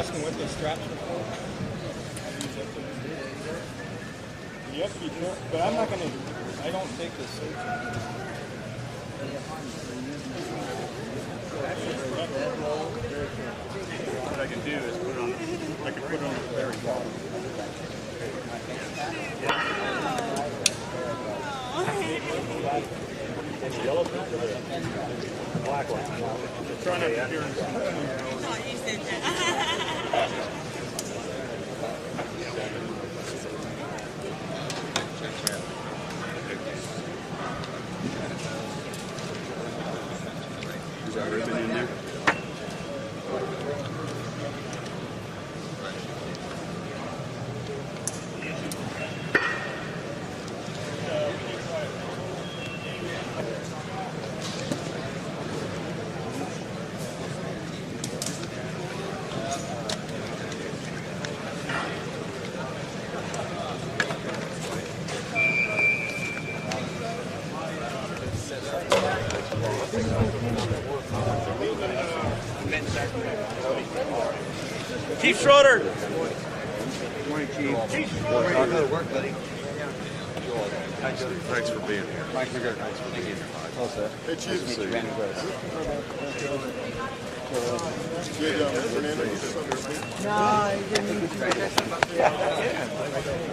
asking what the straps are for? You have to be careful, but I'm not going to, I don't take this seriously. What I can do is put it on, I can put it on the very bottom. Yellow pen or the black one? Try not to hear it. Oh, you said that. Is that ribbon in there? Chief Schroeder. Morning, Chief. Chief Good work, buddy. Thanks for being here. Mike McGregor, thanks for being here. Hello, sir. Hey, Chief. Nice to meet you, Randy Gross. I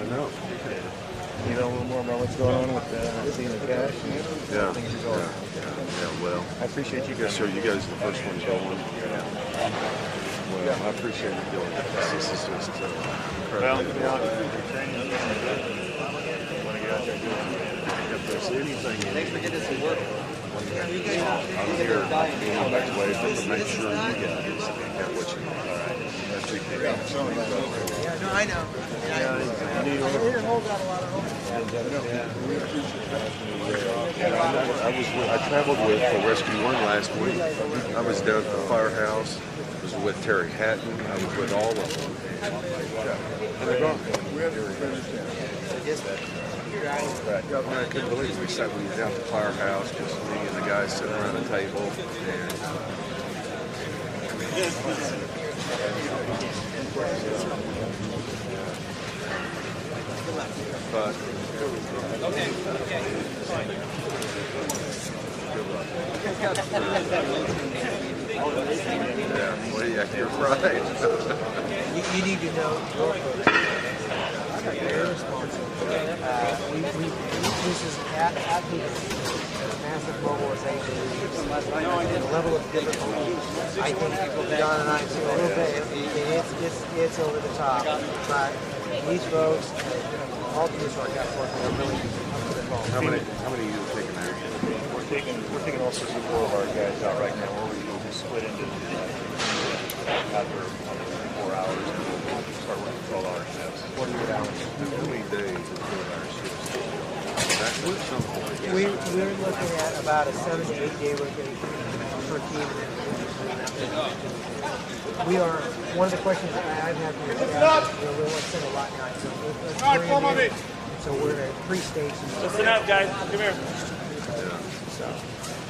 know. You know a little more about what's going on with seeing the cash? Yeah. Yeah. Well, I appreciate you guys. so you guys are the first ones going. Well, I appreciate you doing it. This is just Well, incredible. training. Want to get out there and do it. If there's anything in Thanks for getting us to work. I'm here in that way to make sure you guys get what you need. I appreciate it. Yeah, no, I know. I traveled with for Rescue One last week. I was down at the firehouse. I was with Terry Hatton. I was with all of them. And they're gone. I couldn't believe it. We were down at the firehouse, just me and the guys sitting around the table. And but Okay. yeah, well, yeah, you're right. You need to know your folks. They're responsible. This is massive mobilization. The level of difficulty. I think John and I see a little bit. It's over the top. But these folks, all these are really up to the call. How many are you taking there? We're taking all 64 of our guys out right now. We'll split into after 4 hours and we'll start working 12-hour shifts. 48 hours. How many days of 4-hour shifts? That's at some point. We're looking at about a 7 to 8 day rotation per team. We are, one of the questions I've had from the staff is we want to send a lot now. So we're at 3 stations. Listen up, guys. Come here. Yeah. So,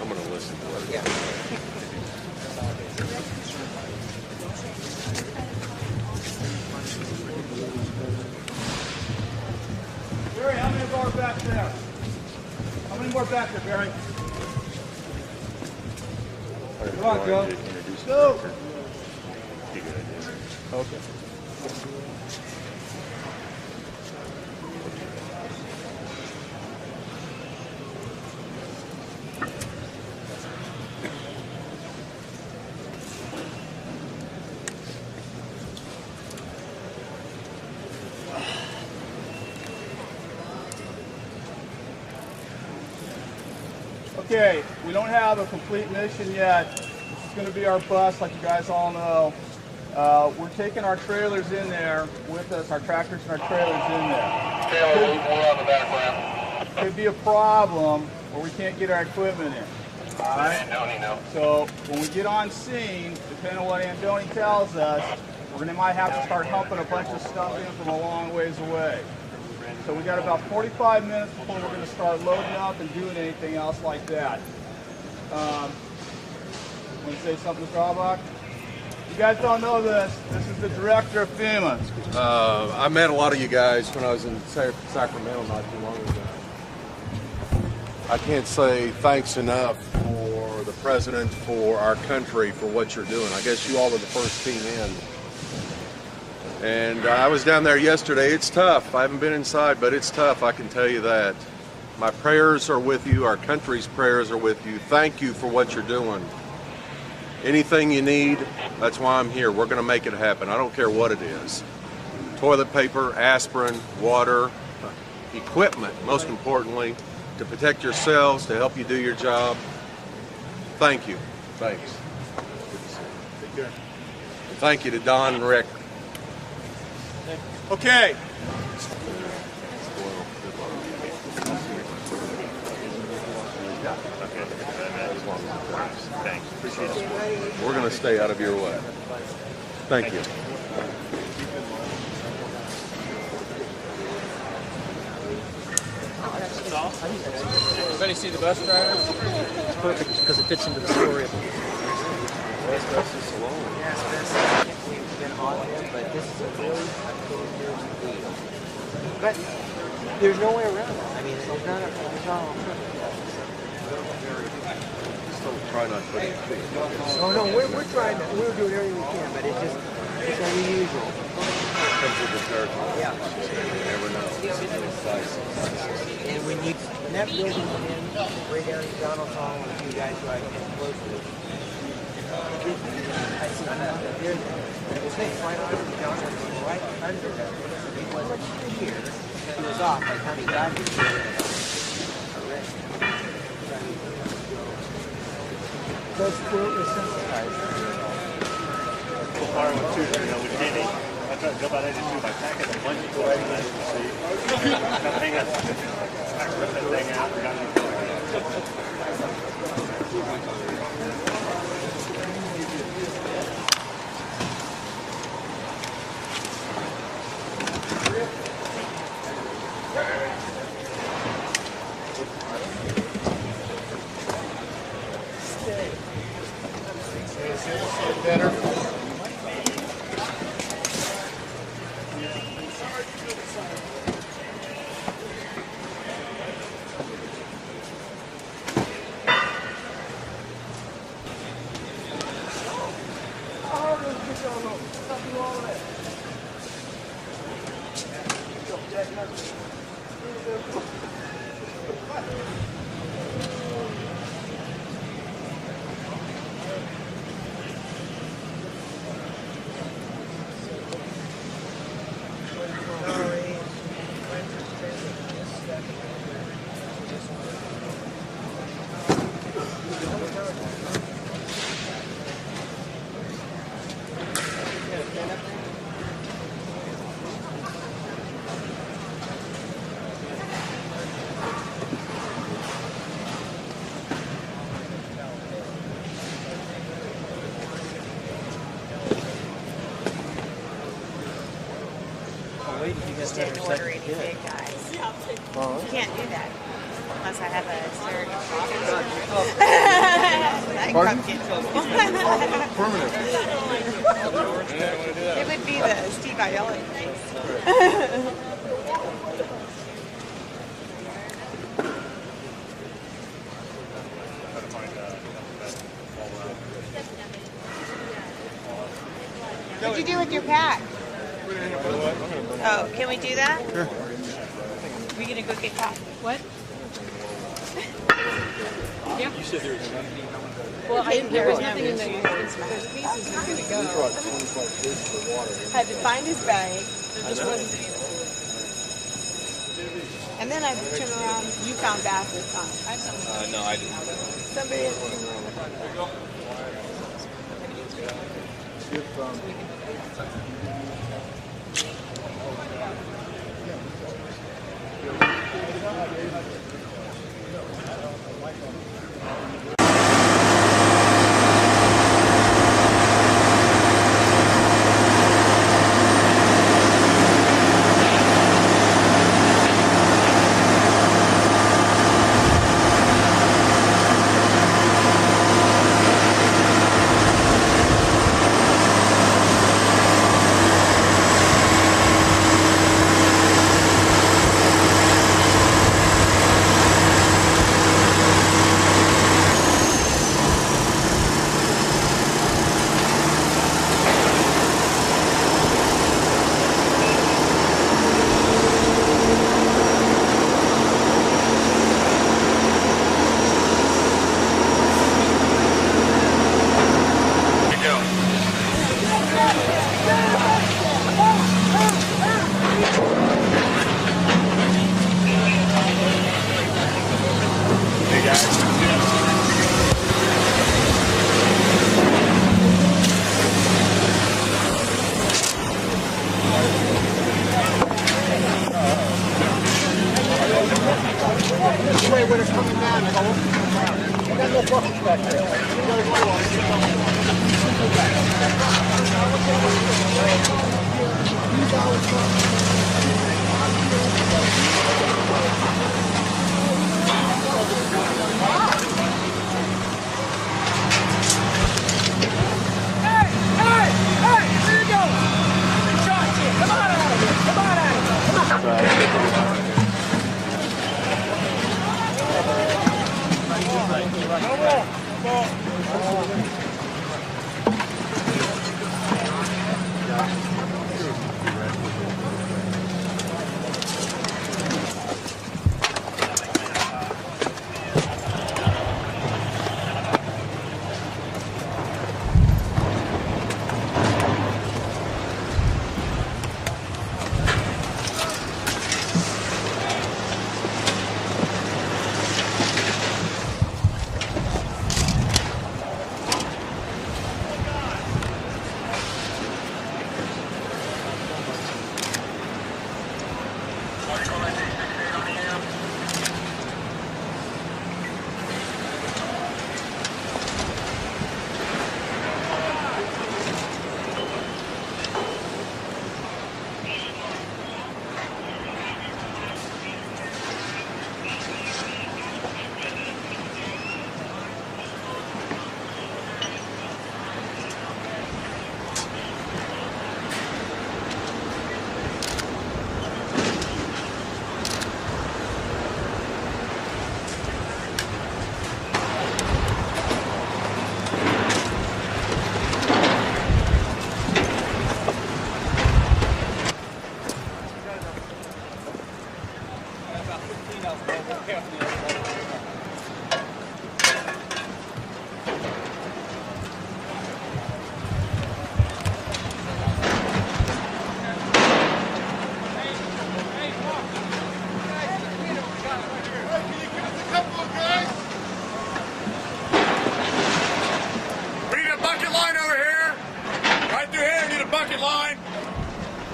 I'm going to listen to it. yeah. Barry, how many more back there? How many more back there, Barry? Come on, Joe. Go. Okay. Okay, we don't have a complete mission yet. This is going to be our bus, like you guys all know. We're taking our trailers in there with us, our tractors and our trailers in there. Could be a problem where we can't get our equipment in. All right? So when we get on scene, depending on what Andoni tells us, might have to start humping a bunch of stuff in from a long ways away. So we got about 45 minutes before we're going to start loading up and doing anything else like that. Want to say something, Mr. Albach? You guys don't know this. This is the director of FEMA. I met a lot of you guys when I was in Sacramento not too long ago. I can't say thanks enough for the president, for our country, for what you're doing. I guess you all are the first team in. And I was down there yesterday. It's tough. I haven't been inside, but it's tough, I can tell you that. My prayers are with you. Our country's prayers are with you. Thank you for what you're doing. Anything you need, that's why I'm here. We're going to make it happen. I don't care what it is. Toilet paper, aspirin, water, equipment, most importantly, to protect yourselves, to help you do your job. Thank you. Thanks. Take care. And thank you to Don and Rick. Okay. Thanks. Appreciate it. We're going to stay out of your way. Thank you. Everybody see the bus driver? It's perfect because it fits into the story of Yes, we've been on him, but this is a really cool lead. But there's no way around it. I mean, it's not a try not to put it. Oh no, we're trying to. We're doing everything we can, but it's unusual. Comes with the territory. Yeah. You never know. And when you that building in right down in Donald's Hall, and a few guys who I get close with, I see they're right on the counter, right under there. He wasn't here. He was off by the time he got here. That's we're sensitized. So far with two, with Kenny, I tried to go by there just do my packet and bunch of away and see. Nothing else. I ripped that thing out and got it going. Better. Didn't order anything, guys. You can't do that unless I have a surgery. It would be the Steve Aiello case. What'd you do with your pack? Oh, can we do that? Sure. We gonna go get coffee? What? Yeah. You said there was nothing. Well, there was nothing in the there's pieces that are gonna go. Had to find his bag. There just wasn't anything. And then I turned around. You found baskets on. I have something. No, I didn't. Somebody had to turn around.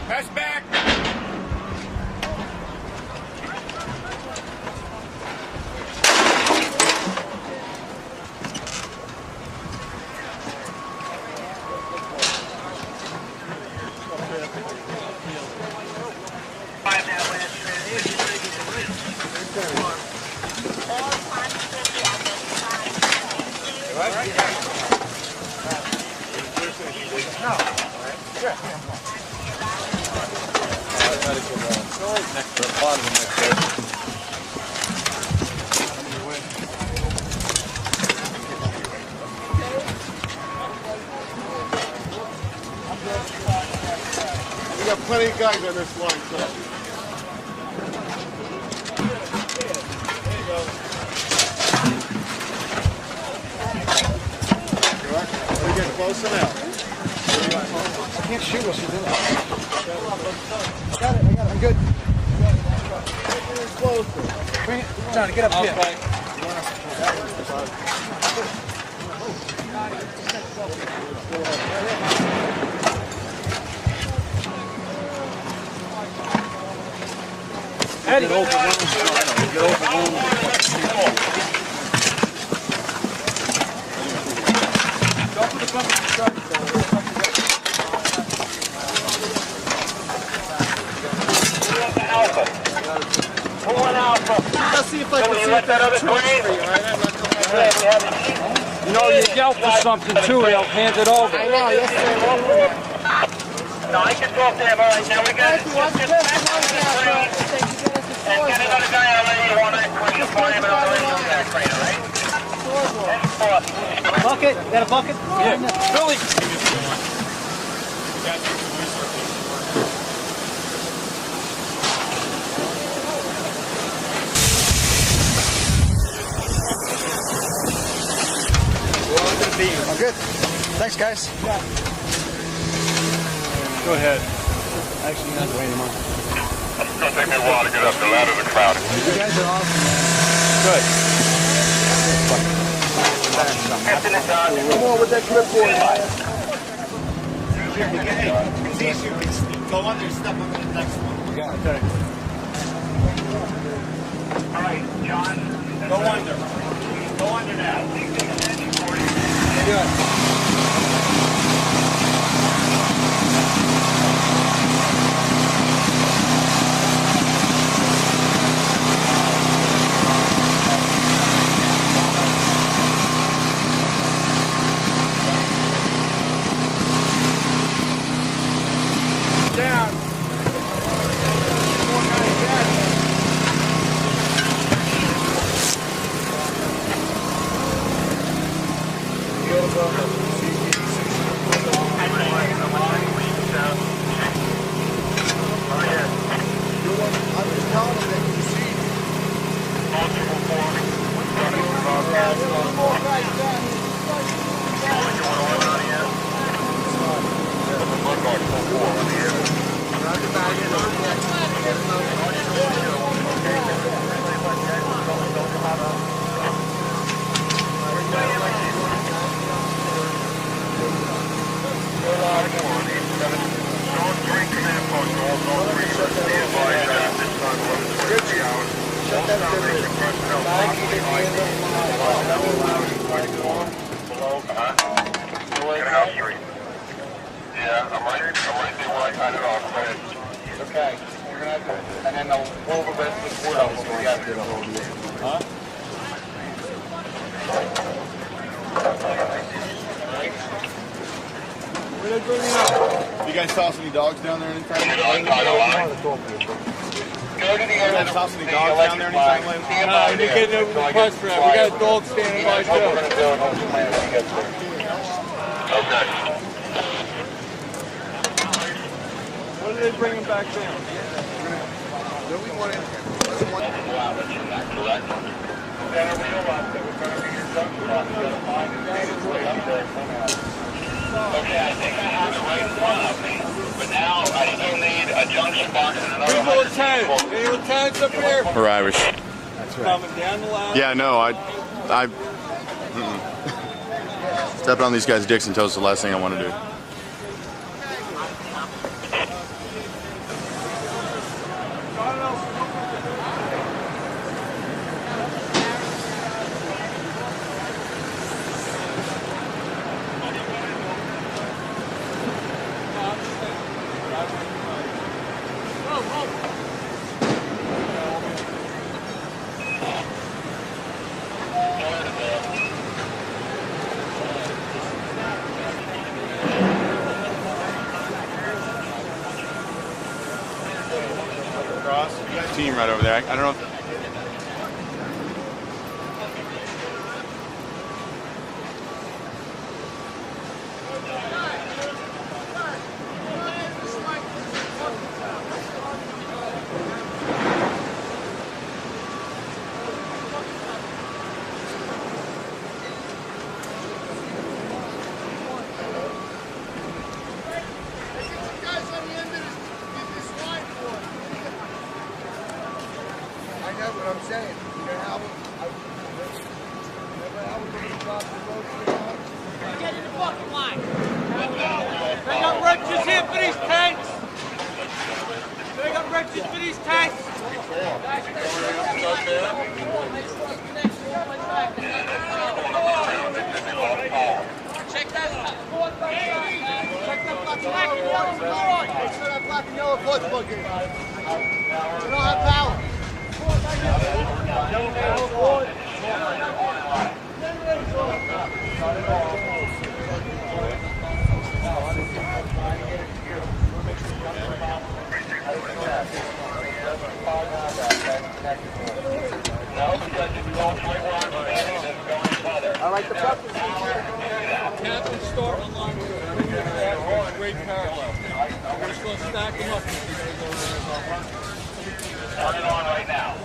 Pass back. Next to the bottom of the next day. We got plenty of guys on this line, so. We're getting close enough. I can't shoot while she's in it. I got it, I'm good. Bring it, Johnny, get up here. Eddie. Get overwhelmed. Go for the bumper to start. Let's see if I can see if that other for you, right? You know, you yell for something too, they'll hand it over. I know, yesterday. No, I can go up there, all right, now we got to get and get another guy out of you on that crane, you'll find him out of that crane, all right? Bucket? Got a bucket? Yeah. Billy! I'm good. Thanks, guys. Go ahead. Actually, you're not doing anymore. It's going to take me a while to get up the ladder to crowd. You guys are awesome. Good. Come on with that clipboard. It's easier. Go under, step on the next one. Okay. All right, John. Go under. Go under now. Good. Down. More guys down. Yeah, I'm right there where I cut it off. Okay, you're gonna have to, and then they'll pull the rest of the board up together. Huh? Where they bringing up? You guys toss any dogs down there anytime? Go to the end of the Toss any dogs down there anytime lately? We're getting a request for that. We got a dog standing by too. Okay. When do they bring him back down? Okay, I think I have it right in front of me, but now I still need a junction box and another Who's the lieutenant? Any lieutenants up here? We're Irish. Coming down the ladder? Yeah, no, stepping on these guys' dicks and toes is the last thing I want to do. Team right over there. I don't know if Captain start online with a great parallel. We're just going to stack them up. Turn it on right now.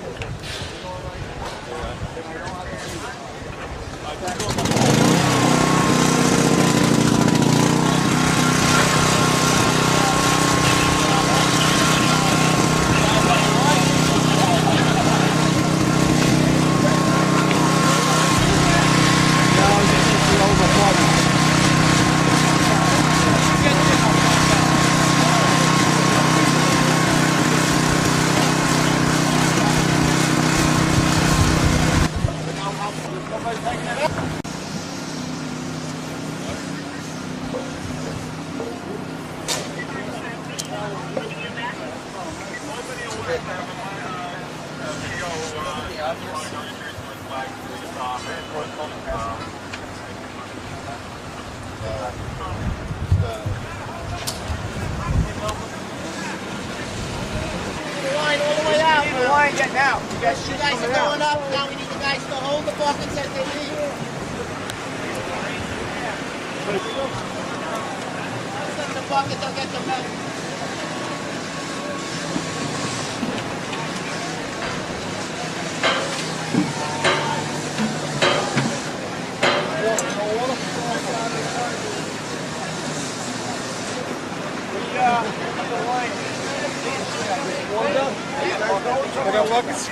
Getting out. You guys are going up. Now we need you guys to hold the buckets as they leave. Send the bucket, they'll get the metal. I got buckets.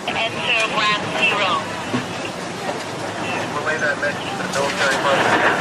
Enter ground zero. Relay that message to the military personnel.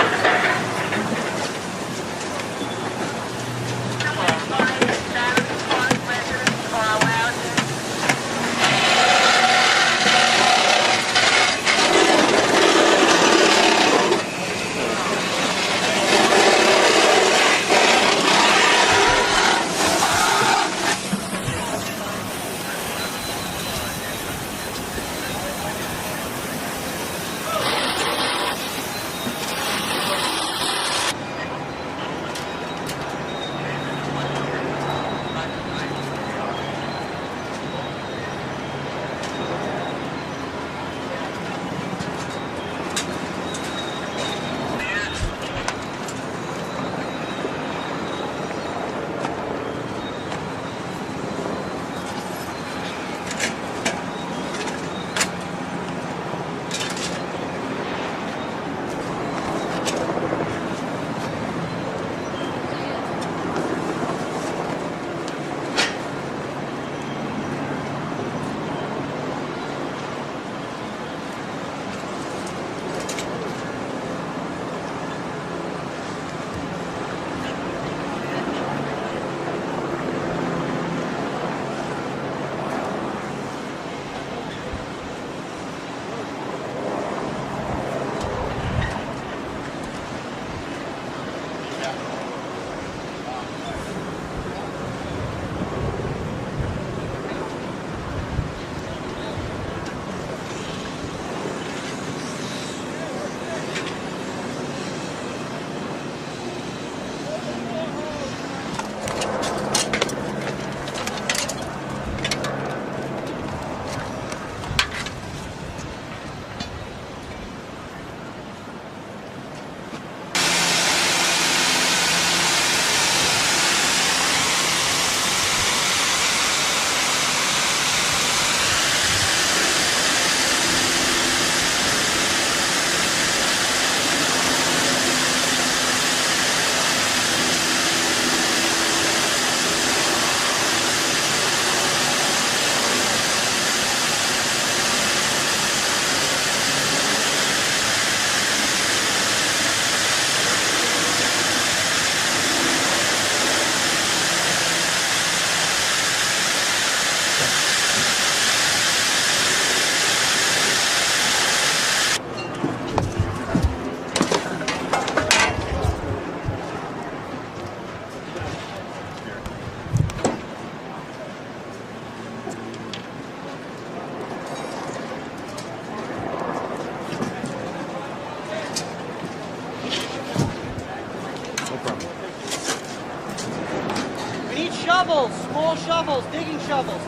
Shovels, small shovels, digging shovels.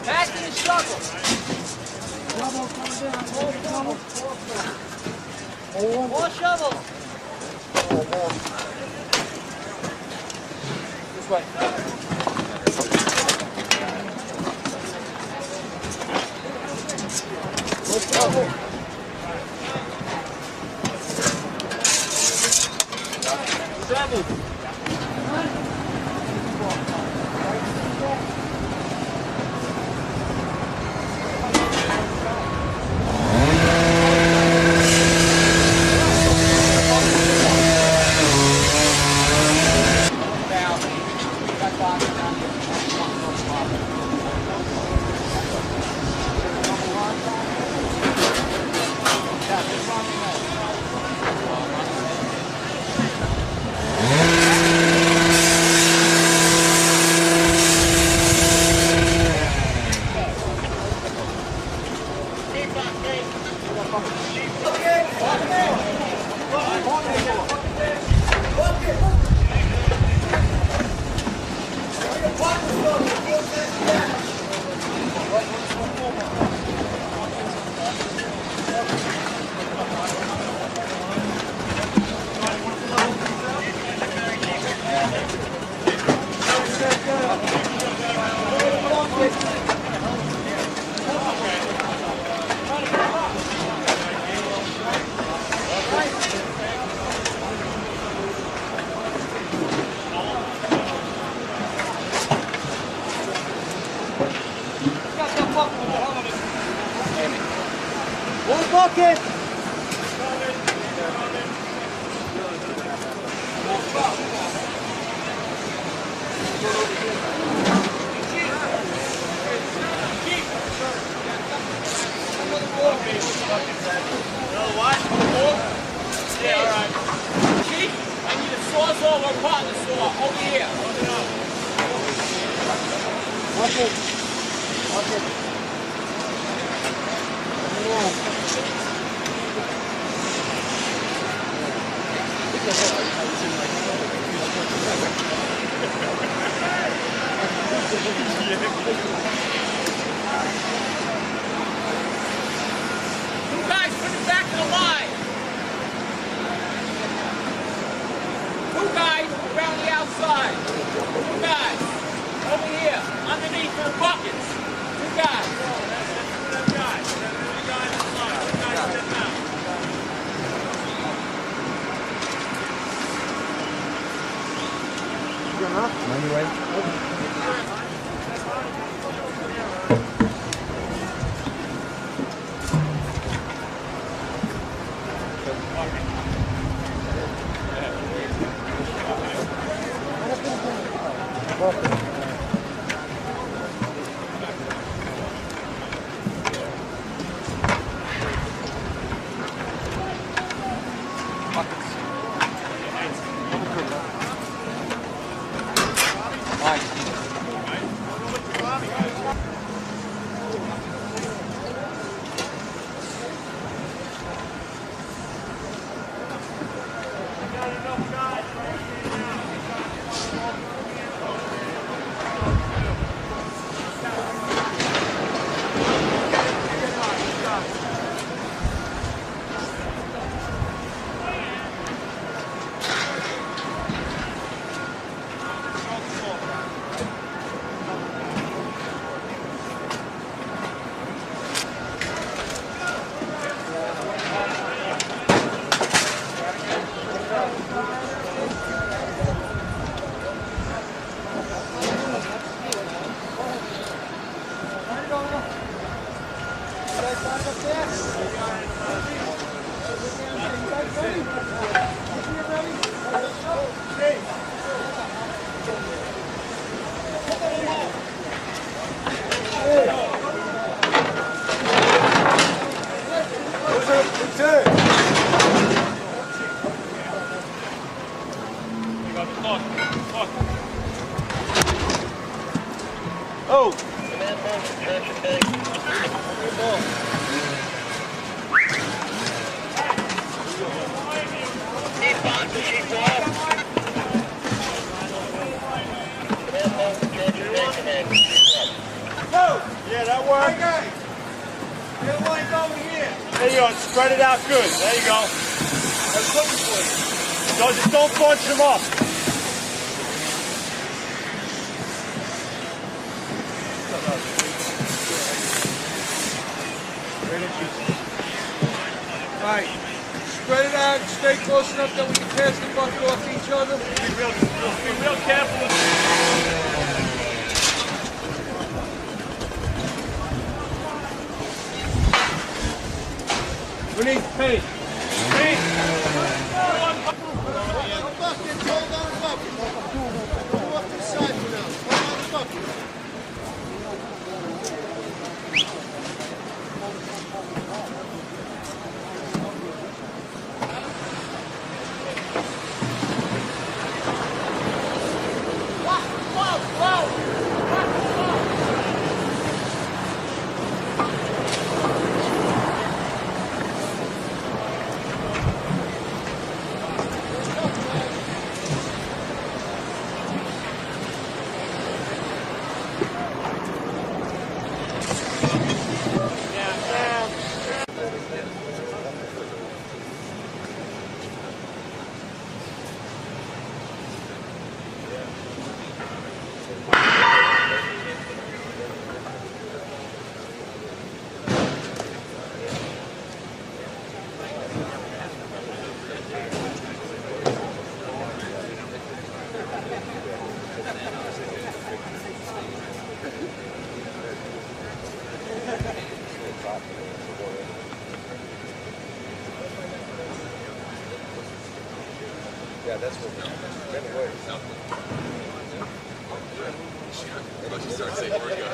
Pass me the shovel. Shovel coming down, more shovels. This way. More shovel. Shovel. One bucket! Another what? Yeah, all right. Chief, I need a sawzall or partner saw over here. Bucket. Bucket. You guys, put it back to the line. Two guys around the outside. Two guys over here, underneath the buckets. Two guys. Two guys. Three guys inside. Two guys step out. Good enough? On your way. Oh! Yeah, that works. Get one over here. There you go. Spread it out good. There you go. That's looking for you. So just don't bunch them up. All right. Spread it out. Stay close enough that we can pass the bucket off to each other. Be real careful. We need paint. Paint. Yeah, that's what we're away. Once you start saying we're good.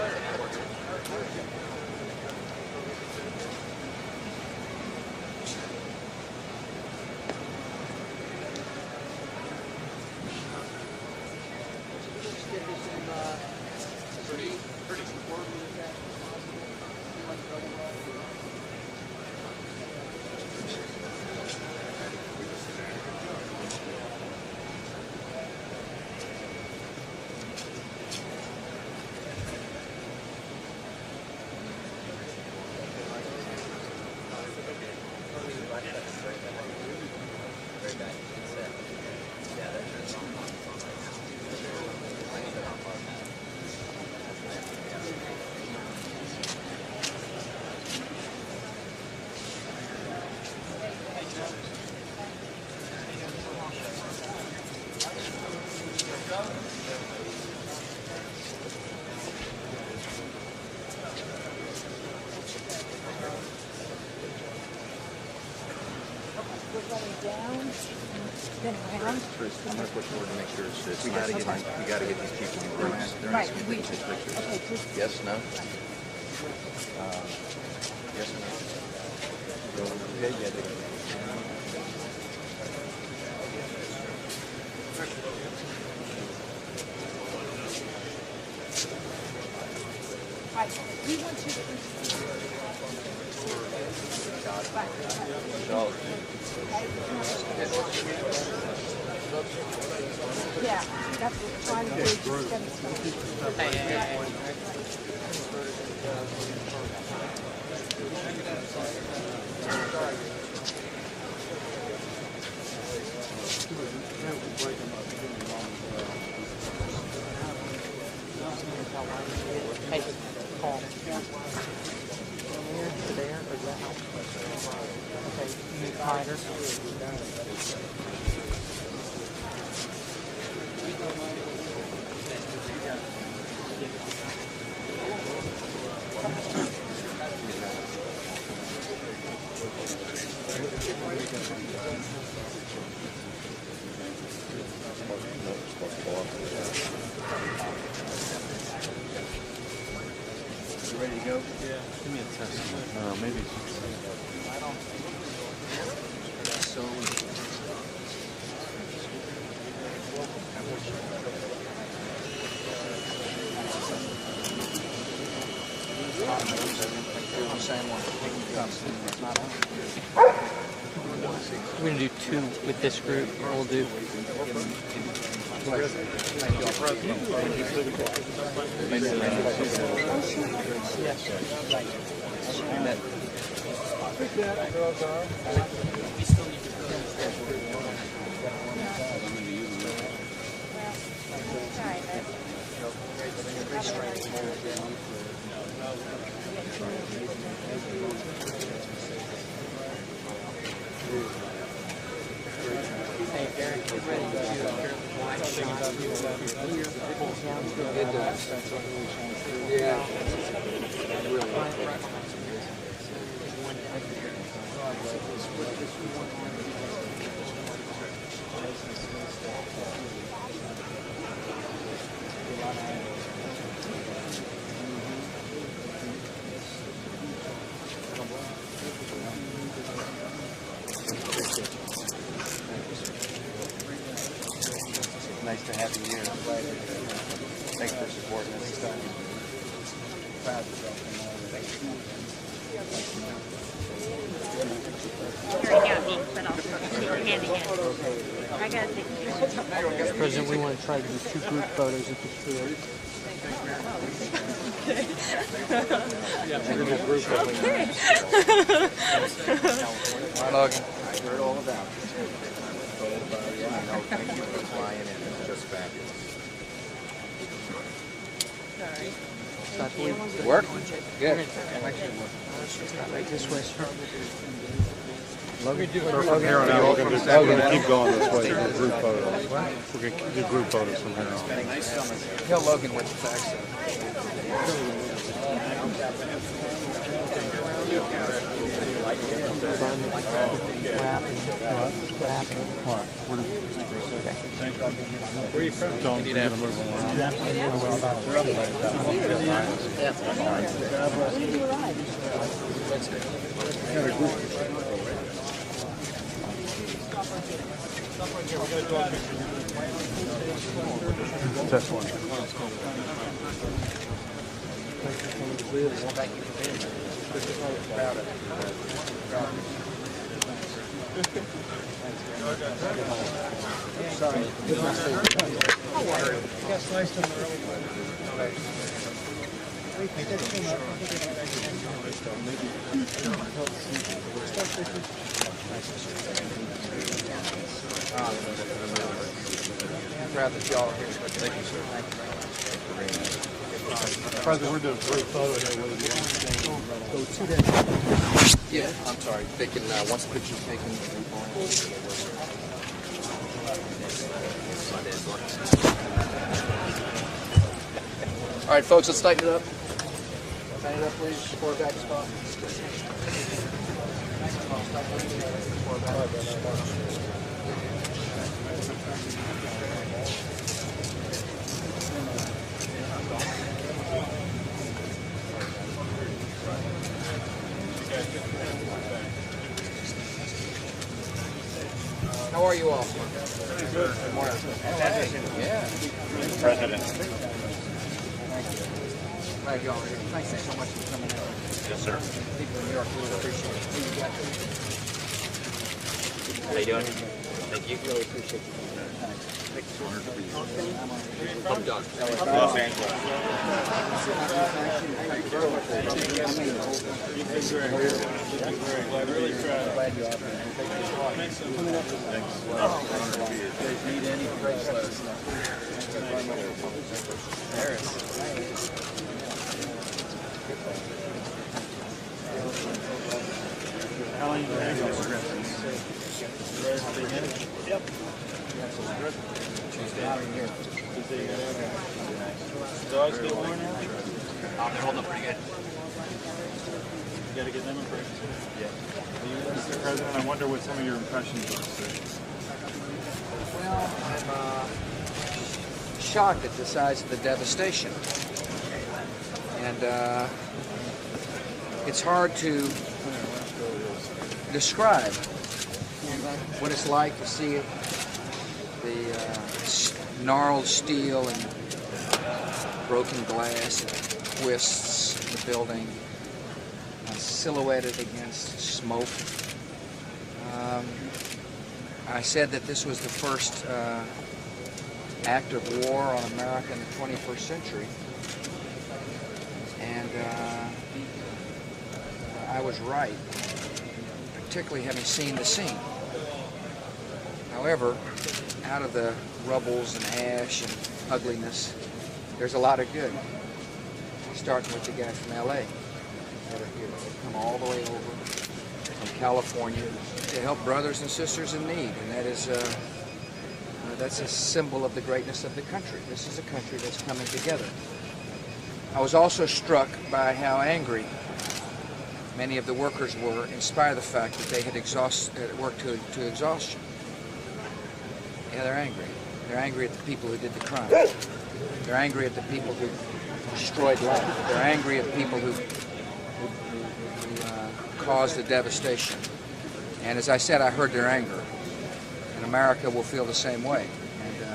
First, I'm going to push forward to make sure it's we got to get these people. They're not going to take pictures. Okay, yes, no. Yes or no? Okay, yeah, they go. We want to. Yeah, that's what we're trying to do. Hey, Paul. From there to there, or does that help? Okay, you need tighter. You ready to go? Yeah. Give me a test. Maybe. I don't. So. I'm saying We're going to do two with this group, or we'll do. Nice to have you here. Thanks for supporting us. I got to take pictures. Mr. President, we want to try to do two group photos if we could. Okay. Hi, Logan. I heard all about it. Thank you for flying in. It's just fabulous. Sorry. Work? Good. Right this way, sir. From here on out, we're going to keep going this way. Do group photos. We're going to do group photos from here on. Tell Logan what the facts are. Where are you from? This one. Proud that y'all are here. Thank you, sir. Thank you. President, we're doing a great photo here. Go to that. Yeah, I'm sorry. They can, once the picture's taken, all right, folks, let's tighten it up. Tighten it up, please. Forward back spot. How are you all? Good. Good morning. Hey. Yeah. President. Glad y'all are here. Thank you so much for coming out. Yes, sir. People in New York really appreciate it. How you doing? Thank you. Really appreciate it. Thanks. I'm Doug. Los Angeles. Really proud. Glad you are here. Thanks. Need any breaks, let us know. Harris. How long you been hanging on? Yep. Out in here. Dogs get worn out? They're holding up pretty good. You got to get them impressions. Yeah. Mr. President, I wonder what some of your impressions are. Well, I'm shocked at the size of the devastation. And it's hard to describe what it's like to see the gnarled steel and broken glass that twists the building, silhouetted against smoke. I said that this was the first act of war on America in the 21st century, and I was right, particularly having seen the scene. However, out of the rubbles and ash and ugliness, there's a lot of good, starting with the guy from LA that are here. They've come all the way over from California to help brothers and sisters in need, and that is that's a symbol of the greatness of the country. This is a country that's coming together. I was also struck by how angry many of the workers were, in spite of the fact that they had worked to exhaustion. Yeah, they're angry. They're angry at the people who did the crime. They're angry at the people who destroyed life. They're angry at people who caused the devastation. And as I said, I heard their anger. And America will feel the same way. And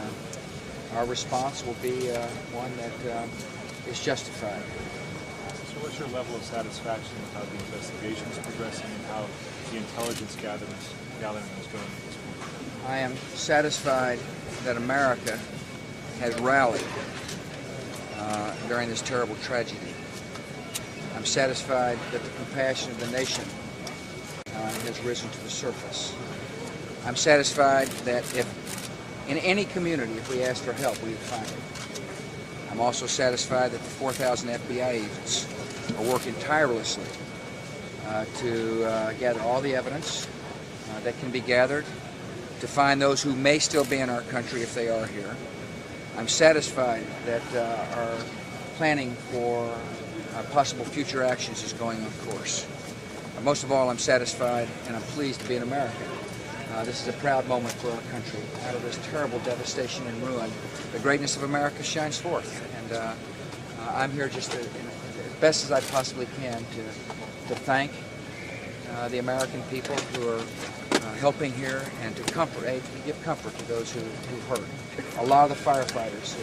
our response will be one that is justified. So what's your level of satisfaction with how the investigation is progressing and how the intelligence gathering is going at this point? I am satisfied that America has rallied during this terrible tragedy. I'm satisfied that the compassion of the nation has risen to the surface. I'm satisfied that if in any community, if we asked for help, we would find it. I'm also satisfied that the 4,000 FBI agents are working tirelessly to gather all the evidence that can be gathered, to find those who may still be in our country if they are here. I'm satisfied that our planning for possible future actions is going on course. Most of all, I'm satisfied and I'm pleased to be an American. This is a proud moment for our country. Out of this terrible devastation and ruin, the greatness of America shines forth. And I'm here just as best as I possibly can to thank the American people who are helping here and to give comfort to those who hurt. A lot of the firefighters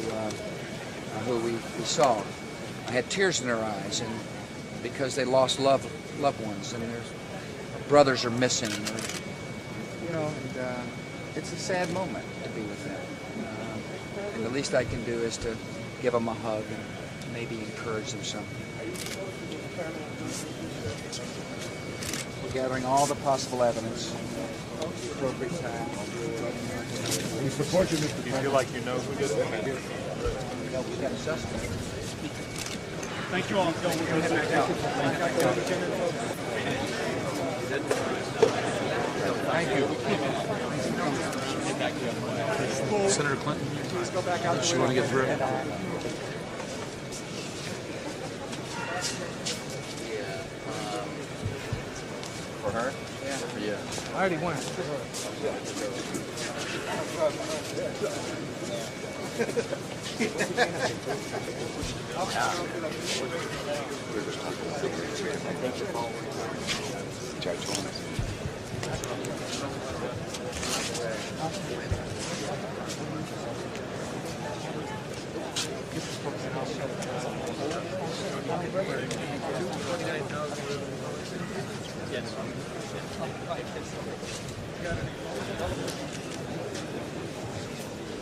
who we saw had tears in their eyes, and because they lost loved ones, and their brothers are missing. And it's a sad moment to be with them. And the least I can do is to give them a hug and maybe encourage them some. We're gathering all the possible evidence. Appropriate time. We support you, Mr. President. Do you feel like you know who did it? We got a suspect. Thank you all. Thank you. Senator Clinton, Please go back out does she want to get through? For her? Yeah. I already went.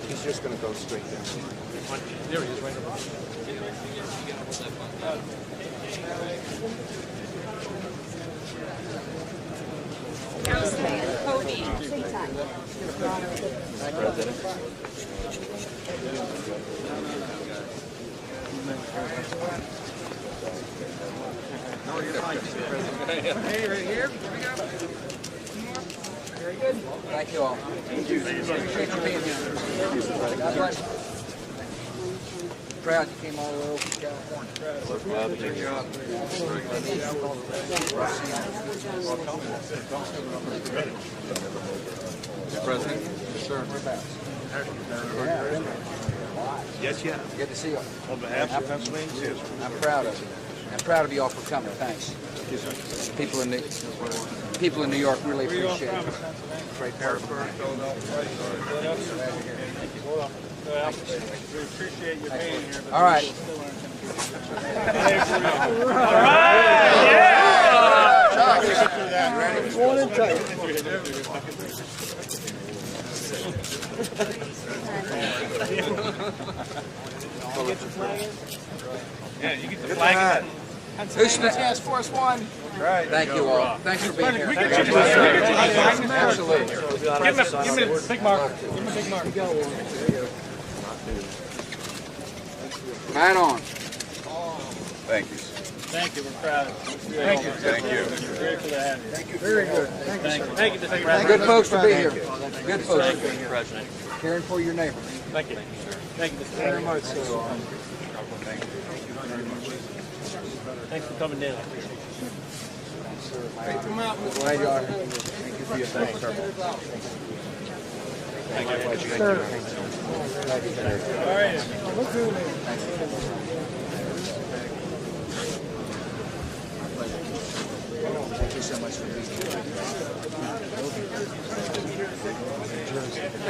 He's just going to go straight down. There he is, right over. Hey, right here. Very good. Thank you all. Appreciate you being here. God bless you. Proud you came all the way over from California. Good job. President? Yes, sir. Yes, yeah. Good to see you. On behalf of Pennsylvania, yes. I'm proud of you. I'm proud of you all for coming. Thanks. People in New York really appreciate it. Great Harrisburg, We appreciate you being here. all right. Yeah, you get the flag. Who's Task Force One? Right. Thank you all. Thanks for being here. Absolutely. Give him a big mark. Give him a big mark. Right on. Thank you. Thank you. We're proud of you. Thank you. Thank you. We're grateful to have you. Thank you. Very good. Thank you, sir. Thank you, Mr. President. Good folks to be here. Good folks to be here. President. Caring for your neighbors. Thank you. Thank you, Mr. Very President. much, sir. Thanks for coming down. Glad you are here. Thank you for your thanks, sir. Thank you. All right. Look good. Thank you so much for being here.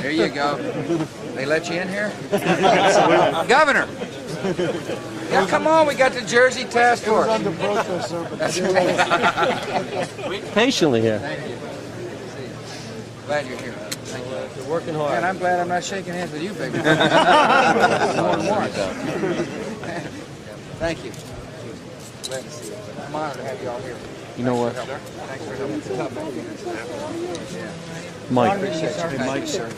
There you go. They let you in here? Governor! Yeah, come on, we got the Jersey Task Force. Under protest, sir, but Patiently here. Thank you. Glad you're here. Thank you. You're working hard. And I'm glad I'm not shaking hands with you, big man. More and more. Thank you. Glad to see you. I'm honored to have you all here. You know what? Thanks for helping. Mike. Appreciate you. Thank you, sir.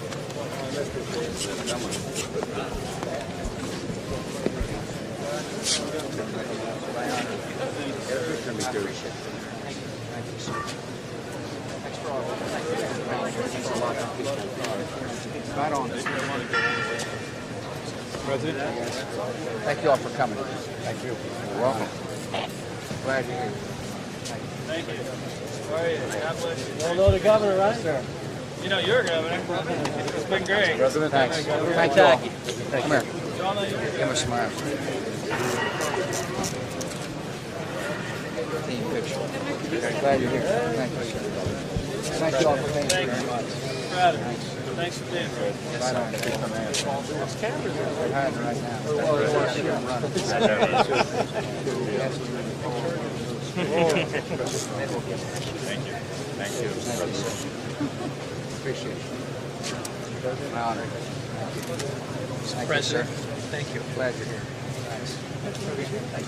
Right on. President. Thank you all for coming. Thank you. You're welcome. Glad you're here. Thank you. Thank you. How are you? God bless you. You all know the governor, right? Sir. You know you're a governor. It's been great. President, thanks. Thank you all. Come here. Give him a smile. Team picture. Glad you're here. Thank you, sir. Thank you all for being here. Proud of you. Thanks for being here. Right on. They're hiding right now. I'm running. Thank you. Thank you, sir. Appreciate it. My honor. Thank you, sir. Thank you. Glad you're here. Thanks. Thank you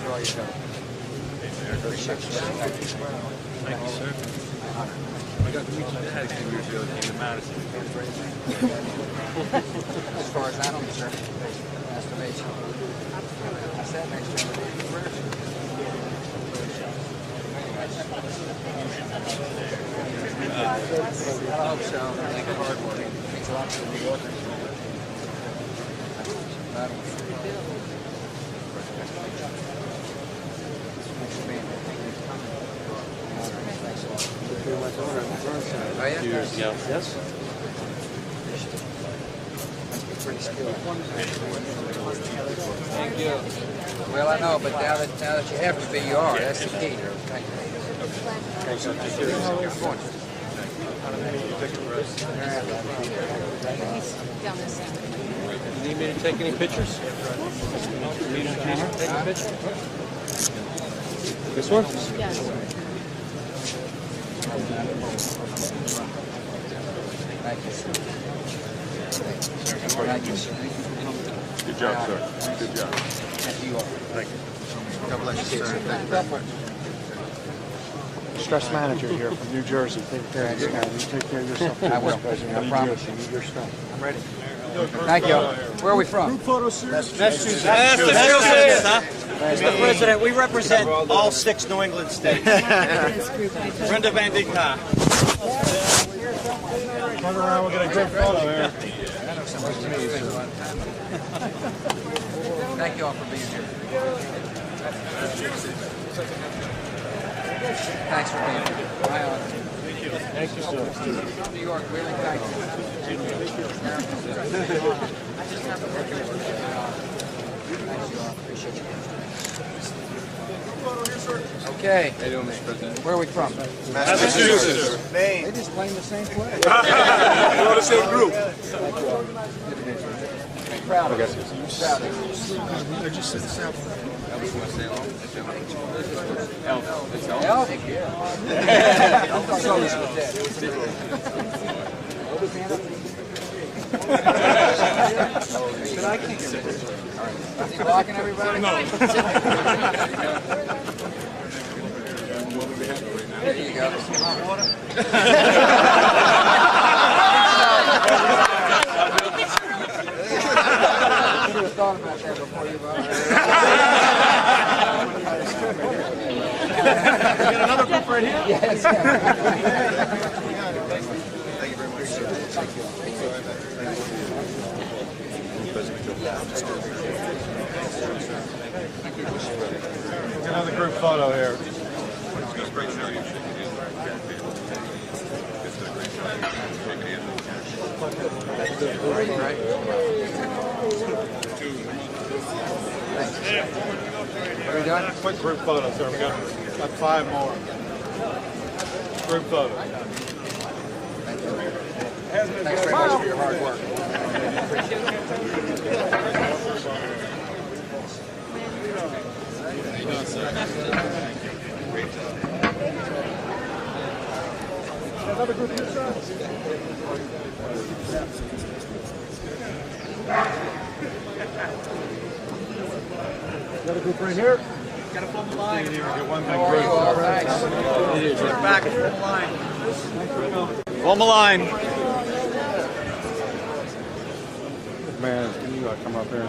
for all your help. Appreciate you. Thank you, sir. My honor. I got to meet you Dad a few years ago. Came to Madison. As far as I know, sir. Nice to meet you. I sat next to him. I hope so. I think hard work. It means a lot to New Yorkers. Thanks for being here. Oh, yeah? Years ago. Yes. Must be pretty skilled. Thank you. Well, I know, but now that you have to be, you are. That's the key. Thank you. Okay, so just here. You're going. You need me to take any pictures? You need me to take a picture? This one? Yes. Thank you. Thank you, sir. Good job, sir. Good job. Thank you all. Thank you. God bless you, sir. Thank you very much. Stress manager here from New Jersey. Take care of this guy. You take care of yourself. I will. I promise. You need your stuff. I'm ready. Thank you. Where are we from? Group photo series. Massachusetts, huh? Mr. President, we represent all 6 New England states. Brenda Van Dijk. Turn around, we'll get a group photo here. Thank you all for being here. Thanks for being here. My honor. Thank you, sir. New York, really thank you. Thank you all. Appreciate you. Okay. How you doing, Mr. President? Where are we from? Massachusetts. Maine. They just claim the same flag. We're on the same group. Thank you all. Good to meet you. Proud of you. Proud of you. I just said the sample. Elf. It's Elf? Elf? Yeah. I thought this was dead. Hold his hand up. But I can't get it. Is he blocking everybody? No. There you go. Some hot water. I should have thought about that before you voted. You got another group right here? Yes. Thank you very much, sir. Thank you. We'll get another group photo here. Are we done? Quick group photo, sir. We got 5 more. Group photo. Thanks very much for your hard work. How you doing, sir? Great job. Another group here, sir. Another group right here. Got to form the line. Get one big How are group. you all? Thanks. We're back and form the line. Form the line. Man, can you come up here?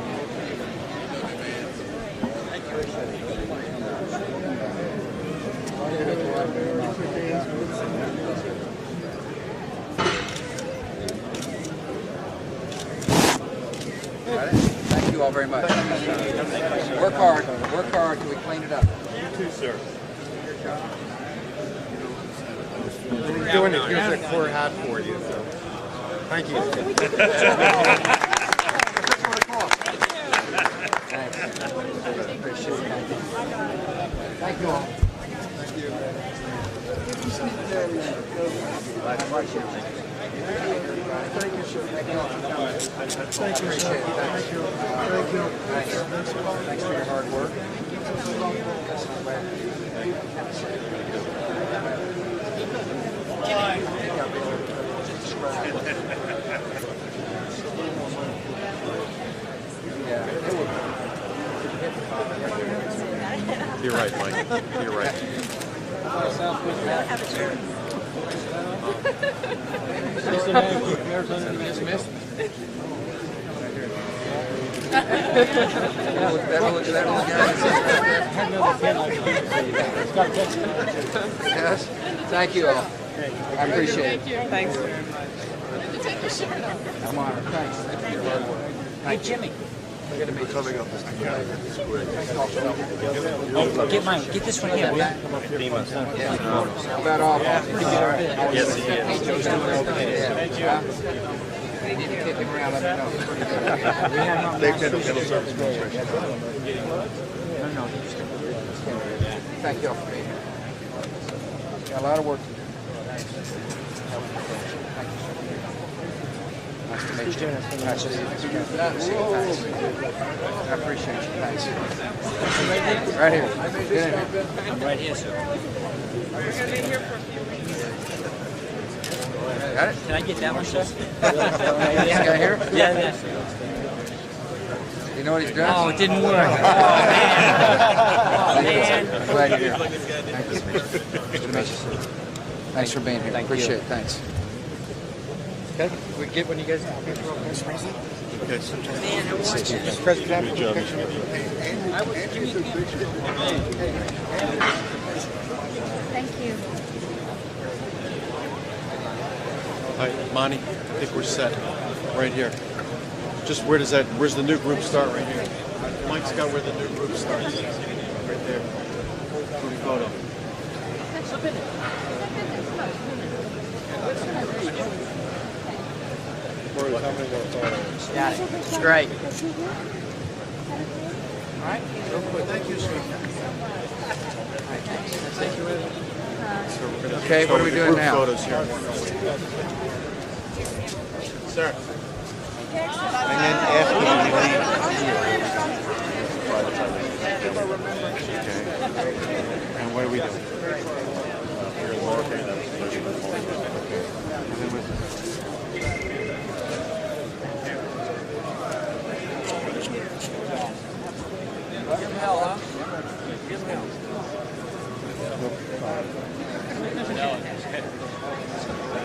Thank you all very much. Work hard till we clean it up. You too, sir. doing it. Here's a core hat for you. So. Thank you. Thank you all. Thank you, sir. Thank you. Thank you. Thanks for your hard work. You're right, Mike. You're right. Yes. Thank you all. I appreciate it. Thanks. I'm honored. Thanks. Thanks for your hard work. Hey, Jimmy. We're coming up this together. Oh, get this one here. How about all? Yes, he is. Yeah. You need to kick him around, let me know. They tend to handle service. No. Thank you all for being here. Got a lot of work to do. Nice to meet you. Nice to see you. I appreciate you. Thanks. Right here. Get in here. I'm right here, sir. Got it? Can I get that one, sir? This guy here? Yeah. You know what he's doing? Oh, it didn't work. Oh, man. Glad you're here. Thank you. Good to meet you, sir. Thanks for being here. Appreciate it. Thanks. Okay, we get when you guys Okay. Mr. President, Good job. Thank you. All right, Monty, I think we're set right here. Just where's the new group start right here? Mike's got where the new group starts. Right there. Group photo. got it. It's great. All right. Real quick. Thank you, sir. Okay, what are we doing now? Photos here. Sir. And then after you leave here. And what are we doing? Give him hell, huh? Give him hell.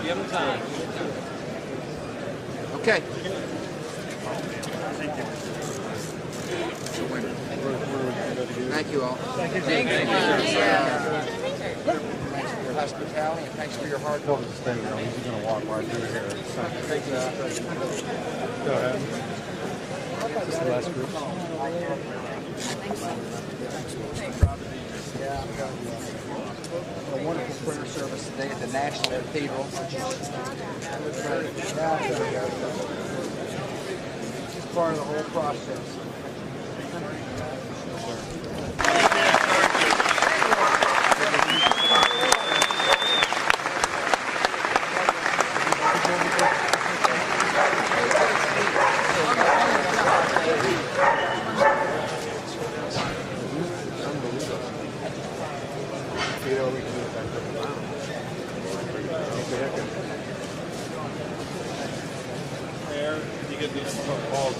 Give him time. Okay. Thank you all. Thank you. Thanks for your hospitality and thanks for your hard work. He's going to walk right through here. Go ahead. This is the last group. A wonderful prayer service today at the National Cathedral. It's part of the whole process. You get these calls.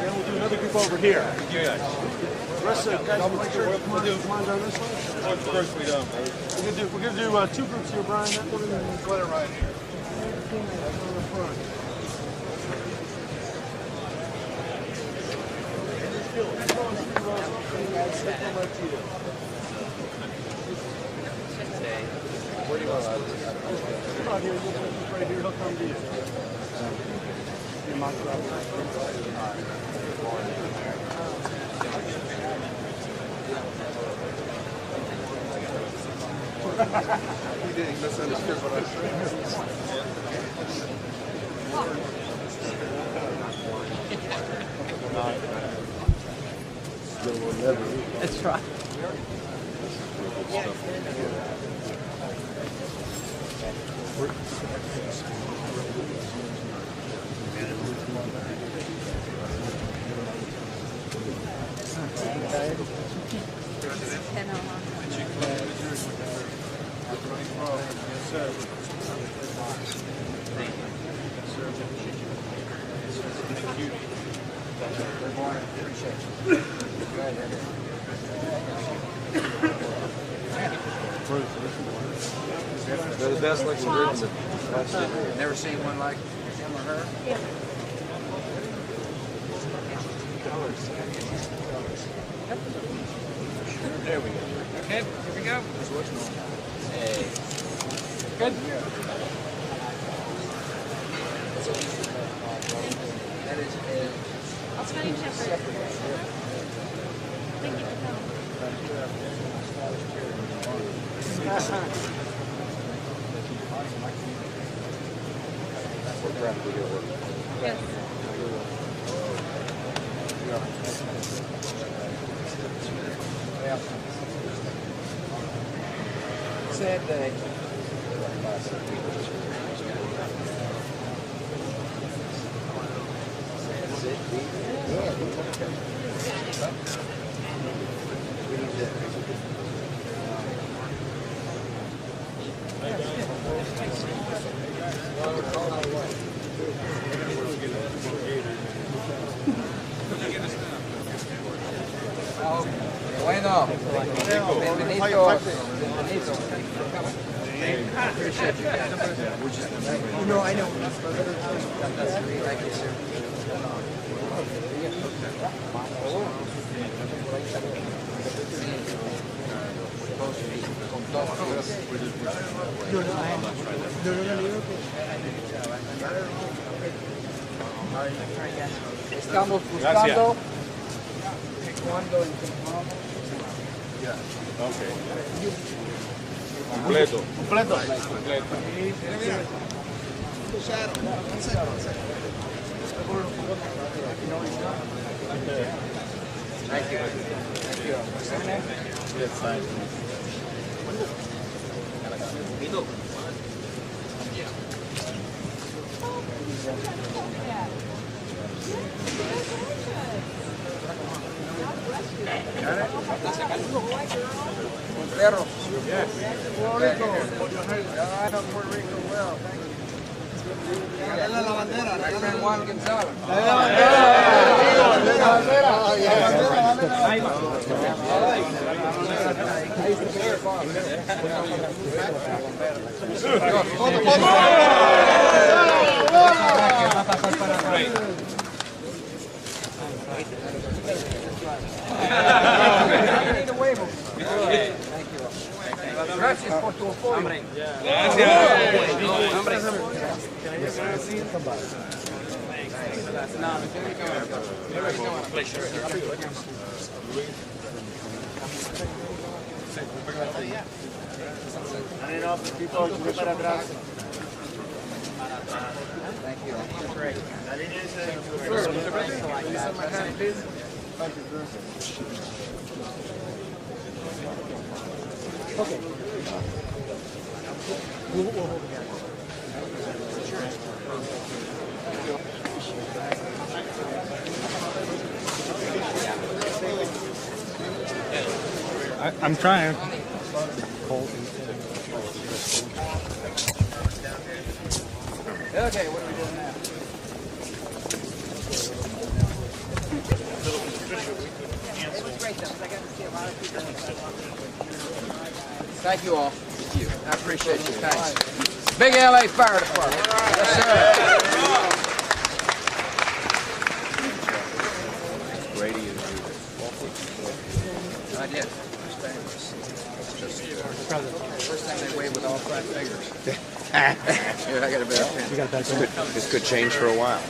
We'll do another group over here. The rest of the guys will make sure mine's on this one. Of course we don't. We're gonna do two groups here, Brian. That one and then let it right here. Where do you want to right here, he'll come to you. He didn't misunderstand what I said. That's right. They're the best looking groups. Never seen one like him or her? Yeah. There we go. Okay, here we go. Hey. Good. That is a I'll spell you Shepherd. Thank you for Yes. sad day. Bueno. Bienvenido. Appreciate you guys. No, I know. Thank you, sir. Estamos buscando cuando encontramos. Completo. Completo. Thank you. Thank you. Yes, thank you. Perro. Yes. Puerto Rico. I know Puerto Rico well. Thank you. My friend Juan Gonzalez. Gracias por tu apoyo. Thank you. Great. Okay. We'll hold together. I'm trying. Okay, what are we doing now? It was great though, because I got to see a lot of people. Thank you all. Thank you. I appreciate you. Thanks. Big LA Fire Department. Yes, sir. Brady is I did. First time they waved with all 5 fingers. I got a better pen. This could change for a while.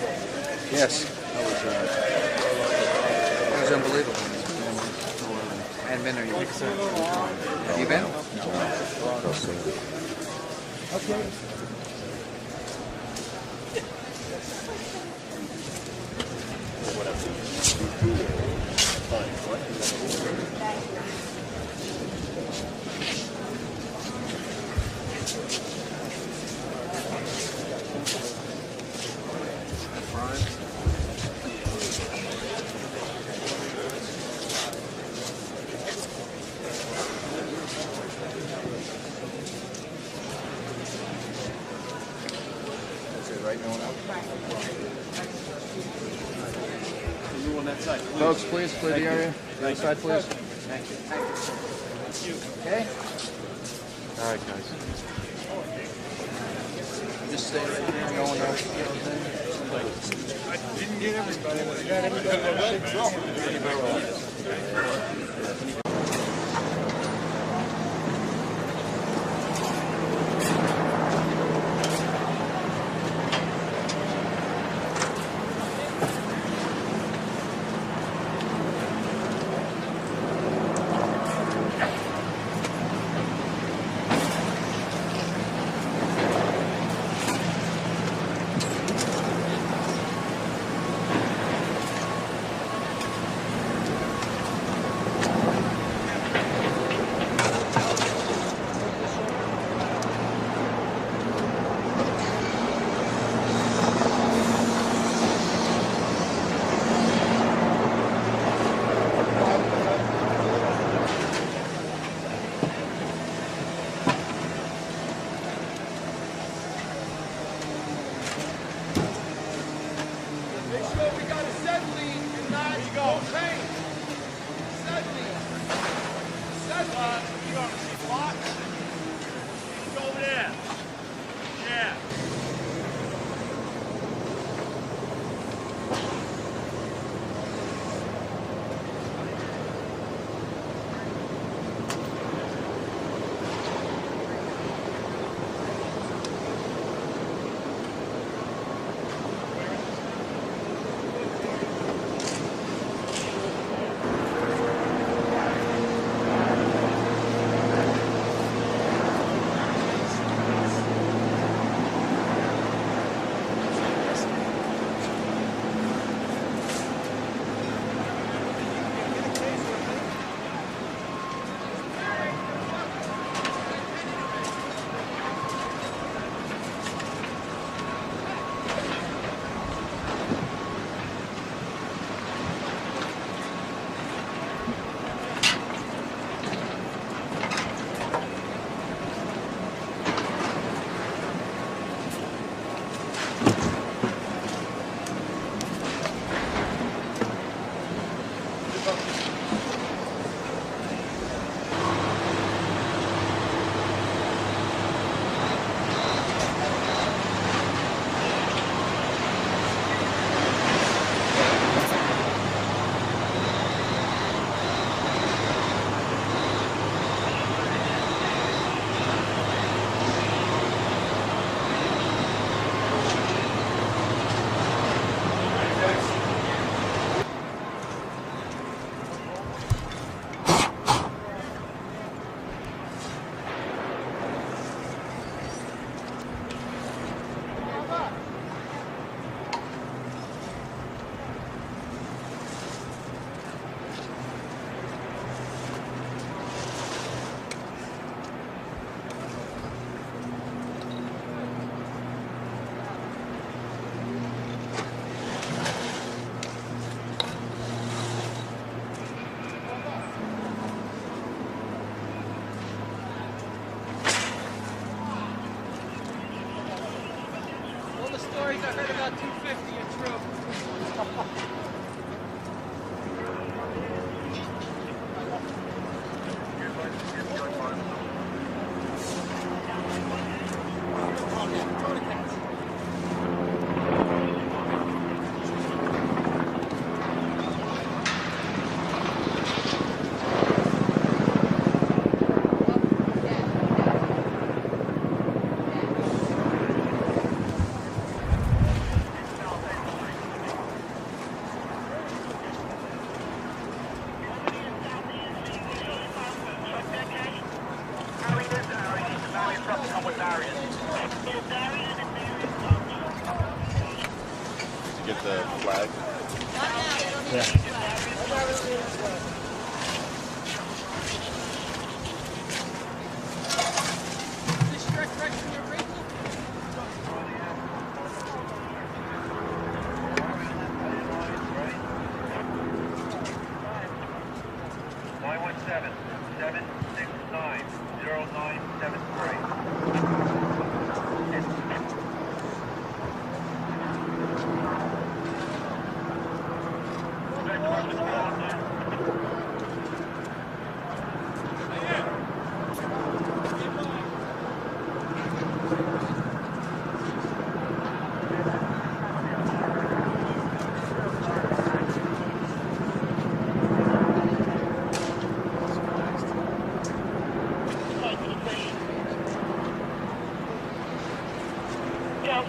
Yes. That was unbelievable. I hadn't been there yet. Have you been? Okay. Folks, please clear the area. The other side, please. Thank you. Thank you. Okay. All right, guys. Just stay right here and going out. I didn't get everybody, but I got everybody. get the flag?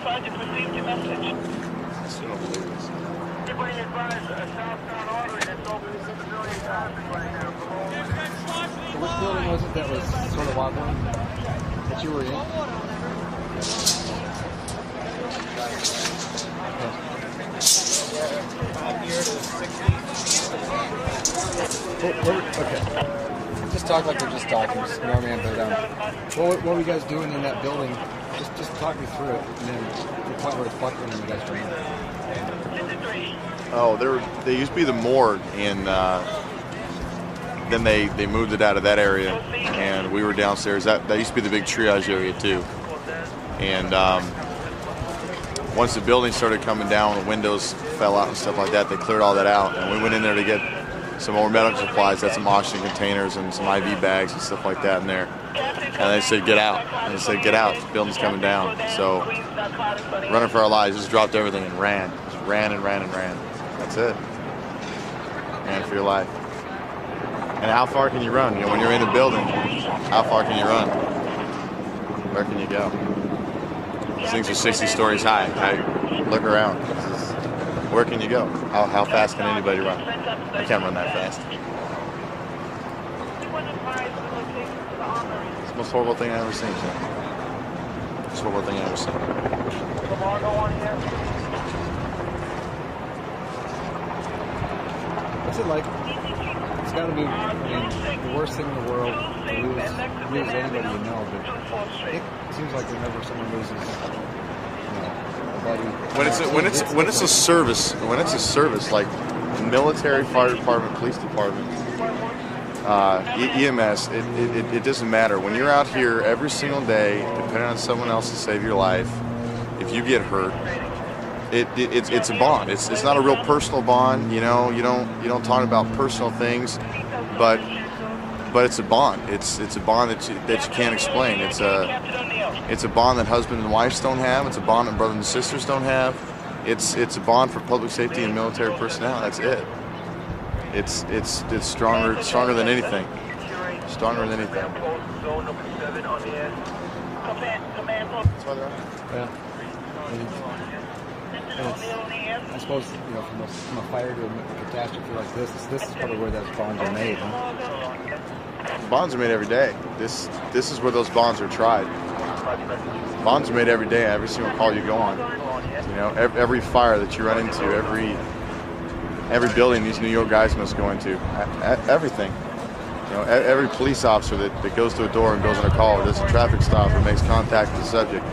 Sergeant received your message. I still don't believe this. Everybody advised a southbound artery that's open to civilian traffic right now. So which building was it that was sort of wobbling that you were in? Okay. Just talk like we're just talking. Just ignore me and go down. What were you guys doing in that building? Just talk me through it, and then the point where it's buckling and you guys were in. Oh, they used to be the morgue, and then they moved it out of that area, and we were downstairs. That used to be the big triage area too. And once the building started coming down, the windows fell out and stuff like that, they cleared all that out, and we went in there to get some more medical supplies, had some oxygen containers and some IV bags and stuff like that in there. And they said, get out. And they said, get out. The building's coming down. So, running for our lives, just dropped everything and ran. Just ran and ran and ran. That's it. Ran for your life. And how far can you run? You know, when you're in a building, how far can you run? Where can you go? These things are 60 stories high. Look around. Where can you go? How fast can anybody run? I can't run that fast. It's the most horrible thing I've ever seen, sir. It's the horrible thing I've ever seen. What's it like? It's got to be, I mean, the worst thing in the world to lose anybody you know, but it seems like whenever someone loses, you know, a buddy. When it's a service like military, fire department, police department, EMS, it doesn't matter. When you're out here every single day, depending on someone else to save your life, if you get hurt, it's a bond. It's not a real personal bond. You know, you don't talk about personal things, but it's a bond. It's a bond that you can't explain. It's a bond that husbands and wives don't have. It's a bond that brothers and sisters don't have. It's a bond for public safety and military personnel. That's it. It's stronger than anything. Stronger than anything. That's why they're on. Yeah. I suppose, you know, from a fire to a catastrophe like this is probably where those bonds are made, huh? Bonds are made every day. This is where those bonds are tried. Bonds are made every day, every single call you go on. You know, every fire that you run into, every building these New York guys must go into, everything. You know, every police officer that goes to a door and goes on a call or does a traffic stop or makes contact with the subject.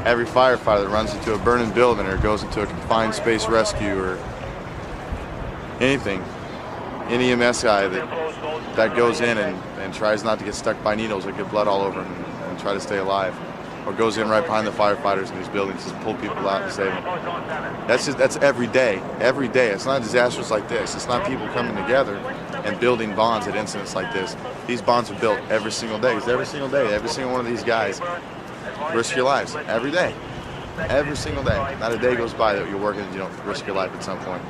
Every firefighter that runs into a burning building or goes into a confined space rescue or anything. Any EMS guy that goes in and tries not to get stuck by needles or get blood all over him and try to stay alive. Or goes in right behind the firefighters in these buildings to pull people out and save them. That's every day. Every day. It's not disasters like this. It's not people coming together and building bonds at incidents like this. These bonds are built every single day. It's every single day. Every single one of these guys risk your lives every day. Every single day. Not a day goes by that you're working and you don't risk your life at some point.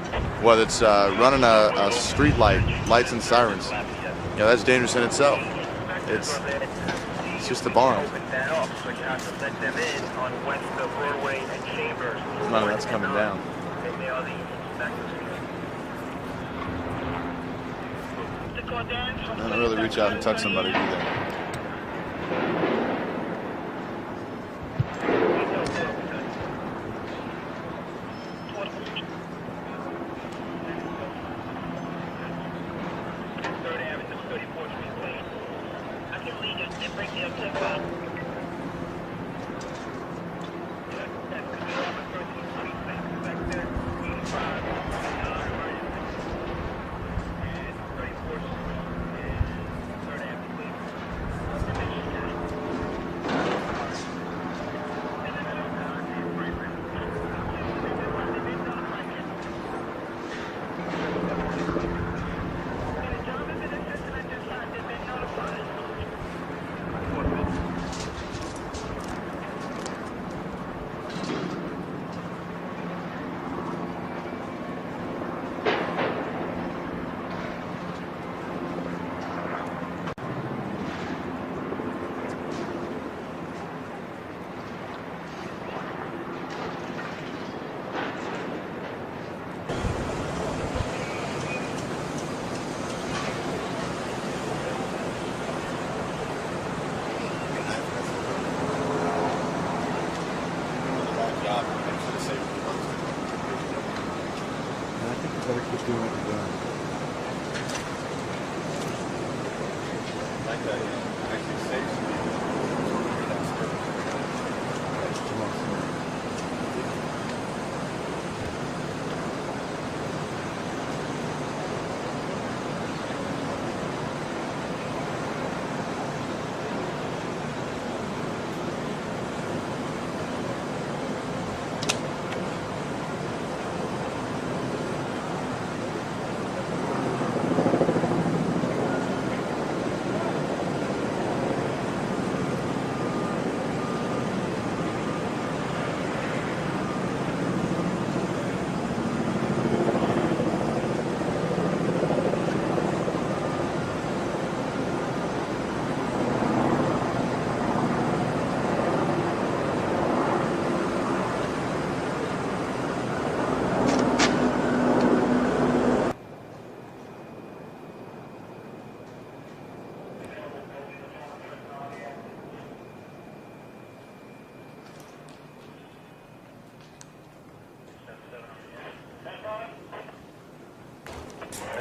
Whether it's running a street light, lights and sirens, you know, that's dangerous in itself. It's just a bond. None of that's coming down. I don't really reach out and touch somebody, do they?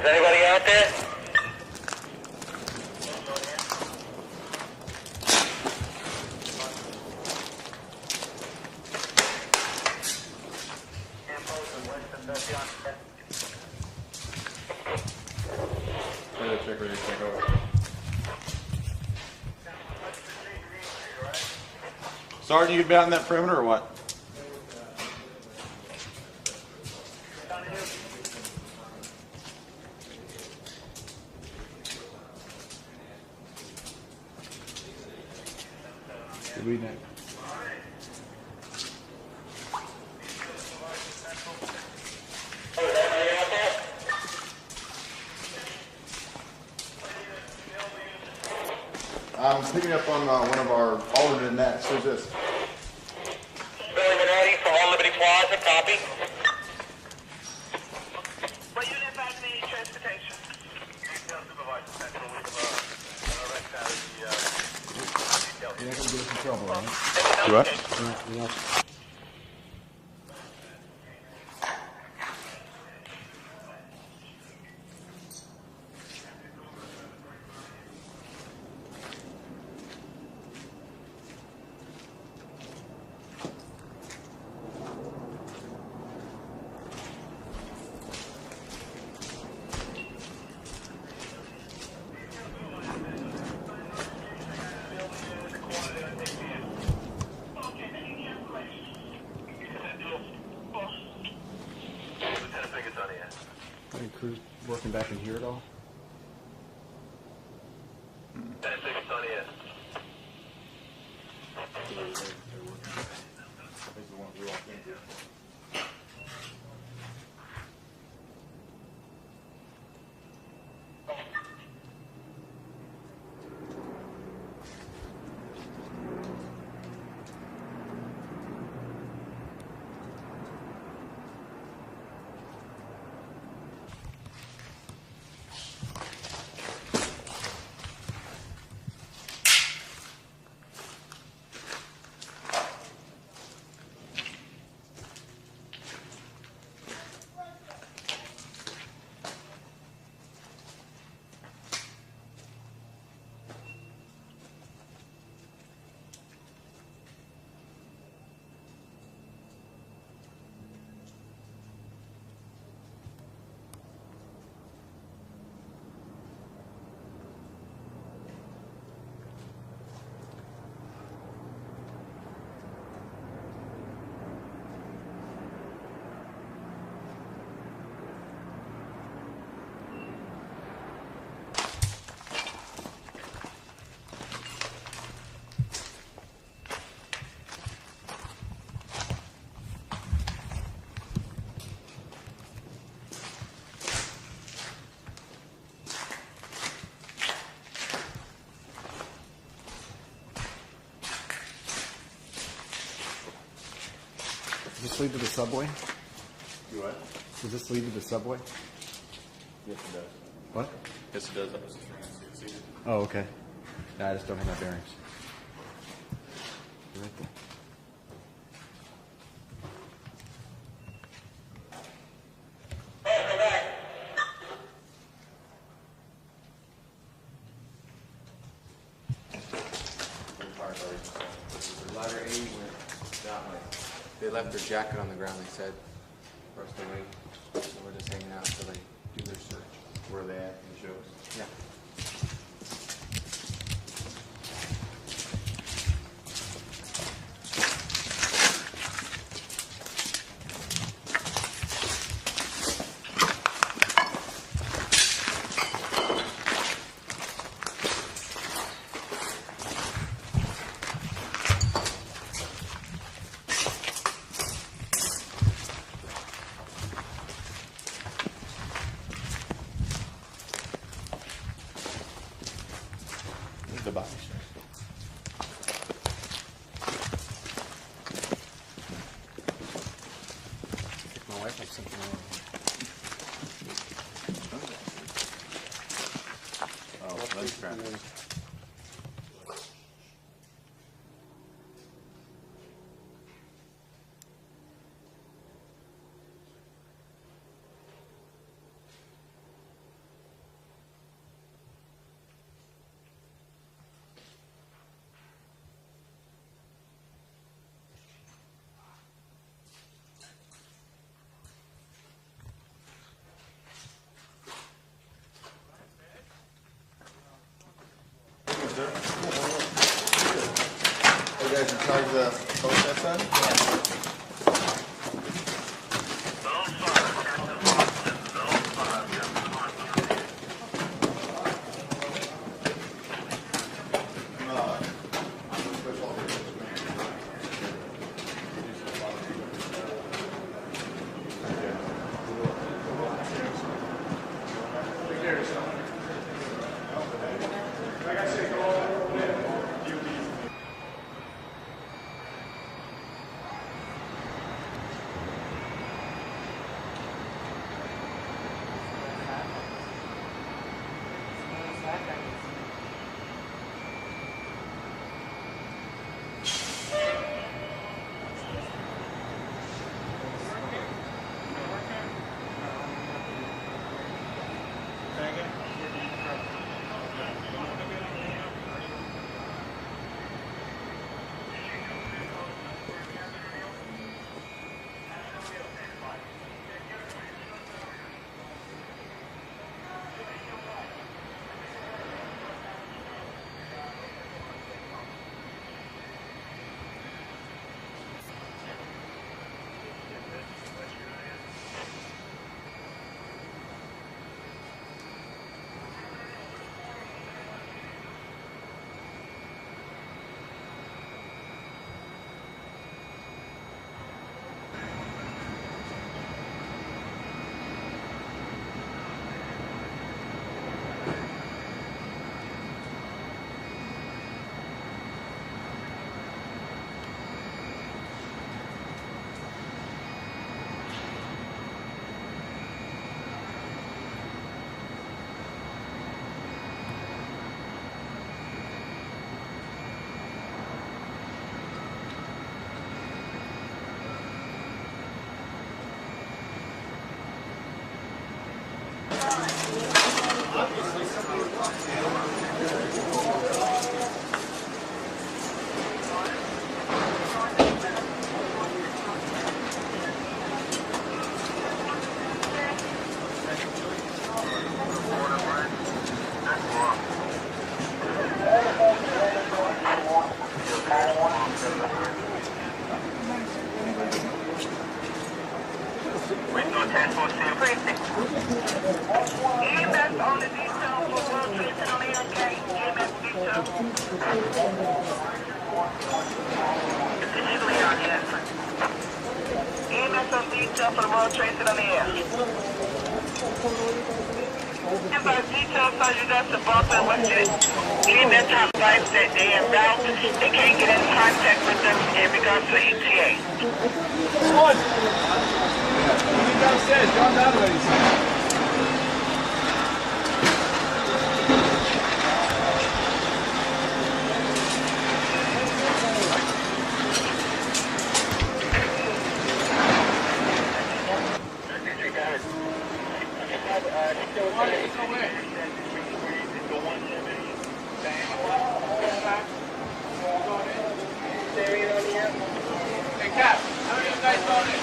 Is anybody out there? Sergeant, you been out in that perimeter or what? We next. I'm picking up on one of our alternate nets. Who's this? Billy Minetti from All Liberty Plaza, copy. What unit back need transportation? Detail supervisor, central with arrest out of the You're not going to get us in trouble, right? Do what? Any crews working back in here at all? this lead to the subway? You what? Does this lead to the subway? Yes, it does. What? Yes, it does. Oh, okay. No, I just don't have my bearings. Right there. Ladder 80 went that way. They left their jacket on the ground, they said, for us to wait. So we're just hanging out until they do their search. Where are they at? Can you show us? Yeah. The box. My wife has something wrong. Oh, that's crap. You guys in charge of the post that side? Details told you that's the bump and with it. Getting their top lights that they en route, they can't get in contact with them in regards to the ETA. What? He downstairs. John's out already. Hey, Cap, how many of you guys going in?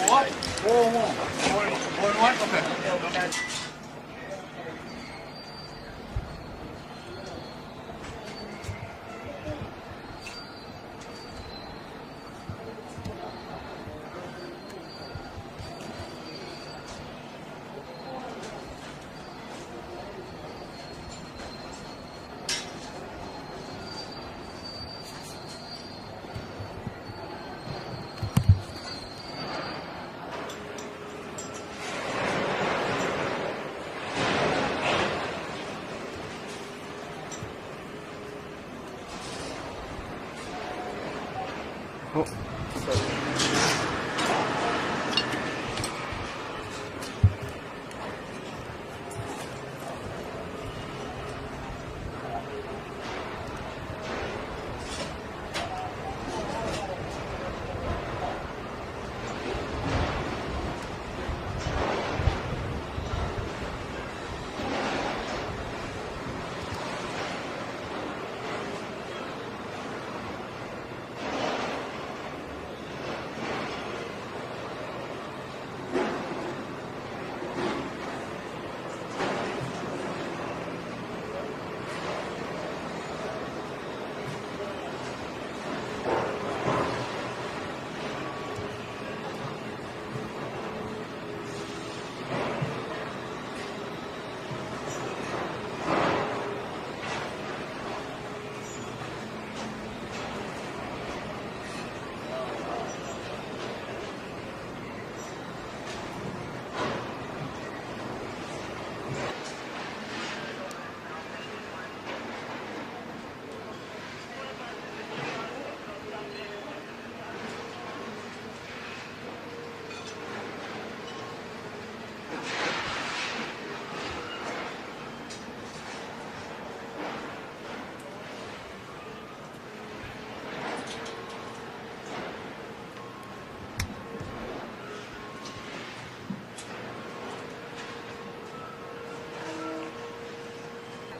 What? 4-1. 4-1? Okay.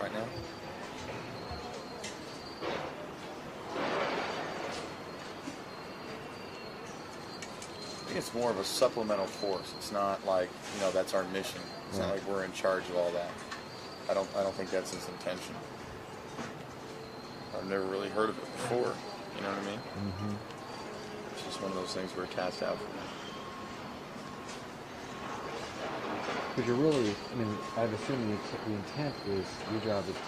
Right now? I think it's more of a supplemental force. It's not like, you know, that's our mission. It's not like we're in charge of all that. I don't think that's his intention. I've never really heard of it before. You know what I mean? Mm-hmm. It's just one of those things we're tasked out for. Because you're really, I mean, I'd assume the intent is, your job is to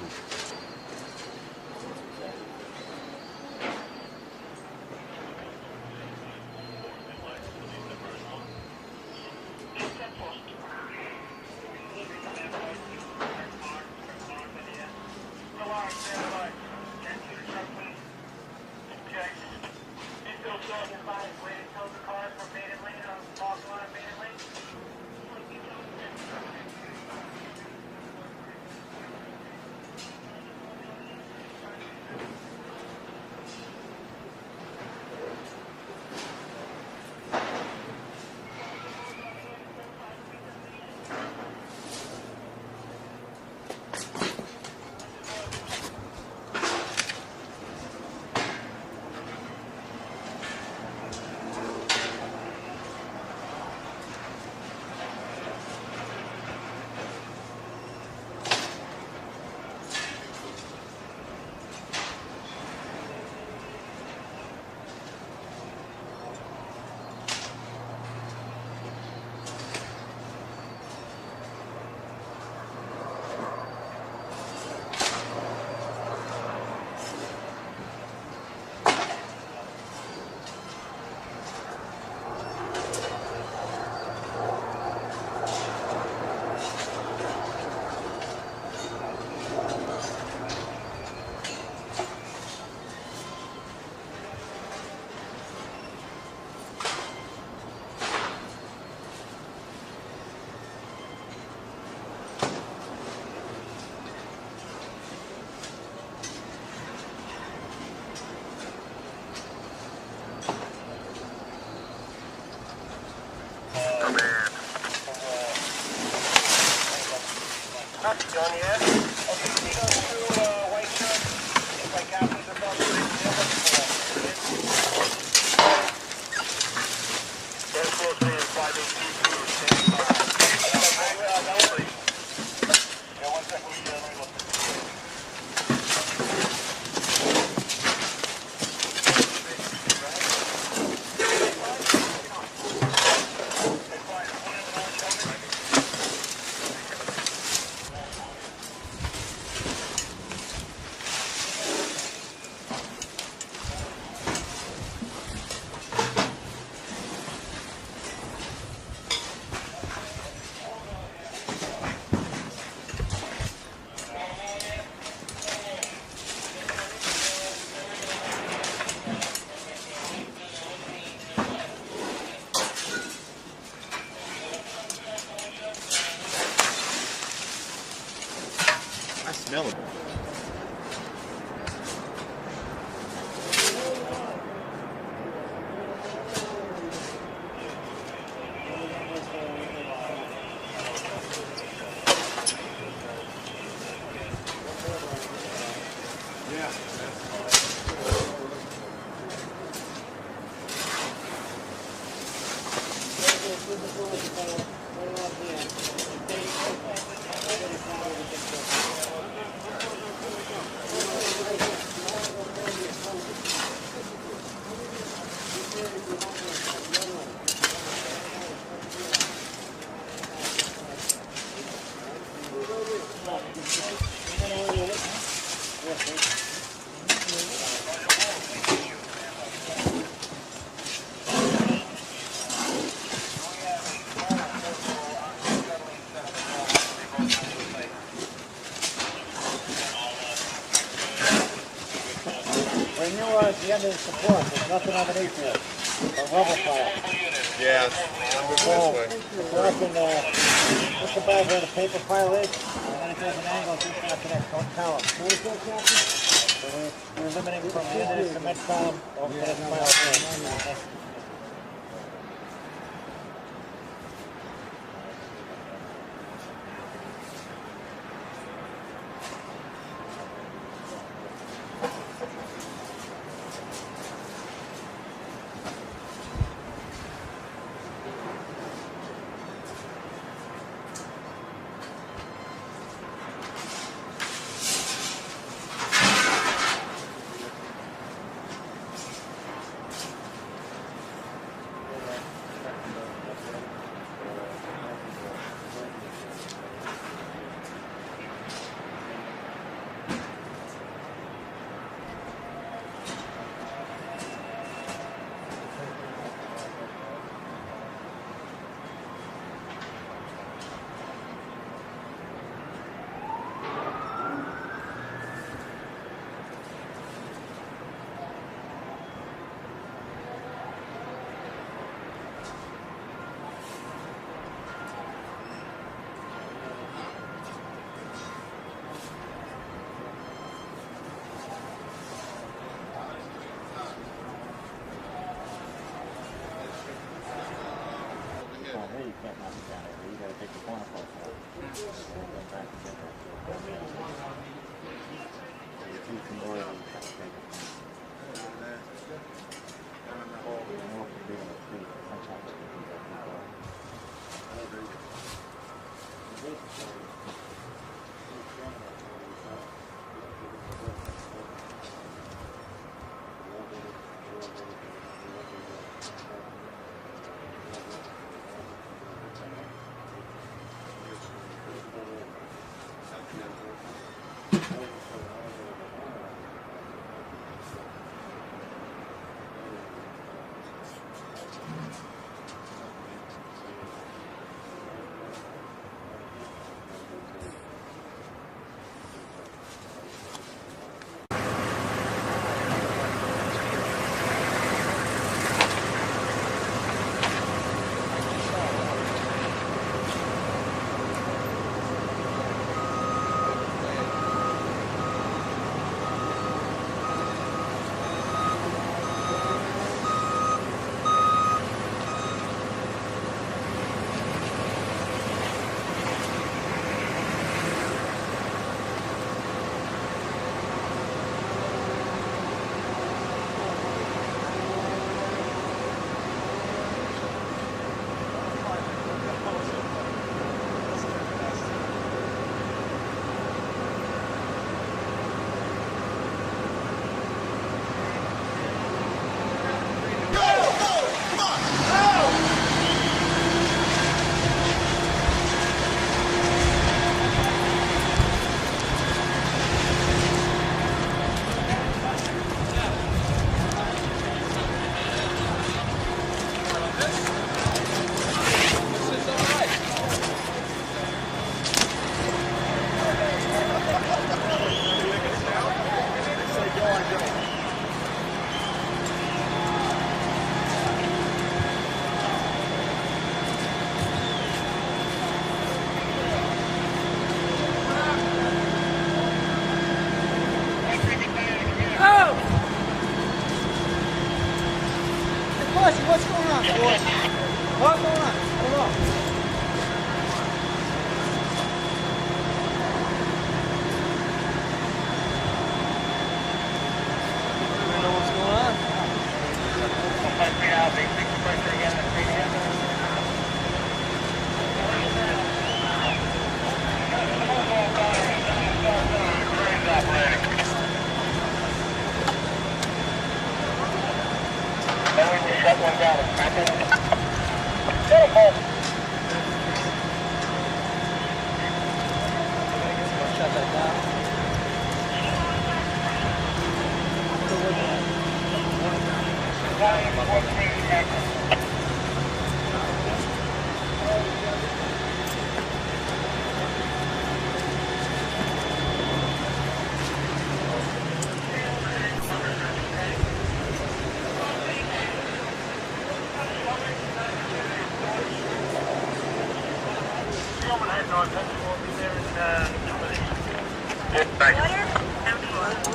John, yes? Okay, can you go through white shirt? If I captain the bus, Air Force Man 5822, stand by. Yeah, 1 second, let me look. I smell it. When you were at the end of the support, there's nothing underneath you. A rubber pile. Yeah, I'm moving this way. We're up in just about where the paper pile is, and then if there's an angle, just after that column. So we're limiting from the end of the cement column over to this pile.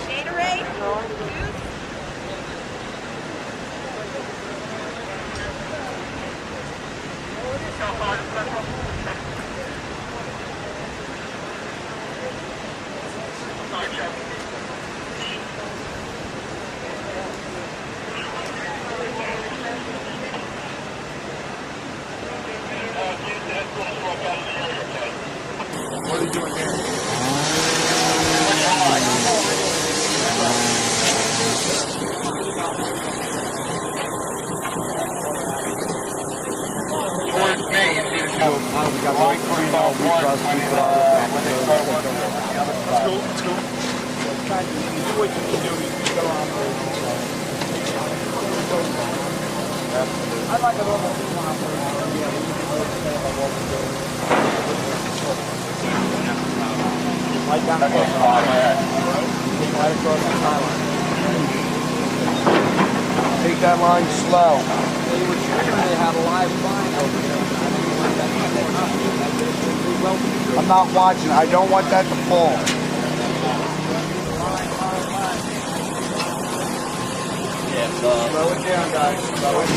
Gatorade? What are you doing here? Let's go. Try to do what you can do. You go on. I'd like a little more right down the right across the timeline. Take that line slow. They were sure they had a live line over there. I'm not watching. I don't want that to fall. Slow it down, guys. Slow it.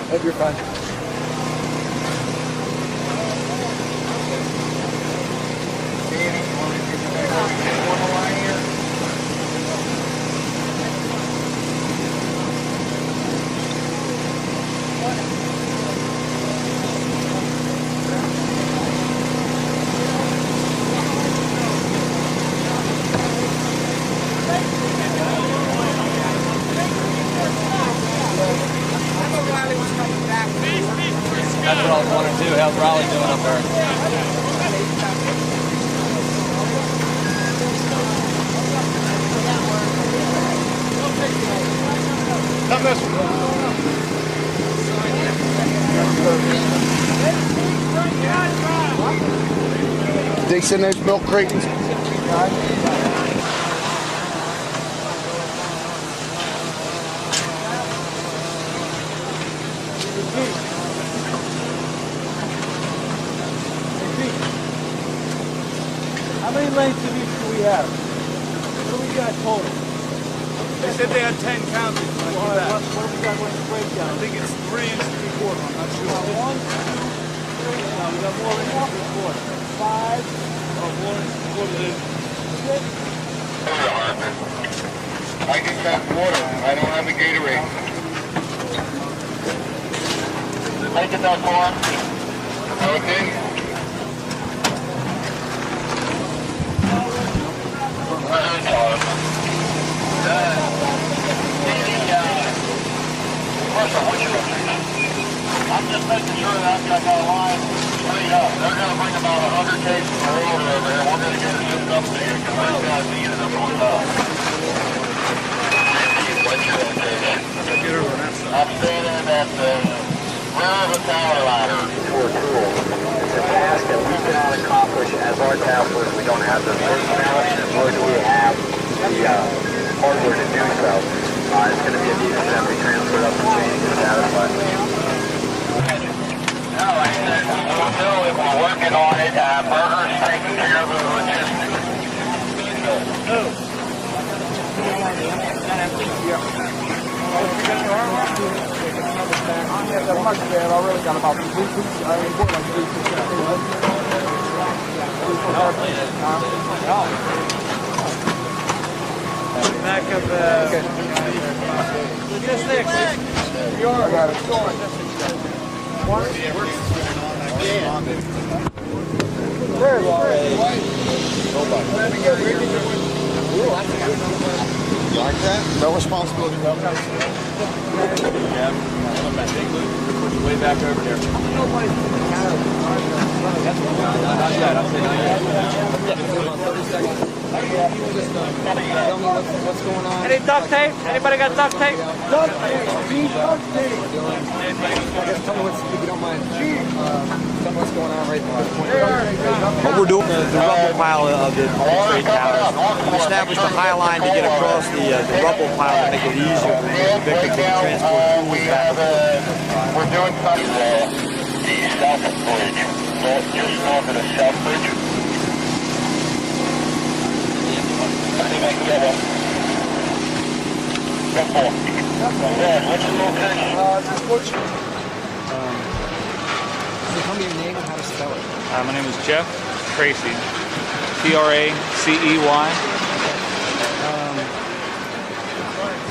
Hope you're fine. That's what I was wondering too. How's Raleigh doing up there? Come this way. They send those milk cratons. How many lanes of each do we have? What do we got total? They said they had 10 counted. What do we got? What's the breakdown? I think it's 3 and 3/4. I'm not sure. 1, 3. No, we got more than 3/4. 5. Oh, more than 3/4. 6. I just have water. I don't have a Gatorade. Make it that far. Okay. I'm just making sure that I've got my line straight up. They're going to bring about 100 cases of water over here. We're going to get it shipped up to you because those guys need it up on top. What's your location? I'm standing at the rear of the tower ladder. It's a task that we cannot accomplish as our counselors. We don't have the personality nor do we have the hardware to do so. It's going to be a need that we transfer up and change the data. No, like I said, we'll know if we're working on it. Burger's taking care of the logistics. I really got about 3 weeks. I only worked like 3%. Back of just there, please. You are. I got it. Go on. There you are. You like that? No responsibility. Yeah. Way back over there. Not yet. I'll say not yet. Tell me what's going on. Any duct tape? Anybody got duct tape? Duct tape. I guess tell me if you don't mind. Tell me what's going on right now. What we're doing the rubble pile of the trade towers. We established a high line to get across the rubble pile to make it easier for the victims to transport tools back. We're doing something the south bridge. just north of the South Bridge. I think I can get one. What for? Yeah, what's the location? Unfortunately. So tell me your name and how to spell it. My name is Jeff Tracy. Tracey.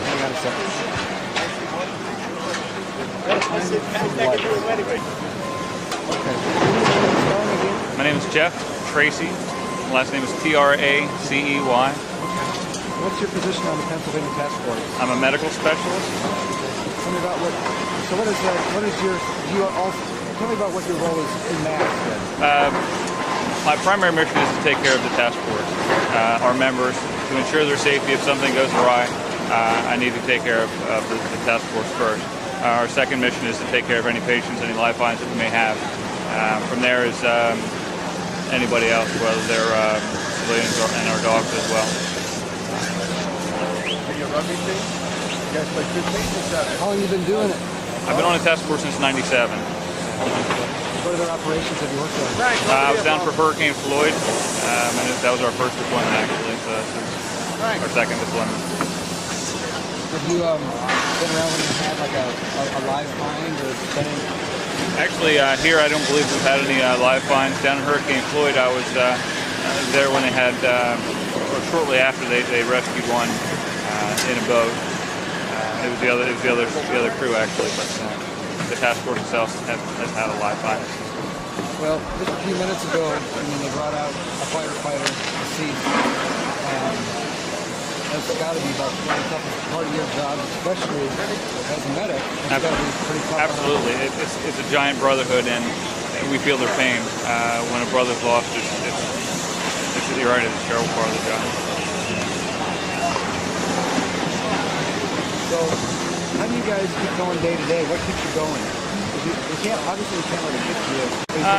Hang on a second. My name is Jeff Tracy. Last name is Tracey. What's your position on the Pennsylvania Task Force? I'm a medical specialist. Tell me about tell me about what your role is in MASS. My primary mission is to take care of the task force, our members, to ensure their safety. If something goes awry, I need to take care of the task force first. Our second mission is to take care of any patients, any lifelines that we may have. From there is anybody else, whether they're civilians and our dogs as well. Are you a rugby team? You guys play 15 or 7? How long have you been doing it? I've been on the task force since '97. What other operations have you worked on? I was down for Hurricane Floyd, and that was our first deployment actually, so this is our second deployment. Have you been around when you had like a live find or been in? Actually, here I don't believe we've had any live finds. Down in Hurricane Floyd, I was there when they had, or shortly after they rescued one in a boat. It was the other crew actually, but the task force itself has had a live find. Well, just a few minutes ago, they brought out a firefighter deceased, and that's got to be about the toughest part of your job, especially as a medic. It's got to be pretty tough. Absolutely, it's a giant brotherhood, and we feel their pain. When a brother's lost, you're right, it's a terrible part of the job. So, how do you guys keep going day to day? What keeps you going? Obviously you can't let it get to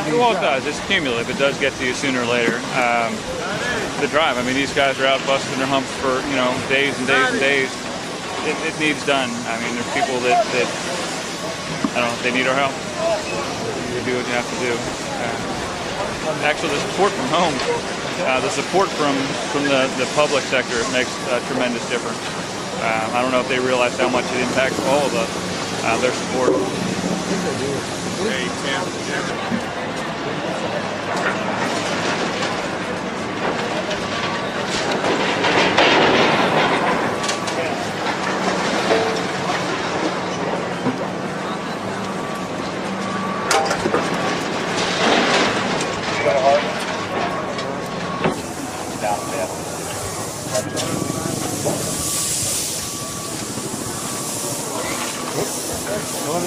you. Well, it does. It's cumulative. It does get to you sooner or later. The drive. I mean, these guys are out busting their humps for days and days and days. It needs done. I mean, there's people that I don't know. They need our help. You do what you have to do. Actually, the support from home, the support from the public sector makes a tremendous difference. I don't know if they realize how much it impacts all of us. Their support. Hey, Tim.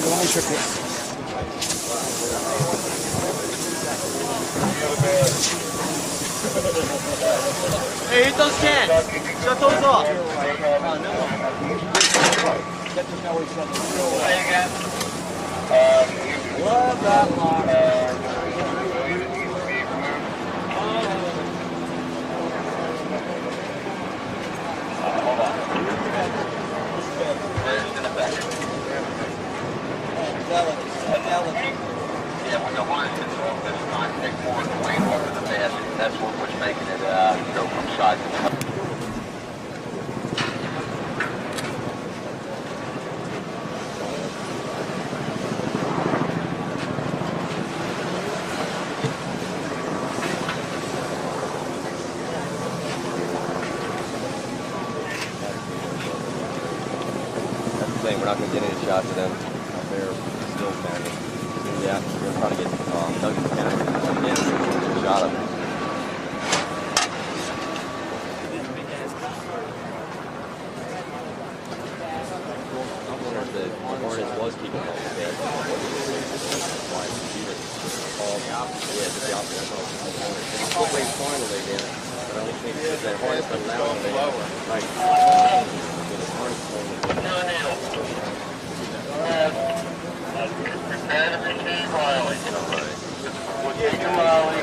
Let me check this. Hey, hit those cans. Shut those off. Love that line. Hold on. There's in effect. Yeah, when the line is off, it's not take more weight off of the basket. That's what's making it go from side to side. That's the thing, we're not going to get any shots of them out there still standing. Yeah, we're going to try to get Douglas County again, shot of them. The Hornets was keeping up with that. Why the opposite? Yeah, the opposite. It's still way fine when they did it. But I don't think the Hornets are allowing it lower. Right. The Hornets Prepare to receive Riley. We'll take you, Riley.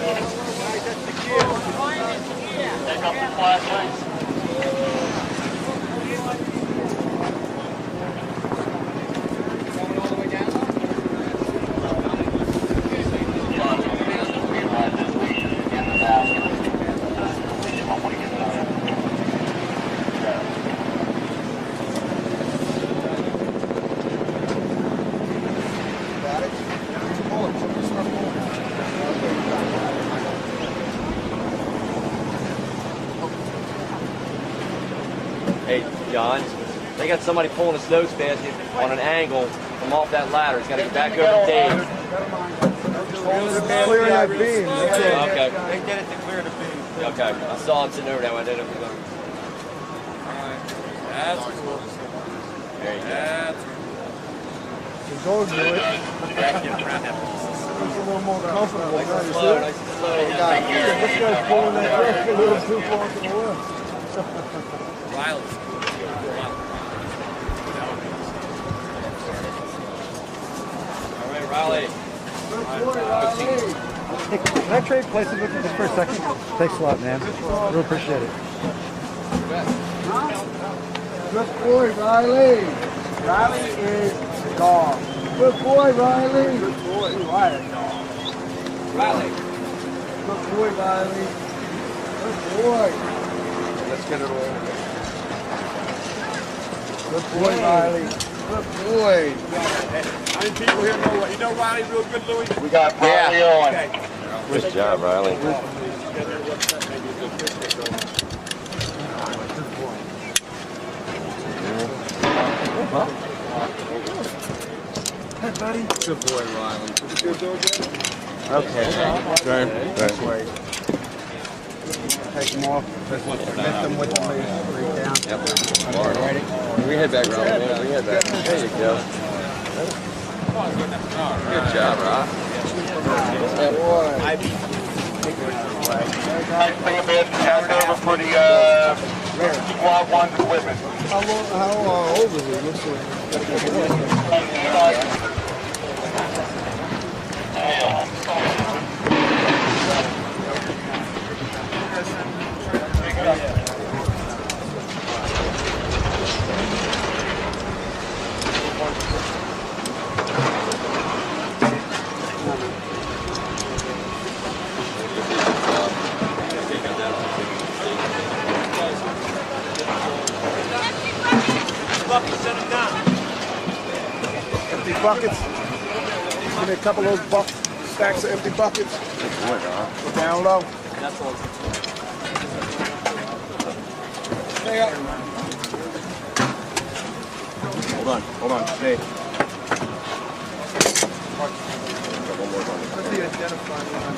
Take up the flashlights. John. They got somebody pulling a snow basket on an angle from off that ladder. He's got to go back over Dave. Clearing that beam. Okay. They did it to clear the beam. Okay. I saw him sitting over there. I didn't know if he was going to. That's cool. There you go. That's It's all good. It's a little more comfortable. Nice and You slow, see nice and slow. it? This guy's pulling that truck a little too far to the left. Riley. All right, Riley. Hey, can I trade places with you just for a second? Thanks a lot, man. Really appreciate it. Good boy, Riley. Riley is dog. Good boy, Riley. Good boy. Riley. Riley. Good boy, Riley. Good boy. Let's get it all. Good boy, Riley. Good boy. How many people here know what? You know Riley real good, Louis? We got Riley on. Good job, Riley. Hey, buddy. Good boy, Riley. Good dog, Okay. Right. Take them off. Lift them with the leash. Breathe down. Yep. We head back, Riley. Yeah, we head back. There you go. Good job, Rob. Good boy. Pass over for the Squad 1's equipment. How old is he? Looks empty buckets. Give me a couple of those stacks of empty buckets. Go down low. That's all. Stay up. Hold on, stay. What's the identifying line?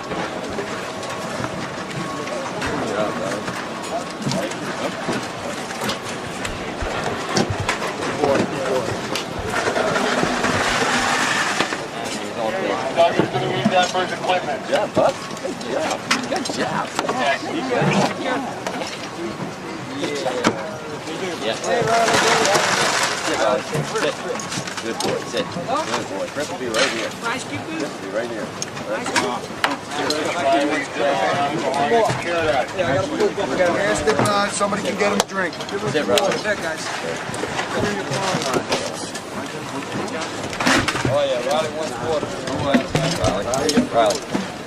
Doug's going to use that for his equipment. Good job, Buck. Good job. Good job. Yeah. Hey, Riley. Sit, Riley. Sit. Good boy. Sit. Good boy. Chris will be right here. Chris will be right here. We got an air stick on. Somebody can get him a drink. Sit, Riley. Sit, guys. Oh, yeah. Riley wants water. Riley.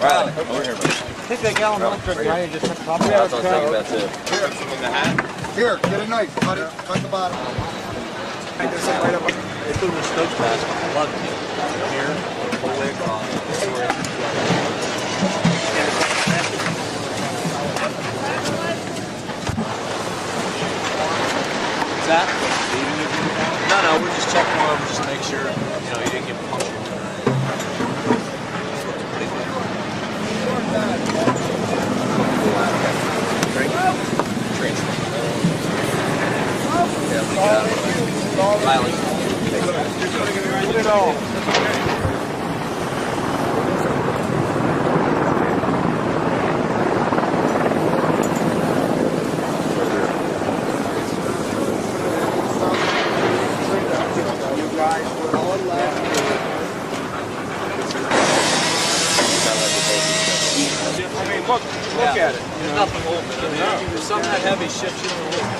Riley. Over here, bro. Take that gallon of electric guy and just cut the top of it. That's what I was thinking about, too. Here, get a knife, buddy. Cut the bottom. They threw the stove pass plug here, all the way across. What's that? No, we're just checking over just to make sure, you know, you didn't get punctured. Riley. Put it on. You guys were all laughing. I mean, look at it. There's nothing over it. There's some that heavy shit you don't look at.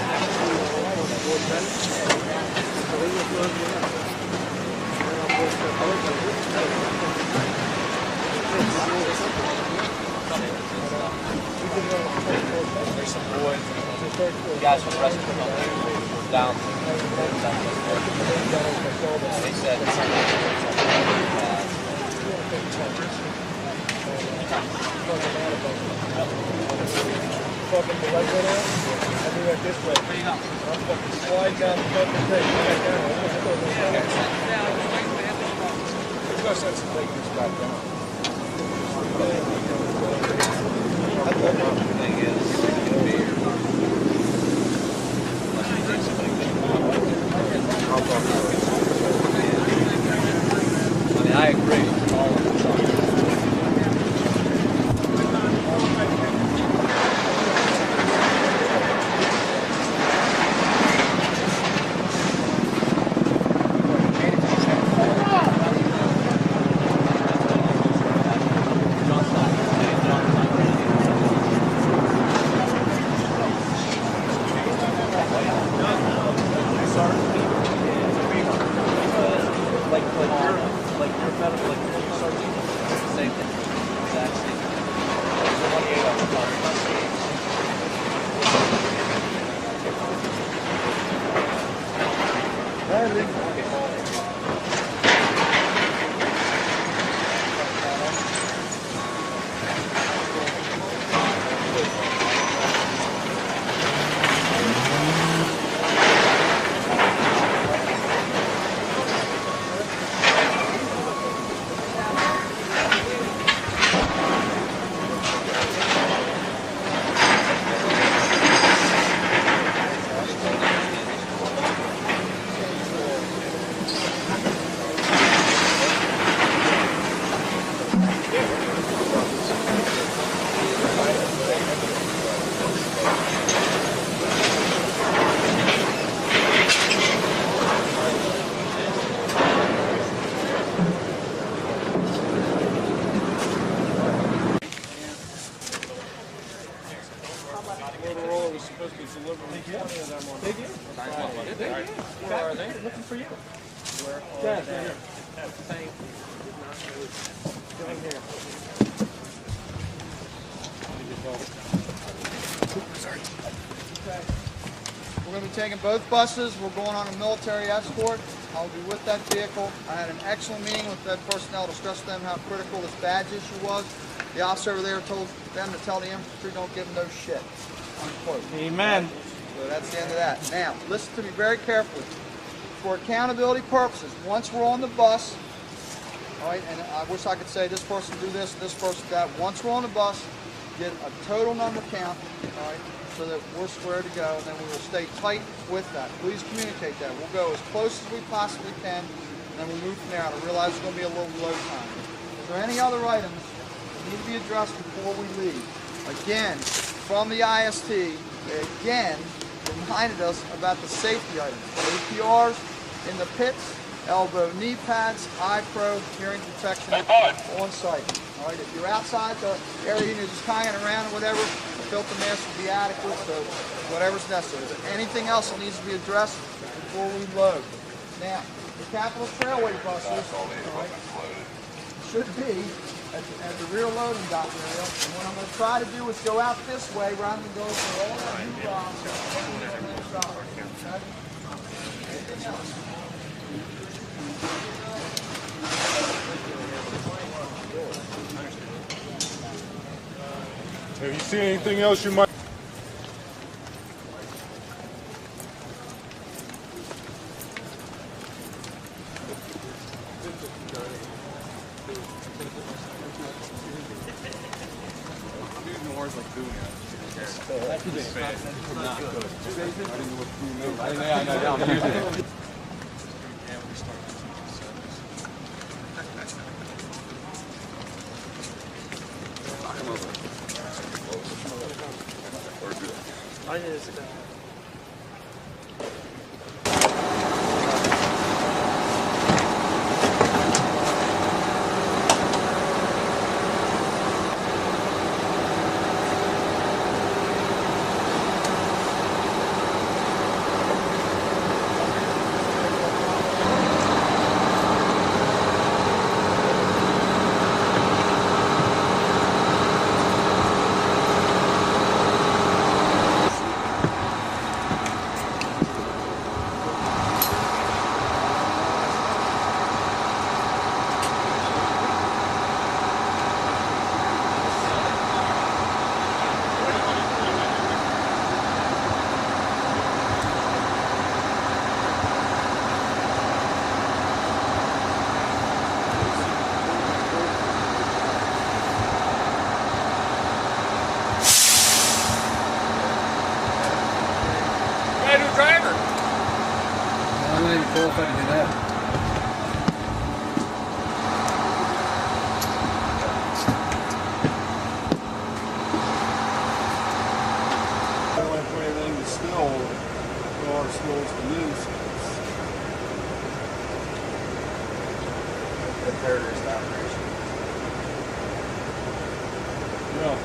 There's some boys, guys from the rescue company down. They said something. fucking the light went out. I do that this way. There you go. I'm fucking sliding down the fucking thing. Back down. There's no sense in taking this back down. I mean, I agree. All of the time. Looking for you. Where? Right here. Down here. Sorry. Okay. We're going to be taking both buses. We're going on a military escort. I'll be with that vehicle. I had an excellent meeting with that personnel to stress to them how critical this badge issue was. The officer over there told them to tell the infantry don't give them no shit. Unquote. Amen. So that's the end of that. Now, listen to me very carefully. For accountability purposes, once we're on the bus, all right, and I wish I could say this person do this, this person that. Once we're on the bus, get a total number count, all right, so that we're square to go, and then we will stay tight with that. Please communicate that. We'll go as close as we possibly can, and then we'll move from there. I realize it's going to be a little low time. Is there any other items that need to be addressed before we leave? Again, from the IST, they again reminded us about the safety items. APRs in the pits, elbow knee pads, eye probe, hearing protection on site. All right, if you're outside the area and you're just hanging around or whatever, the filter mask will be adequate, so whatever's necessary. Is there anything else that needs to be addressed before we load? Now, the Capital Trailway buses, all right, should be at the rear loading dock area. And what I'm going to try to do is go out this way rather than go for all that new docks. Have you seen anything else you might?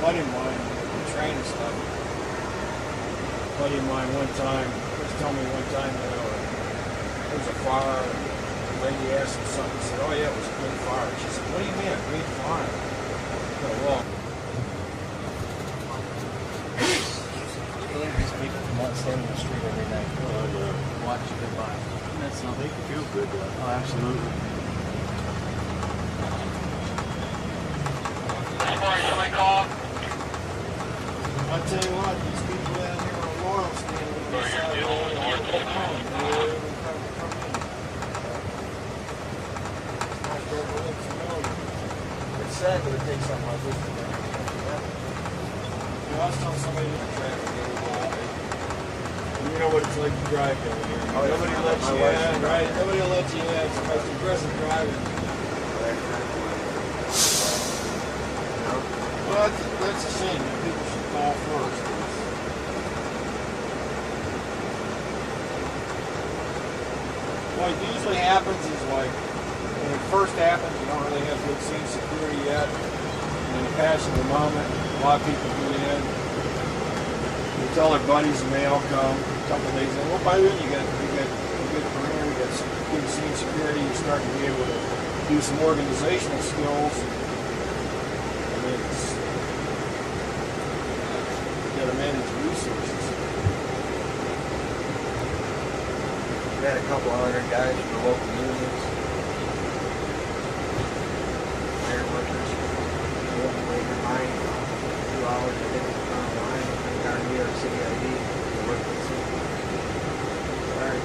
buddy of mine, train and stuff. A buddy of mine one time, was telling me one time that there was a fire, the lady asked him something, he said, oh yeah, it was a good fire. She said, what do you mean, a great fire? Well, these people come out standing in the street every night, watch you go by. That's not make you feel good, though. Oh, absolutely. I tell you what, these people out here are loyal standing on the side of the road. It's sad that it takes something like this to make it happen. You know, I was telling somebody in the traffic the other day, and you know what it's like to drive down here. Oh, nobody lets you in, right? Nobody will let you in. It's the most aggressive driving. Well, that's a shame. People should call first. What usually happens is like, when it first happens, you don't really have good scene security yet. And in the passing of the moment, a lot of people get in. They tell their buddies and they all come. A couple of days in, well, by then you got a good career, you got some good scene security, you're starting to be able to do some organizational skills. To manage resources. We had a couple hundred guys from the local unions, fire workers, local labor mine, 2 hours a day on the line, down in New York City ID, work with the city. Sorry.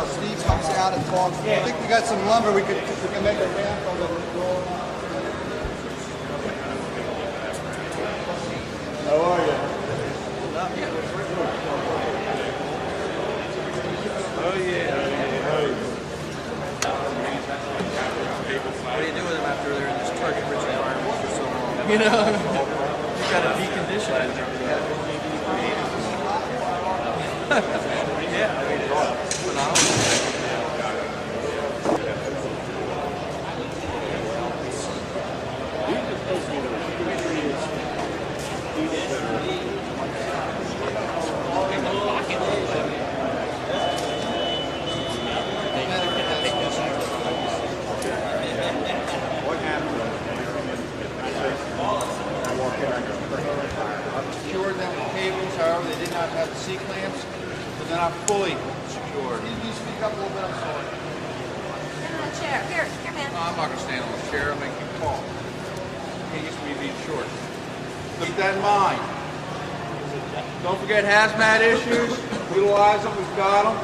Steve comes out and talks. I think we got some lumber. We can make a ramp on the road. How are you? Oh yeah. What do you do with them after they're in this target-rich environment for so long? You know, you got to decondition it. Yeah, I mean, it's phenomenal. What happened? I walked in, I secured them with cables, however, they did not have the C-clamps. But they're not fully secured. Can you speak up a little bit? I'm sorry. Stand on the chair. Here, man. No, I'm not going to stand on the chair. I'll make you fall. Can't used to be being short. Keep that in mind. Don't forget hazmat issues. Utilize them. We've got them.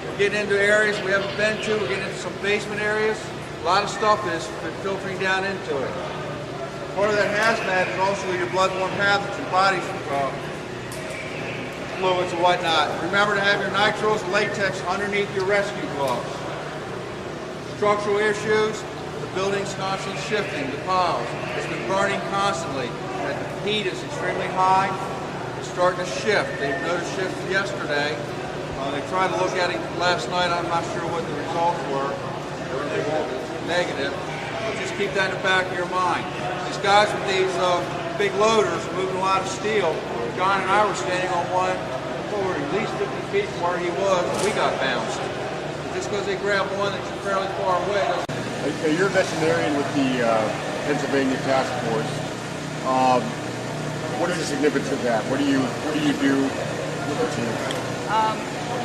We're getting into areas we haven't been to. We're getting into some basement areas. A lot of stuff is filtering down into it. Part of that hazmat is also your bloodborne pathogen, body fluids and whatnot. Remember to have your nitros and latex underneath your rescue gloves. Structural issues, the building's constantly shifting, the piles. It's been burning constantly. The heat is extremely high. It's starting to shift. They've noticed shifts yesterday. They tried to look at it last night. I'm not sure what the results were. They were negative. But just keep that in the back of your mind. These guys with these big loaders moving a lot of steel. John and I were standing on one over at least 50 feet from where he was, and we got bounced. But just because they grab one that's fairly far away doesn't... You're a veterinarian with the Pennsylvania Task Force. What is the significance of that? What do you do with the team?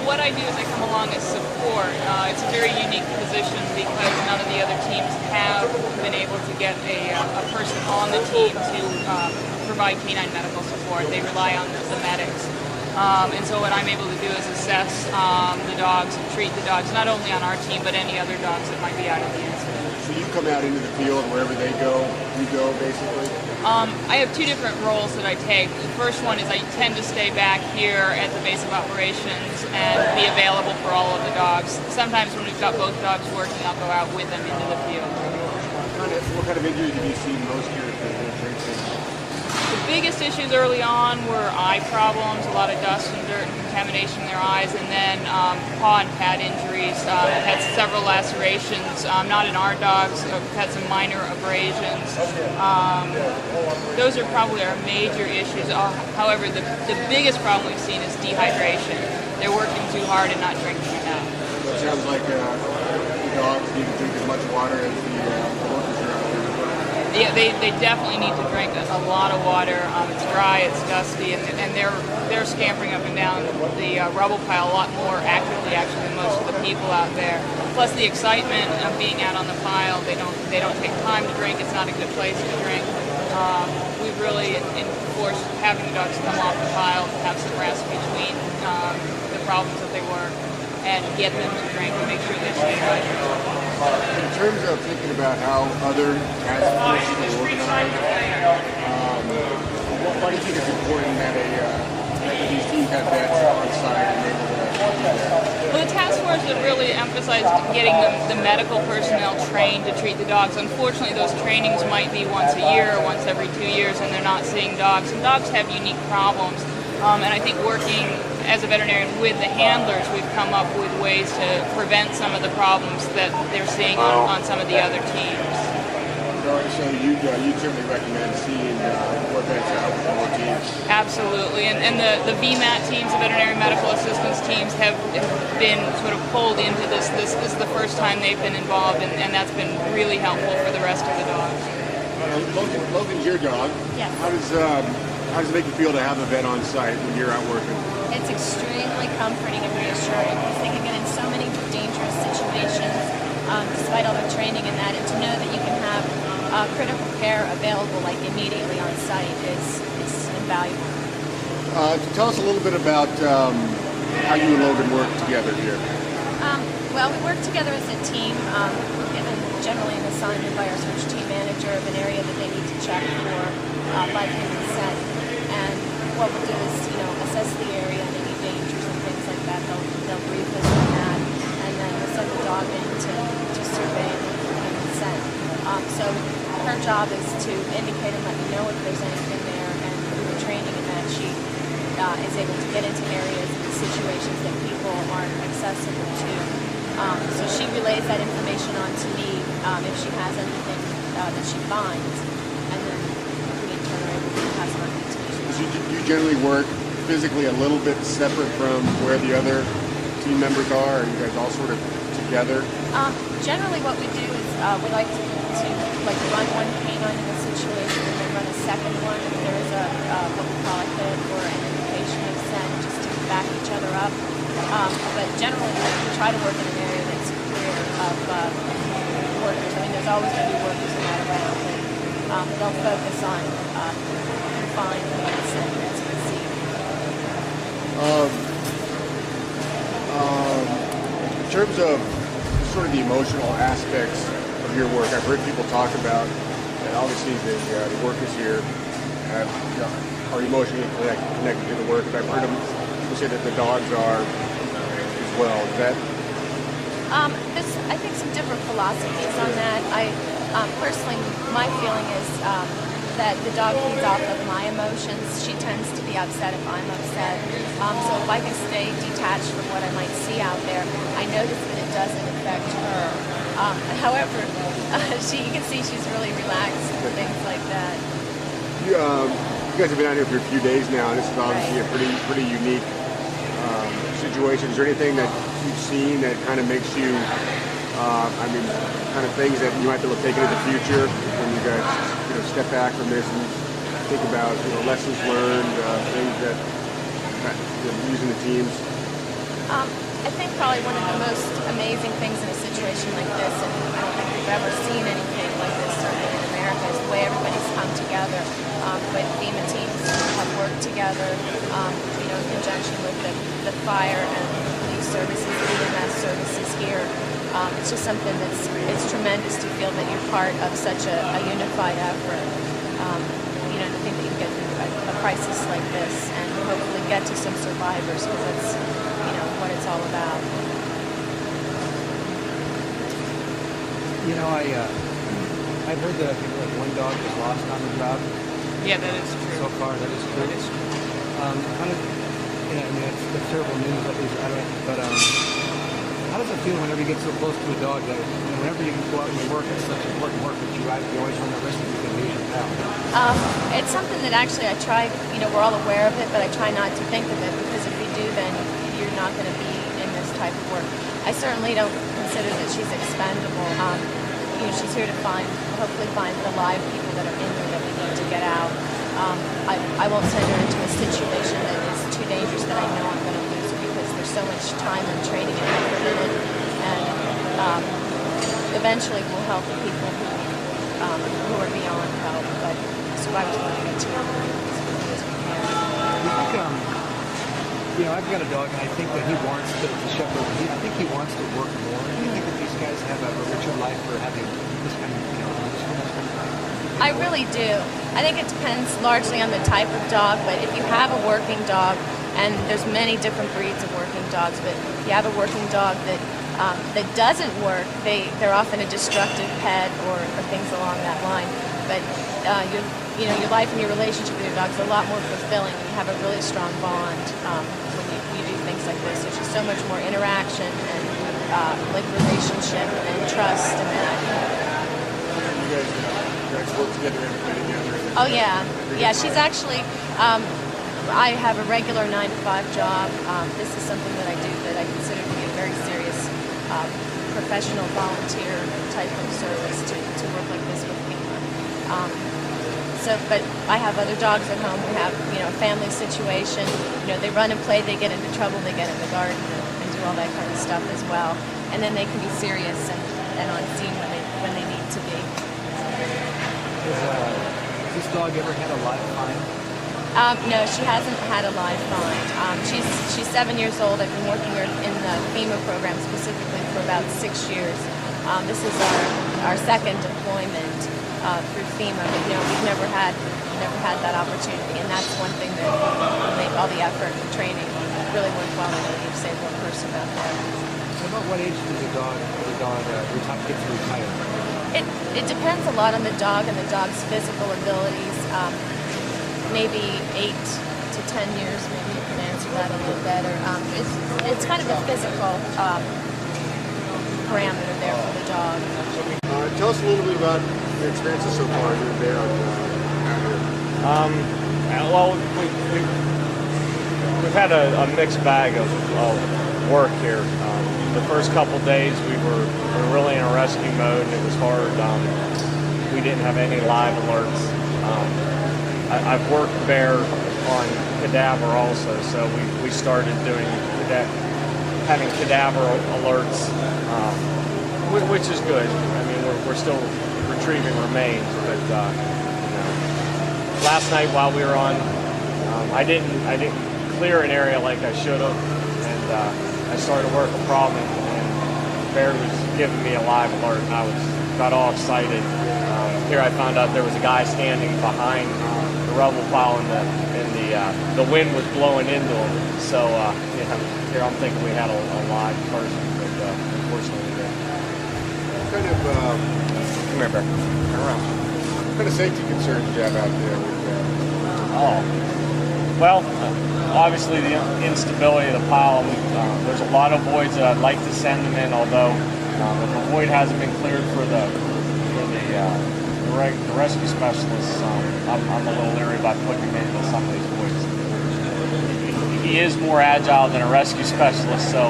What I do is I come along as support. It's a very unique position because none of the other teams have been able to get a person on the team to provide canine medical support. They rely on the medics. And so what I'm able to do is assess the dogs and treat the dogs, not only on our team, but any other dogs that might be out of the incident. So you come out into the field wherever they go, you go basically? I have two different roles that I take. The first one is I tend to stay back here at the base of operations and be available for all of the dogs. Sometimes when we've got both dogs working, I'll go out with them into the field. What kind of injuries have you seen most here at the drink station? The biggest issues early on were eye problems, a lot of dust and dirt and contamination in their eyes, and then paw and pad injuries. I've had several lacerations, not in our dogs. I've had some minor abrasions. Those are probably our major issues. However, the biggest problem we've seen is dehydration. They're working too hard and not drinking enough. So it sounds like the dogs need to drink as much water as the workers are out there. Yeah, they definitely need to drink a lot of water. It's dry, it's dusty, and they're scampering up and down the rubble pile a lot more actively actually than most of the people out there. Plus the excitement of being out on the pile. They don't take time to drink. It's not a good place to drink. We've really enforced having the dogs come off the pile to have some rest between the problems that they were, and get them to drink and make sure they stay hydrated. In terms of thinking about how other task forces are organized, why do you think it's important that these teams have vets on site and able to do that? Well, the task force have really emphasized getting the medical personnel trained to treat the dogs. Unfortunately, those trainings might be once a year or once every 2 years, and they're not seeing dogs. And dogs have unique problems. And I think working as a veterinarian with the handlers, we've come up with ways to prevent some of the problems that they're seeing on some of the other teams. So you'd certainly recommend seeing more vets out with more teams? Absolutely. And the VMAT teams, the veterinary medical assistance teams, have been sort of pulled into this. This is the first time they've been involved, and that's been really helpful for the rest of the dogs. Logan's your dog. Yes. How does it make you feel to have a vet on site when you're out working? It's extremely comforting and reassuring because they can get in so many dangerous situations despite all their training and that, and to know that you can have critical care available like immediately on site is invaluable. Tell us a little bit about how you and Logan work together here. Well, we work together as a team. We're given generally an assignment by our search team manager of an area that they need to check for by consent. And what we'll do is, assess the area and any dangers and things like that. They'll brief us on that, and then we'll send the dog in to survey and consent. So her job is to indicate and let me know if there's anything there, and through the training in that she is able to get into areas and situations that people aren't accessible to. So she relays that information on to me if she has anything that she finds, and then we in turn are able to pass on information. So you generally work physically a little bit separate from where the other team members are? Are you guys all sort of together? Generally what we do is we like to run one canine in a situation and then run a second one if there is what we call a hit or an indication of scent, just to back each other up. But generally we try to work in an area that's clear of workers. I mean, there's always going to be workers in that around, and they'll focus on confined and scent, as you can see. In terms of sort of the emotional aspects of your work, I've heard people talk about that obviously the workers here are emotionally connected to the work, and I've heard them say that the dogs are as well. Is that? There's, I think, some different philosophies on that. Personally, my feeling is that the dog feeds off of my emotions. She tends to be upset if I'm upset. So if I can stay detached from what I might see out there, I notice that it doesn't affect her. However, you can see she's really relaxed and things like that. You guys have been out here for a few days now, and this is obviously a pretty unique situation. Is there anything that you've seen that kind of makes you, kind of things that you might be able to take into the future when you guys, step back from this and think about, lessons learned, things that using the teams? I think probably one of the most amazing things in a situation like this, and I don't think we've ever seen anything like this certainly in America, is the way everybody's come together. The way the FEMA teams have worked together, in conjunction with the fire and police services, the EMS services here. It's just something it's tremendous to feel that you're part of such a unified effort. To think that you can get through a crisis like this and hopefully get to some survivors, because that's, what it's all about. I I've heard that I think like one dog was lost on the job. Yeah, that is true. So far, that is true. That is true. Kind of, I mean, that's terrible news. At least I don't. But how does it feel whenever you get so close to a dog that whenever you can go out and you work, it's such important work that you always run the risk that you can lose your pal? It's something that actually I try, we're all aware of it, but I try not to think of it, because if you do, then you're not going to be in this type of work. I certainly don't consider that she's expendable. She's here to hopefully find the live people that are in there that we need to get out. I won't send her into a situation that is too dangerous that I know I'm going to lose her, because there's so much time and training and effort in it, and eventually we'll help the people who are beyond help, but survivors want to get to as quickly as we can. I've got a dog, and I think that he wants to shepherd. I think he wants to work more. Do you think that these guys have a richer life for having this kind of, I really do. I think it depends largely on the type of dog, but if you have a working dog, and there's many different breeds of working dogs, but if you have a working dog that doesn't work, they're often a destructive pet or things along that line. But your life and your relationship with your dog is a lot more fulfilling when you have a really strong bond when you do things like this. There's just so much more interaction and like relationship and trust and that. You guys work together every day together? Oh yeah, she's actually. I have a regular 9-to-5 job. This is something that I do that I consider to be a very serious professional volunteer type of service to work like this with FEMA. But I have other dogs at home. We have a family situation. They run and play. They get into trouble. They get in the garden and do all that kind of stuff as well. And then they can be serious and on scene when they need to be. Has this dog ever had a live find? No, she hasn't had a live find. She's 7 years old. I've been working her in the FEMA program specifically for about 6 years. This is our second deployment through FEMA, but we've never had that opportunity, and that's one thing that will make all the effort and training really worthwhile. I know you've saved one person out there. So about what age does the dog get to retire? It depends a lot on the dog and the dog's physical abilities. Maybe 8 to 10 years, maybe you can answer that a little better. It's kind of a physical parameter there for the dog. Tell us a little bit about your experiences so far here today out here. Well, we've had a mixed bag of work here. The first couple days we were really in a rescue mode, and it was hard. We didn't have any live alerts. I've worked bear on cadaver also, so we started doing having cadaver alerts, which is good. I mean, we're still retrieving remains, but last night while we were on, I didn't clear an area like I should have, and I started to work a problem, and bear was giving me a live alert, and I got all excited. Here I found out there was a guy standing behind the rubble pile, and the wind was blowing into him. So here I'm thinking we had a live person, but unfortunately we didn't. What kind of come here, Bear. Turn around. What kind of safety concerns do you have out there with well, obviously the instability of the pile. There's a lot of voids that I'd like to send them in, although if a void hasn't been cleared for the rescue specialists, I'm a little leery about putting him into some of these voids. He is more agile than a rescue specialist, so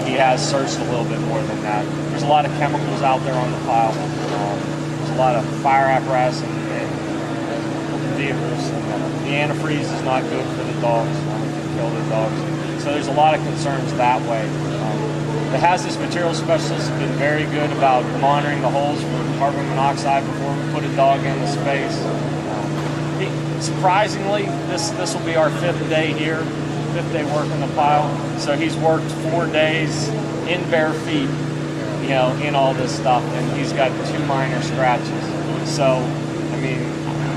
he has searched a little bit more than that. There's a lot of chemicals out there on the pile. There's a lot of fire apparatus and vehicles. And the antifreeze is not good for the dogs. It can kill the dogs. So there's a lot of concerns that way. The hazardous materials specialists have been very good about monitoring the holes for carbon monoxide before we put a dog in the space. Surprisingly, this will be our 5th day here, 5th day working the pile. So he's worked 4 days in bare feet, in all this stuff, and he's got 2 minor scratches. So, I mean,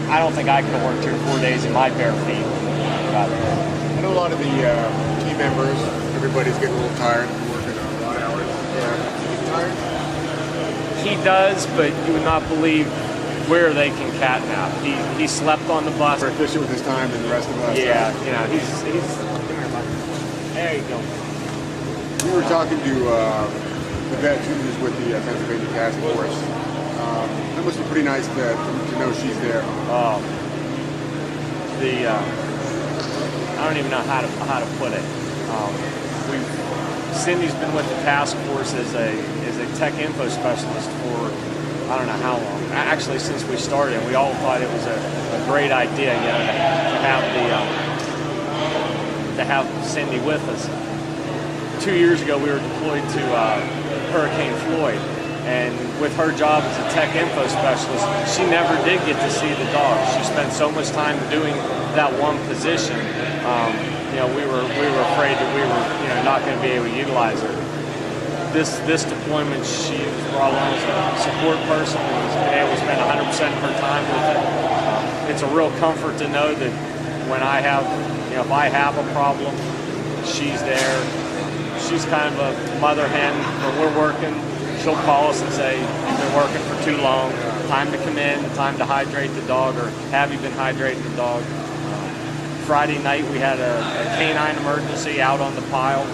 I don't think I could have worked here 4 days in my bare feet. I know a lot of the team members, everybody's getting a little tired. Working a lot of hours. Yeah. You get tired? he does, but you would not believe where they can catnap. He slept on the bus. More efficient with his time than the rest of us. Yeah, you know, he's come here, bud. There you go. We were talking to the vet who was with the Pennsylvania Task Force. That must be pretty nice to know she's there. Oh, I don't even know how to put it. Cindy's been with the task force as a tech info specialist for I don't know how long. Actually, since we started, we all thought it was a great idea, you know, to have Cindy with us. 2 years ago, we were deployed to Hurricane Floyd, and with her job as a tech info specialist, she never did get to see the dog. She spent so much time doing that one position. You know, we were afraid that we were, you know, not going to be able to utilize her. This deployment, she was brought on as a support person and was able to spend 100% of her time with it. It's a real comfort to know that when I have, you know, if I have a problem, she's there. She's kind of a mother hen. When we're working, she'll call us and say, "You've been working for too long. Time to come in. Time to hydrate the dog," or "Have you been hydrating the dog?" Friday night we had a canine emergency out on the pile,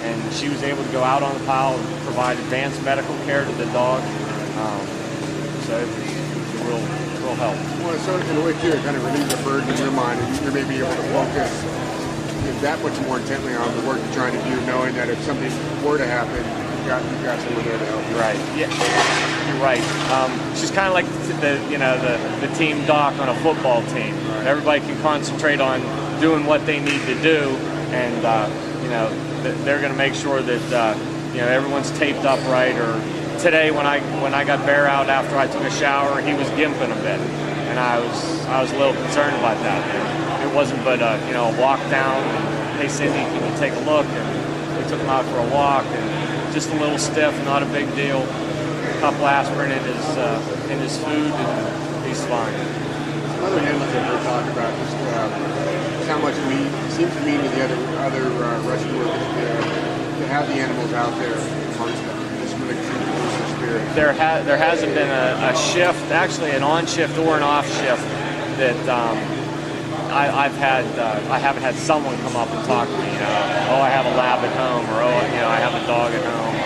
and she was able to go out on the pile and provide advanced medical care to the dog. So it was a real help. Well, so in a way too, it kind of relieves the burden in your mind, and you may be able to focus that much more intently on the work you're trying to do, knowing that if something were to happen, you've got someone there to help you. Right. Yeah. You're right. She's kind of like the team doc on a football team. Right. Everybody can concentrate on doing what they need to do, and you know, they're going to make sure that you know, everyone's taped up right. Or today, when I got Bear out after I took a shower, he was gimping a bit, and I was a little concerned about that. It wasn't but you know, a walk down. And, "Hey Cindy, can you take a look?" And we took him out for a walk, and just a little stiff, not a big deal. A couple aspirin in his food, and he's fine. Other animals that we talk about just how much it seems to mean to the other rescue workers to have the animals out there amongst them. Just really boosts their spirit. There hasn't been a shift, actually an on shift or an off shift, that I haven't had someone come up and talk to me. You know, "Oh, I have a lab at home," or "Oh, you know, I have a dog at home."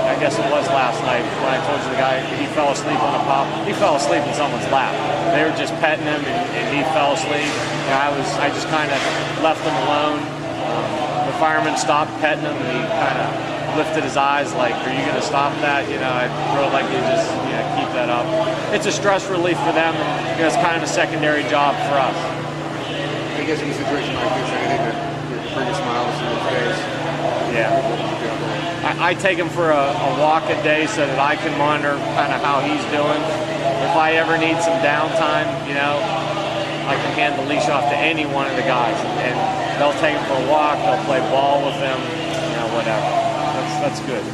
I guess it was last night when I told you the guy, he fell asleep on a pop. He fell asleep in someone's lap. They were just petting him, and he fell asleep. You know, I just kind of left him alone. The fireman stopped petting him, and he kind of lifted his eyes like, "Are you going to stop that?" You know, I'd really like you to just, you know, keep that up. It's a stress relief for them, and you know, it's kind of a secondary job for us. I guess in a situation like this, anything that bring a smile to his face. Yeah. I take him for a walk a day so that I can monitor kind of how he's doing. If I ever need some downtime, you know, I can hand the leash off to any one of the guys, and they'll take him for a walk, they'll play ball with him, you know, whatever. That's good.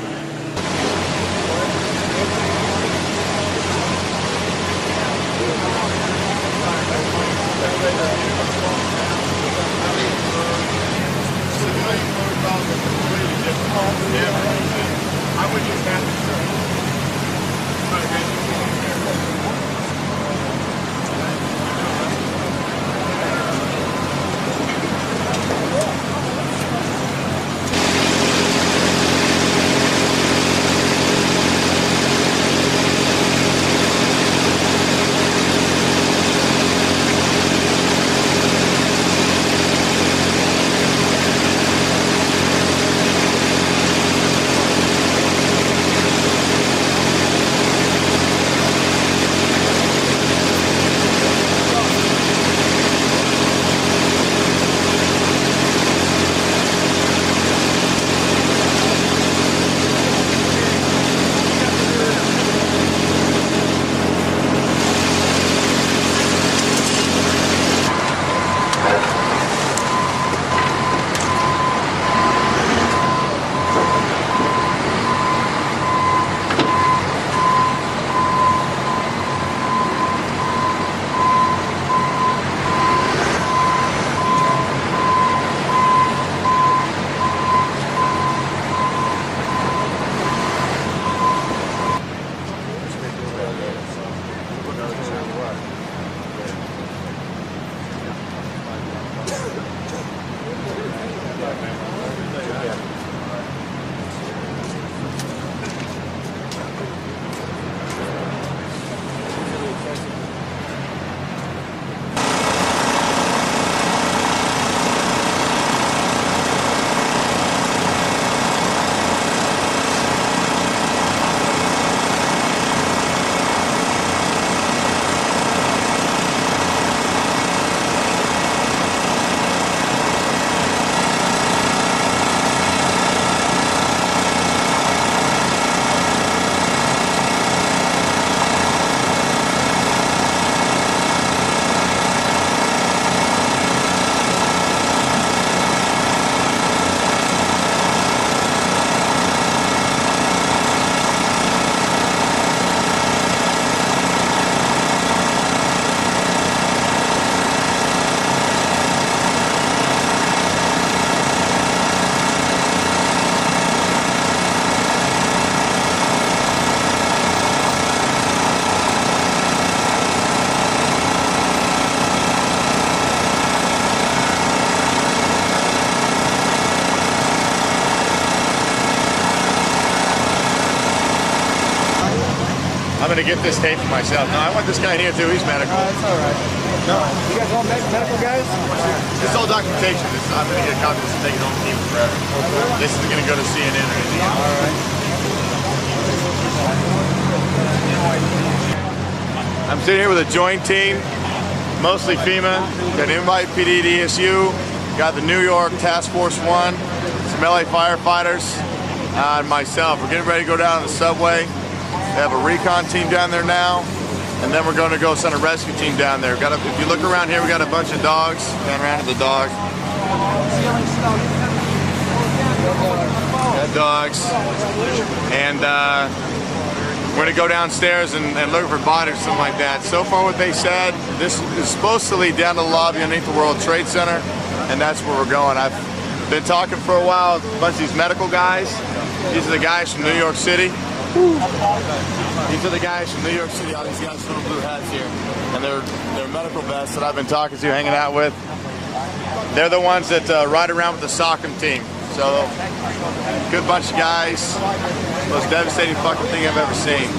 I would use that. I'm gonna get this tape for myself. No, I want this guy here too. He's medical. That's all right. No. You guys all medical guys? This is all documentation. I'm gonna get a copy of this and take it home and keep it forever. This is gonna go to CNN or anything. All right. I'm sitting here with a joint team, mostly FEMA. Got Invite PD to ESU, got the New York Task Force 1, some LA firefighters, and myself. We're getting ready to go down on the subway. We have a recon team down there now, and then we're going to go send a rescue team down there. If you look around here, we got a bunch of dogs. Down around to the dogs. Got dogs, and we're going to go downstairs and look for bodies or something like that. So far what they said, this is supposed to lead down to the lobby underneath the World Trade Center, and that's where we're going. I've been talking for a while with a bunch of these medical guys. These are the guys from New York City. These are the guys from New York City, all these guys with little blue hats here. And they're medical vets that I've been talking to, hanging out with. They're the ones that ride around with the Sockham team. So, good bunch of guys. Most devastating fucking thing I've ever seen.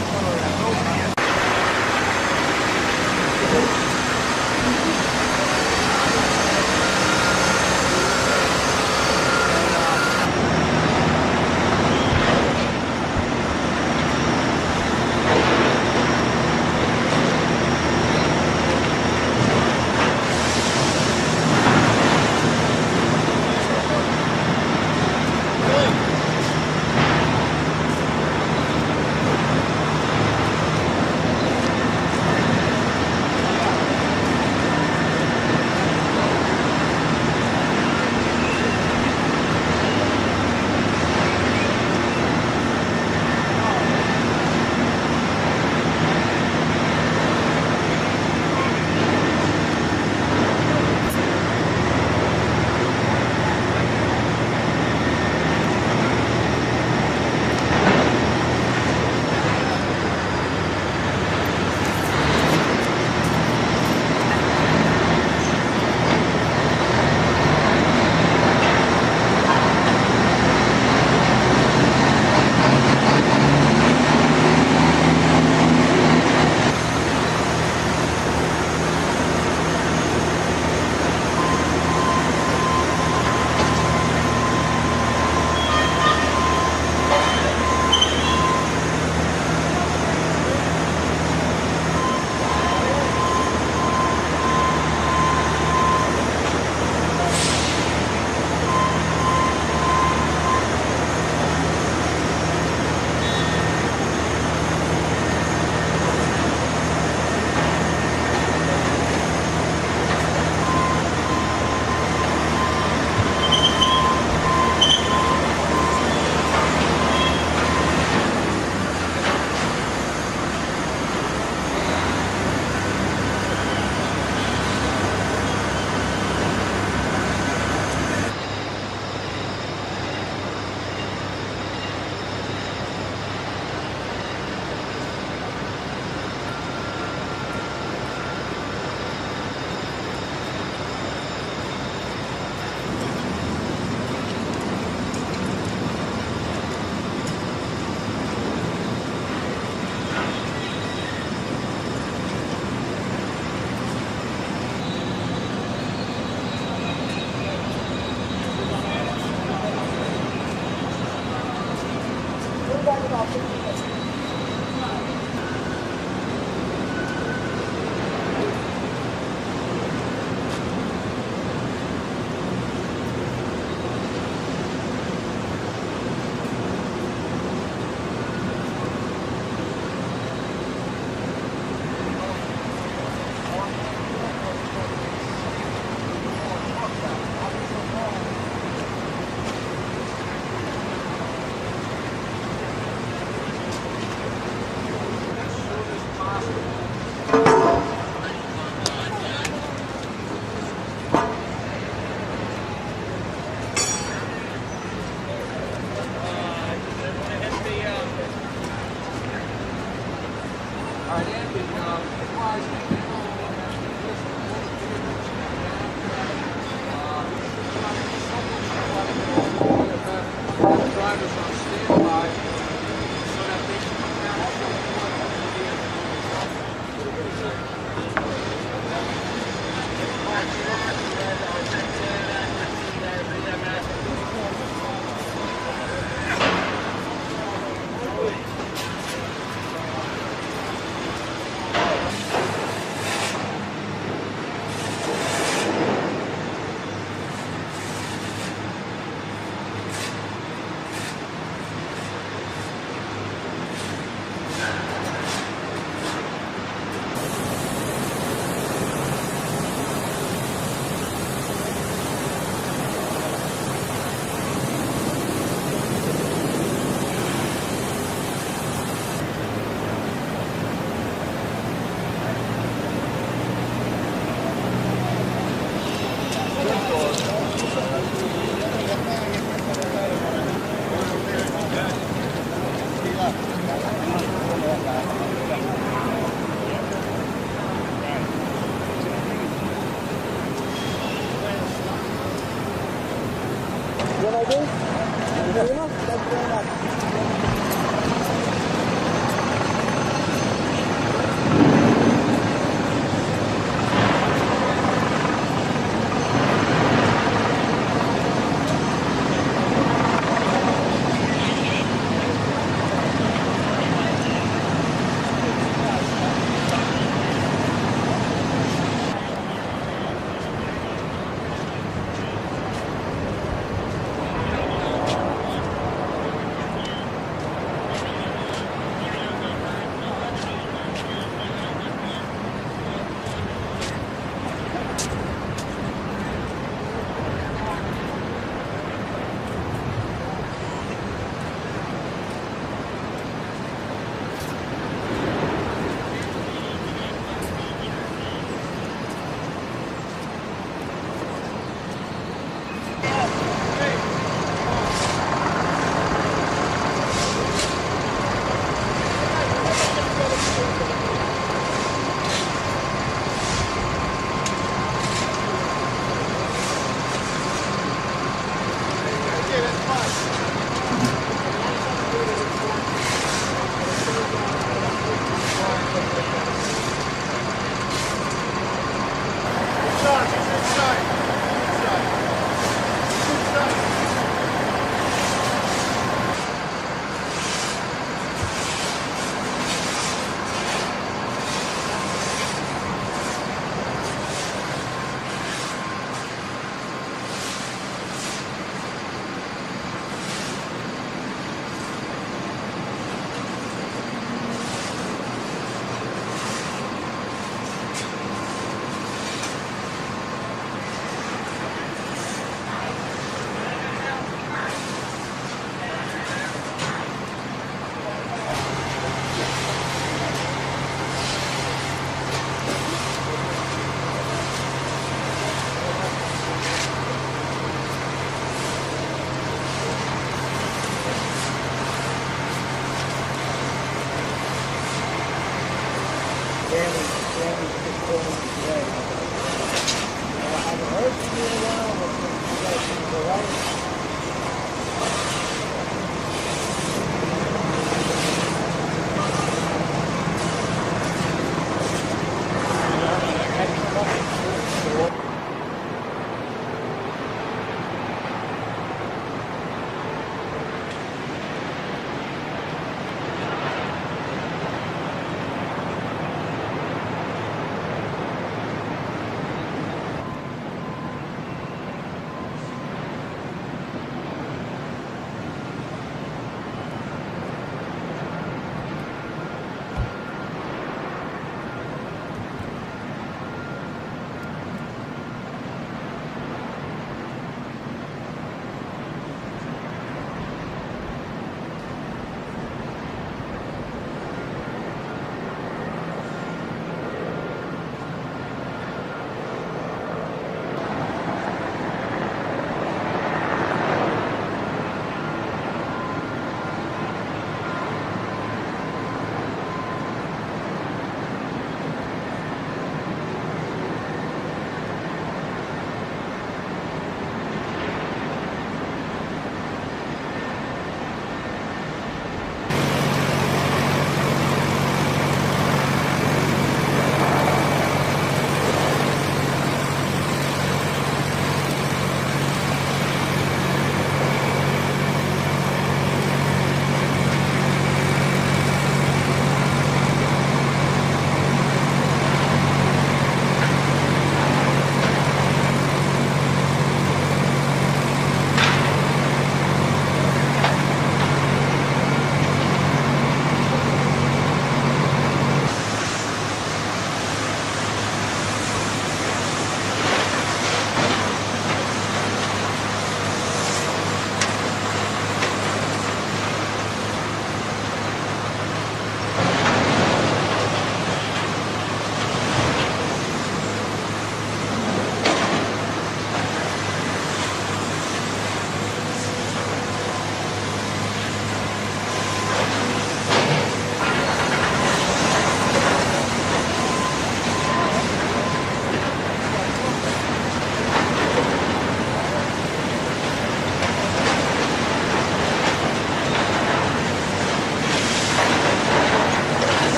Drivers on standby so that they can come down and this? Thank you very much.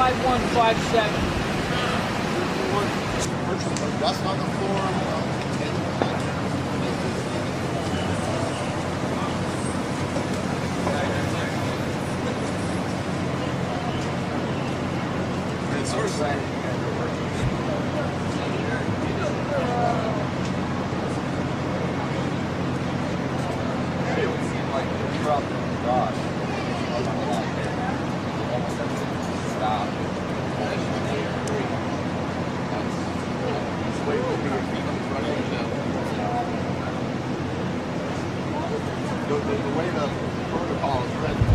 5157. Dust on the floor. It's sort of sad. The way the protocol is written.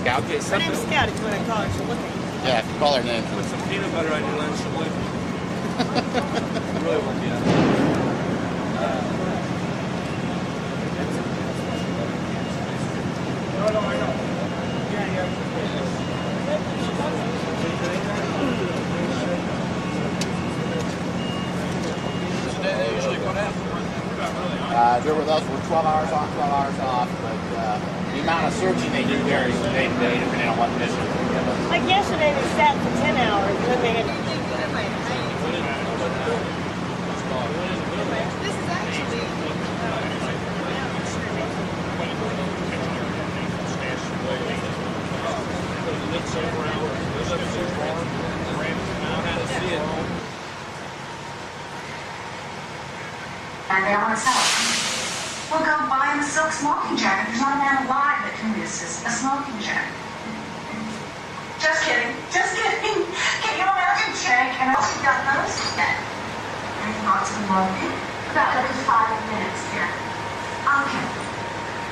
Scout, get My something. name's Scout, it's what I call her. She'll look at you. Yeah, if you call her name. Put some peanut butter on your lunch, she'll like it. Really won't be out. No, I know. They usually come out. They're with us, we're 12 hours on, 12 hours off, but the amount of searching they do varies from day to day depending on what mission they give us. Like yesterday, they sat for 10 hours, and then they had... This is actually... And they all itself. Well, go buy him a silk smoking jacket. There's not a man alive that can resist a smoking jacket. Just kidding. Just kidding. Can you imagine, Jake? And also got those? Any thoughts on smoking? About like 5 minutes, yeah. Okay.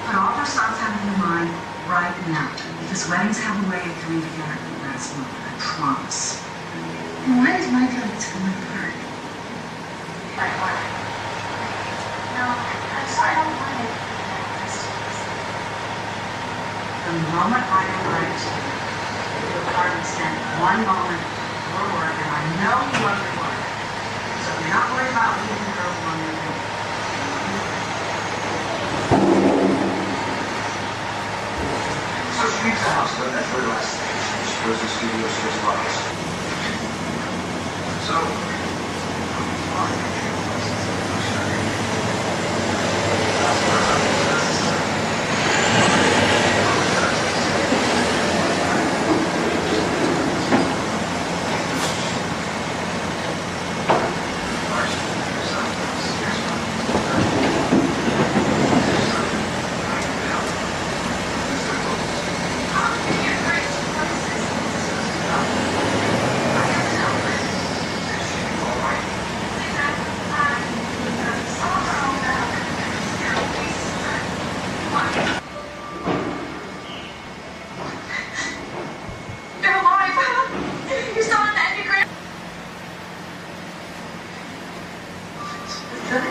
Put all those thoughts out of your mind right now. Because weddings have a way of coming together at the last moment, I promise. And why does my feelings come apart? Like what? No, I'm sorry, I don't want it. The moment I arrived, your pardon spent one moment for work, and I know you love your work. So you're not worried about leaving the girls alone your way. So she leaves the house, but that's her last station. She goes to the studio 6 bucks. So, Good.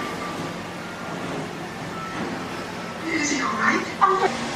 Is he all right? Oh.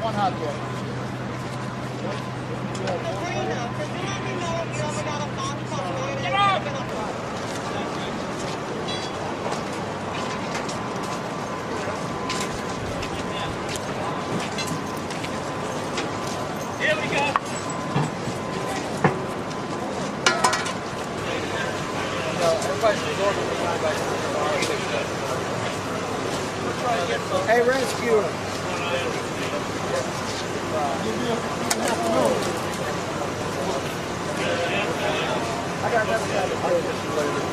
One hot dog. Here we go. Hey, rescuer. I got another guy to play this later.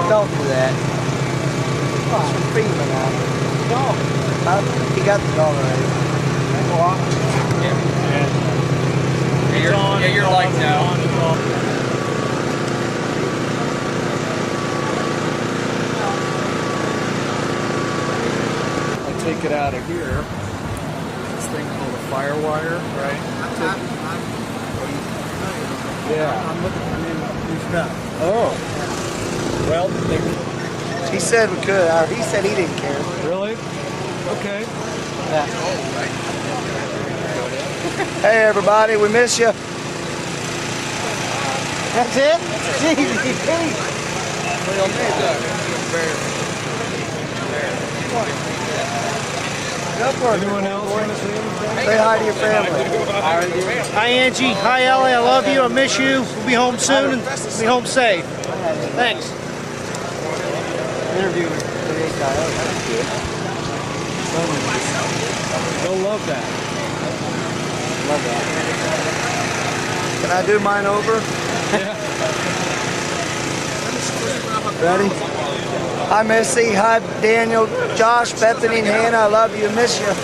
Don't do that. It's from FEMA now. He got the dog already. Yeah, you're like now. I take it out of here. This thing called a fire wire, right? Yeah. I'm looking for new stuff. Oh. Well, he said we could. He said he didn't care. Really? Okay. Yeah. Hey everybody, we miss you. That's it? Anyone else want to say anything? Say hi to your family. Hi Angie, hi Ellie, I love you, I miss you. We'll be home soon and be home safe. Thanks. Interview with today's guy. Oh, that's good. They'll love that. Love that. Can I do mine over? Ready? Hi Missy, hi Daniel, Josh, Bethany, and Hannah. I love you, miss you. Say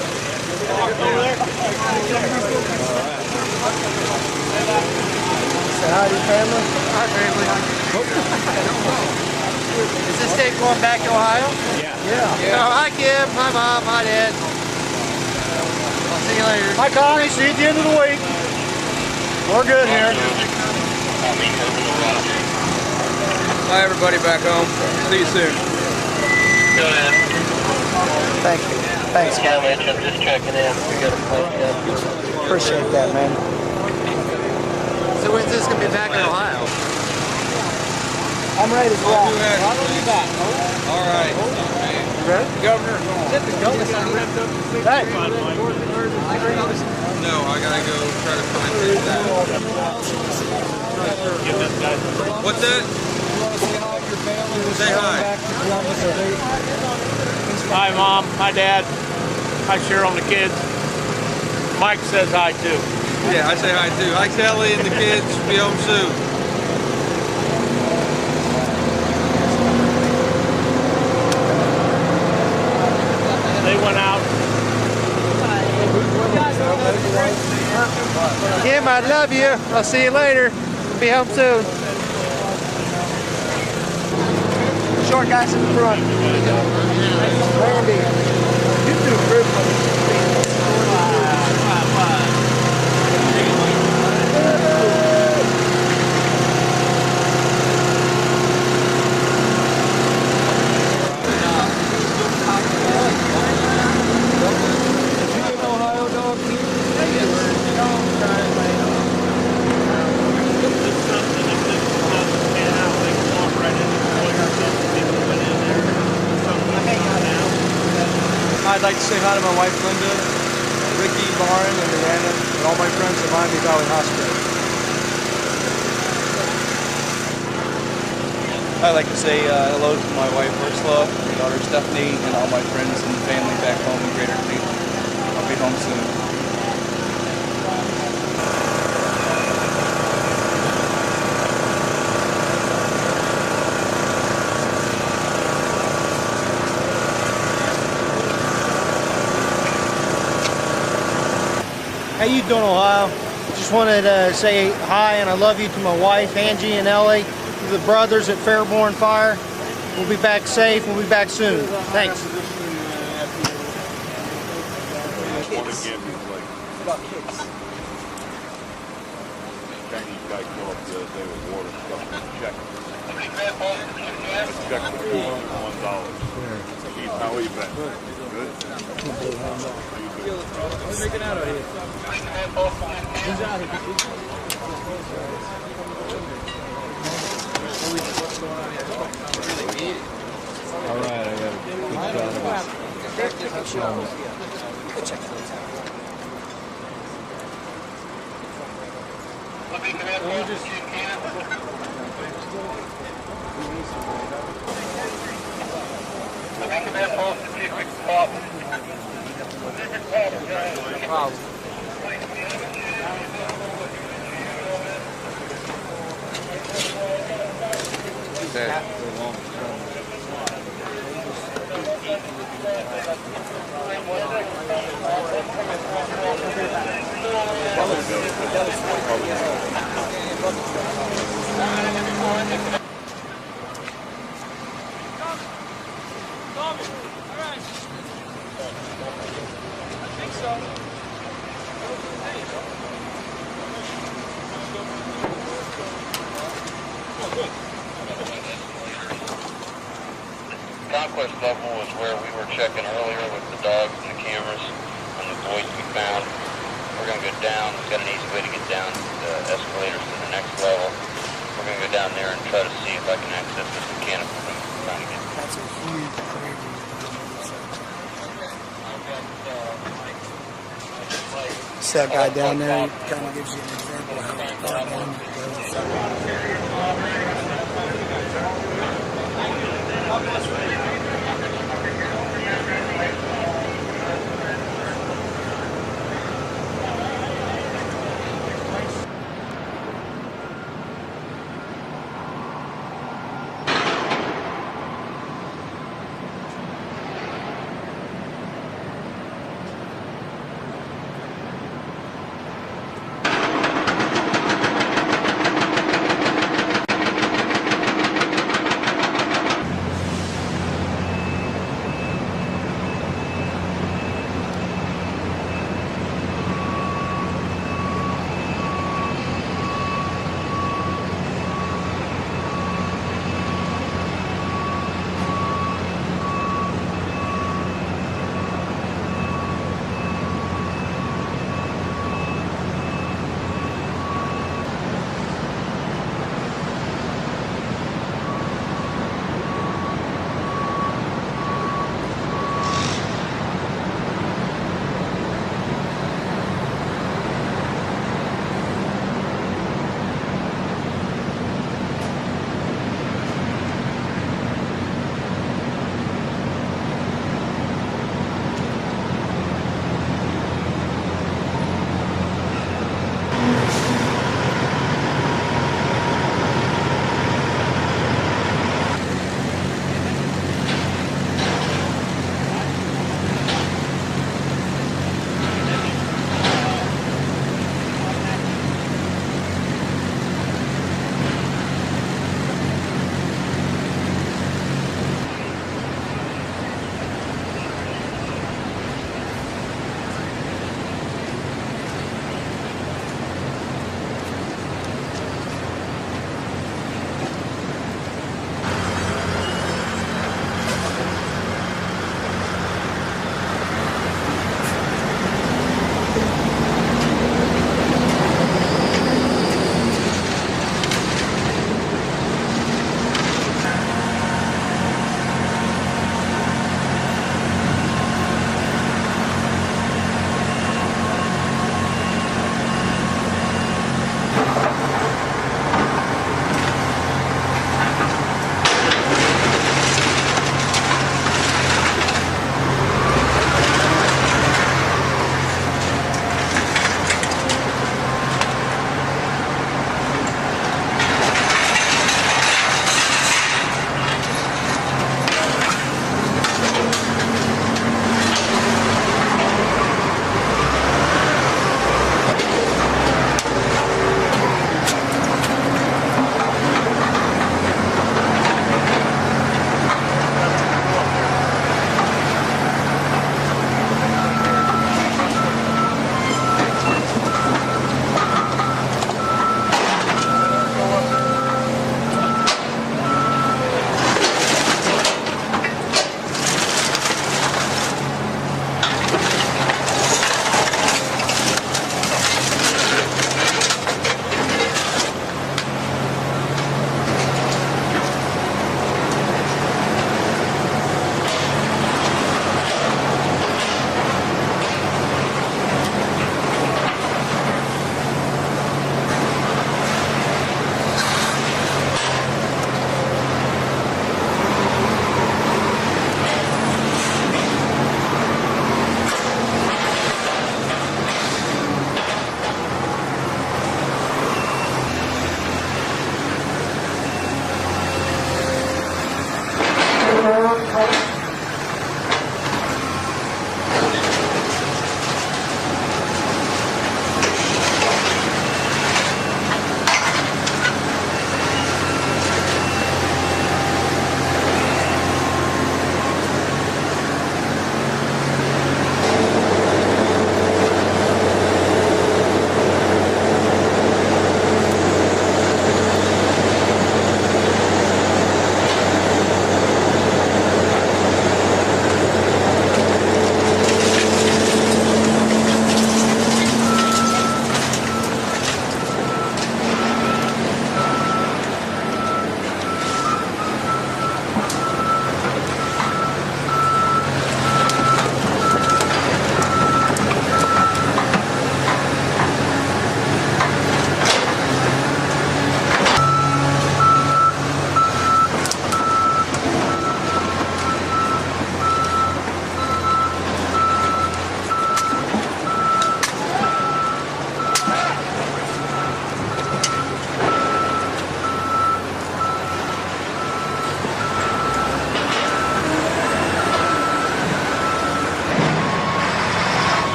hi to your family. Hi family. Is this day going back to Ohio? Yeah. Hi Kim, hi Mom, hi Dad. I'll see you later. Hi Connie, see you at the end of the week. We're good here. Bye everybody back home. See you soon. Thank you. Thanks, Kevin. I'm just checking in. We got a place. Appreciate that, man. So when's this going to be back in Ohio? I'm ready to rock. I'll be back. All right. Ready? Governor. Hey. No, I gotta go try to find that. What's that? Say hi. Hi Mom, hi Dad, hi Cheryl and the kids. Mike says hi too. Yeah, I say hi too. Hi Kelly and the kids. Be home soon. They went out. Kim, I love you. I'll see you later. Be home soon. Short guys in the front. Randy. You do good. I'd like to say hi to my wife Linda, Ricky, Lauren, and Miranda, and all my friends at Miami Valley Hospital. I'd like to say hello to my wife Ursula, my daughter Stephanie, and all my friends and family back home in Greater Cleveland. I'll be home soon. How you doing, Ohio? Just wanted to say hi and I love you to my wife, Angie and Ellie, to the brothers at Fairborn Fire. We'll be back safe. We'll be back soon. Thanks. How are you been? Good? What's making out here? Who's out here? What's going on here? All right, I got a good shot of Conquest level is where we were checking earlier with the dogs and the cameras and the voids we found. We're going to go down. We've got an easy way to get down the escalators to the next level. We're going to go down there and try to see if I can access this mechanical room we're trying to get. That's a huge crazy. See that guy down there? He kind of gives you an example of how far down it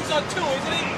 He's on 2, isn't he?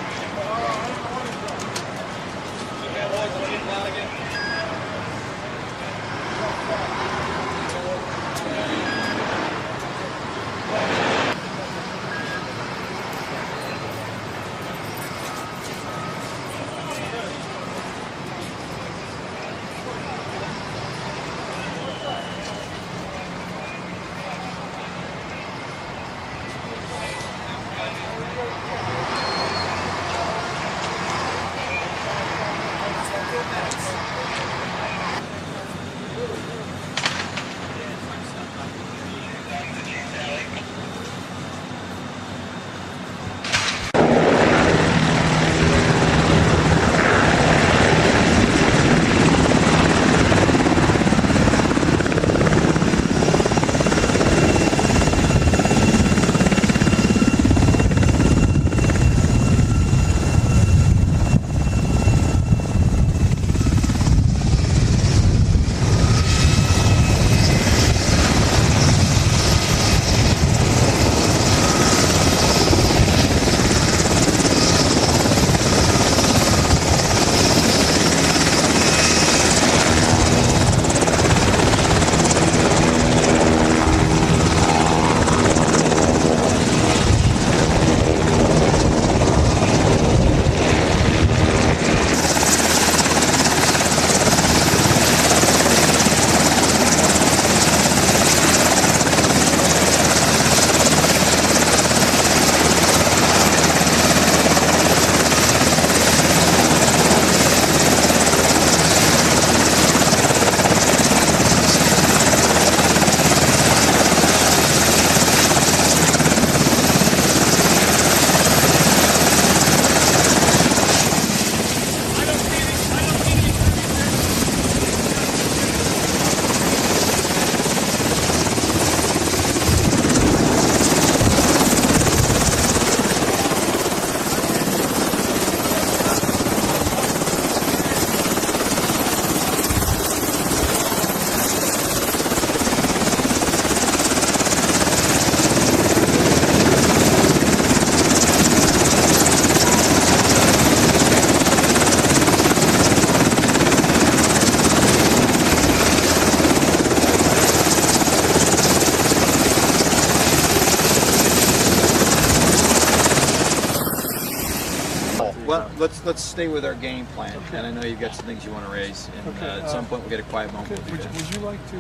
Well, let's stay with our game plan, and I know you've got some things you want to raise, and at some point we'll get a quiet moment. Okay, We'll do that. would you like to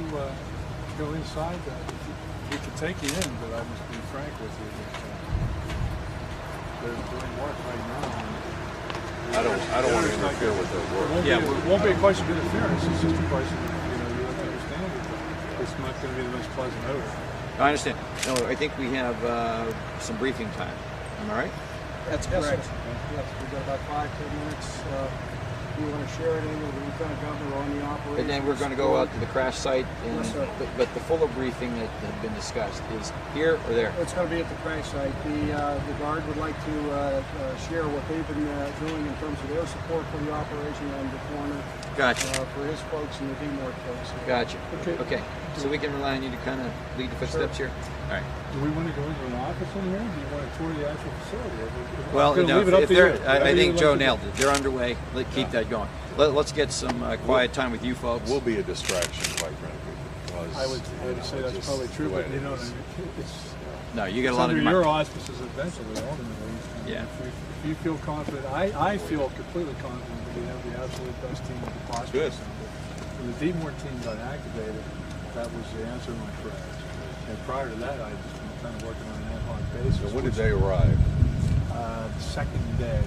go inside? We could take you in, but I must be frank with you. They're doing work right now. I don't want to interfere with their work. It won't be a question of interference. It's just a question of, you have to understand that it's not going to be the most pleasant odor. I understand. No, I think we have some briefing time. Am I right? That's correct. Yes, we've got about 5-10 minutes. We want to share it in with the Lieutenant Governor on the operation. And then we're going to go out to the crash site, and, Yes, sir. but the fuller briefing that had been discussed is here or there? It's going to be at the crash site. The Guard would like to share what they've been doing in terms of their support for the operation on the corner. Gotcha. For his folks and the D-Mort folks. Gotcha. Okay. So we can rely on you to kind of lead the footsteps here? All right. Do we want to go into an office in here? Do you want to tour the actual facility? Well, no, if they're, I think Joe nailed it. They're underway. Keep that going. Let's get some quiet time with you folks. We'll be a distraction, quite frankly. I would say that's probably true, but you know, it's no, you get a lot of your auspices eventually, ultimately. Yeah. If you feel confident, I feel completely confident that we have the absolute best team we could possibly assemble. When the D-Mort team got activated, that was the answer to my prayers. And prior to that, I had just been kind of working on an ad hoc basis. So when did they arrive? The second day.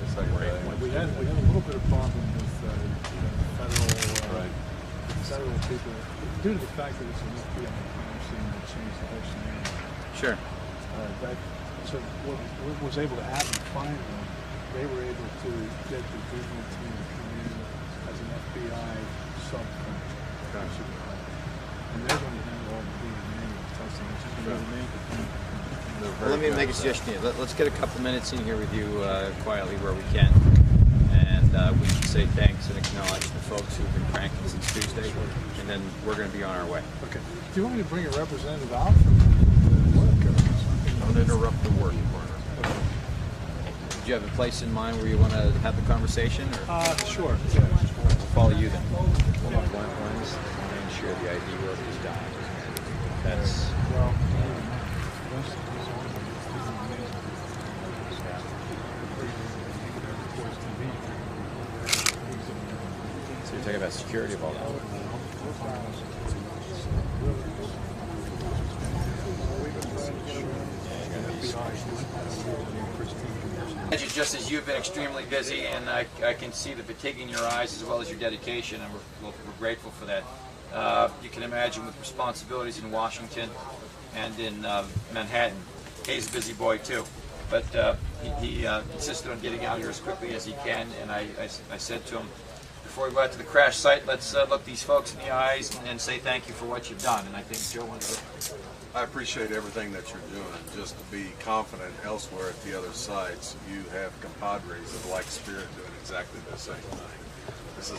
We had a little bit of problem with federal people due to the fact that it's an FBI crime scene that changed the whole scenario. Sure. So what was able to happen finally, they were able to get the D-Mort team to come in as an FBI subcontractor. And they're going to handle all the DNA testing, which is going to be the main component. Well, let me make a suggestion here. Let's get a couple minutes in here with you quietly where we can. And we can say thanks and acknowledge the folks who've been cranking since Tuesday. And then we're going to be on our way. Okay. Do you want me to bring a representative out from the work or something? Don't interrupt the work. Do you have a place in mind where you want to have the conversation? Or? Sure. I'll follow you then. One's ensure the ID work is done. That's... Well, so you're talking about security of all that. Just as you've been extremely busy, and I can see the fatigue in your eyes as well as your dedication, and we're grateful for that. You can imagine with responsibilities in Washington and in Manhattan, Hay's a busy boy too, but he insisted on getting out here as quickly as he can, and I said to him, before we go out to the crash site, let's look these folks in the eyes and say thank you for what you've done, and I think Joe wants to... I appreciate everything that you're doing. Just to be confident elsewhere at the other sites, you have compadres of like spirit doing exactly the same thing. This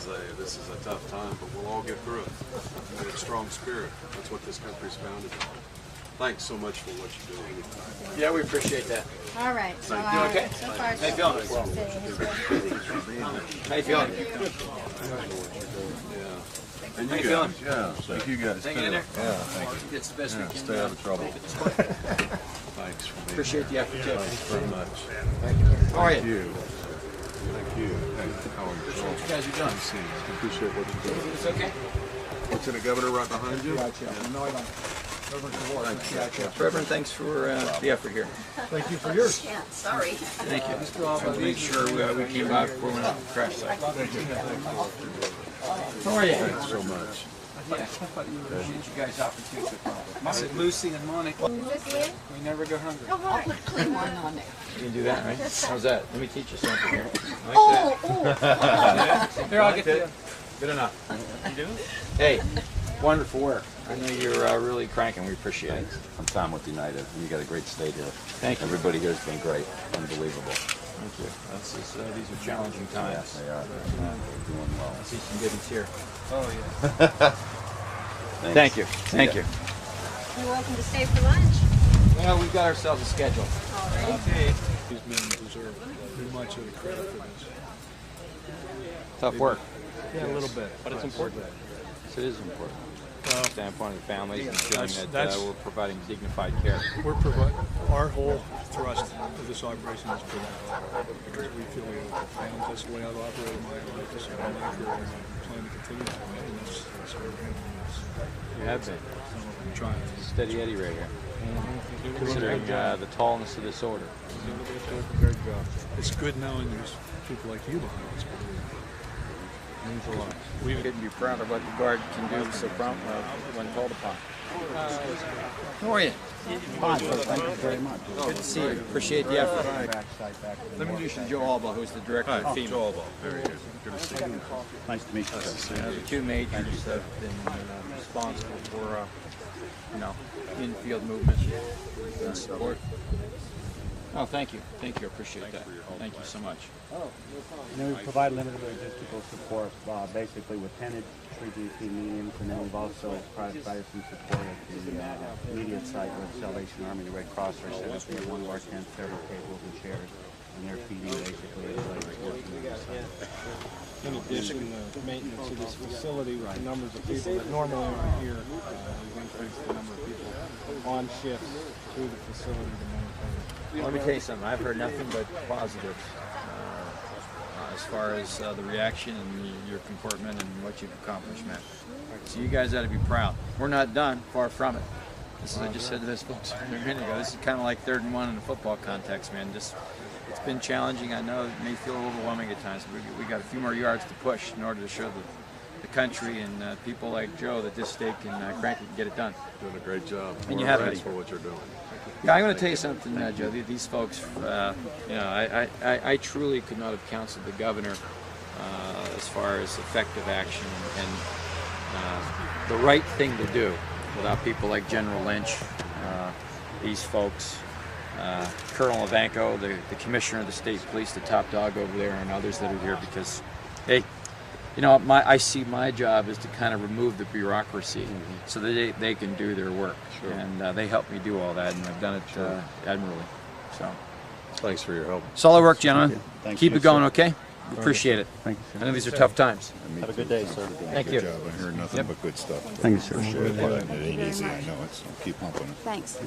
is a tough time, but we'll all get through it. We have strong spirit. That's what this country's founded on. Thanks so much for what you do. Yeah, we appreciate that. All right. So, You doing okay? So far, How you feeling? How you feeling? And How you you guys, feeling? yeah, thank you guys. Hanging in there? Yeah, thank you. It's the best we can Stay out of trouble. Thanks for being Appreciate the effort, too. Thanks very much. How are Thank you? you. Thank you. Hey, how are you? What you guys have done? Nice seeing you. Appreciate what you're doing. It's okay? Lieutenant Governor right behind you. No, I don't. Reverend, thanks for the effort here. Thank you for yours. Yeah, sorry. Thank you. We'll make sure we came by before we went out to the crash site. How are you? Thanks so much. Yeah. Appreciate you guys out for Tuesday. I said Lucy and Monica. Is this Lynn? We never go hungry. I'll put a clean one on there. You can do that, right? How's that? Let me teach you something here. Like Oh, Here, I'll get you. Good enough. You do? Hey, wonderful work. I know you're really cranking. We appreciate it. I'm Tom with United, and you got a great state here. Thank you. Everybody here has been great. Unbelievable. Thank you. These are challenging times. Yes, they are. They're doing well. I see some goodies here. Oh, yeah. Thank you. Thank you. you're welcome to stay for lunch. Well, we've got ourselves a schedule. All right. Okay. These men deserve too much of the credit for this. Tough work. Yeah, a little bit. But it's important. Yes, it is important. standpoint of the families and feeling that we're providing dignified care. Our whole thrust of this operation is for that, because we feel we have families. That's the way I've operated my life. So I'm trying to continue that way, and that's what we're handling this. You have been. I'm trying. Steady Eddie right here. Considering the tallness of this order. Great job. It's good knowing there's people like you behind us. Means a lot. We couldn't be proud of what the Guard can do so promptly when called upon. How are you? Fine, sir. Thank you very much. Good to see you. Appreciate the effort. Let me introduce you to Joe Albaugh, who's the director of FEMA. Joe Albaugh. Very good. Good to see you. Nice to meet you. The two majors have been responsible for, in-field movement and support. Oh, thank you. Thank you. I appreciate that. Thank you so much. We provide limited logistical support, basically with 10 3GP mediums, and then we've also provided some support at the immediate site where the Salvation Army, the Red Cross are set up here. One of our tents, several tables and chairs, and they're feeding basically everybody that's working on the site. In addition to maintenance of this facility with the numbers of people that normally aren't here, we've increased the number of people on shifts through the facility to maintain. Let me tell you something. I've heard nothing but positives as far as the reaction and your comportment and what you've accomplished, man. So you guys ought to be proud. We're not done. Far from it. This is, I just said to those folks a minute ago, this is kind of like 3rd and 1 in a football context, man. It's been challenging. I know it may feel overwhelming at times, but we got a few more yards to push in order to show the country and people like Joe that this state can crank it and get it done. Doing a great job. And you have it for what you're doing. Yeah, I'm going to tell you something, Joe. These folks, I truly could not have counseled the governor as far as effective action and the right thing to do without people like General Lynch, these folks, Colonel Ivanko, the commissioner of the state police, the top dog over there, and others that are here because, hey, I see my job is to kind of remove the bureaucracy so that they can do their work. Sure. And they help me do all that, and I've done it admirably. So, thanks for your help. Solid work, gentlemen. Keep it going, okay? Appreciate it. Thank you, sir. I know these are tough times. Have a good day, sir. Thank you. you. Good job. I heard nothing but good stuff. Thank you, sir. Appreciate it. Thank It ain't easy, I know it, so keep pumping it. Thanks.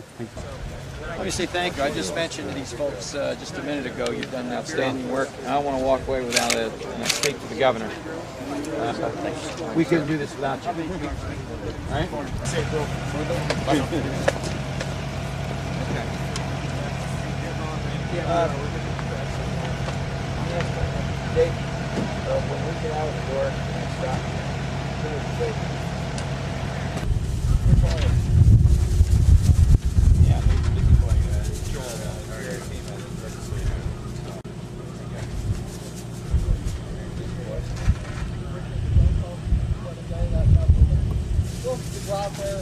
Let me say thank you. I just mentioned to these folks just a minute ago, you've done outstanding work. I don't want to walk away without a speak to the governor. We couldn't do this without you. All right? Dave, when we get out of the door, stop. Out there,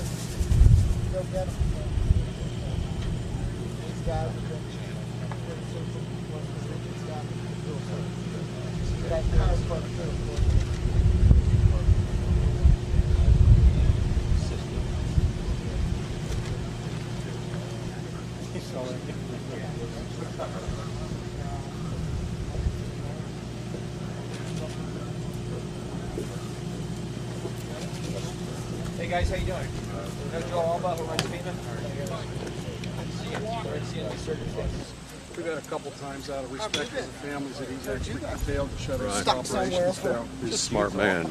go get them. These guys have been Hey guys, how you doing? Joe Albaugh, who runs FEMA. We've had a couple times out of respect for the families that he's actually failed to shut his operations down. He's a smart man.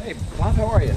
Hey, Bob, how are you?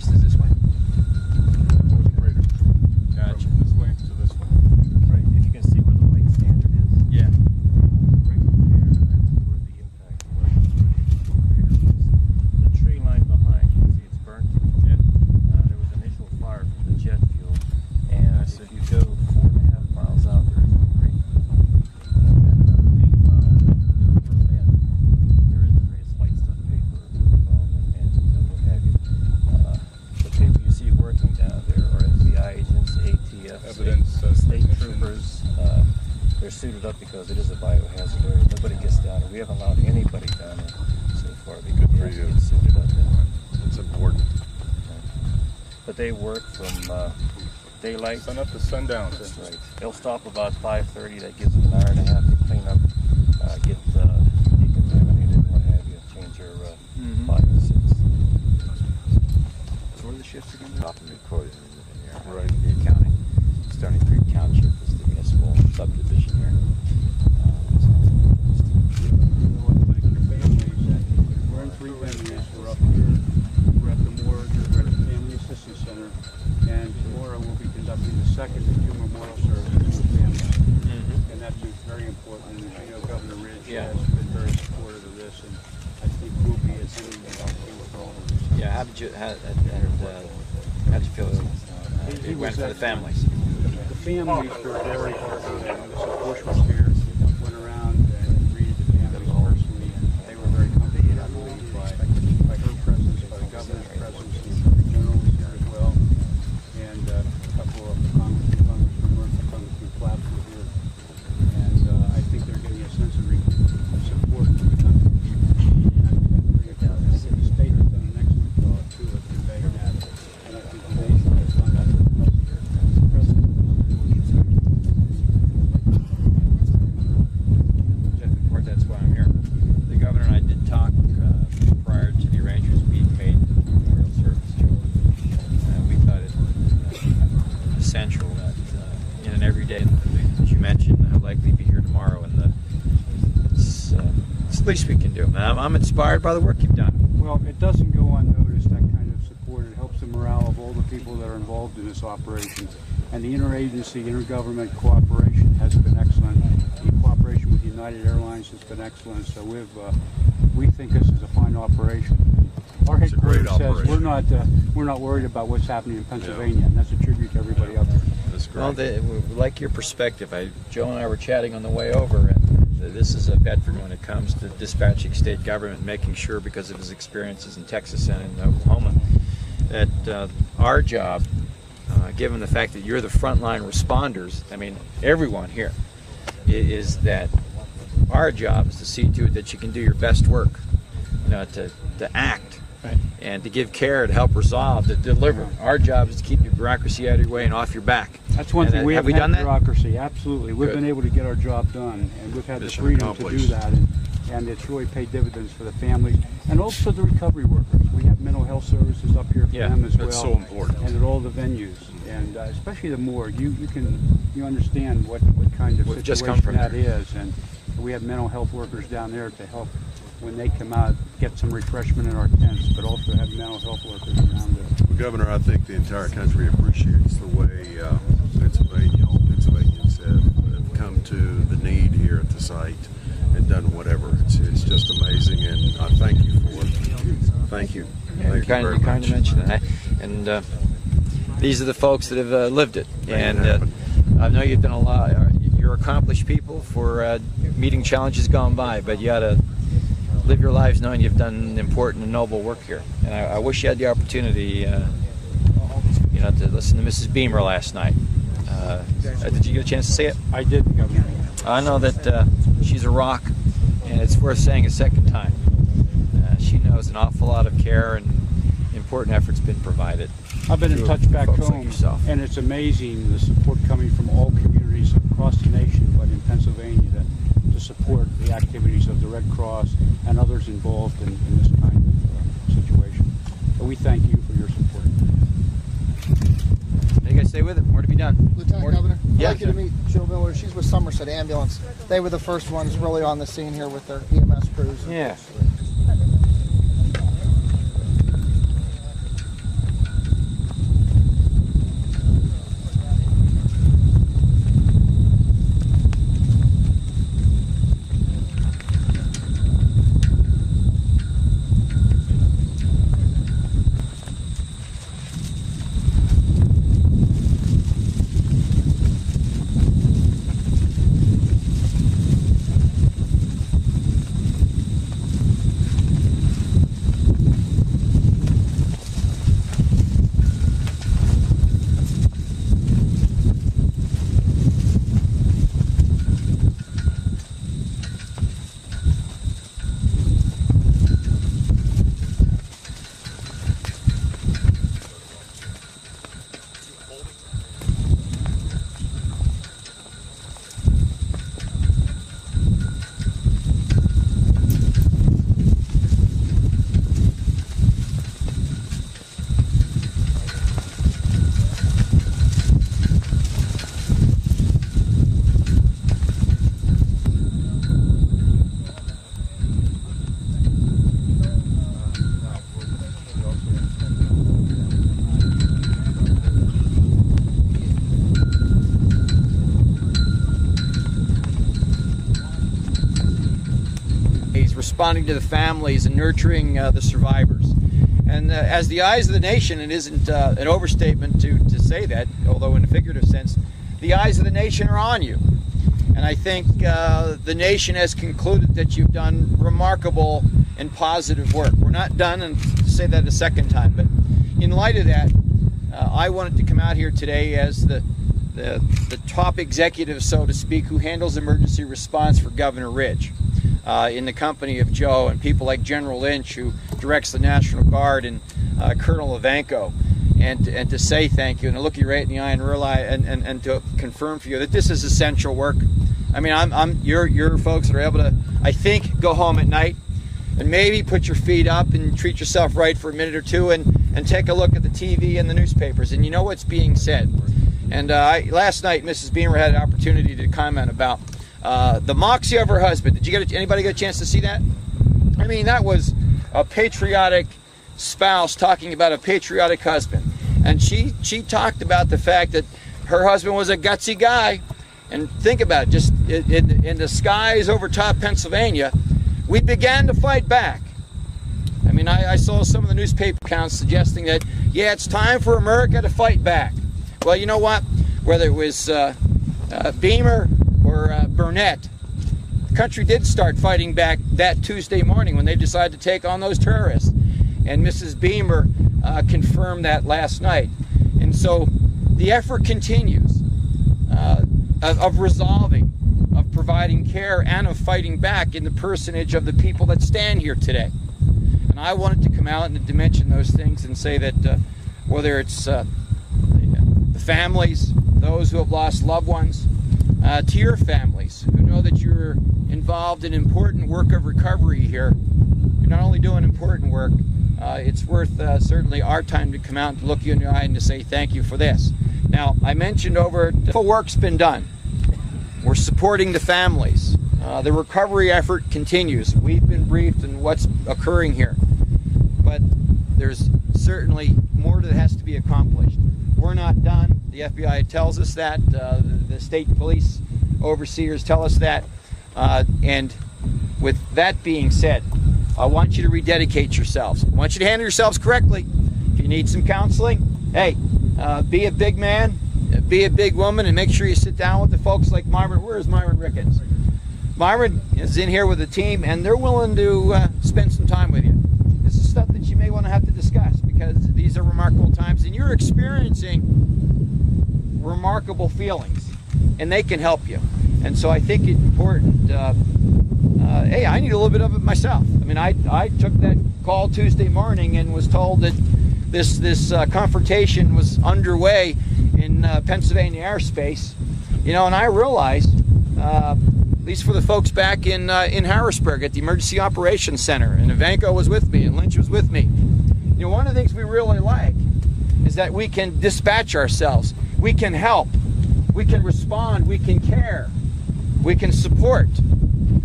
east is this way? Gotcha. This way to this way. Right. If you can see where the white standard is. Yeah. Right there, that's where the impact was. The tree line behind, you can see it's burnt. Yeah. There was initial fire from the jet fuel, and if you go 4.5 miles out, there is a creek. And another 8 miles further in, there is various light stuff paper involvement and what have you. The people you see working down there are FBI agents, ATF, state troopers. They're suited up because it is a biohazard area. Nobody gets down there. We haven't allowed anybody down there so far because they have to get suited up. It's important. But they work from daylight. Sun up to sundown. That's right. They'll stop about 5:30. That gives them an hour and a half to clean up, get decontaminated, and what have you, change your 5 and 6. So what are the shifts again? Often recorded in your the county. Stony Creek Township is the municipal subdivision here. We're in 3 venues. We're up here, we're at the morgue, we're at the Family Assistance Center, and tomorrow we'll be conducting the second of 2 memorial services for families. And that's very important. I know Governor Ridge has been very supportive of this, and I think we'll be attending with all of this. Yeah, how did you feel it went for the families? The families were very heartened. The Bush was here, went around and greeted the families personally, and they were very comforted, I believe, by her presence, by the governor's presence, and the general was here as well, and a couple of Congressman Claps were here, and I think they're getting a sense of support from the country. The state has done an excellent job too at conveying that, and I think the nation has done that. That's why I'm here. The governor and I did talk prior to the arrangements being made for the memorial service. We thought it essential that in an everyday, as you mentioned, I'll likely be here tomorrow, and it's the least we can do. I'm inspired by the work you've done. Well, it doesn't go unnoticed, that kind of support. It helps the morale of all the people that are involved in this operation. And the interagency, intergovernment cooperation has been excellent. The cooperation with United Airlines has been excellent. So we think this is a fine operation. Our headquarters says we're not worried about what's happening in Pennsylvania, and that's a tribute to everybody up there. That's great. Well, we like your perspective. Joe and I were chatting on the way over, and this is a veteran when it comes to dispatching state government, making sure, because of his experiences in Texas and in Oklahoma, that our job, given the fact that you're the frontline responders, I mean, everyone here, is that our job is to see to it that you can do your best work, to act, and to give care, to help resolve, to deliver. Our job is to keep your bureaucracy out of your way and off your back. That's one thing. Have we done that? Bureaucracy, absolutely. We've been able to get our job done, and we've had the freedom to do that, and it's really paid dividends for the families and also the recovery workers. We have mental health services up here for them as well. That's so important. And at all the venues, and especially the morgue. You understand what kind of situation that is, and we have mental health workers down there to help when they come out, get some refreshment in our tents, but also have mental health workers around there. Well, Governor, I think the entire country appreciates the way Pennsylvanians have come to the need here at the site and done whatever. It's just amazing, and I thank you for it. Thank you. Yeah, you kind of mentioned it. And these are the folks that have lived it. And I know you've done a lot. You're accomplished people for meeting challenges gone by, but you got to live your lives knowing you've done important and noble work here. And I wish you had the opportunity, to listen to Mrs. Beamer last night. Did you get a chance to see it? I did, Governor. I know that she's a rock, and it's worth saying a second time. She knows an awful lot of care and important effort's been provided. I've been in touch back home, and it's amazing the support coming from all communities across the nation, but in Pennsylvania, to support the activities of the Red Cross and others involved in this kind of situation. So we thank you for your support. You guys stay with it. More to be done. Lieutenant Governor, I'd like you to sir. meet Joe Miller. She's with Somerset Ambulance. They were the first ones really on the scene here with their EMS crews. Yeah. responding to the families and nurturing the survivors. And as the eyes of the nation, it isn't an overstatement to say that, although in a figurative sense, the eyes of the nation are on you. And I think the nation has concluded that you've done remarkable and positive work. We're not done, and to say that a second time, but in light of that, I wanted to come out here today as the top executive, so to speak, who handles emergency response for Governor Ridge, in the company of Joe and people like General Lynch, who directs the National Guard, and Colonel Ivanko, and to say thank you and to look you right in the eye and realize and to confirm for you that this is essential work. I mean, you're folks that are able to, I think, go home at night and maybe put your feet up and treat yourself right for a minute or two and take a look at the TV and the newspapers, and you know what's being said. And last night, Mrs. Beamer had an opportunity to comment about the moxie of her husband. Did anybody get a chance to see that? I mean, that was a patriotic spouse talking about a patriotic husband. And she talked about the fact that her husband was a gutsy guy. And think about it, just in the skies over top Pennsylvania, we began to fight back. I mean, I saw some of the newspaper accounts suggesting that, yeah, it's time for America to fight back. Well, you know what? Whether it was Beamer or Burnett, the country did start fighting back that Tuesday morning when they decided to take on those terrorists. And Mrs. Beamer confirmed that last night. And so the effort continues of resolving, of providing care, and of fighting back in the personage of the people that stand here today. And I wanted to come out and to mention those things and say that whether it's the families, those who have lost loved ones, to your families who know that you're involved in important work of recovery here, you're not only doing important work, it's worth certainly our time to come out and look you in the eye and to say thank you for this. Now, I mentioned the work's been done. We're supporting the families. The recovery effort continues. We've been briefed on what's occurring here. But there's certainly more that has to be accomplished. We're not done. The FBI tells us that. The state police overseers tell us that. And with that being said, I want you to rededicate yourselves. I want you to handle yourselves correctly. If you need some counseling, hey, be a big man, be a big woman, and make sure you sit down with the folks like Myron. Where is Myron Rickens? Myron is in here with the team, and they're willing to spend some time with you. This is stuff that you may want to have to discuss, because these are remarkable times, and you're experiencing remarkable feelings, and they can help you. And so I think it's important. Hey, I need a little bit of it myself. I mean, I took that call Tuesday morning and was told that this confrontation was underway in Pennsylvania airspace, you know, and I realized, at least for the folks back in Harrisburg at the Emergency Operations Center, and Ivanko was with me and Lynch was with me. You know, one of the things we really like is that we can dispatch ourselves, we can help, we can respond, we can care, we can support.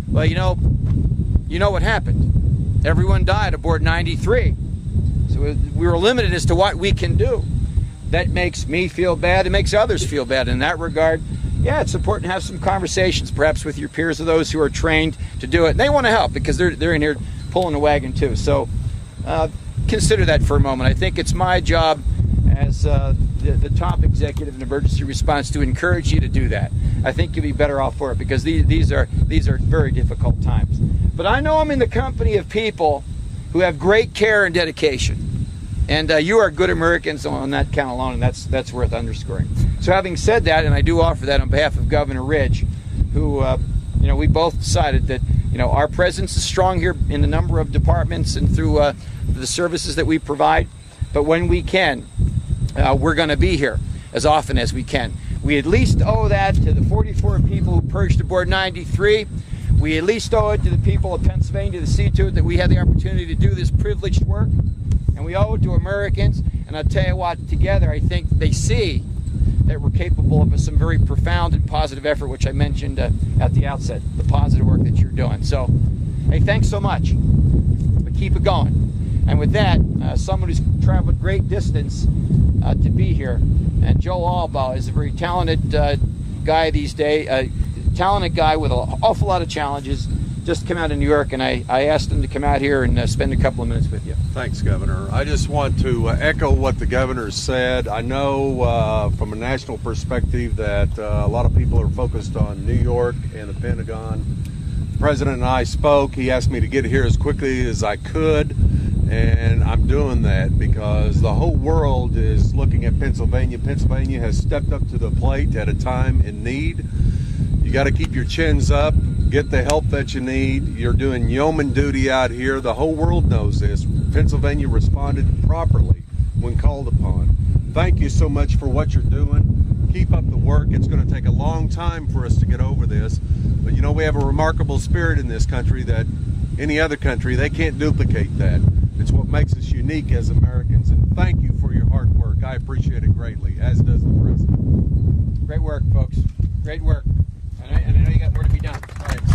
Well, you know what happened. Everyone died aboard 93. So we were limited as to what we can do. That makes me feel bad. It makes others feel bad. In that regard, yeah, it's important to have some conversations, perhaps with your peers or those who are trained to do it. And they want to help because they're in here pulling the wagon too. So consider that for a moment. I think it's my job as the top executive in emergency response to encourage you to do that. I think you'll be better off for it, because these are very difficult times. But I know I'm in the company of people who have great care and dedication. And you are good Americans on that count alone, and that's worth underscoring. So having said that, and I do offer that on behalf of Governor Ridge, who, we both decided that, our presence is strong here in the number of departments and through the services that we provide. But when we can, we're going to be here as often as we can. We at least owe that to the 44 people who perched aboard 93. We at least owe it to the people of Pennsylvania to see to it that we had the opportunity to do this privileged work. And we owe it to Americans. And I'll tell you what, together I think they see that we're capable of some very profound and positive effort, which I mentioned at the outset, the positive work that you're doing. So, hey, thanks so much. But keep it going. And with that, someone who's traveled great distance to be here, and Joe Albaugh is a very talented guy these days, talented guy with an awful lot of challenges, just come out of New York, and I asked him to come out here and spend a couple of minutes with you. Thanks, Governor. I just want to echo what the Governor said. I know from a national perspective that a lot of people are focused on New York and the Pentagon. The President and I spoke. He asked me to get here as quickly as I could, and I'm doing that because the whole world is looking at Pennsylvania. Pennsylvania has stepped up to the plate at a time in need. You got to keep your chins up. Get the help that you need. You're doing yeoman duty out here. The whole world knows this. Pennsylvania responded properly when called upon. Thank you so much for what you're doing. Keep up the work. It's going to take a long time for us to get over this. But you know, we have a remarkable spirit in this country that any other country, they can't duplicate that. It's what makes us unique as Americans. And thank you for your hard work. I appreciate it greatly, as does the President. Great work, folks. Great work. And I know you got more to be done. Thanks.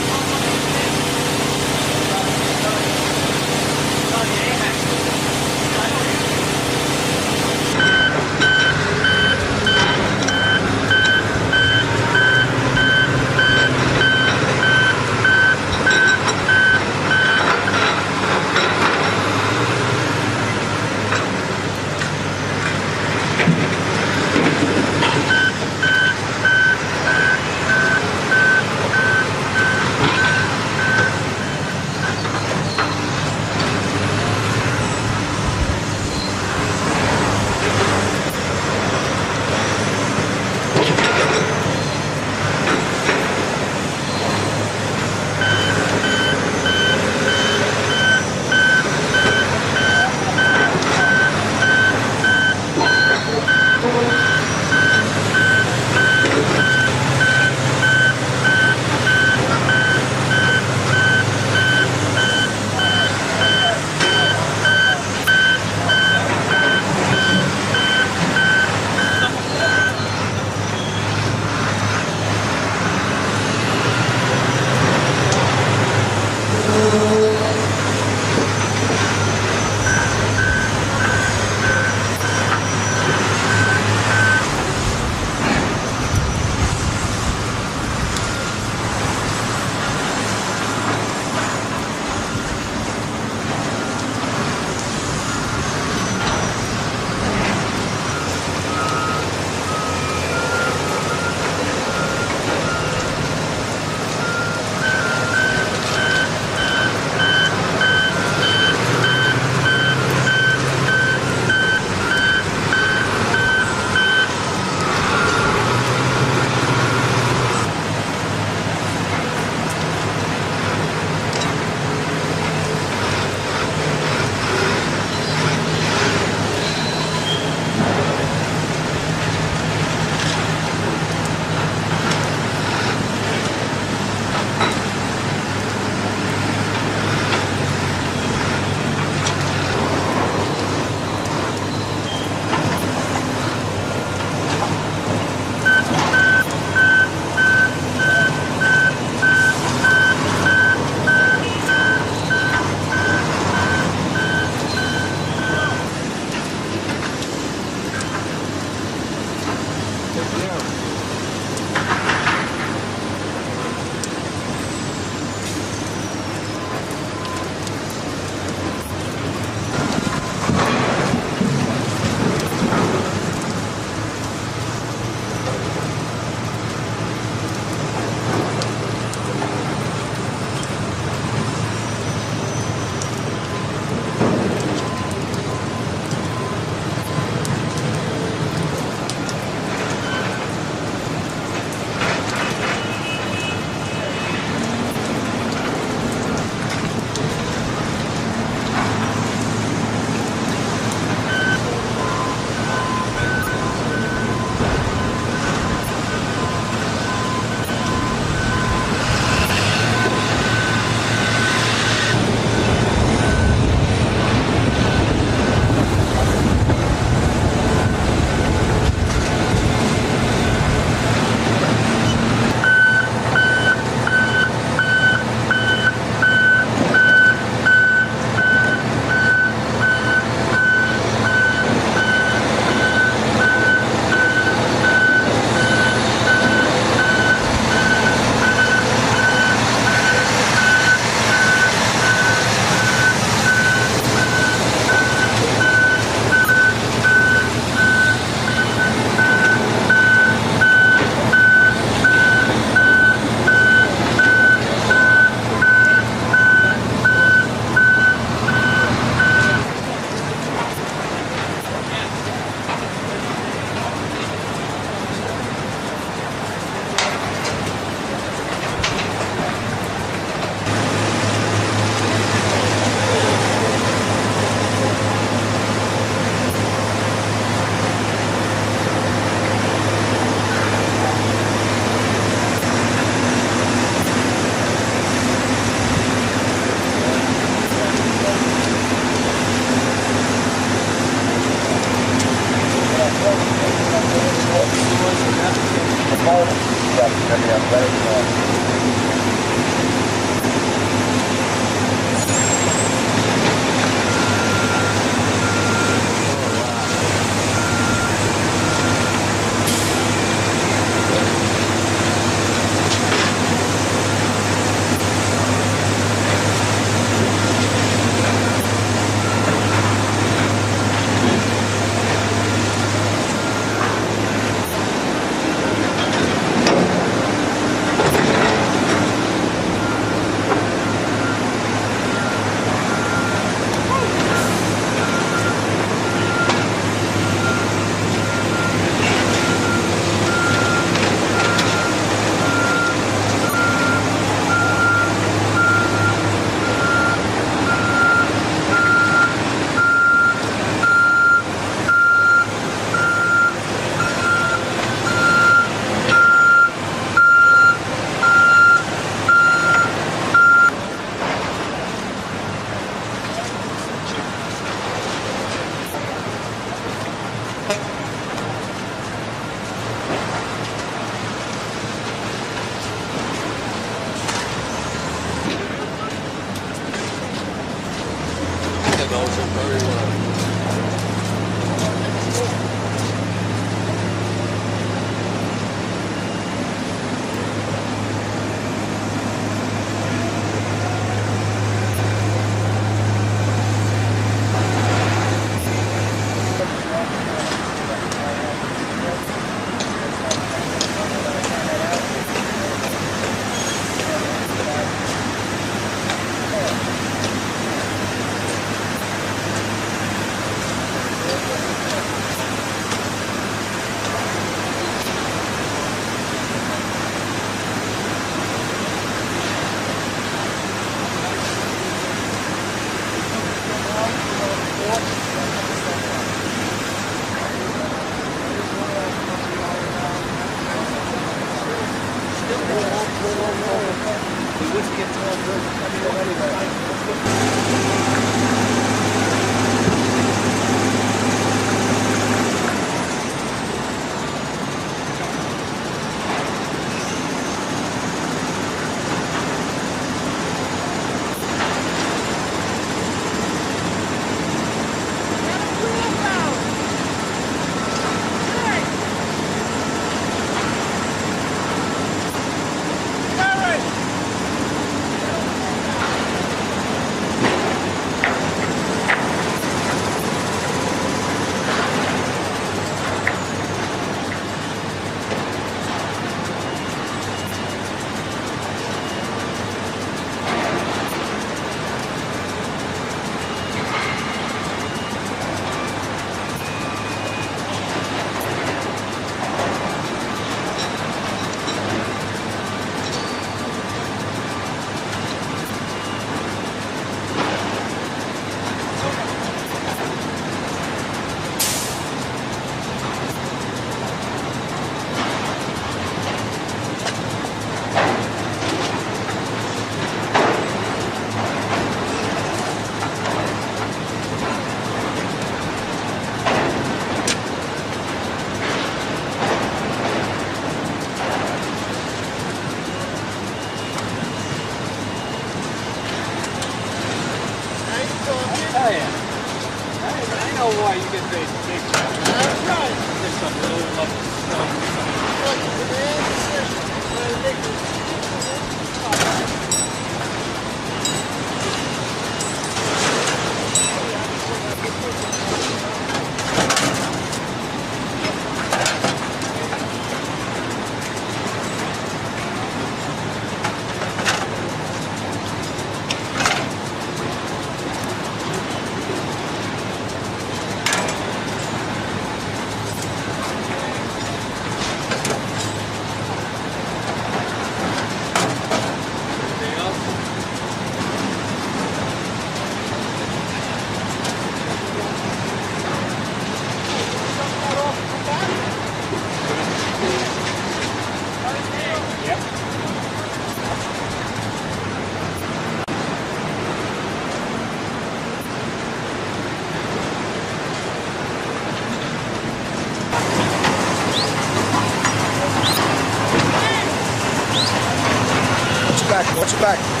Watch your back.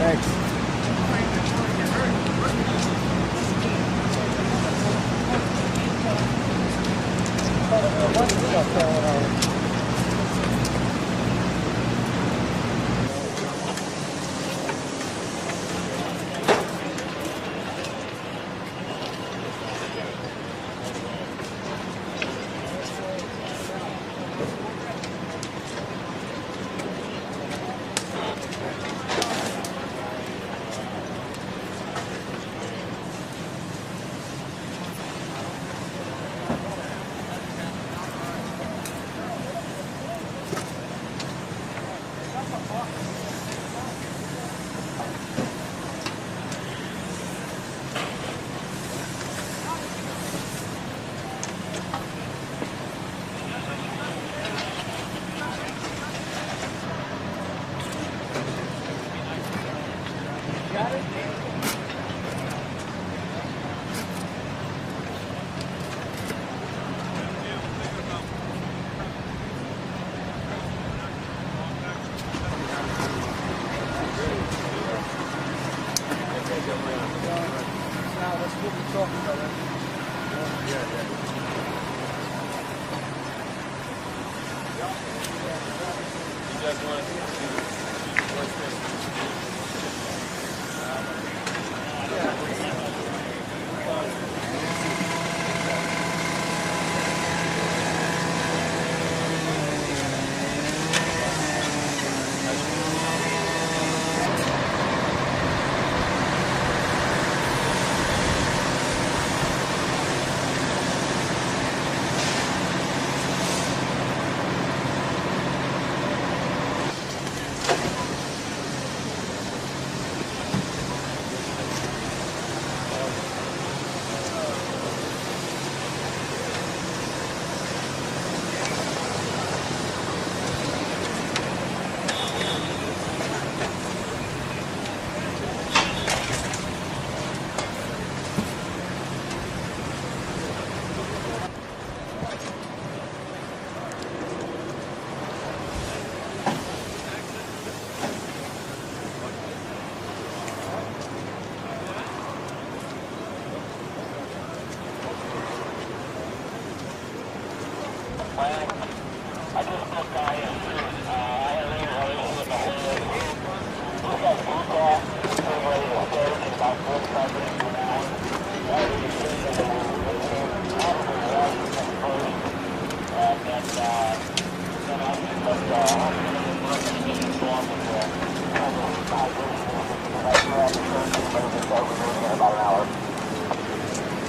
Thanks.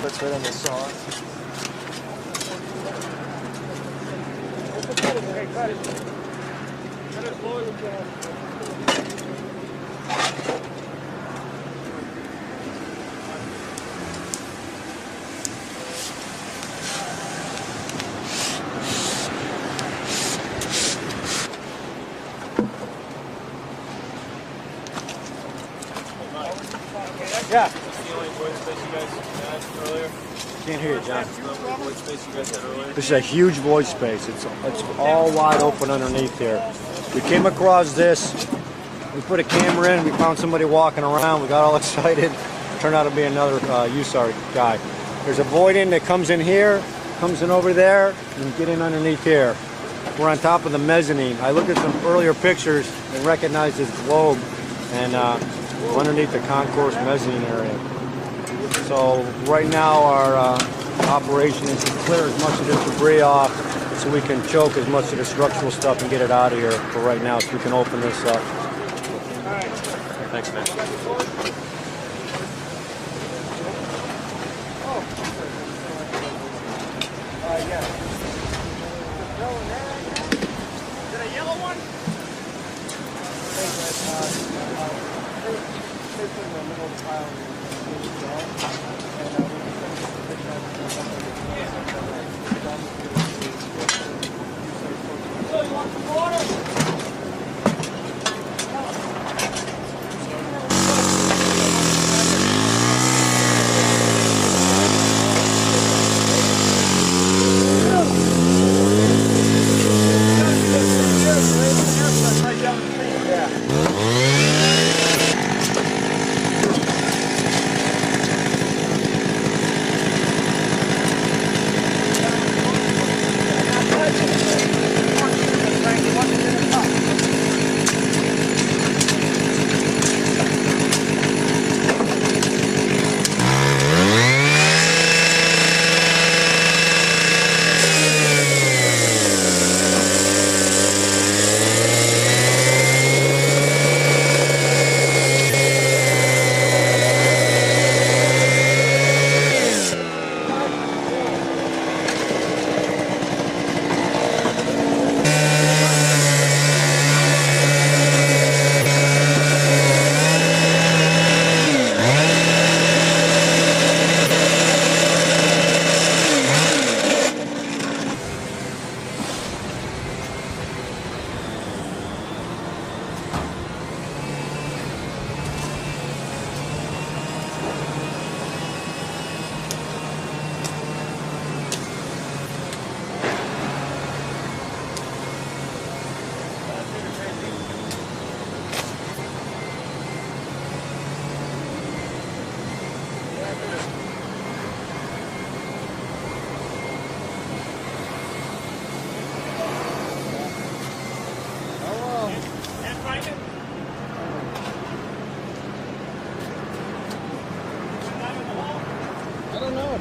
Let's fit in the saw. Yeah. That's the only void space you guys had earlier? Can't hear you, John. That's the void space you guys had earlier? This is a huge void space. It's all wide open underneath here. We came across this. We put a camera in. We found somebody walking around. We got all excited. Turned out to be another USAR guy. There's a void in that comes in here, comes in over there, and get in underneath here. We're on top of the mezzanine. I looked at some earlier pictures and recognized this globe, and we're underneath the concourse mezzanine area. So right now our operation is to clear as much of this debris off so we can choke as much of the structural stuff and get it out of here for right now so we can open this up. Thanks, man.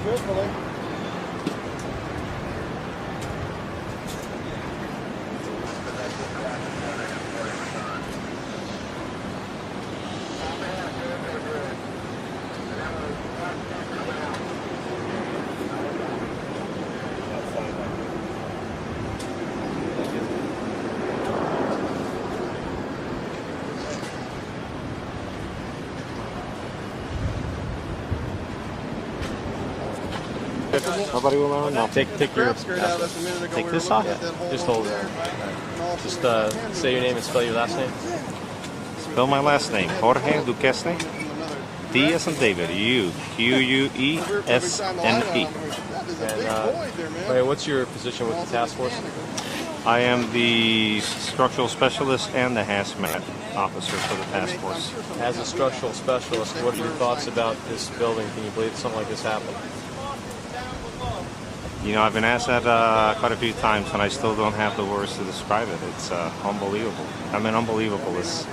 truthfully. Nobody will learn? No. Take your Take this off? Just hold it. Just say your name and spell your last name. Spell my last name. Jorge Duquesne. D as in David. U-Q-U-E-S-N-E. And wait, what's your position with the task force? I am the structural specialist and the hazmat officer for the task force. As a structural specialist, what are your thoughts about this building? Can you believe something like this happened? You know, I've been asked that quite a few times, and I still don't have the words to describe it. It's unbelievable. I mean, unbelievable. This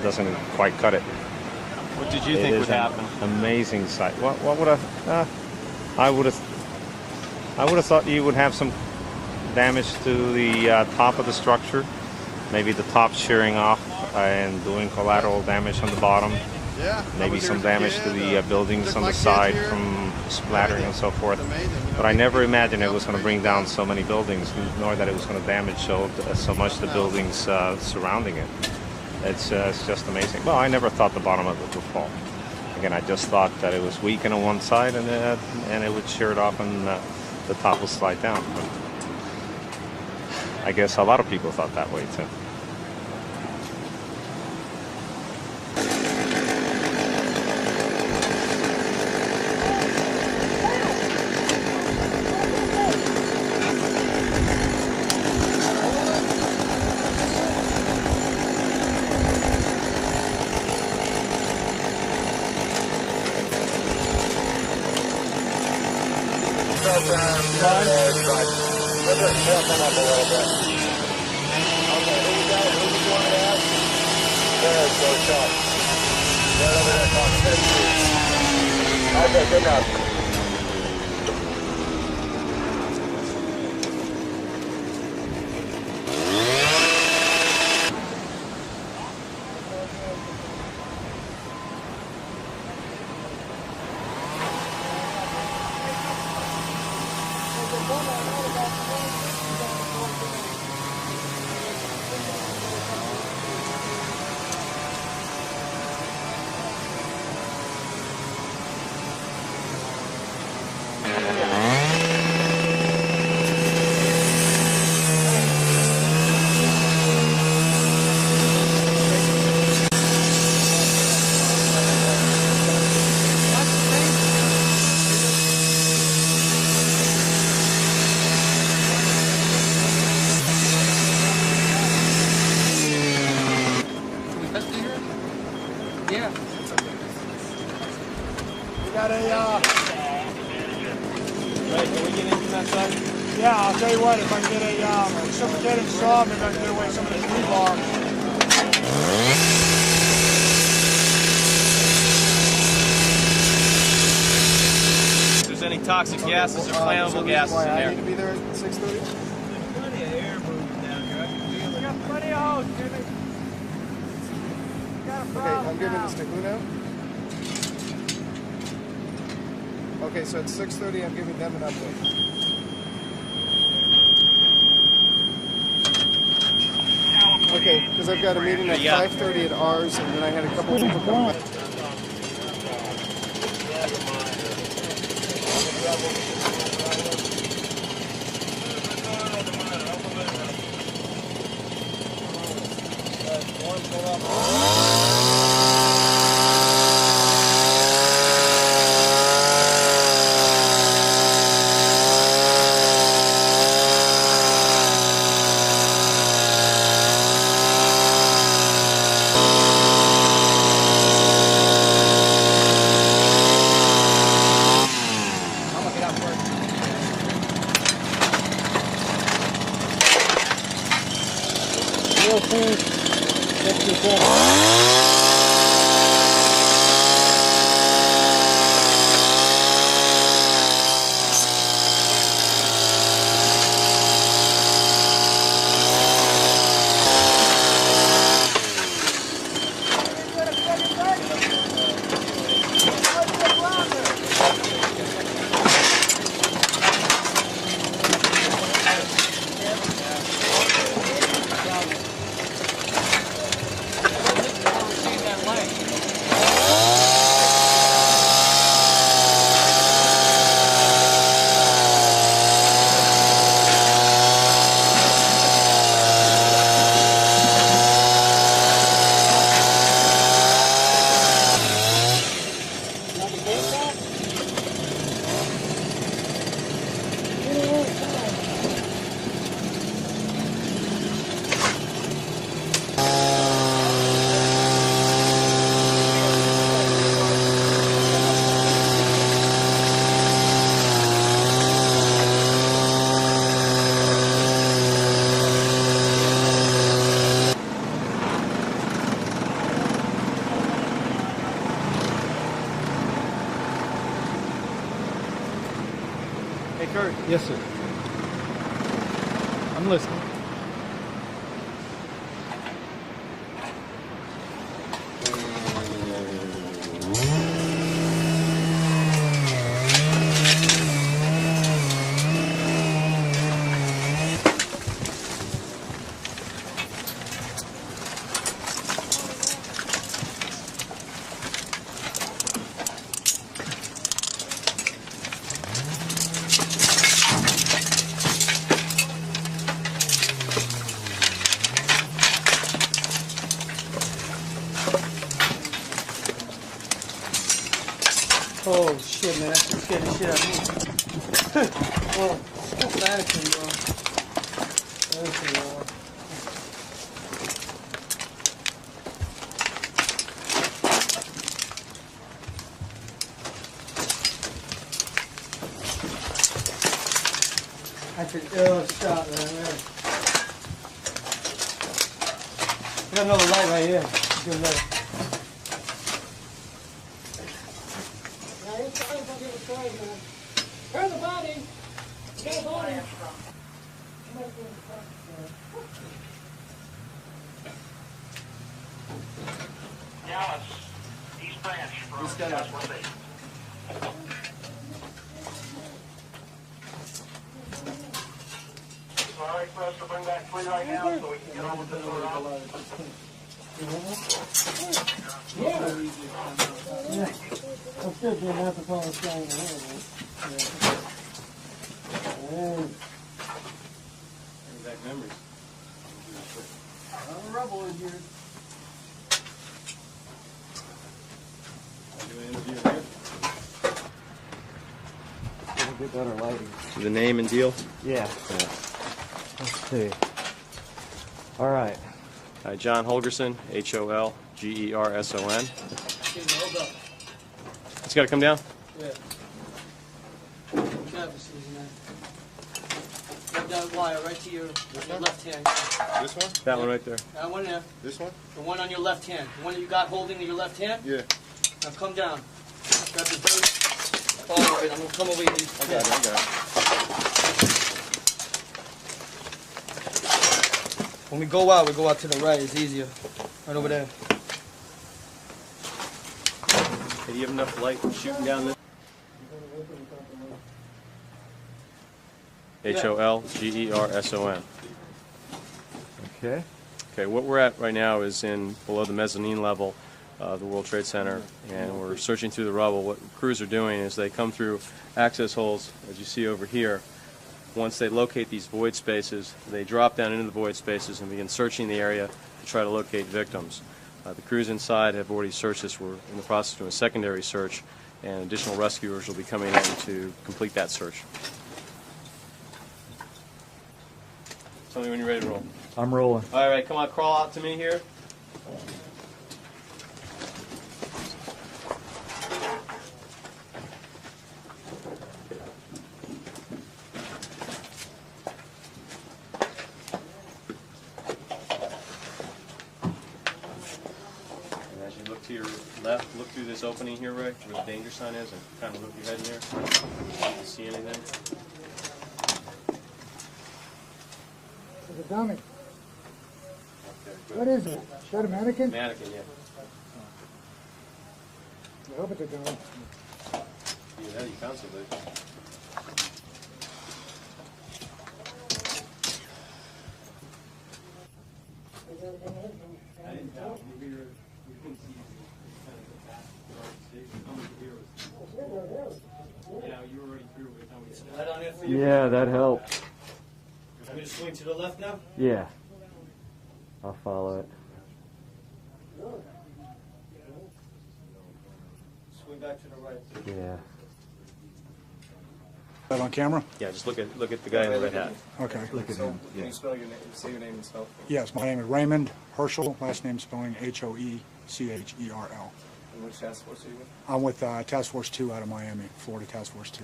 doesn't quite cut it. What did you think would happen? Amazing sight. What would I would have thought you would have some damage to the top of the structure, maybe the top shearing off and doing collateral damage on the bottom. Maybe some damage to the buildings on the side from splattering and so forth. But I never imagined it was going to bring down so many buildings, nor that it was going to damage so much the buildings surrounding it. It's just amazing. Well, I never thought the bottom of it would fall. Again, I just thought that it was weak on one side and it would shear it off and the top will slide down. But I guess a lot of people thought that way too. Okay, good enough. Yeah, I'll tell you what, if I can get a reciprocating saw, maybe I can get away some of this rebar. If there's any toxic gases or flammable gases in there. I need to be there at 6:30? Plenty of air moving down here. We got plenty of hose, Jimmy. Okay, I'm giving this to who now? Okay, so at 6:30, I'm giving them an update. Okay, because I've got a meeting at 5:30 at ours, and then I had a couple of people come back. Kurt. Yes, sir. I'm listening. Oh shit, man, that shit scared the shit out of me. Oh, that's Anakin, bro. Anakin, bro. That's an ill shot, man. I got another light right here. Good light. Turn the body. Get the body. Dallas, East Branch from Task Force 8. It's all right for us to bring back 3 right now so we can get on with this one out. Yeah. I'm still doing half the phone staying Exact memories. I'm a rebel in here. Get better lighting. The name and deal? Yeah. Let's see. All right. John Holgerson, Holgerson. It's got to come down? Yeah. Canvases, man. Grab that wire right to your left hand. This one? That one right there. That one there. This one? The one on your left hand. The one that you got holding in your left hand? Yeah. Now come down. Grab the dirt. Oh, wait, I'm going to come over here. I got it. When we go out to the right. It's easier. Right over there. Hey, do you have enough light shooting down this? Holgerson. Okay. Okay, what we're at right now is in below the mezzanine level of the World Trade Center, and we're searching through the rubble. What crews are doing is they come through access holes, as you see over here. Once they locate these void spaces, they drop down into the void spaces and begin searching the area to try to locate victims. The crews inside have already searched this. We're in the process of doing a secondary search, and additional rescuers will be coming in to complete that search. Tell me when you're ready to roll. I'm rolling. All right, come on, crawl out to me here. To your left, look through this opening here, Rick, where the danger sign is, and kind of look your head in there. Do you see anything? It's a dummy. What is it? Is that a mannequin? Mannequin, yeah. I hope it's a dummy. Yeah, you found something. I didn't know. Yeah, that helped. I'm going to swing to the left now? Yeah. I'll follow it. Swing back to the right. Yeah. That on camera? Yeah, just look at the guy in the red hat. Okay. Look at him. Can you spell your name? Say your name and spell. Yes, my name is Raymond Herschel. Last name spelling Hoecherl. And which task force are you with? I'm with Task Force 2 out of Miami, Florida Task Force 2.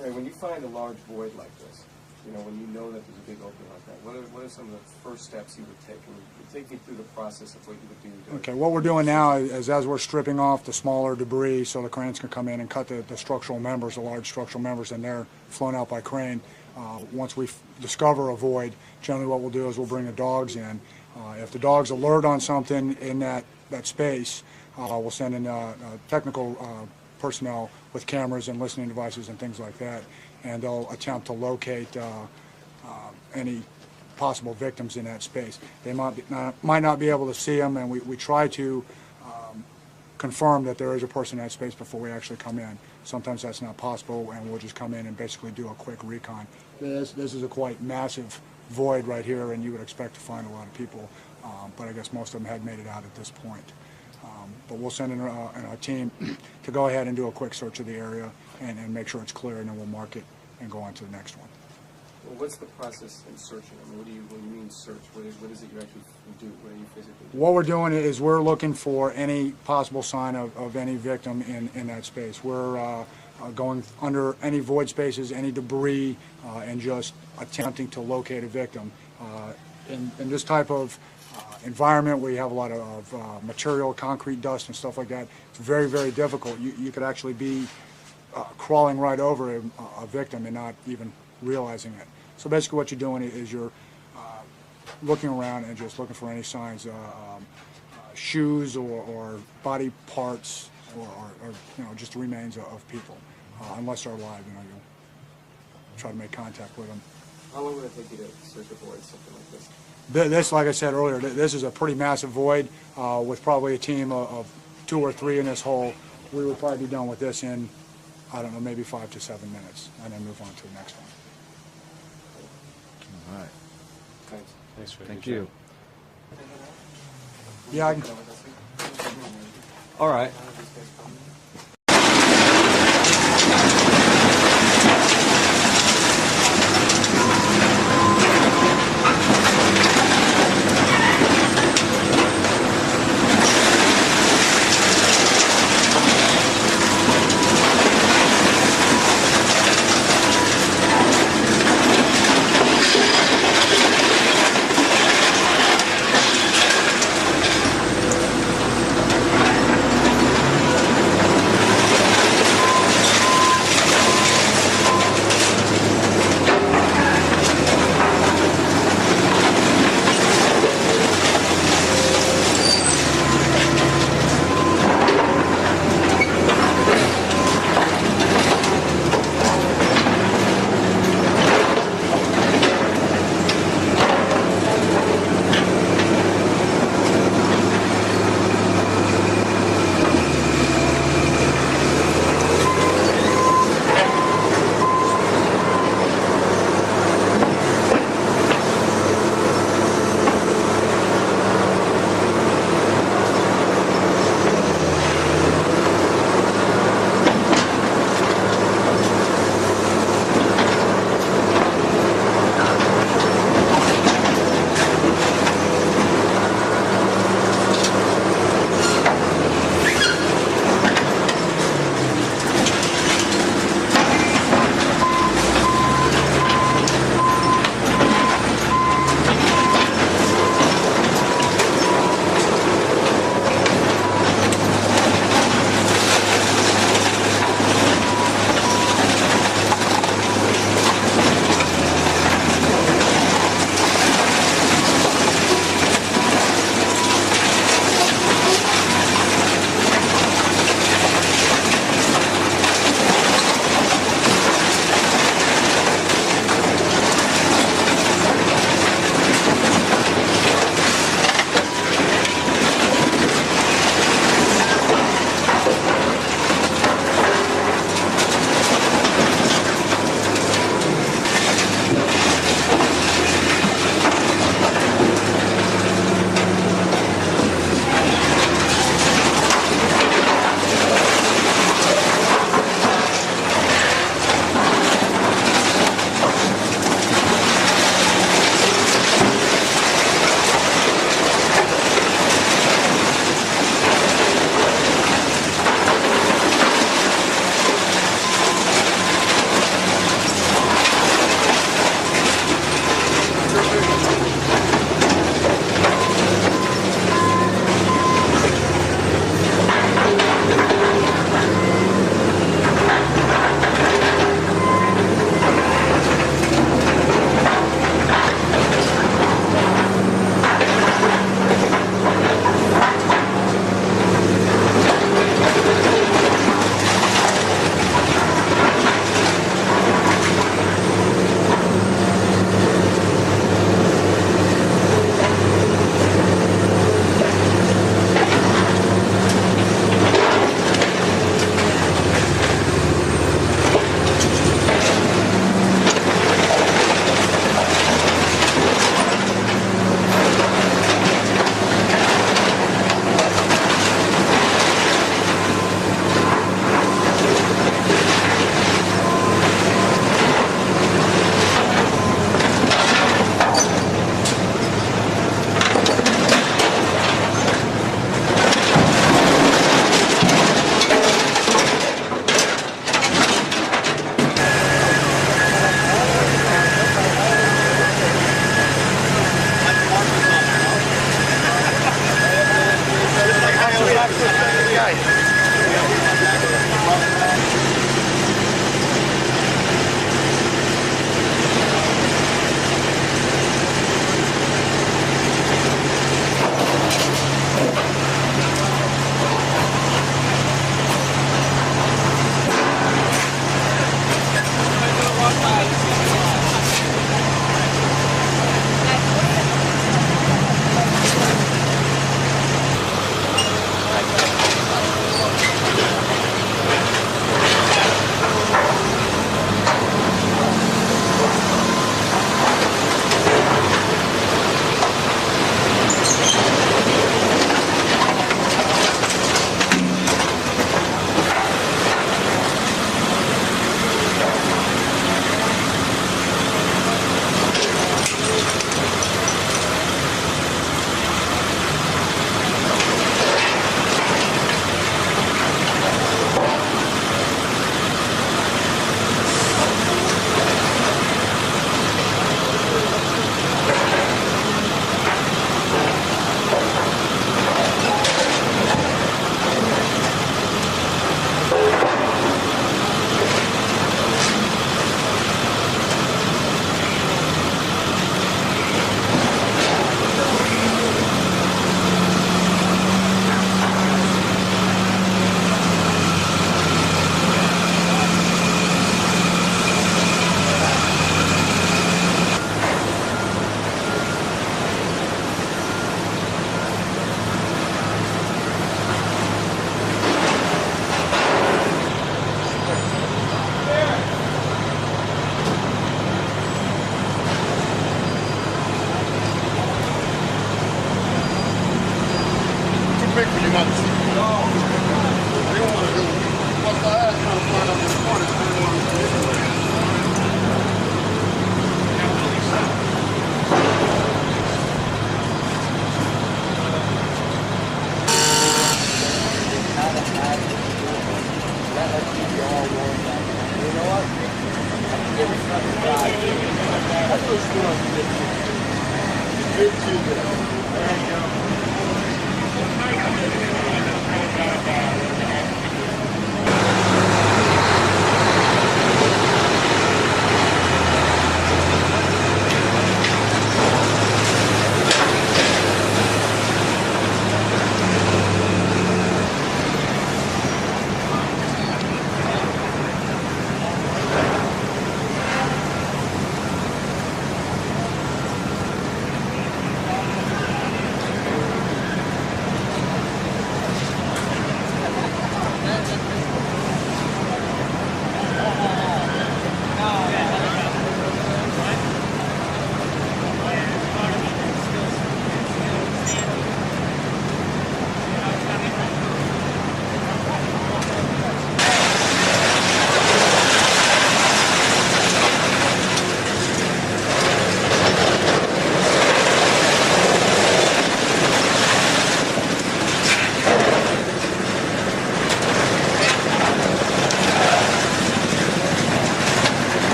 Ray, when you find a large void like this, you know, when you know that there's a big opening like that? What are some of the first steps you would take? And take me through the process of what you would do. Okay, what we're doing now is as we're stripping off the smaller debris so the cranes can come in and cut the structural members, the large structural members, and they're flown out by crane. Once we discover a void, generally what we'll do is we'll bring the dogs in. If the dogs alert on something in that space, we'll send in technical personnel with cameras and listening devices and things like that, and they'll attempt to locate any possible victims in that space. They might not be able to see them, and we try to confirm that there is a person in that space before we actually come in. Sometimes that's not possible, and we'll just come in and basically do a quick recon. This is a quite massive void right here, and you would expect to find a lot of people, but I guess most of them had made it out at this point. But we'll send in a team to go ahead and do a quick search of the area and make sure it's clear, and then we'll mark it and go on to the next one. Well, what's the process in searching? I mean, when you mean search, what is it you actually do? What do you physically do? What we're doing is we're looking for any possible sign of any victim in that space. We're going under any void spaces, any debris, and just attempting to locate a victim. In this type of environment where you have a lot of material, concrete dust and stuff like that, it's very, very difficult. You could actually be crawling right over a victim and not even realizing it. So basically what you're doing is you're looking around and just looking for any signs, shoes or body parts or you know, just remains of people. Unless they're alive, you know, you'll try to make contact with them. How long would it take you to search a void, something like this? This, like I said earlier, this is a pretty massive void with probably a team of 2 or 3 in this hole. We would probably be done with this in, I don't know, maybe 5 to 7 minutes, and then move on to the next one. All right. Thanks. Thanks for Thank you. Yeah, I can. All right. back for a second, guys.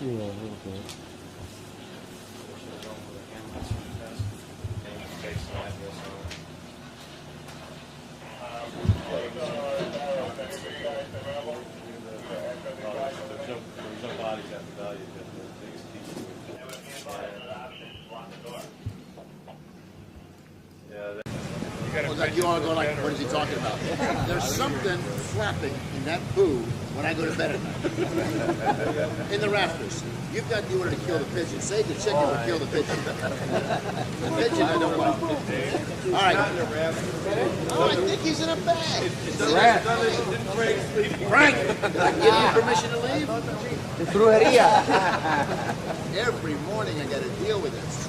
Yeah, a little bit. There's no bodies at the value that the biggest piece of Well, like you all go like, what is he talking about? There's something flapping in that poo when I go to bed at night. In the rafters. You've got the order to kill the pigeon. Save the chicken or kill the pigeon. The pigeon I don't want. All right. Oh, I think he's in a bag. It's a rat. Frank, did I give you permission to leave? Brujeria. Every morning I got to deal with this.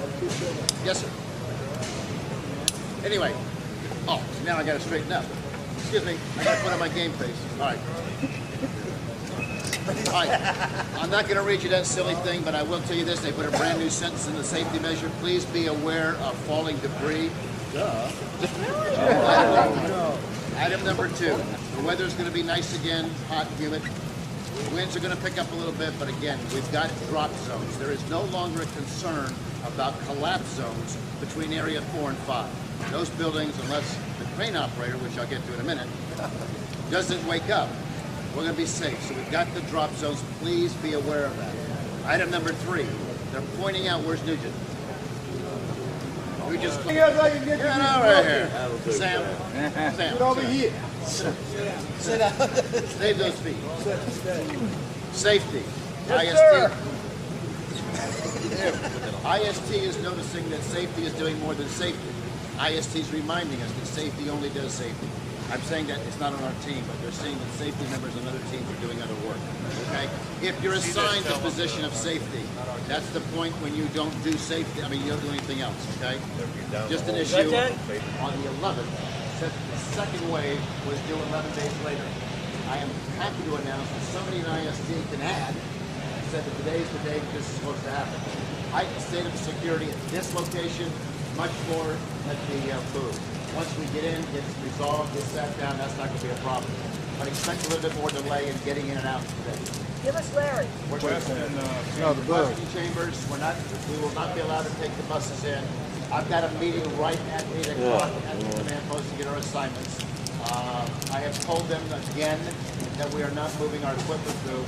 Yes, sir. Anyway. Oh, so now I got to straighten up. Excuse me. I got to put on my game face. All right. All right. I'm not going to read you that silly thing, but I will tell you this. They put a brand new sentence in the safety measure. Please be aware of falling debris. Duh. Item number 2. The weather's going to be nice again, hot, humid. The winds are going to pick up a little bit, but again, we've got drop zones. There is no longer a concern about collapse zones between area 4 and 5. Those buildings, unless the crane operator, which I'll get to in a minute, doesn't wake up, we're going to be safe. So we've got the drop zones. Please be aware of that. Item number 3, they're pointing out, where's Nugent? We just get over here. Sam. Get over here. Sit down. Save those feet. Safety. Yes, IST is noticing that safety is doing more than safety. IST is reminding us that safety only does safety. I'm saying that it's not on our team, but they're saying that safety members on other teams are doing other work. Okay? If you're assigned to a position of safety, that's the point when you don't do safety. I mean, you don't do anything else. Okay? Just an issue on the 11th. Said the second wave was due 11 days later. I am happy to announce that somebody in IST can add and said that today's the day this is supposed to happen. Heightened state of security at this location, much more at the booth. Once we get in, get resolved, get sat down, that's not going to be a problem. But expect a little bit more delay in getting in and out today. Give us Larry. We're going to the chambers. We will not be allowed to take the buses in. I've got a meeting right at 8 o'clock at the command post to get our assignments. I have told them again that we are not moving our equipment through.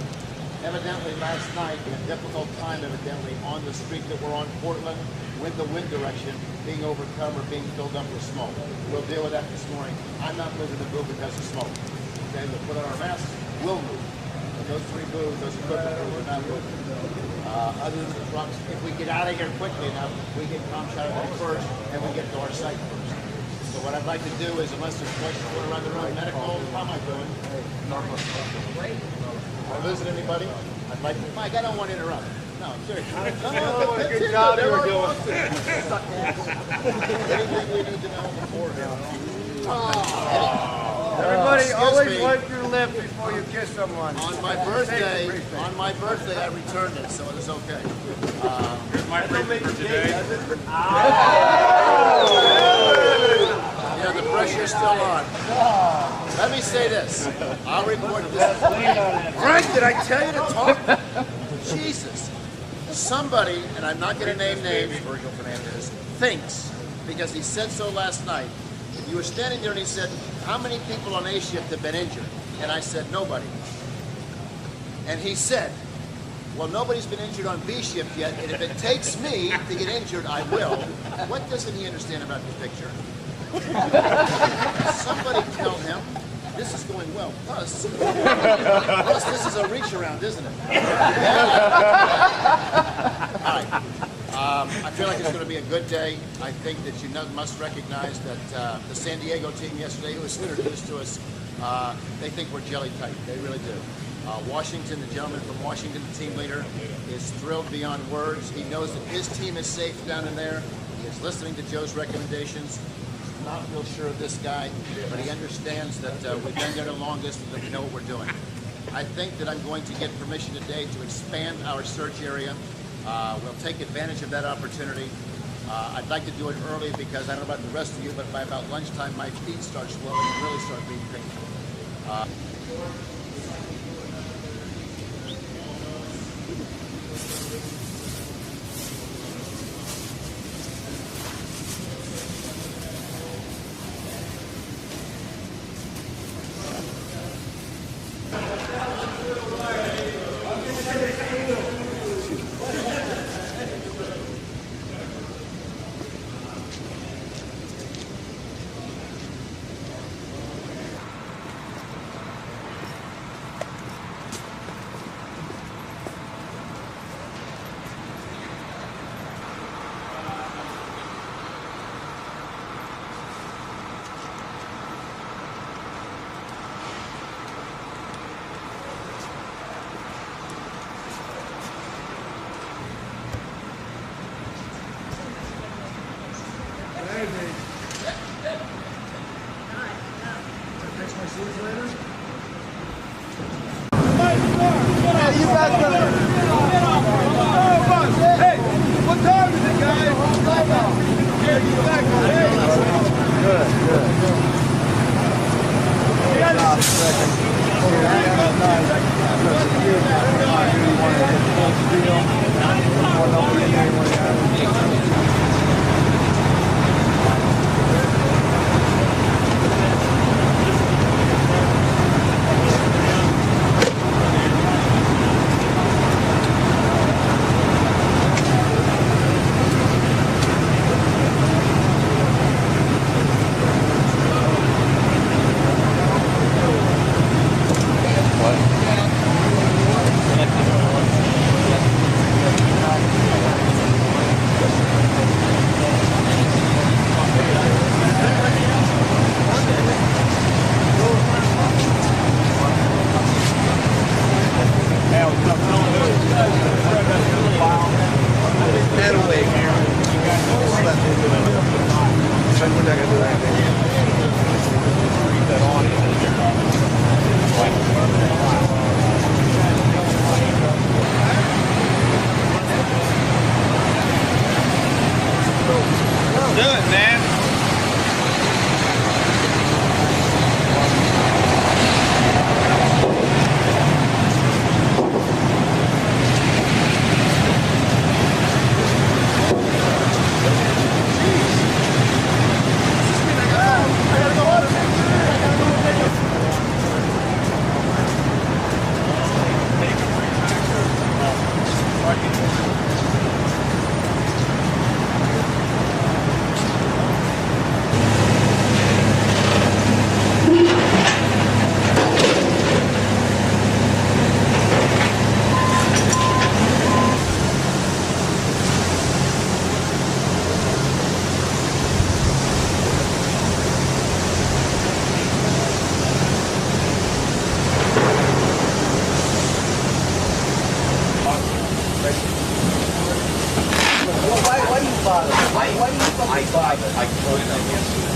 Evidently last night, in a difficult time evidently, on the street that we're on, Portland, with the wind direction being overcome or being filled up with smoke. We'll deal with that this morning. I'm not moving the booth because of smoke. Okay, we'll put on our masks, we'll move. But those 3 booths, those equipment booths are not moving. Other than the trucks, if we get out of here quickly enough, we get comp shot first and we get to our site first. So what I'd like to do is, unless there's questions going around the room, medical, how am I doing? Am I losing anybody? I'd like to, Mike, I don't want to interrupt. No, I'm serious. No, what a good job you were doing. Anything we need to know beforehand. Everybody, always wipe your lip before you kiss someone. On my birthday, I returned it, so it was okay. Here's my briefing for today. Yeah, the pressure's still on. Let me say this. I'll report this. Frank, did I tell you to talk? Jesus. Somebody, and I'm not going to name names, Virgil Fernandez, thinks, because he said so last night, if you were standing there and he said, how many people on A shift have been injured? And I said, nobody. And he said, well, nobody's been injured on B shift yet, and if it takes me to get injured, I will. What doesn't he understand about the picture? Somebody tell him this is going well. Plus, this is a reach around, isn't it? All right. I feel like it's going to be a good day. I think that you must recognize that the San Diego team yesterday, who was introduced to us, they think we're jelly tight. They really do. Washington, the gentleman from Washington, the team leader, is thrilled beyond words. He knows that his team is safe down in there. He is listening to Joe's recommendations. He's not real sure of this guy, but he understands that we've been there the longest and that we know what we're doing. I think that I'm going to get permission today to expand our search area We'll take advantage of that opportunity. I'd like to do it early because I don't know about the rest of you, but by about lunchtime, my feet start swelling and really start being painful. Hey, what time is it, guys? Do it, man. Why do you bother? Why do you fucking bother? I quoted that yesterday.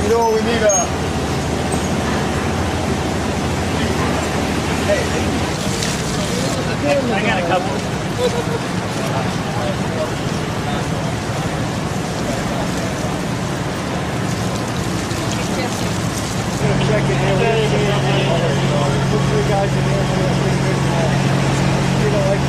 You know, we need a... I got a couple. Check it here. Put 3 guys in there. You know, like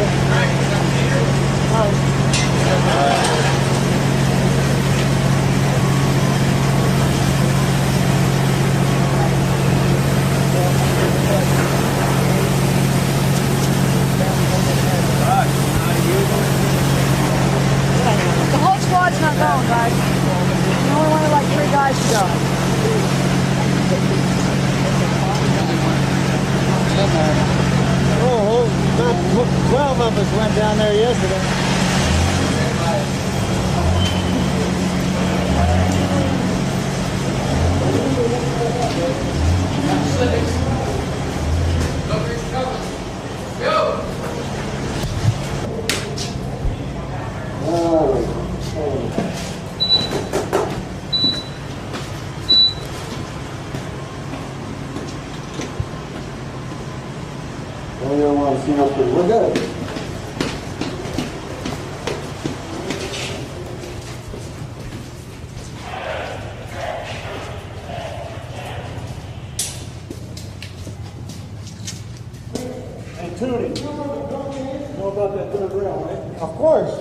The whole squad's not going, guys. You only wanted like 3 guys to go. down there. Oh, about 12 of us went down there yesterday. We're good. Hey, Tootie, know about that third rail, right? Of course.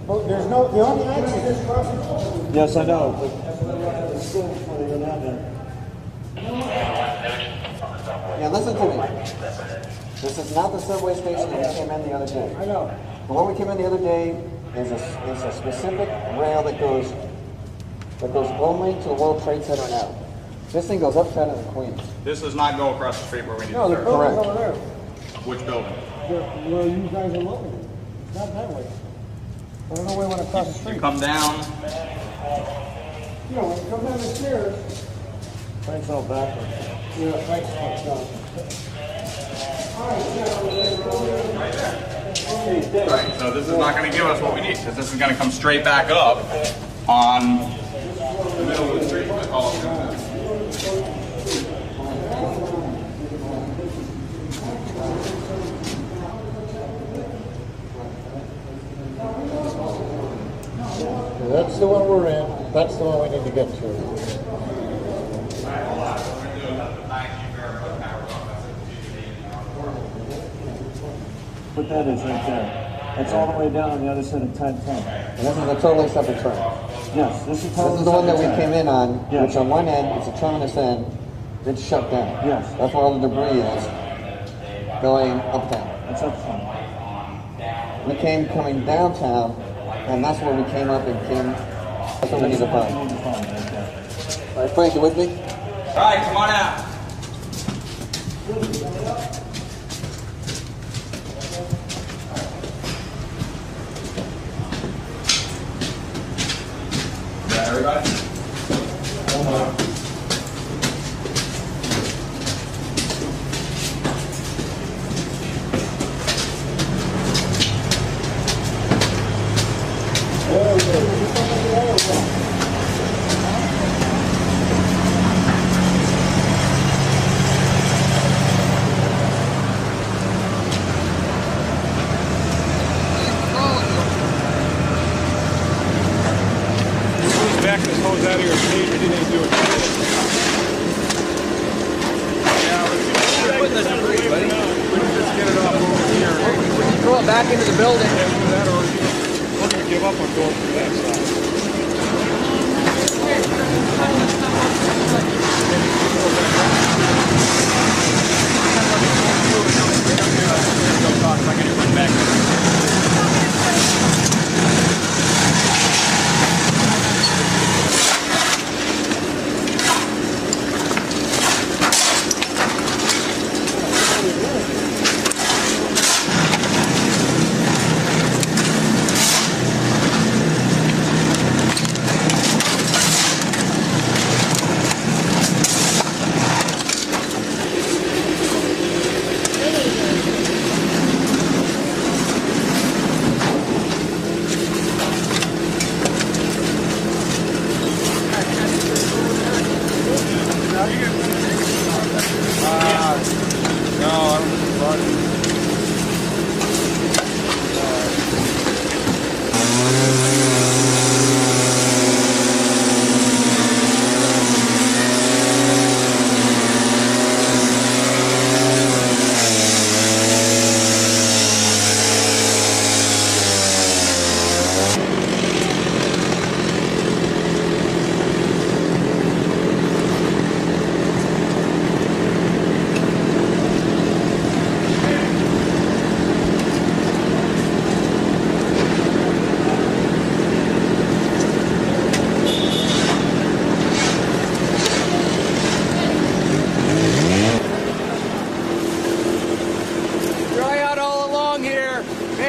But there's no, the only access is crossing. Yes, I know, but it's still when they go down there. Yeah, listen to me. This is not the subway station that we came in the other day. I know. The one we came in the other day is a specific rail that goes only to the World Trade Center now. This thing goes upside down to Queens. This does not go across the street where we need No, to the serve. building's over there. Which building? Where you guys are located. Not that way. I don't know where we want to cross the street. You come down. You know, when you come down the stairs. Frank's all backwards. Yeah, Frank's fucked up. Right, so this is not going to give us what we need, because this is going to come straight back up on the middle of the street. That's all it's going to do. That's the one we're in. That's the one we need to get to. What that is right there. That's all the way down on the other side of 1010. And this is a totally separate train. Yes, this is totally This is the one that we separate came in on, Yes. which on one end, it's a terminus end, it's shut down. Yes. That's where all the debris is, going uptown. It's uptown. We came coming downtown, and that's where we came up and came, that's what we need to find. All right, Frank, you with me? All right, come on out. Is that everybody? Back this hose out of your cage, we didn't even do it. Putting the debris, buddy. Just get it off over here. We can throw it back into the building. We're going to give up on going through that side.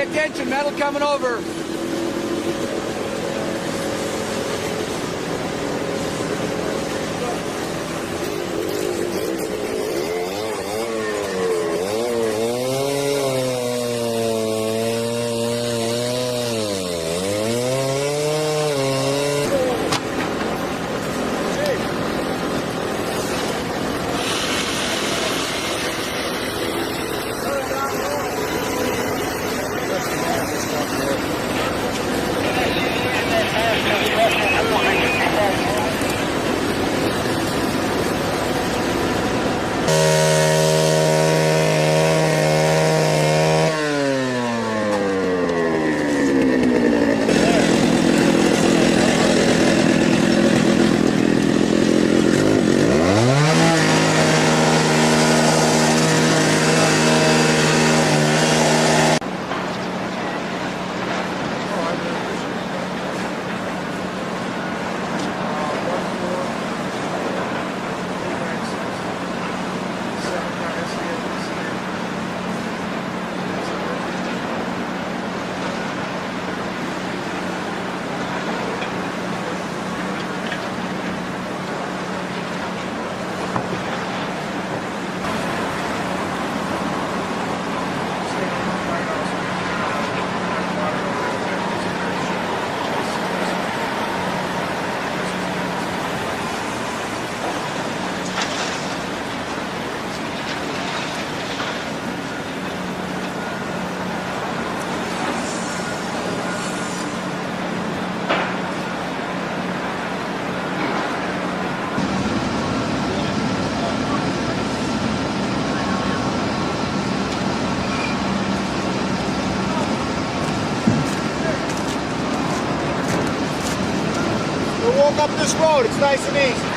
Pay attention, metal coming over. Walk up this road, it's nice and easy.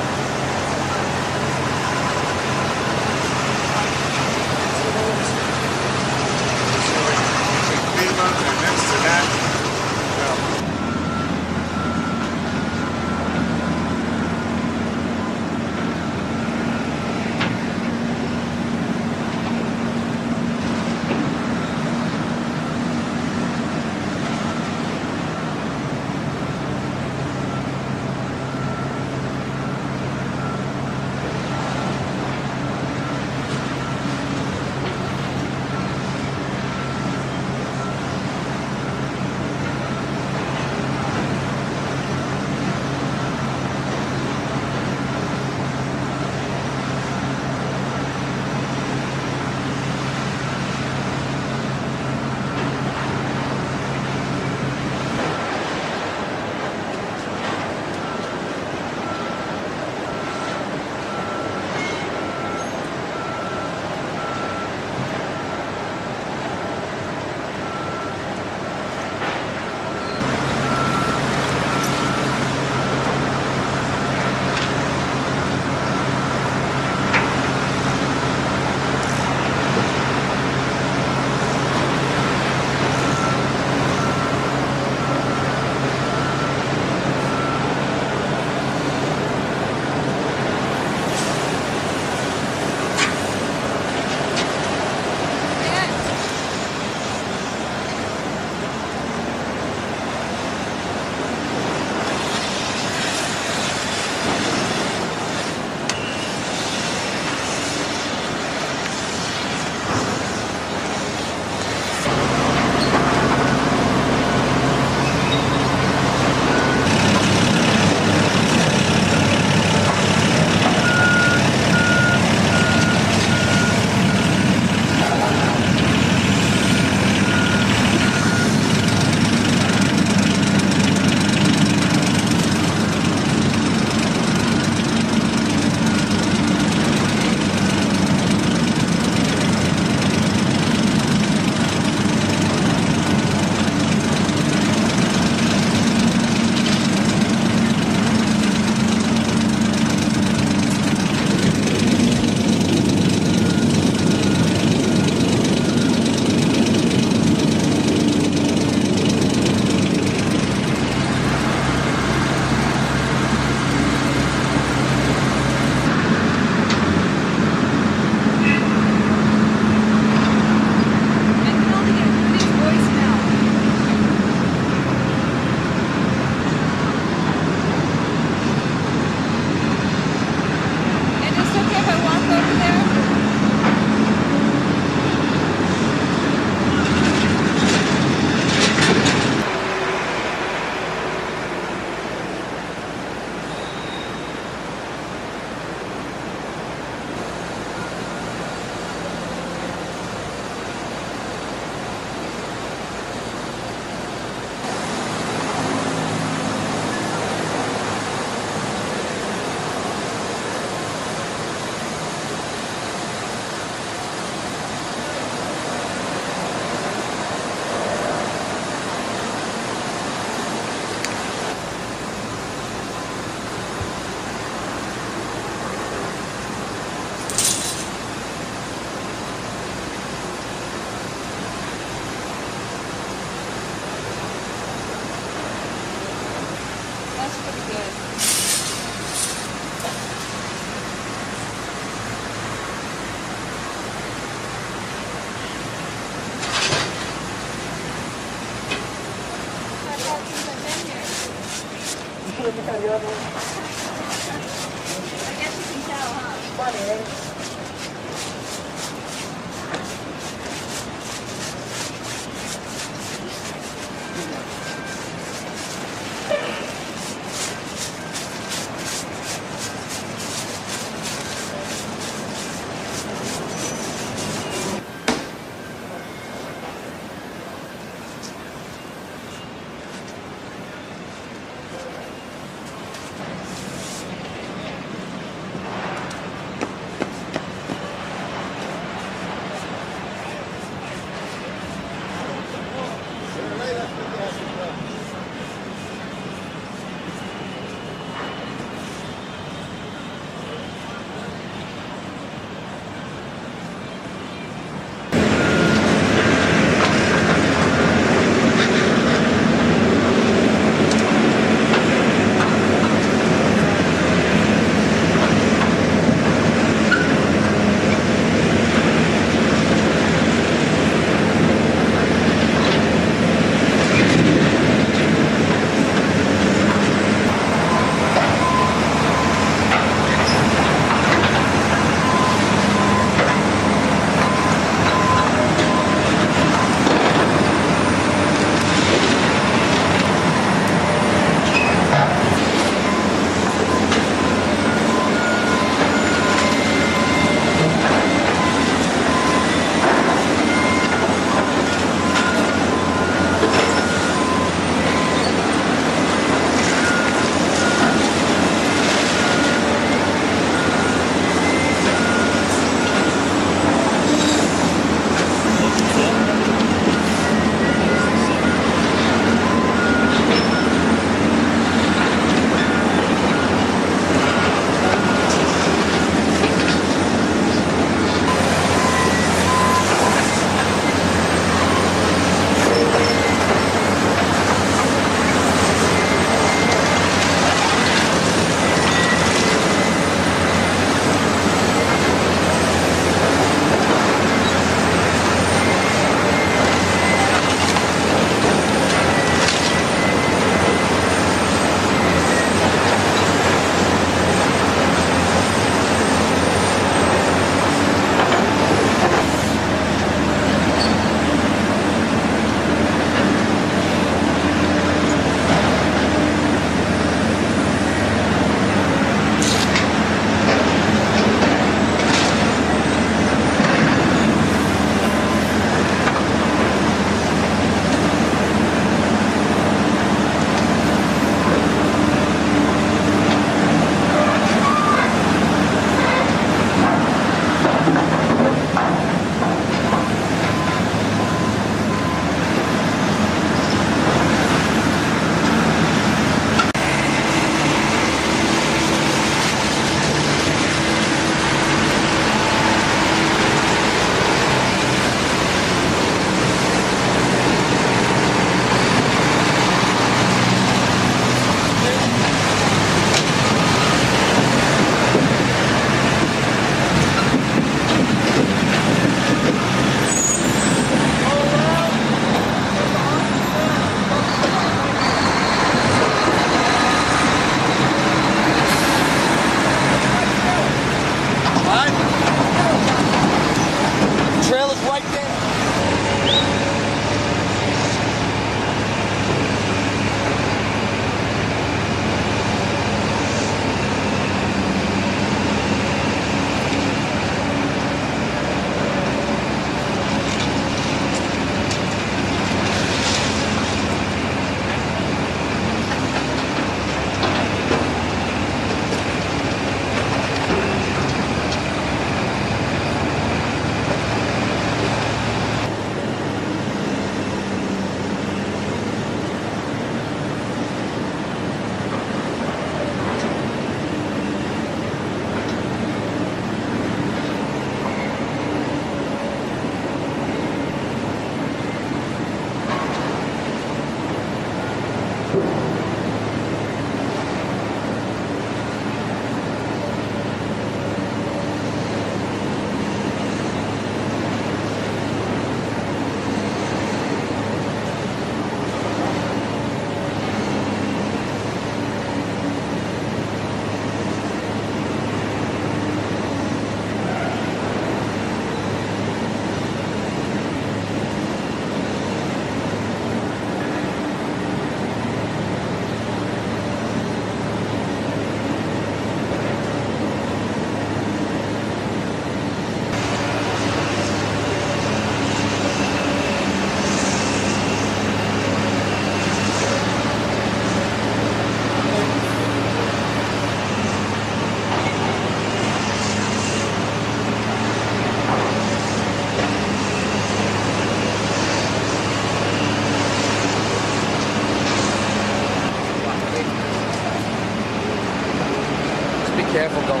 careful going.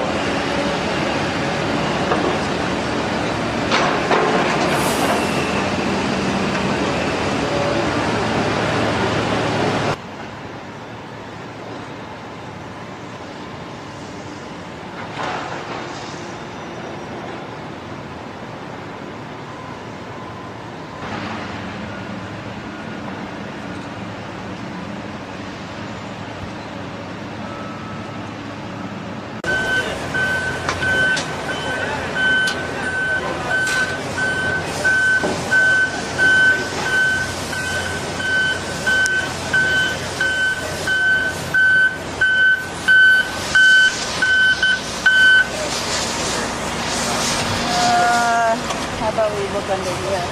How about we look under here?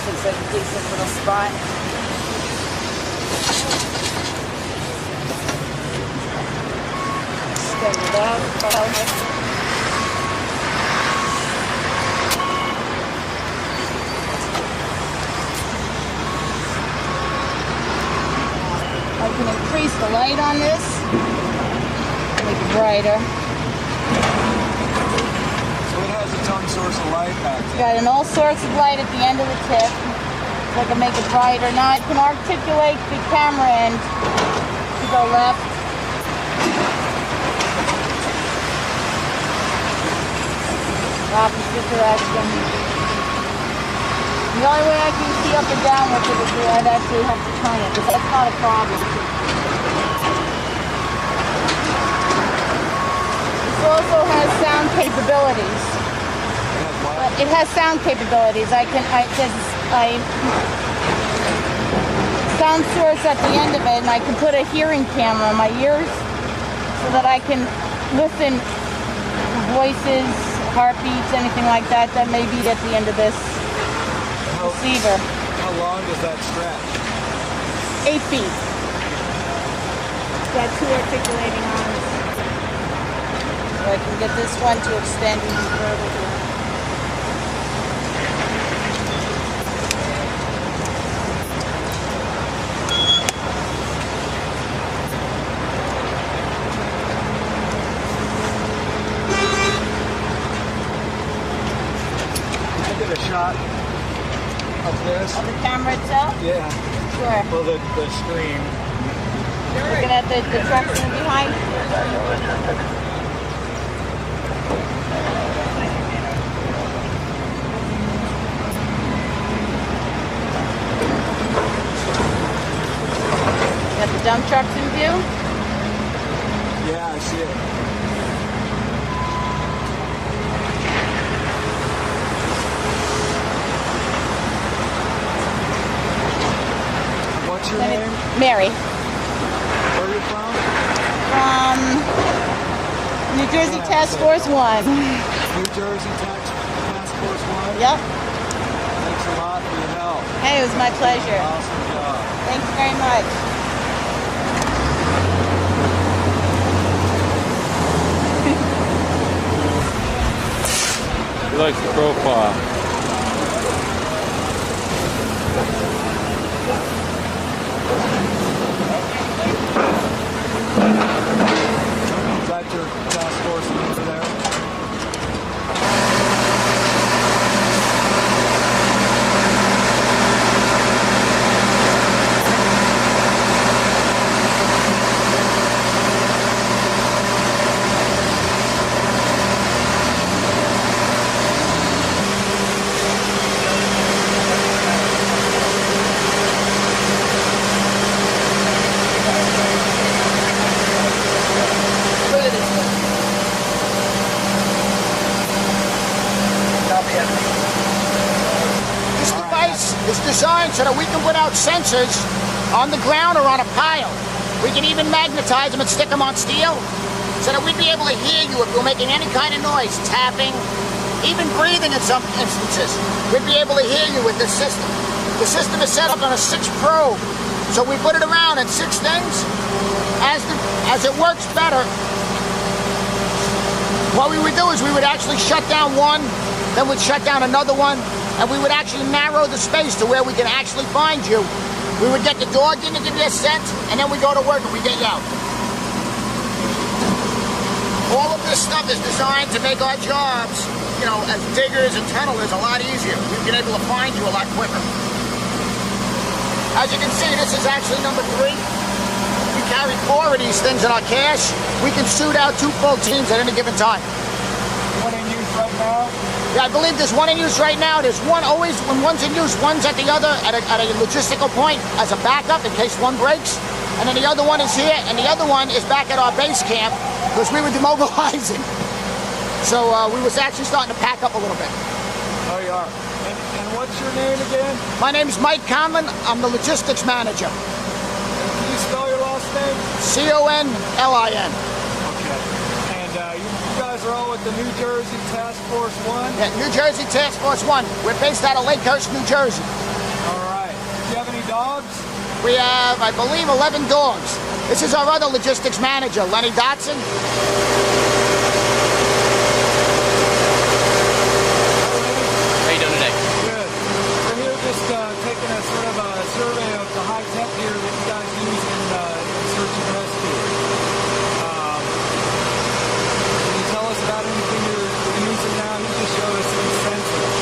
Looks like a decent little spot. Straighten it out. I can increase the light on this, make it brighter. So it has its own source of light back there. Got an all sorts of light at the end of the tip, so I can make it brighter. Now I can articulate the camera end to go left. Opposite direction. The only way I can see up and down with it is that I'd actually have to turn it, but that's not a problem. This also has sound capabilities. It has sound capabilities. Sound source at the end of it, and I can put a hearing camera in my ears so that I can listen to voices, heartbeats, anything like that that may be at the end of this receiver. How long does that stretch? 8 feet. Got 2 articulating arms. So I can get this one to extend even further here. A shot of this. Of the camera itself? Yeah. Sure. Well, the screen. Looking at the trucks in behind? Got the dump trucks in view? Yeah, I see it. What's your name? Mary. Where are you from? From New Jersey Task Force 1. New Jersey Task Force 1? Yep. Thanks a lot for your help. Hey, it was my pleasure. Awesome job. Thanks very much. He likes the profile. Is that your task force over there? This device is designed so that we can put out sensors on the ground or on a pile. We can even magnetize them and stick them on steel so that we'd be able to hear you if you're making any kind of noise, tapping, even breathing in some instances. We'd be able to hear you with this system. The system is set up on a 6 probe, so we put it around in 6 things. As it works better, what we would do is we would actually shut down one, then we'd shut down another one, and we would actually narrow the space to where we can actually find you. We would get the dog in to give you a scent, and then we go to work and we get you out. All of this stuff is designed to make our jobs, you know, as diggers and tunnelers a lot easier. We've been able to find you a lot quicker. As you can see, this is actually number 3. We carry 4 of these things in our cache. We can suit out 2 full teams at any given time. One in use right now? Yeah, I believe there's one in use right now. There's one always, when one's in use, one's at the other at a logistical point as a backup in case one breaks. And then the other one is here, and the other one is back at our base camp because we were demobilizing. So we was actually starting to pack up a little bit. Oh, you are. And what's your name again? My name's Mike Conlon. I'm the logistics manager. Can you spell your last name? Conlin. Okay. And you guys are all with the New Jersey Task Force 1? Yeah, New Jersey Task Force 1. We're based out of Lakehurst, New Jersey. All right. Do you have any dogs? We have, I believe, 11 dogs. This is our other logistics manager, Lenny Dotson. How you doing today? Good. We're here just taking a sort of a survey of the high-tech gear that you guys use in search and rescue. Can you tell us about anything you're using now? You just showed us some sensors.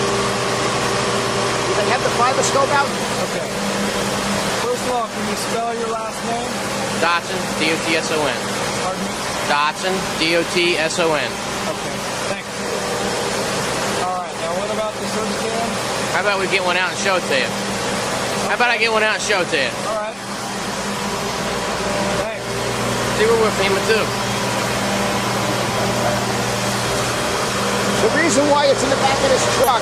They have the fiber scope out? Okay. First of all, can you spell your last name? Dotson, D-O-T-S-O-N. Pardon me? Dotson, D-O-T-S-O-N. Okay, thanks. All right, now what about the search cam? How about we get one out and show it to you? How about I get one out and show it to you? All right. Thanks. See where we're FEMA too. The reason why it's in the back of this truck,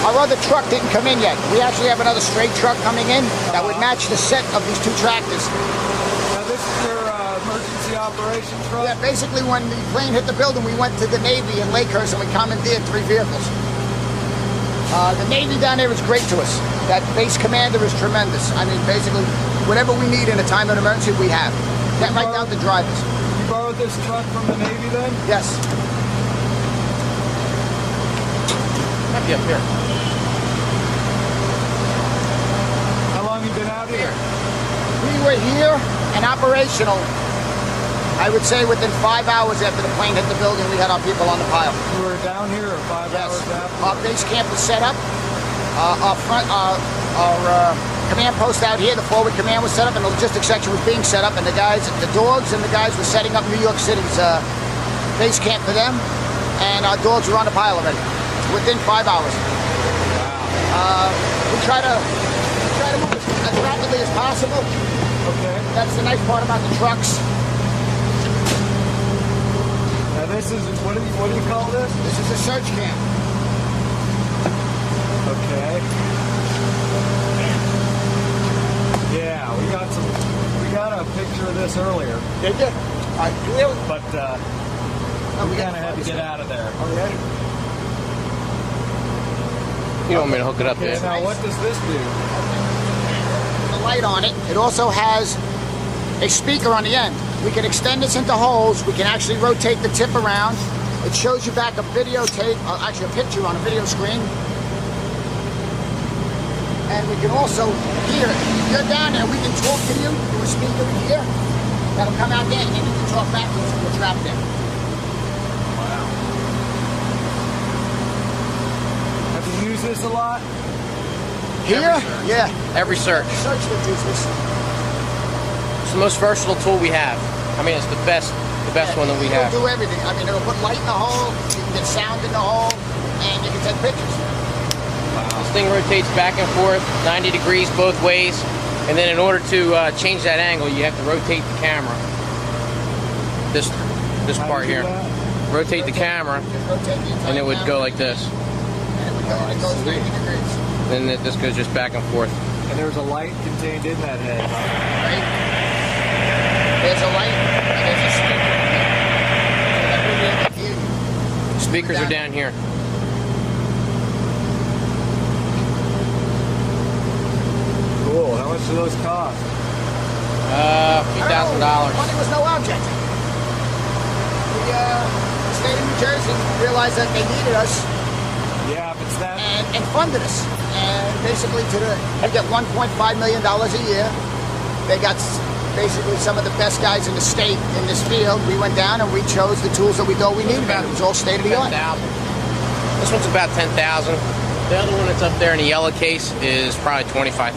our other truck didn't come in yet. We actually have another straight truck coming in that would match the set of these 2 tractors. Now this is your emergency operations truck? Yeah, basically when the plane hit the building, we went to the Navy in Lakehurst and we commandeered 3 vehicles. The Navy down there is great to us. That base commander is tremendous. I mean, basically, whatever we need in a time of emergency, we have. That right down to drivers. You borrowed this truck from the Navy then? Yes. Might be up here. How long you been out here? We were here and operational, I would say within 5 hours after the plane hit the building, we had our people on the pile. You were down here 5 hours after? Our base camp was set up. Our command post out here, the forward command was set up, and the logistics section was being set up, and the dogs and the guys were setting up New York City's base camp for them, and our dogs were on the pile already within 5 hours. We try to move as rapidly as possible. Okay. That's the nice part about the trucks. Now this is, what do you call this? This is a search camp. Okay. Yeah, we got a picture of this earlier. Did you? Really? But we kind of had to get out of there. Oh, yeah? You don't want me to hook it up Okay, there. now what does this do? The light on it. It also has a speaker on the end. We can extend this into holes. We can actually rotate the tip around. It shows you back a videotape, actually a picture on a video screen. And we can also hear it. If you're down there, we can talk to you through a speaker in here. That'll come out there, and then you can talk back to us if you're trapped there. Have you used this a lot? Here? Yeah. Every search. Search would use this. It's the most versatile tool we have. I mean, it's the best one that we have. It'll do everything. I mean, it'll put light in the hole, you can get sound in the hole, and you can take pictures. This thing rotates back and forth 90 degrees both ways, and then in order to change that angle, you have to rotate the camera. This part here. Rotate the camera, and it would go like this. It goes 90 degrees. Then this goes just back and forth. And there's a light contained in that head. Right? There's a light, and there's a speaker. So that we'll be able to hear you. Speakers are down here. Cool. How much do those cost? A few $1,000. Money was no object. The state of New Jersey realized that they needed us. Yeah, if it's that. And funded us. And basically, we get $1.5 million a year. They basically some of the best guys in the state in this field. We went down and we chose the tools that we thought we needed. It was all state of the art. This one's about 10,000. The other one that's up there in the yellow case is probably 25,000.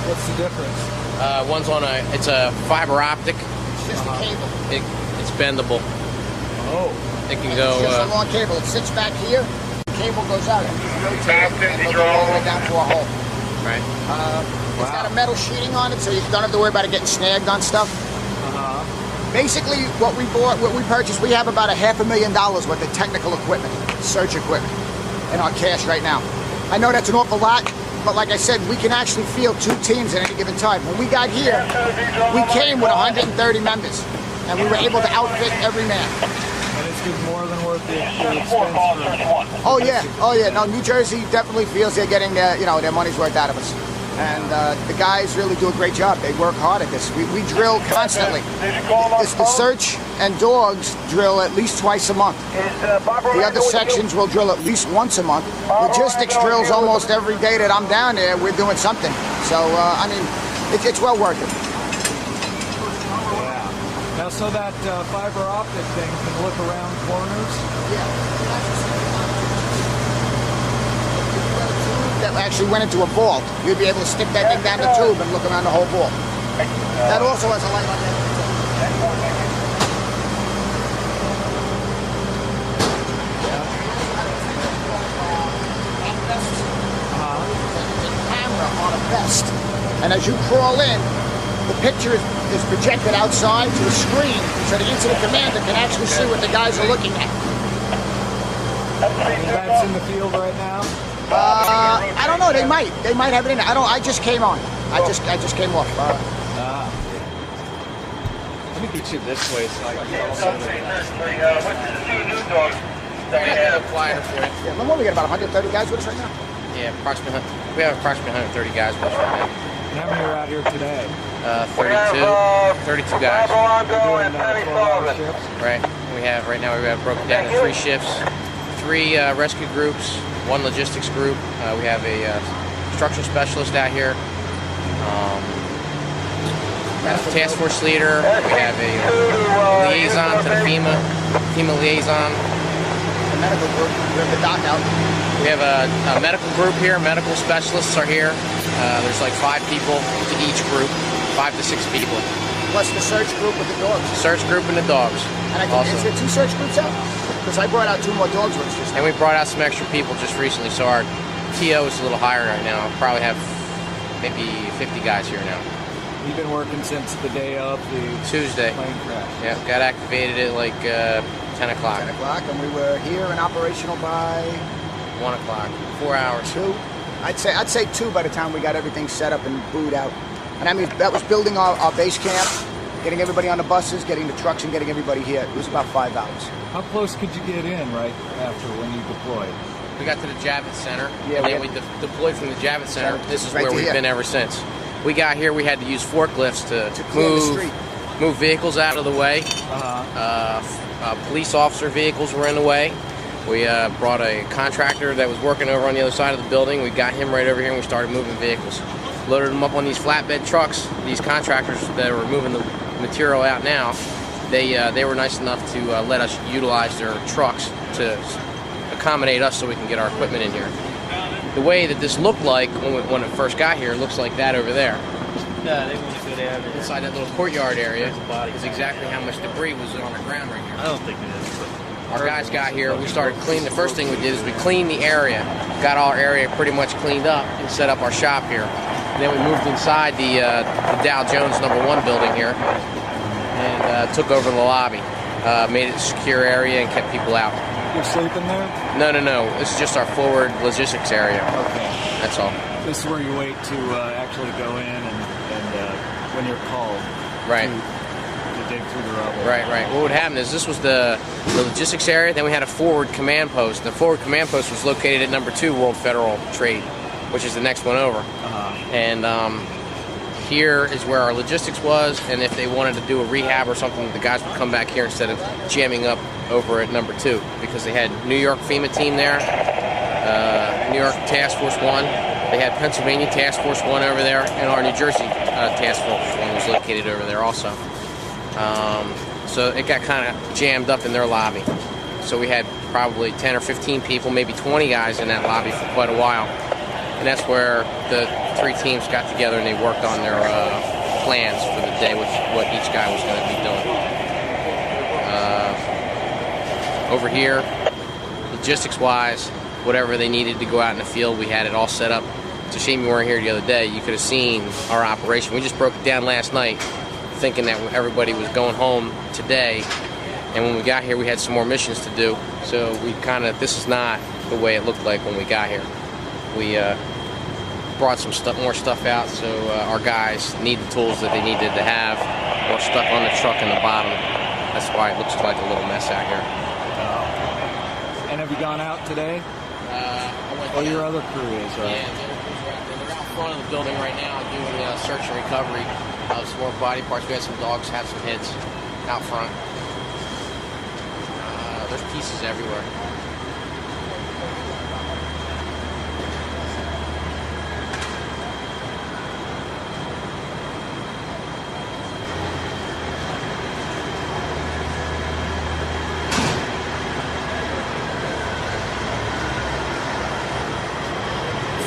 What's the difference? One's on it's a fiber optic. It's just a cable. It's bendable. Oh. It can go. It's just a long cable. It sits back here. The cable goes out and you rotate it and it'll go all the way down to a hole. Right. It's got a metal sheeting on it, so you don't have to worry about it getting snagged on stuff. Basically, what we purchased, we have about $500,000 worth of technical equipment, search equipment, in our cash right now. I know that's an awful lot, but like I said, we can actually field 2 teams at any given time. When we got here, we came with 130 members, and we were able to outfit every man. And it's good, more than worth the expense for... Oh yeah. No, New Jersey definitely feels they're getting their money's worth out of us. And the guys really do a great job. They work hard at this. We drill constantly. The search and dogs drill at least twice a month. The other sections will drill at least once a month. Logistics drills almost every day that I'm down there. We're doing something. So, I mean, it's well worth it. Yeah. Now, so that fiber optic thing can look around corners? Yeah. That actually went into a vault. You'd be able to stick that thing down the tube and look around the whole vault. That also has a light on there. Camera on a vest. And as you crawl in, the picture is projected outside to a screen so the incident commander can actually see what the guys are looking at. That's in the field right now? I don't know. They might have it in there. I just came on. I just came off. Let me get you this way so I can Yeah, we got about 130 guys with us right now. Yeah, we have approximately 130 guys with us right now. And how many are out here today? 32 guys. Doing 12-hour shifts? Right. We have right now we have broken down to 3 shifts, 3 rescue groups, 1 logistics group. We have a structural specialist out here. A task force leader. We have a liaison to the FEMA liaison. The medical group. We have the doc out. We have a medical group here. Medical specialists are here. There's like 5 people to each group, 5 to 6 people. Plus the search group with the dogs. Search group and the dogs. And is there 2 search groups out? Because I brought out 2 more dogs with us just now. And we brought out some extra people just recently, so our TO is a little higher right now. I'll probably have maybe 50 guys here now. You've been working since the day of the Tuesday. Plane crash. Yeah, got activated at like 10 o'clock. 10 o'clock, and we were here and operational by 1 o'clock. 4 hours. 2. I'd say 2 by the time we got everything set up and booed out. And I mean, that was building our base camp, getting everybody on the buses, getting the trucks, and getting everybody here. It was about 5 hours. How close could you get in right after when you deployed? We got to the Javits Center, yeah, and then we deployed from the Javits Center. This is right where we've here. been ever since. We got here, we had to use forklifts to clear the street. move vehicles out of the way. Police officer vehicles were in the way. We brought a contractor that was working over on the other side of the building. We got him right over here and we started moving vehicles. Loaded them up on these flatbed trucks. These contractors that were moving the material out now, they were nice enough to let us utilize their trucks to accommodate us so we can get our equipment in here. The way that this looked like when it first got here, it looks like that over there. No, they want to go down there. Inside that little courtyard area is exactly how much debris was on the ground right here. I don't think it is. Our guys got here, we started cleaning. The first thing we did is we cleaned the area, got our area pretty much cleaned up and set up our shop here. And then we moved inside the Dow Jones #1 building here and took over the lobby. Made it a secure area and kept people out. You're sleeping there? No. This is just our forward logistics area. Okay. That's all. This is where you wait to actually go in and when you're called. Right. To dig through the rubble. Right. What would happen is this was the logistics area, then we had a forward command post. The forward command post was located at #2 World Federal Trade, which is the next one over. And Here is where our logistics was, and if they wanted to do a rehab or something, the guys would come back here instead of jamming up over at number 2, because they had New York FEMA team there, New York Task Force 1, they had Pennsylvania Task Force 1 over there, and our New Jersey Task Force 1 was located over there also. So it got kind of jammed up in their lobby. So we had probably 10 or 15 people, maybe 20 guys in that lobby for quite a while. And that's where the 3 teams got together and they worked on their plans for the day, what each guy was going to be doing. Over here, logistics-wise, whatever they needed to go out in the field, we had it all set up. It's a shame you weren't here the other day. You could have seen our operation. We just broke it down last night, thinking that everybody was going home today. And when we got here, we had some more missions to do. So we this is not the way it looked like when we got here. We brought some more stuff out, so our guys need the tools that they needed to have, or stuck on the truck in the bottom. That's why it looks like a little mess out here. And have you gone out today? Your other crew is, right? Yeah, they're out front of the building right now doing search and recovery of some more body parts. We had some dogs have some hits out front. There's pieces everywhere.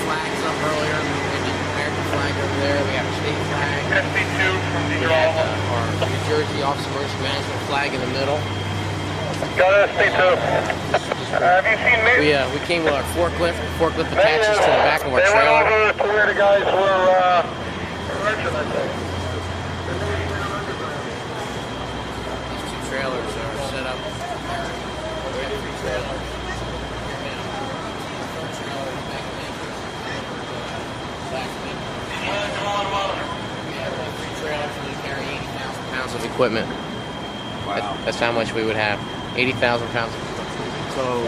Flags up earlier. We had the American flag over there. We have a state flag. We had our New Jersey Office of Emergency Management flag in the middle. Got SB2. Have you seen me? We came with our forklift. The forklift attaches to the back of our trailer. They went over to where the guys were mentioned, I think. These 2 trailers are set up. We have 3 trailers. Here now. Front trailer, back maker. Back maker. We have 3 trailers and we carry 80,000 pounds of equipment. Wow. That's how much we would have. 80,000 pounds. So,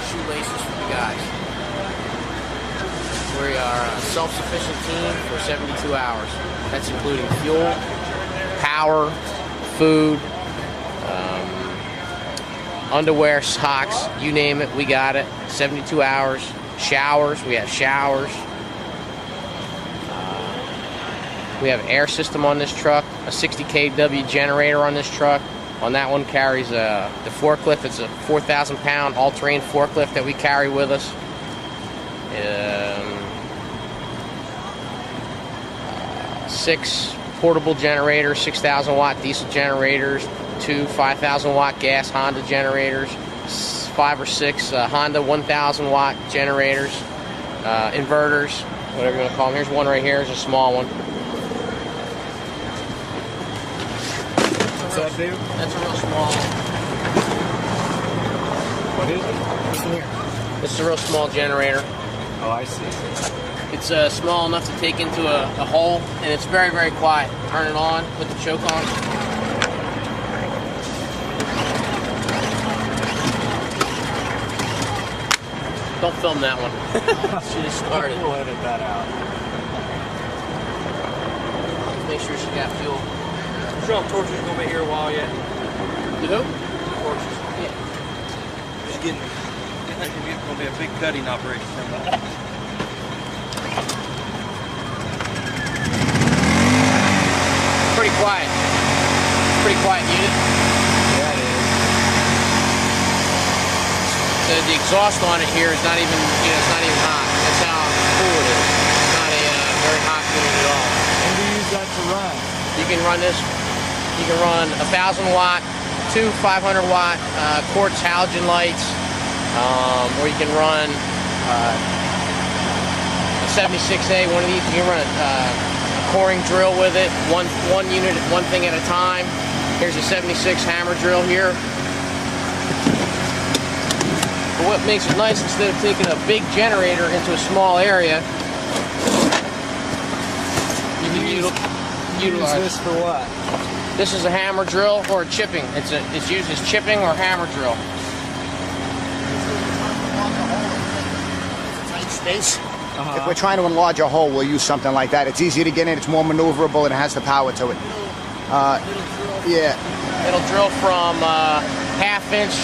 shoelaces for the guys. We are a self-sufficient team for 72 hours. That's including fuel, power, food, underwear, socks, you name it, we got it. 72 hours. Showers, we have showers. We have air system on this truck, a 60 kW generator on this truck. On that one carries the forklift. It's a 4,000 pound all-terrain forklift that we carry with us. 6 portable generators, 6,000 watt diesel generators, 2 5,000 watt gas Honda generators, 5 or 6 Honda 1,000 watt generators, inverters, whatever you want to call them. Here's one right here. It's a small one. what's that do? That's a real small. What is it? Listen here. This is a real small generator. Oh, I see. It's small enough to take into a hole, and it's very, very quiet. Turn it on, put the choke on. Don't film that one. She just started. We'll edit that out. Make sure she got fuel. Sure, Torture's gonna be here a while yet. Who? Tortures. Yeah. Just getting. It's gonna be a big cutting operation coming up. Pretty quiet. Pretty quiet unit. Yeah, it is. The exhaust on it here is not even, it's not even hot. That's how cool it is. It's not a very hot unit at all. And do you use that to run? You can run this. You can run 1,000 watt, 2 500 watt quartz halogen lights, or you can run a 76A. One of these. You can run a coring drill with it. One unit, one thing at a time. Here's a 76 hammer drill here. But what makes it nice, instead of taking a big generator into a small area, you can utilize this for what? This is a hammer drill or a chipping. It's used as chipping or hammer drill. space. If we're trying to enlarge a hole, we'll use something like that. It's easier to get in, it's more maneuverable, and it has the power to it. Yeah. It'll drill from half-inch,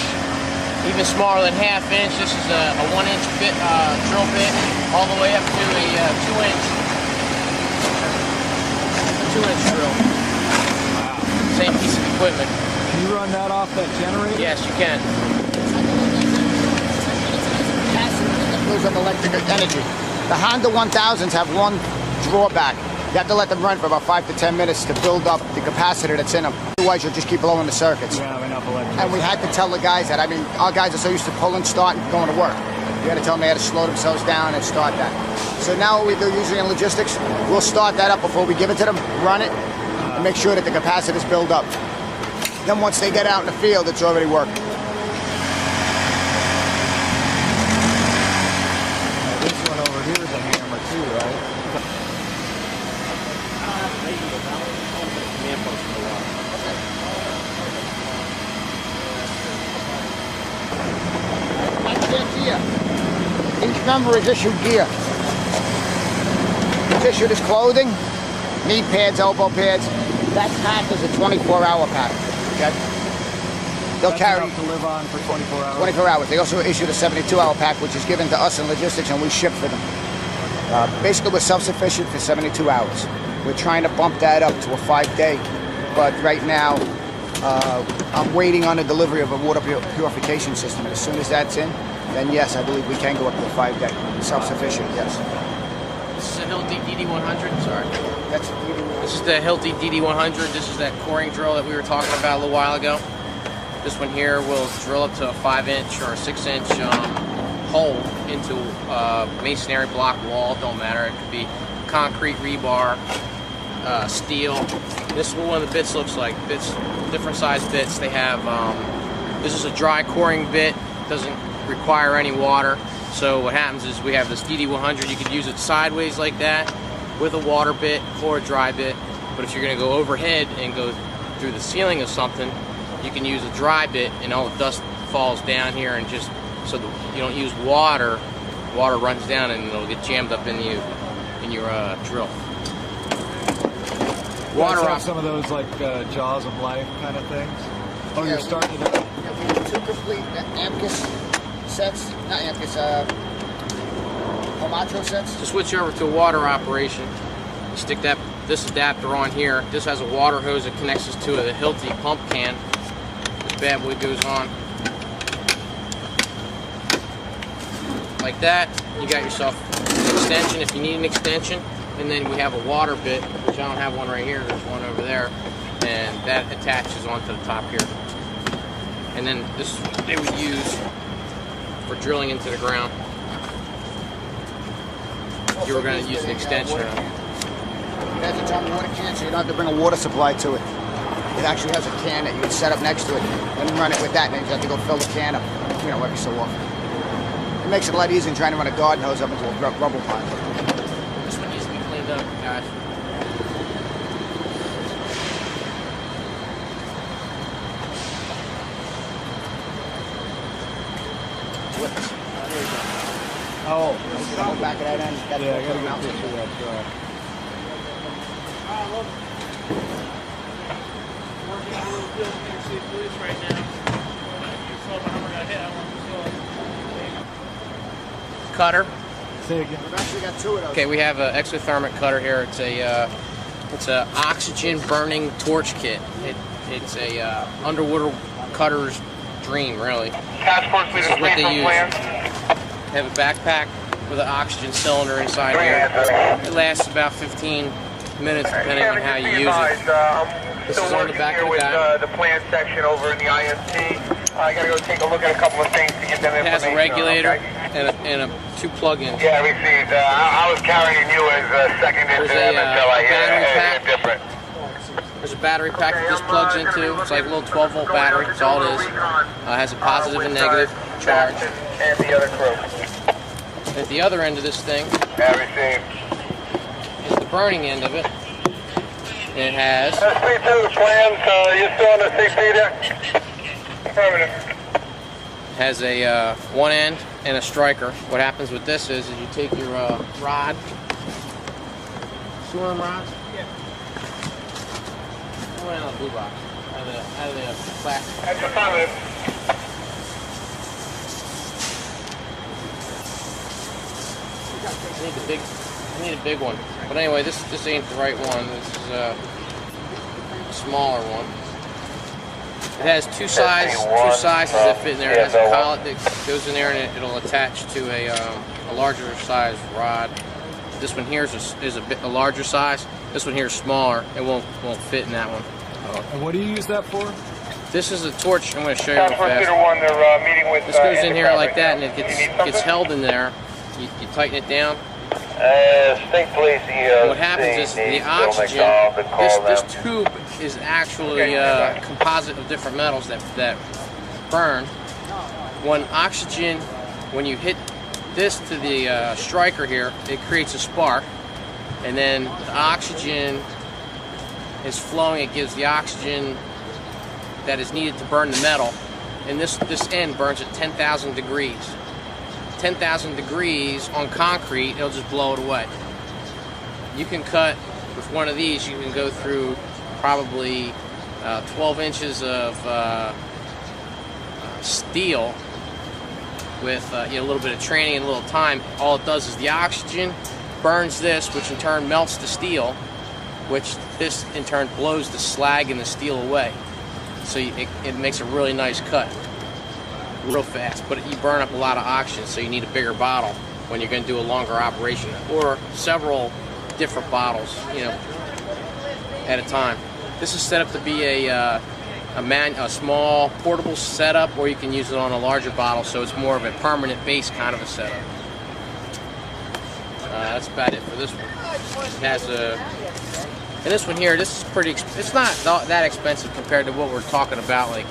even smaller than half-inch. This is a 1-inch bit, drill bit, all the way up to a 2-inch. 2-inch drill. Wow. Same piece of equipment. Can you run that off that generator? Yes, you can. Lose of electric energy. The Honda 1000s have one drawback. You have to let them run for about 5 to 10 minutes to build up the capacitor that's in them. Otherwise, you'll just keep blowing the circuits. You have enough electricity. And we had to tell the guys that. I mean, our guys are so used to pulling, starting, going to work. We had to tell them they had to slow themselves down and start that. So now what we do usually in logistics, we'll start that up before we give it to them, run it, and make sure that the capacitors build up. Then once they get out in the field, it's already working. This one over here is a hammer too, right? Each member is issued gear. It's issued as clothing, knee pads, elbow pads. That pack is a 24-hour pack. Okay? They'll carry enough to live on for 24 hours. 24 hours. They also issued a 72-hour pack, which is given to us in logistics, and we ship for them. Basically, we're self-sufficient for 72 hours. We're trying to bump that up to a 5-day, but right now, I'm waiting on the delivery of a water purification system. And as soon as that's in, then yes, I believe we can go up to a 5-day. Self-sufficient, yes. This is a Hilti DD100, sorry. That's a DD100. This is the Hilti DD100. This is that coring drill that we were talking about a little while ago. This one here will drill up to a 5-inch or a 6-inch hole into masonry block wall. Don't matter. It could be concrete, rebar, steel. This is what one of the bits looks like. Bits, different size bits. They have. This is a dry coring bit. Doesn't require any water. So what happens is we have this DD100. You could use it sideways like that with a water bit or a dry bit. But if you're going to go overhead and go through the ceiling of something, you can use a dry bit, and all the dust falls down here, and just so that you don't use water. Water runs down and it'll get jammed up in your drill. Water off some of those like jaws of life kind of things. Oh, Yeah, you're starting to. Yeah, we have 2 complete Amcus sets, not Amcus, Homatro sets. To switch over to a water operation, you stick this adapter on here. This has a water hose that connects us to a Hilti pump can. This bad boy goes on like that. You got yourself an extension if you need an extension, and then we have a water bit, which I don't have one right here. There's one over there, and that attaches onto the top here. And then this is what they would use for drilling into the ground. You were going to use an extension. It has its own water can, so you don't have to bring a water supply to it. It actually has a can that you can set up next to it and run it with that, and then you have to go fill the can up, every so often. It makes it a lot easier than trying to run a garden hose up into a rubble pile. This one needs to be cleaned up, guys. Oh, Go back at that end. That's yeah, I what gotta we're get a mounting. picture of that truck. Cutter. Say again. We've actually got 2 of those. Okay, we have an exothermic cutter here. It's a oxygen burning torch kit. It's a underwater cutter's dream, really. This is what they use. They have a backpack with an oxygen cylinder inside here. It lasts about 15 minutes depending on how you use it. This is on the back of the guy. The plan section over in the IST. I gotta go take a look at a couple of things to get them It has information. a regulator Okay? and 2 plug-ins. Yeah, I received. I was carrying you as second into them until I hear different. There's a battery pack that this plugs into. It's like a little 12-volt battery. That's all it is. Has a positive and negative charge. And the other crew. At the other end of this thing is the burning end of it. And it has SP2 plans. You're still on the CP there? Affirmative. has a one end and a striker. What happens with this is you take your rod, swim rods, throw it in the blue box, out of the plastic. That's affirmative. I need a big one. But anyway, this ain't the right one. This is a smaller one. It has two sizes that fit in there. It has a collet that goes in there, and it'll attach to a larger size rod. This one here is a larger size. This one here is smaller. It won't fit in that one. And what do you use that for? This is a torch. I'm going to show you real fast. This goes in here like that, and it gets held in there. You tighten it down. What happens is the oxygen, this tube is actually a composite of different metals that burn. When you hit this to the striker here, it creates a spark, and then the oxygen is flowing. It gives the oxygen that is needed to burn the metal, and this end burns at 10,000 degrees. 10,000 degrees on concrete, it'll just blow it away. You can cut with one of these, you can go through probably 12 inches of steel with a little bit of training and a little time. All it does is the oxygen burns this, which in turn melts the steel, which this in turn blows the slag and the steel away. So it makes a really nice cut. Real fast, but you burn up a lot of oxygen, so you need a bigger bottle when you're going to do a longer operation, or several different bottles, at a time. This is set up to be a small portable setup, or you can use it on a larger bottle, so it's more of a permanent base kind of a setup. That's about it for this one. It has and this one here, this is pretty. It's not that expensive compared to what we're talking about, like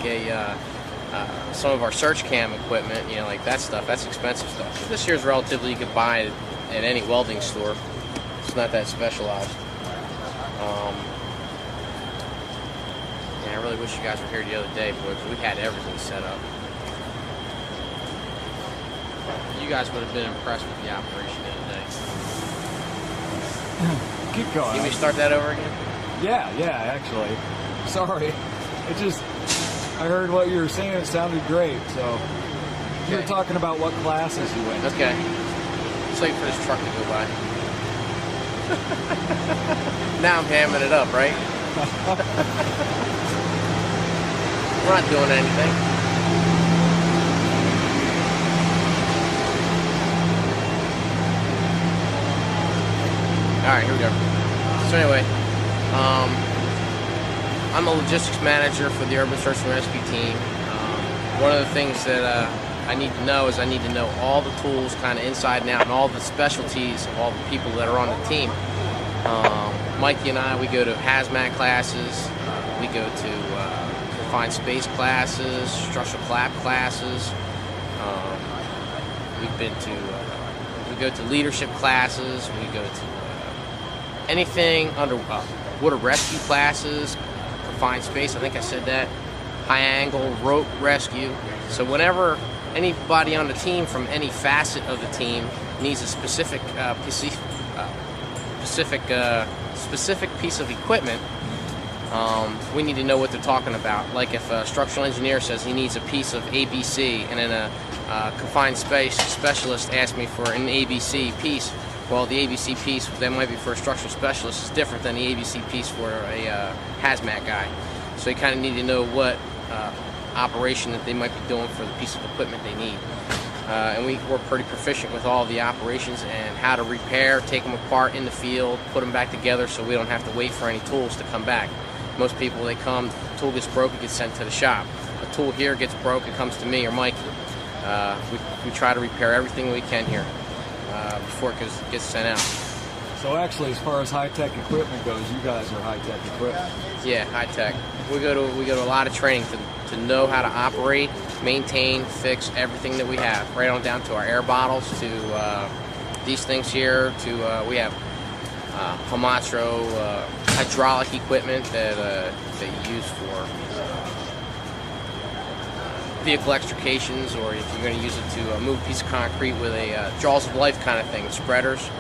some of our search cam equipment, like that stuff. That's expensive stuff. This here is relatively, you could buy it at any welding store. It's not that specialized. Yeah, I really wish you guys were here the other day, because we had everything set up. You guys would have been impressed with the operation the other day. Keep going. Can we start that over again? Yeah, actually. Sorry. I heard what you were saying, it sounded great, so. You were talking about what classes you went to. Okay. Let's wait for this truck to go by. Now I'm hamming it up, right? We're not doing anything. Alright, here we go. So anyway, I'm a logistics manager for the Urban Search and Rescue team. One of the things that I need to know is I need to know all the tools kind of inside and out, and all the specialties of all the people that are on the team. Mikey and I, we go to hazmat classes, we go to confined space classes, structural collapse classes. We go to leadership classes, we go to anything under water rescue classes, confined space, I think I said that, high angle, rope rescue. So whenever anybody on the team from any facet of the team needs a specific piece of equipment, we need to know what they're talking about. Like if a structural engineer says he needs a piece of ABC, and then a confined space specialist asks me for an ABC piece, well, the ABC piece that might be for a structural specialist is different than the ABC piece for a hazmat guy. So you kind of need to know what operation that they might be doing for the piece of equipment they need. And we're pretty proficient with all the operations and how to repair, take them apart in the field, put them back together so we don't have to wait for any tools to come back. Most people, they come, the tool gets broke, it gets sent to the shop. A tool here gets broke, it comes to me or Mikey. We try to repair everything we can here before it gets sent out. So actually, as far as high-tech equipment goes, you guys are high-tech equipment. Yeah, high-tech. We go to a lot of training to know how to operate, maintain, fix everything that we have, right on down to our air bottles, to these things here, to we have Hamatro hydraulic equipment that they use for vehicle extrications, or if you're going to use it to move a piece of concrete with a jaws of life kind of thing, spreaders.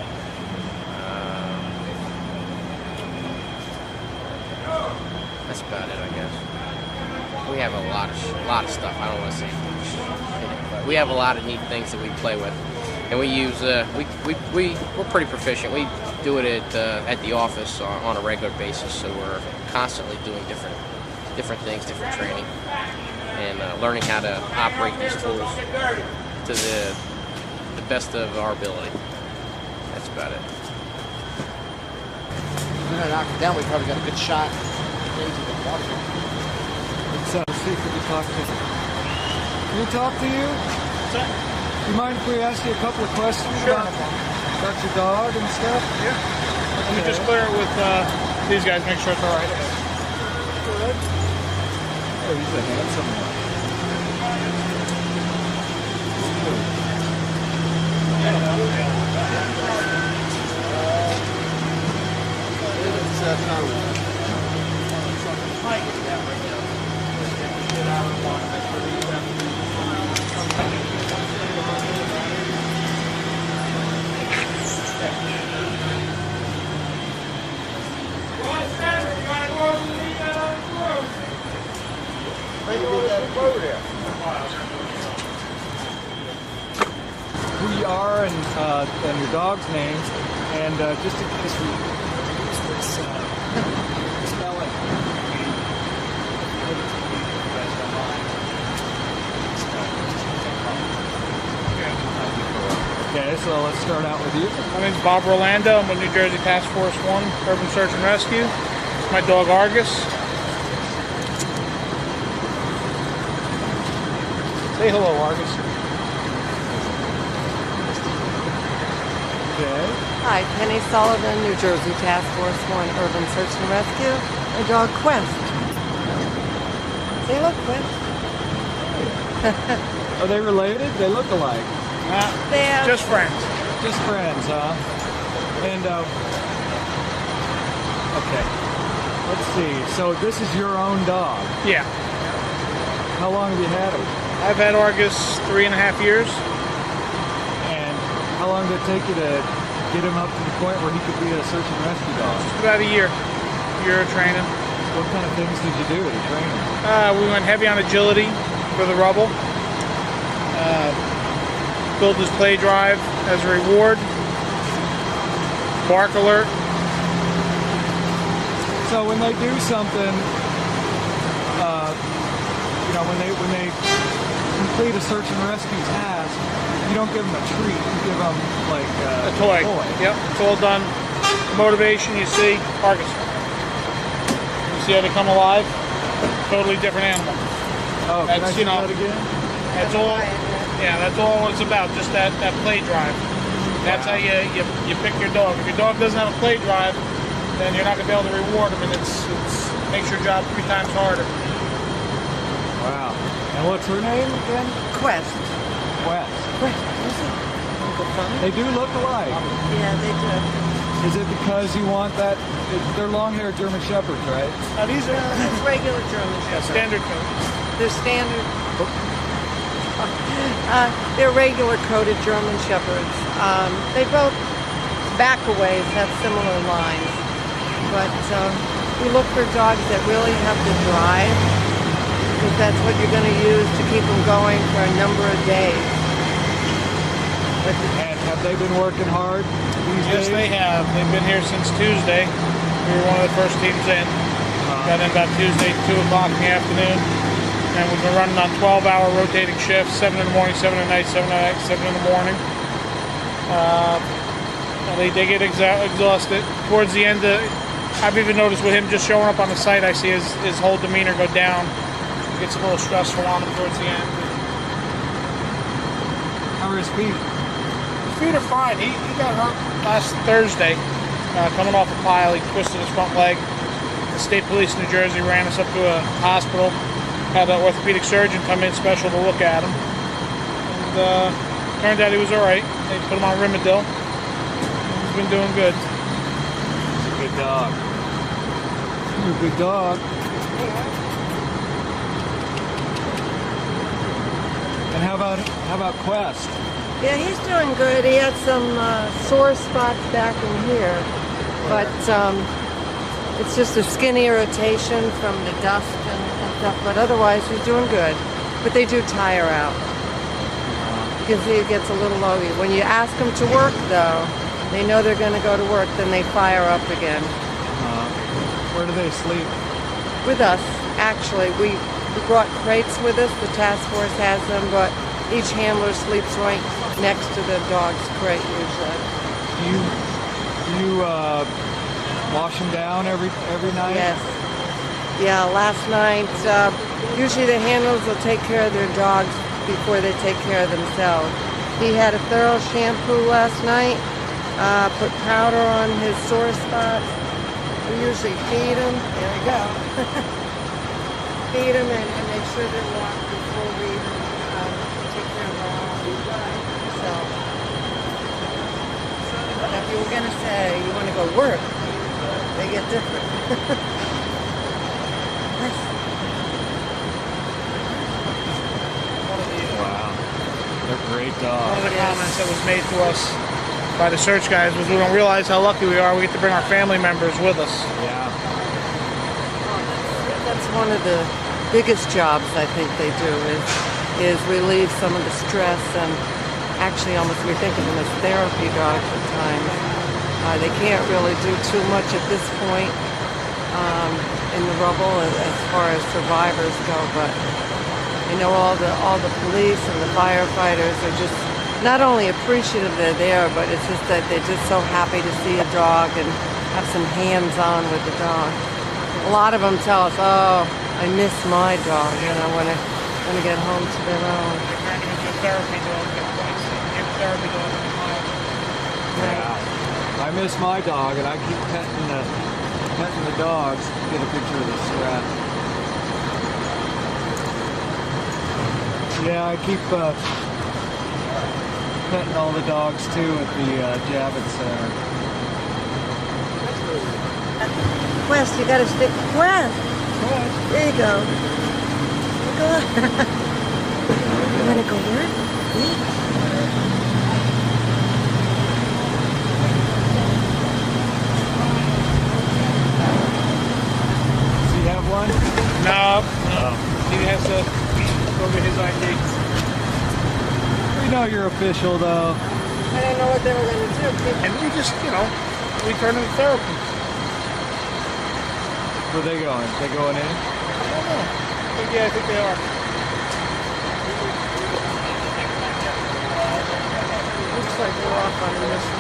That's about it, I guess. We have a lot of stuff. I don't want to say much, but we have a lot of neat things that we play with, and we use. We're pretty proficient. We do it at the office on a regular basis, so we're constantly doing different things, different training, and learning how to operate these tools to the best of our ability. That's about it. If we're gonna knock it down, we probably got a good shot into the water. Let's see if we can talk to you. Can we talk to you? You mind if we ask you a couple of questions about your dog and stuff? Yeah. Let me just clear it with these guys, make sure it's all right. Good. Oh, he's a handsome one. Who you are and your dog's names, and just in case we use this spelling. Okay, so let's start out with you. My name's Bob Rolando. I'm with New Jersey Task Force 1, Urban Search and Rescue. It's my dog Argus. Say hello, Argus. Okay. Hi, Penny Sullivan, New Jersey Task Force 1, Urban Search and Rescue. My dog Quest. Say hello, Quest. Are they related? They look alike. Just friends. Just friends, huh? And, okay. Let's see. So this is your own dog? Yeah. How long have you had him? I've had Argus 3.5 years. And how long did it take you to get him up to the point where he could be a search and rescue dog? Just about a year. Year of training. What kind of things did you do to train him? We went heavy on agility for the rubble. Build his play drive as a reward. Bark alert. So when they do something, you know, when they complete a search and rescue task, you don't give them a treat. You give them like a toy. Yep, it's all done. Motivation. You see, Argus. You see how they come alive? Totally different animal. Oh, can I see that again? That's all. Yeah, that's all it's about. Just that play drive. That's how you pick your dog. If your dog doesn't have a play drive, then you're not gonna be able to reward him, and it's makes your job 3 times harder. Wow. And what's her name again? Quest. Quest. They do look alike. Yeah, they do. Is it because you want that? They're long-haired German Shepherds, right? These are it's regular German Shepherds. standard coat. They're standard. They're regular coated German Shepherds. They both back-a-ways have similar lines, but we look for dogs that really have the drive, because that's what you're going to use to keep them going for a number of days. And have they been working hard these days? Yes, they have. They've been here since Tuesday. We were one of the first teams in. Got in about Tuesday, 2 o'clock in the afternoon. And we've been running on 12-hour rotating shifts, 7 in the morning, 7 at night, 7 at night, 7 in the morning. And they get exhausted. Towards the end, I've even noticed with him just showing up on the site, I see his whole demeanor go down. It gets a little stressful on him towards the end. How are his feet? His feet are fine. He got hurt last Thursday, coming off a pile. He twisted his front leg. The state police in New Jersey ran us up to a hospital. Had an orthopedic surgeon come in special to look at him. And turned out he was all right. They put him on Rimadyl. He's been doing good. He's a good dog. He's a good dog. How about Quest? Yeah, he's doing good. He had some sore spots back in here, but it's just a skin irritation from the dust and stuff. But otherwise, he's doing good. But they do tire out because he gets a little low. When you ask them to work, though, they know they're going to go to work. Then they fire up again. Where do they sleep? With us, actually. We brought crates with us. The task force has them, but each handler sleeps right next to the dog's crate usually. Do you wash them down every night? Yes. Yeah, last night, usually the handlers will take care of their dogs before they take care of themselves. He had a thorough shampoo last night, put powder on his sore spots. We usually feed him. There we go. Feed him and make sure they're walked before we take care of our own. So, if you were going to say you want to go work, they get different. Wow. They're great dogs. One of the comments that was made to us by the search guys was we don't realize how lucky we are. We get to bring our family members with us. Yeah. That's one of the biggest jobs I think they do is relieve some of the stress, and actually almost we think of them as therapy dogs at times. They can't really do too much at this point in the rubble as far as survivors go, but you know all the police and the firefighters are just not only appreciative they're there, but it's just that they're just so happy to see a dog and have some hands-on with the dog. A lot of them tell us, "Oh, I miss my dog," you know, when I get home to their own. Yeah. I miss my dog, and I keep petting the dogs. Get a picture of the strap. Yeah, I keep petting all the dogs too at the Javits Center. Quest, you gotta stick. Quest! There you go. Go on. You wanna go work? Yeah. Does he have one? No. He has to go get his ID. We know you're official, though. I didn't know what they were gonna do. And we just, we turn into therapy. Where they going? They going in? I don't know. Yeah, I think they are. Looks like they're off on a mission.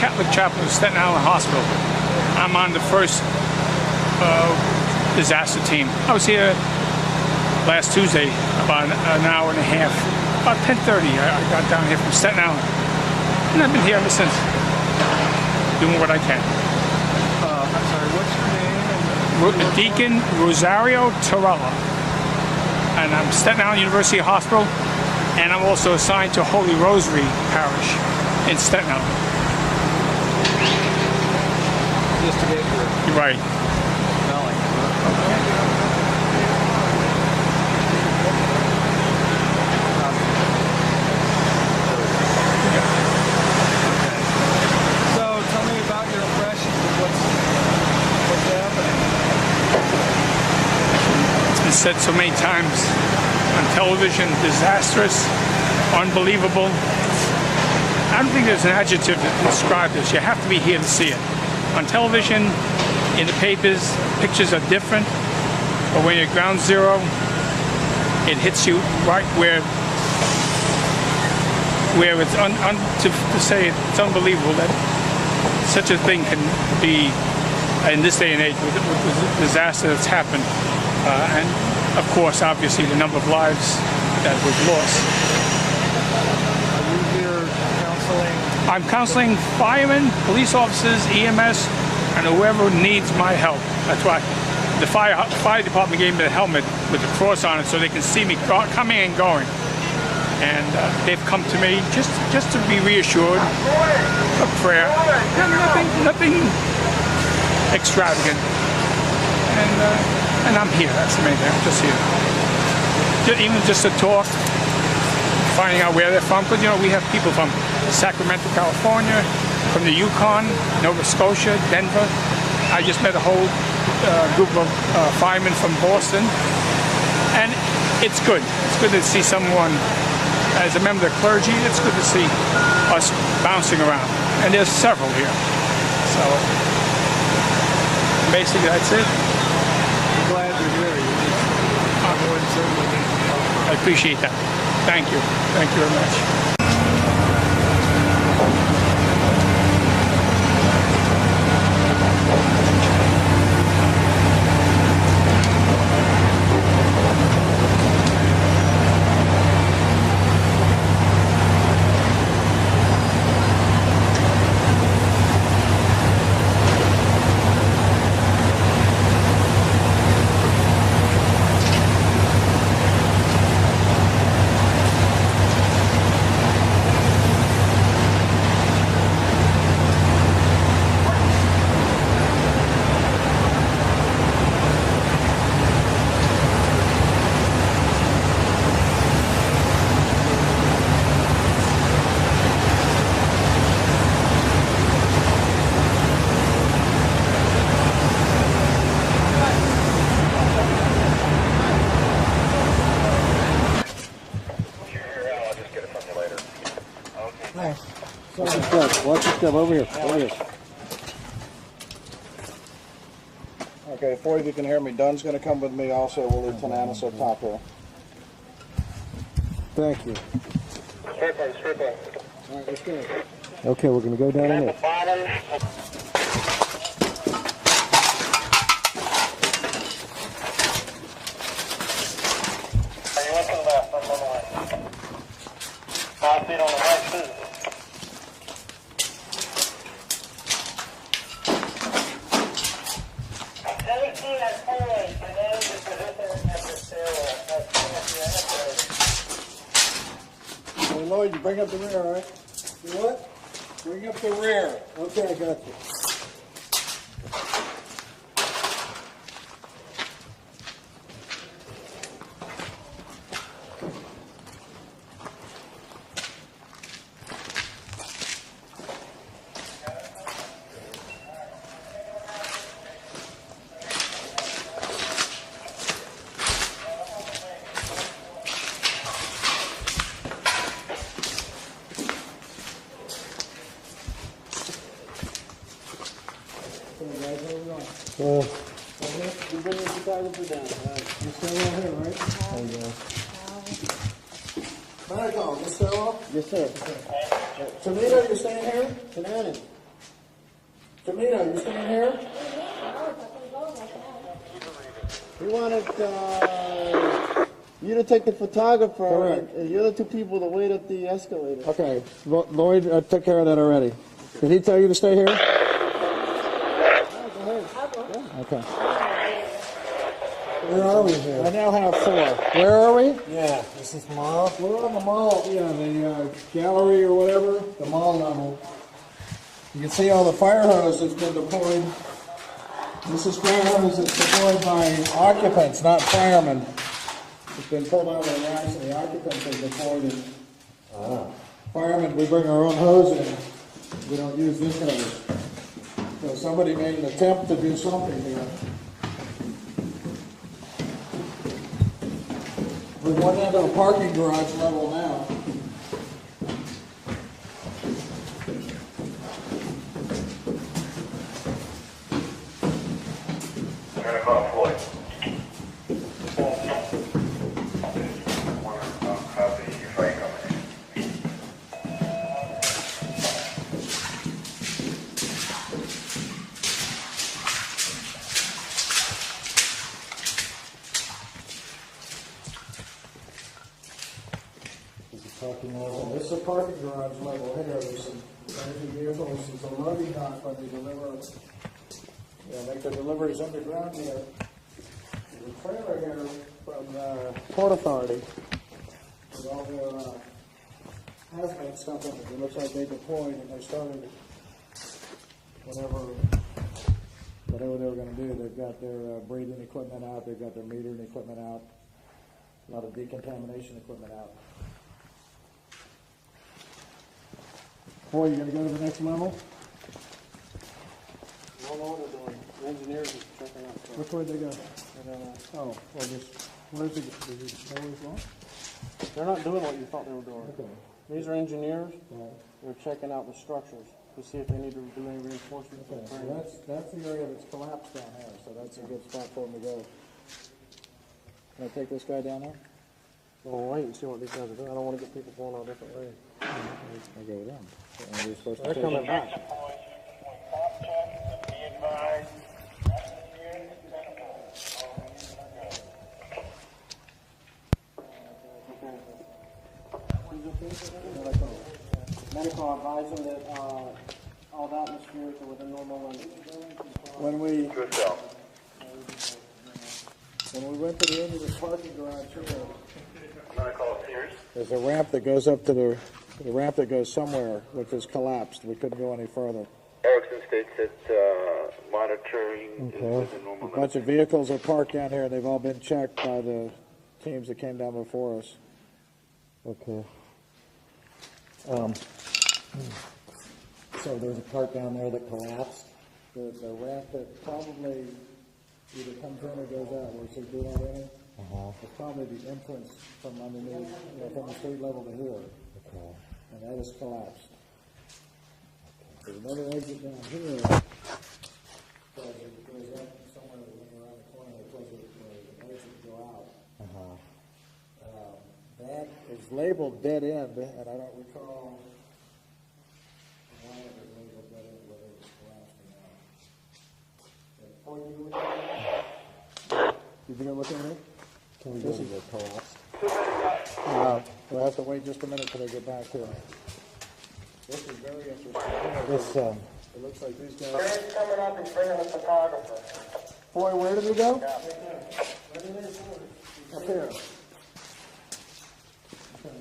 Catholic chaplain at Staten Island Hospital. I'm on the first disaster team. I was here last Tuesday, about an hour and a half. About 10:30, I got down here from Staten Island. And I've been here ever since, doing what I can. I'm sorry, what's your name? Deacon Rosario Torella. And I'm Staten Island University Hospital, and I'm also assigned to Holy Rosary Parish in Staten Island. Just to get your Right. spelling. So tell me about your impressions of what's happening. It's been said so many times on television, disastrous, unbelievable. I don't think there's an adjective to describe this. You have to be here to see it. On television, in the papers, pictures are different, but when you're at ground zero, it hits you right where it's to say it's unbelievable that such a thing can be in this day and age with the disaster that's happened, and of course, obviously, the number of lives that was lost. Are you here counseling? I'm counseling firemen, police officers, EMS, and whoever needs my help. That's why the fire department gave me the helmet with the cross on it so they can see me coming and going. And they've come to me just to be reassured, a prayer, and nothing extravagant. And I'm here. That's the main thing. I'm just here. Even just to talk, finding out where they're from. Because, you know, we have people from Sacramento, California, from the Yukon, Nova Scotia, Denver. I just met a whole group of firemen from Boston. And it's good. It's good to see someone, as a member of the clergy, it's good to see us bouncing around. And there's several here. So, basically, that's it. I'm glad you're here. Everyone certainly needs help. I appreciate that. Thank you. Thank you very much. Watch your step over here. Over here. Okay, before you can hear me, Dunn's going to come with me also. We'll leave Tananis up top here. Thank you. All right, let's go. Okay, we're going to go down in here. Hey, Lloyd, you bring up the rear, all right? You what? Bring up the rear. Okay, I got you. You bring your photographer down. You stay over here, right? Oh, yeah. Medical, you stay off? Yes, sir. Tomato, you're staying here? Tananin. Tamina, you staying here? We wanted you to take the photographer and the other two people to wait at the escalator. Okay, Lloyd took care of that already. Did he tell you to stay here? Okay. Where are we here? I now have 4. Where are we? Yeah, this is the mall. We're on the mall, the gallery or whatever, the mall level. You can see all the fire hose that's been deployed. This is fire hose that's deployed by occupants, not firemen. It's been pulled out of the racks and the occupants have deployed it. Firemen, we bring our own hose in. We don't use this hose. So somebody made an attempt to do something here. We're going down to a parking garage level now. I'm going to call Floyd. This is a parking garage level here. There's some energy vehicles. There's a loading dock when they deliver. Make the deliveries underground here. There's a trailer here from the Port Authority with all their hazmat stuff in it. It looks like they deployed and they started whatever they were going to do. They've got their breathing equipment out. They've got their metering equipment out. A lot of decontamination equipment out. Boy, you gonna go to the next level? I don't know what they're doing. The engineers are checking out stuff. Which way they go? I don't know. Oh, well, where's it? Does it know where it's going? They're not doing what you thought they were doing. Okay. These are engineers. They're checking out the structures to see if they need to do any reinforcement. Okay, so that's the area that's collapsed down there, so that's a good spot for them to go. Can I take this guy down there? We'll wait and see what these guys are doing. I don't want to get people going all different ways. I'll go with them. We're supposed to They're coming back. Medical advising that all the atmospheres are within normal limits. When we went to the end of the parking garage here, there's a ramp that goes up to the ramp that goes somewhere, which is collapsed. We couldn't go any further. Erickson states that monitoring is within normal A bunch of vehicles are parked down here. They've all been checked by the teams that came down before us. Okay. So there's a part down there that collapsed? The ramp that probably either comes in or goes out, where it's doing already. It's probably the entrance from underneath, from the street level to here. Okay. And that is collapsed. There's another exit down here. So it goes up somewhere around the corner, it goes the exit go out. That is labeled dead end, and I don't recall why it was labeled dead end, whether it was collapsed or not. Did you go look at it? Can we go to the collapse? We'll have to wait just a minute till they get back here. This is very interesting. This, it looks like these guys. He's coming up and bringing a photographer. Boy, where did he go? Yeah. Up here. Okay.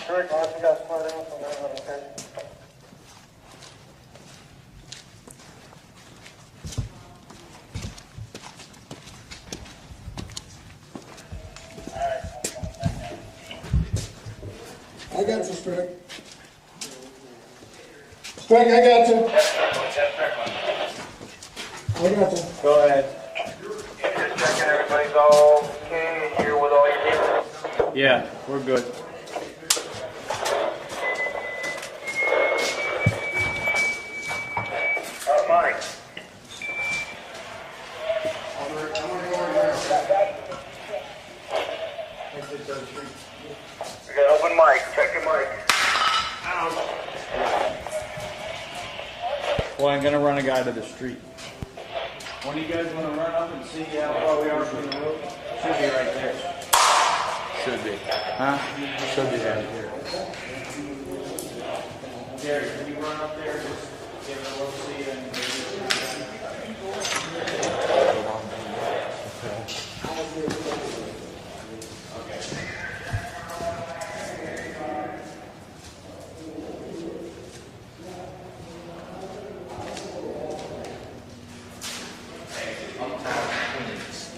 Sure, once you got split in from there, okay? I got you, Strick. Strick, I got you. I got you. Go ahead. Just checking everybody's all okay here with all your data. Yeah, we're good. Mike. I'm gonna go over there. We got open mic. Check your mic. Well, I'm gonna run a guy to the street. When do you guys want to run up and see how far we are from the road? Should be right there. Should be. Huh? Should be right here. Gary, can you run up there? Just give it a look, see, and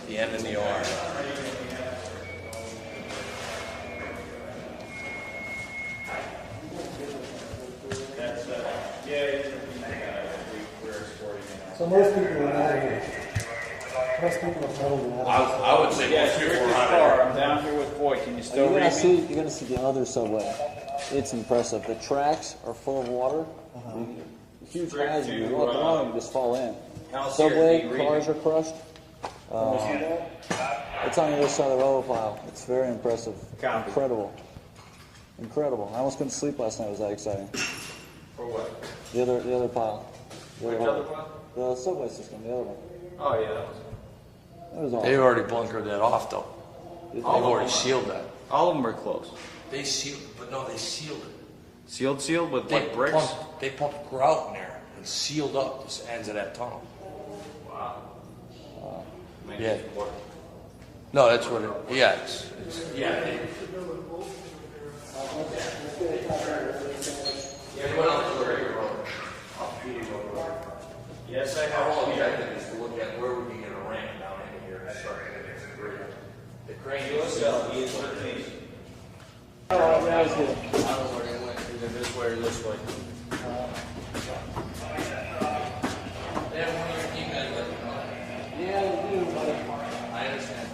The N and the R. that's yeah. We're sporting. So most people are not here. Most people are probably not. I would say Yeah, you're at this car. I'm down here with Boyd. Can you still You're read gonna me? see the other subway. It's impressive. The tracks are full of water. Huge hazard. You walk along, you just fall in. Subway cars are crushed. It's on the other side of the road pile. It's very impressive. Incredible. Incredible. I almost couldn't sleep last night. It was that exciting. For what? The other pile. Which other pile? The subway system. The other one. Oh yeah. That was awesome. They've already bunkered that off though. They've already sealed that. All of them are closed. They sealed, but no, they sealed it. Sealed with like bricks. They pumped grout in there and sealed up the ends of that tunnel. Wow. Yeah. No, that's what it. Yeah, it's yeah. They went out to the regular road. Yes, I have. All objective is to look at where we can get a ramp down into here and start getting it grid. The crane is I don't know where they went, either this way or this way. They have one of your team guys let you know. Yeah, they do. I understand.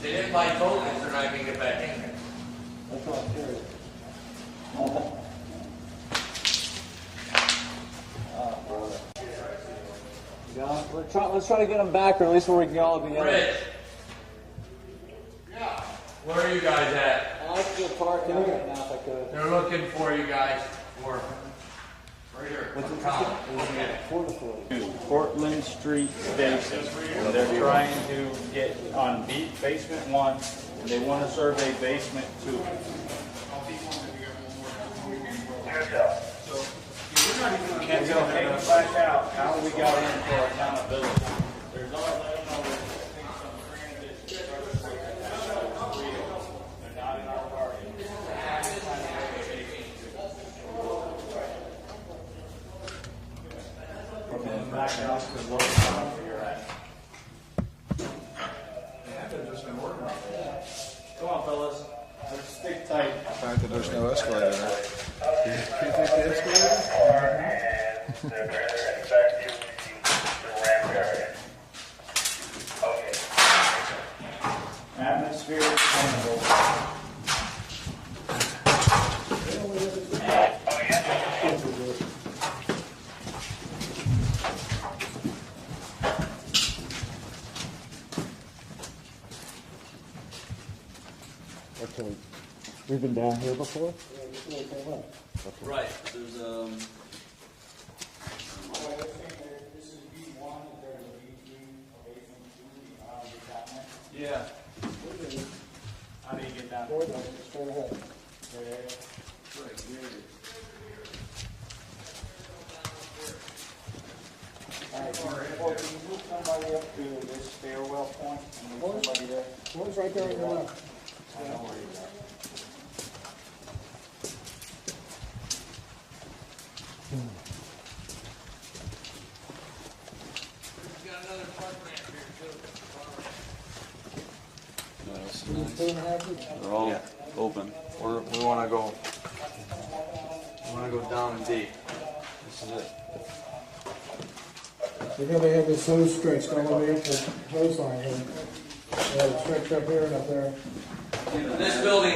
They didn't buy tokens, they're not gonna get back in there. That's all I'm curious. Let's try to get them back, or at least where we can all be in. Rich. Where are you guys at? I'd like to go park out right now if I could. They're looking for you guys for right here. What's for interesting Colin. is Portland Street Station. They're trying to get on basement 1, and they want to survey basement 2. Can't go take them back out. How we got in for accountability? There's all that. They're not in our party. Back out to the lower town where you're at. Come on, fellas. Let's stick tight. The fact that there's no escalator there. Can you take the escalator? Atmosphere sustainable. Okay. We've been down here before? Right, there's Yeah. How do you get down? Straight ahead. Right here. All right, can you move somebody up to this stairwell point and move somebody there? One's right there on your left. I know where you're at. We've got another park ramp here too. they're all open. We want to go. We want to go down and deep. This is it. They're gonna have this hose stretched all the way up the hose line here. They have it stretched up here and up there. This building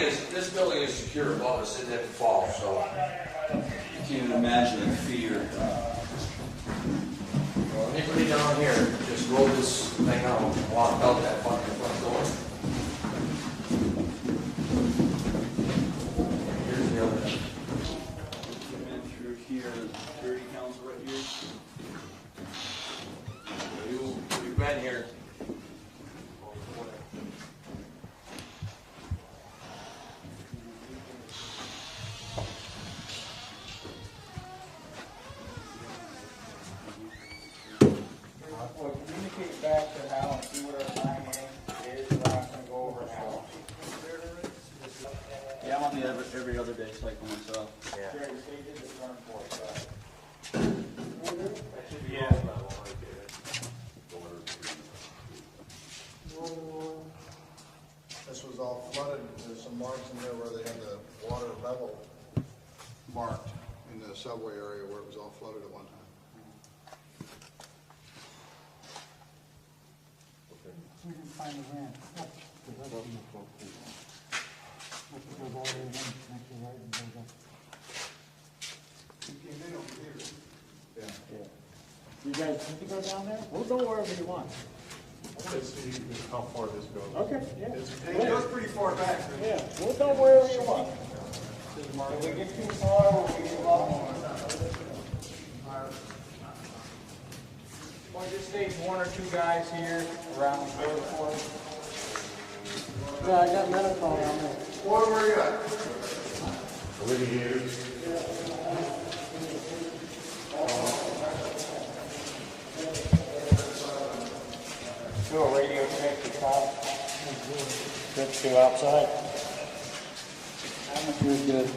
is secure above us, it didn't fall, so. You can't even imagine the fear. Well, anybody down here, just roll this thing out and walk out that fucking front door. I'm on the every other day cycle myself. Yeah. This was all flooded. There's some marks in there where they had the water level marked in the subway area where it was all flooded at one time. We didn't find the ramp. You guys need to go down there? We'll go wherever you want. I want to see how far this goes. Okay, yeah. It goes pretty far back. Yeah, we'll go wherever you want. If we get too far, we'll get lost. Well, just stays one or two guys here around the floor. Yeah, I got medical on there. Where were you at? Living here. Do a radio check to top. Good to outside. Good.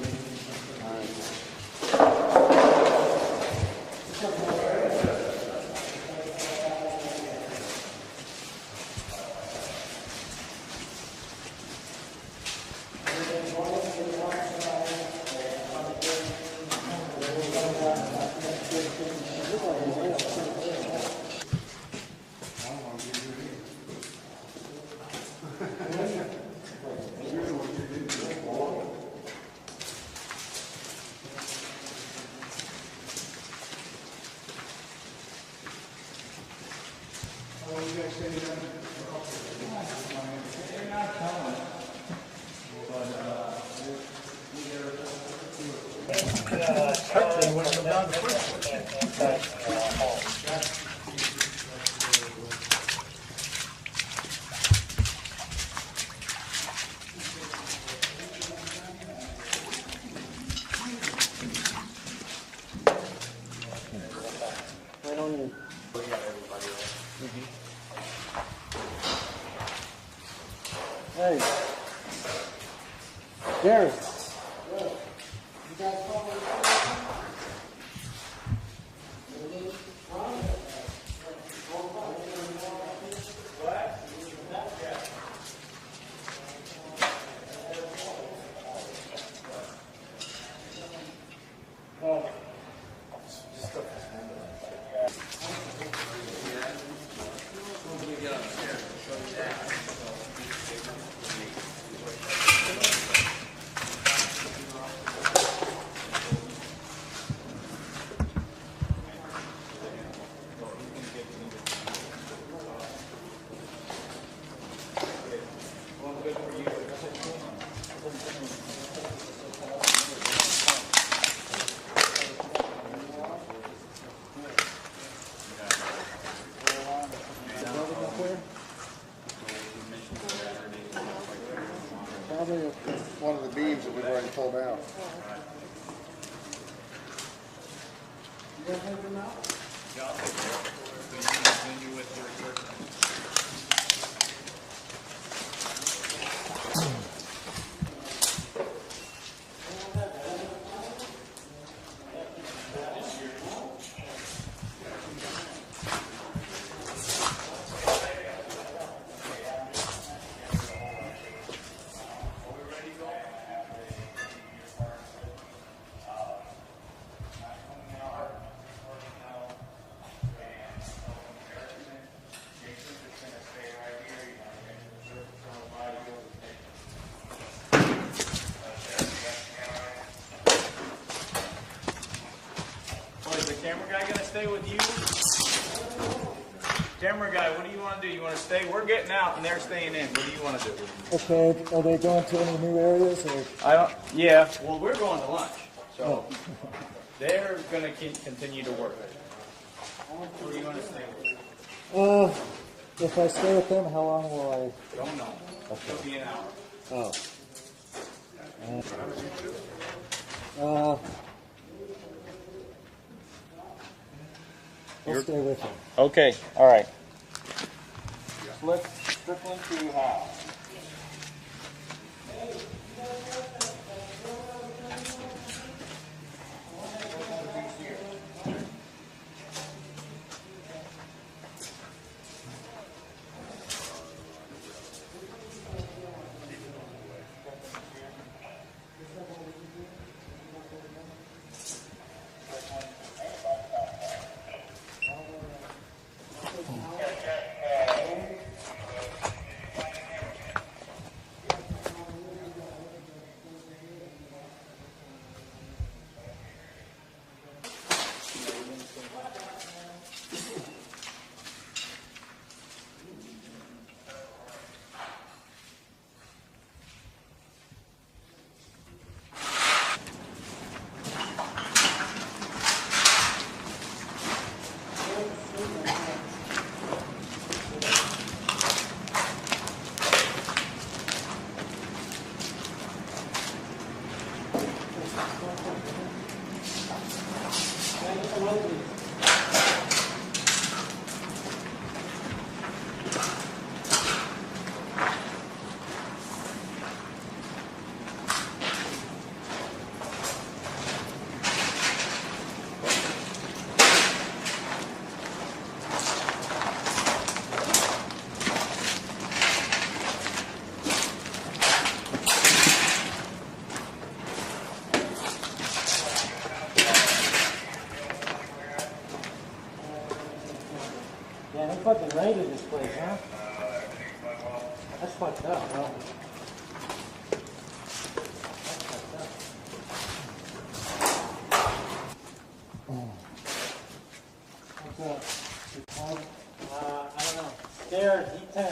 Hey. Gary. Probably one of the beams that we've already pulled out. You guys have them out? Camera guy gonna stay with you? Camera guy, what do you want to do? You want to stay? We're getting out and they're staying in. What do you want to do? Okay, are they going to any new areas? Or? I don't. Yeah. Well, we're going to lunch, so they're gonna continue to work. Who do you want to stay with? If I stay with them, how long will I? Don't know. Okay. It'll be an hour. Oh. I'll stay with them. Okay. All right. Flip Strickland to Howe. Yeah, they fucking raided this place, huh? That's fucked up, bro. What's up? I don't know. Scared, E10.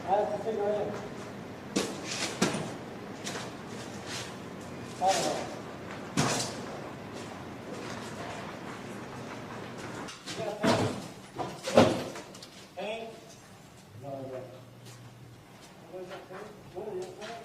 I have to figure it out. I don't know. You got paint? Paint? No, I don't. What is that paint? What is that paint?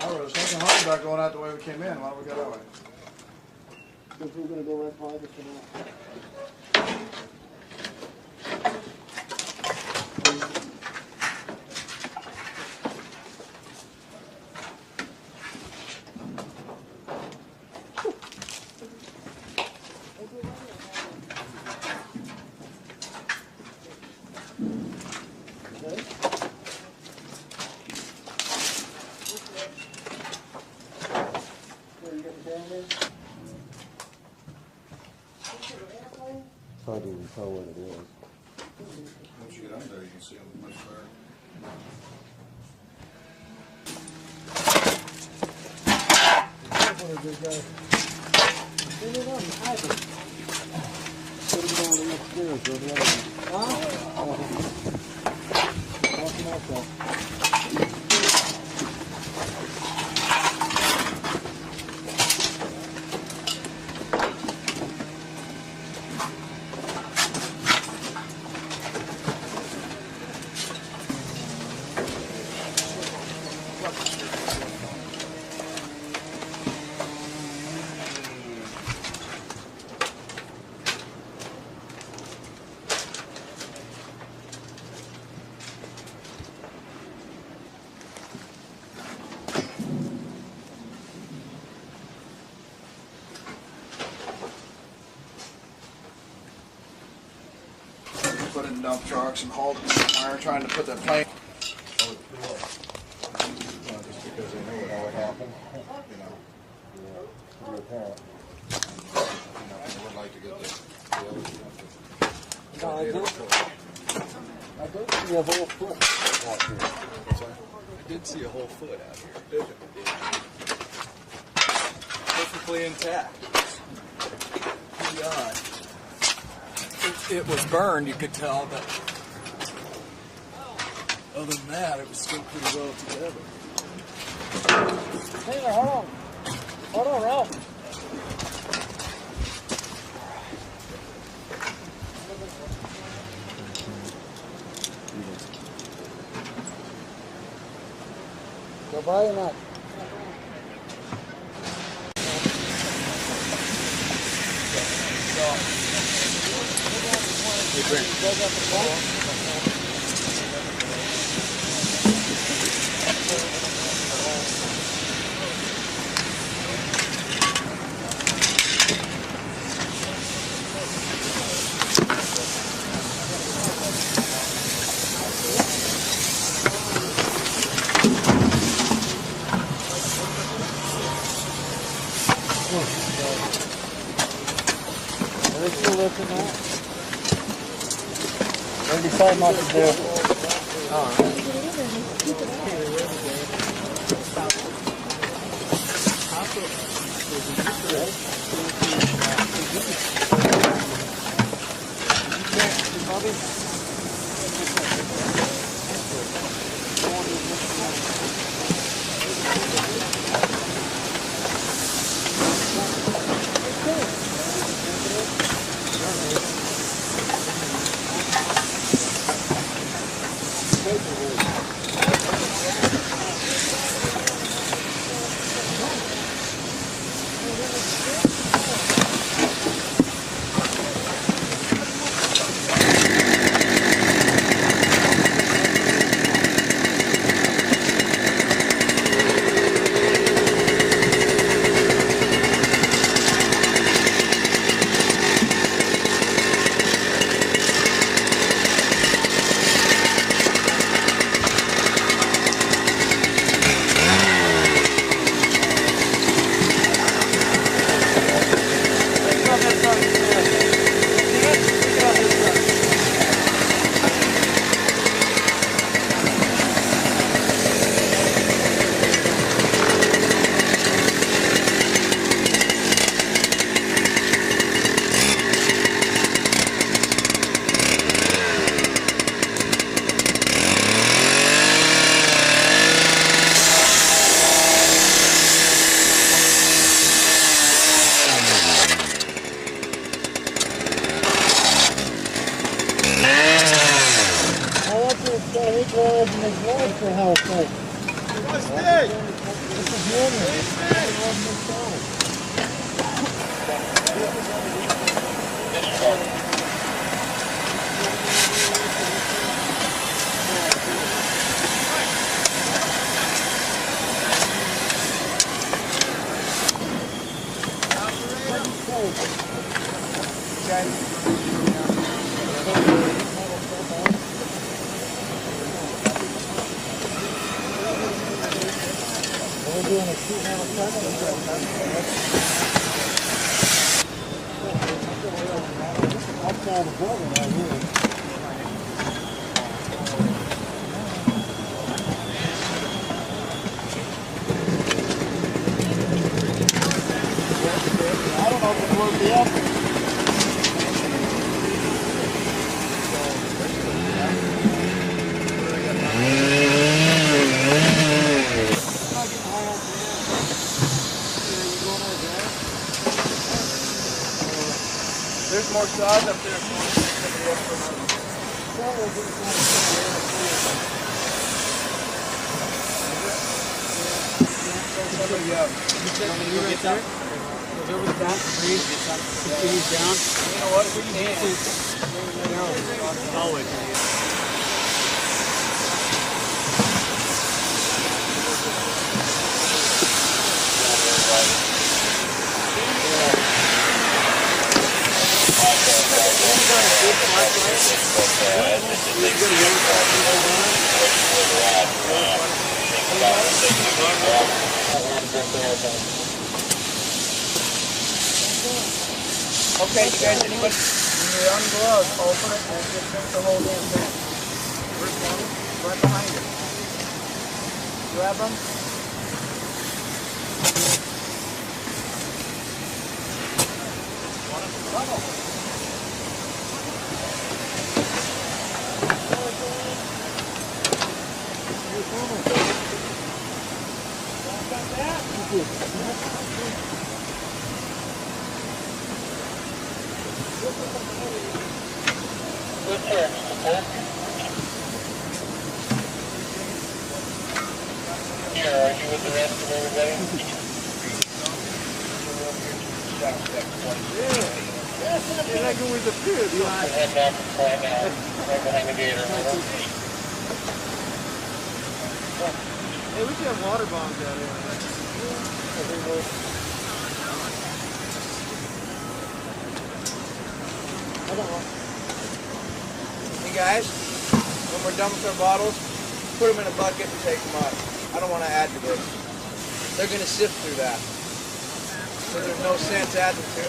I was thinking hard about going out the way we came in. Why don't we go that way? Because we're going to go right by this and out. It's hard to even tell what it is. Once you get under there, you can see it much better. Put it in dump trucks and hauled it somewhere, trying to put that plane. Just because they knew it all would happen, you know. Pretty apparent. They would like to get this. No, I did see a whole foot out here. I did see a whole foot out here. Perfectly intact. God. It was burned, you could tell, but other than that, it was still pretty well together. Hey there, hold on. Hold on, Ralph. Go by or not? Are they still lifting that? They decide not to do it. there's walls and there's walls for household. What's this? This is normal. We're doing a shoot now. I'll call the building right here. I don't know if it will be up. There's more sod up there if you want to pick somebody up for somebody up. You right there? Goes over the back, breathe, continues down. You know what? We can I'll wait for you. Okay, you guys, anybody? When you're ungloved, open it and just fix the whole damn thing. Where's one? Right behind it. Grab them. Here, are you with the rest of everybody? You're not going with the food. Head back and climb out. Right behind the gator. Hey, we should have water bombs out here. Hey guys, when we're done with our bottles, put them in a bucket and take them out. I don't want to add to this. They're going to sift through that. So there's no sense adding to the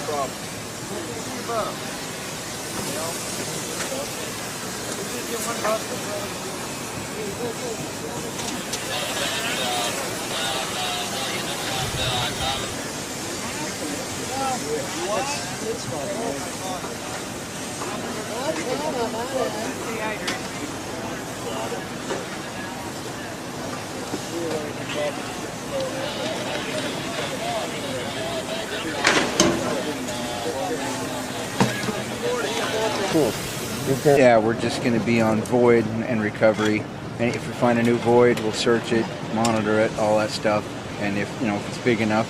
problem. You know? Just get one bottle. It's Cool. Yeah, we're just going to be on void and recovery. And if we find a new void, we'll search it, monitor it, all that stuff. And if if it's big enough,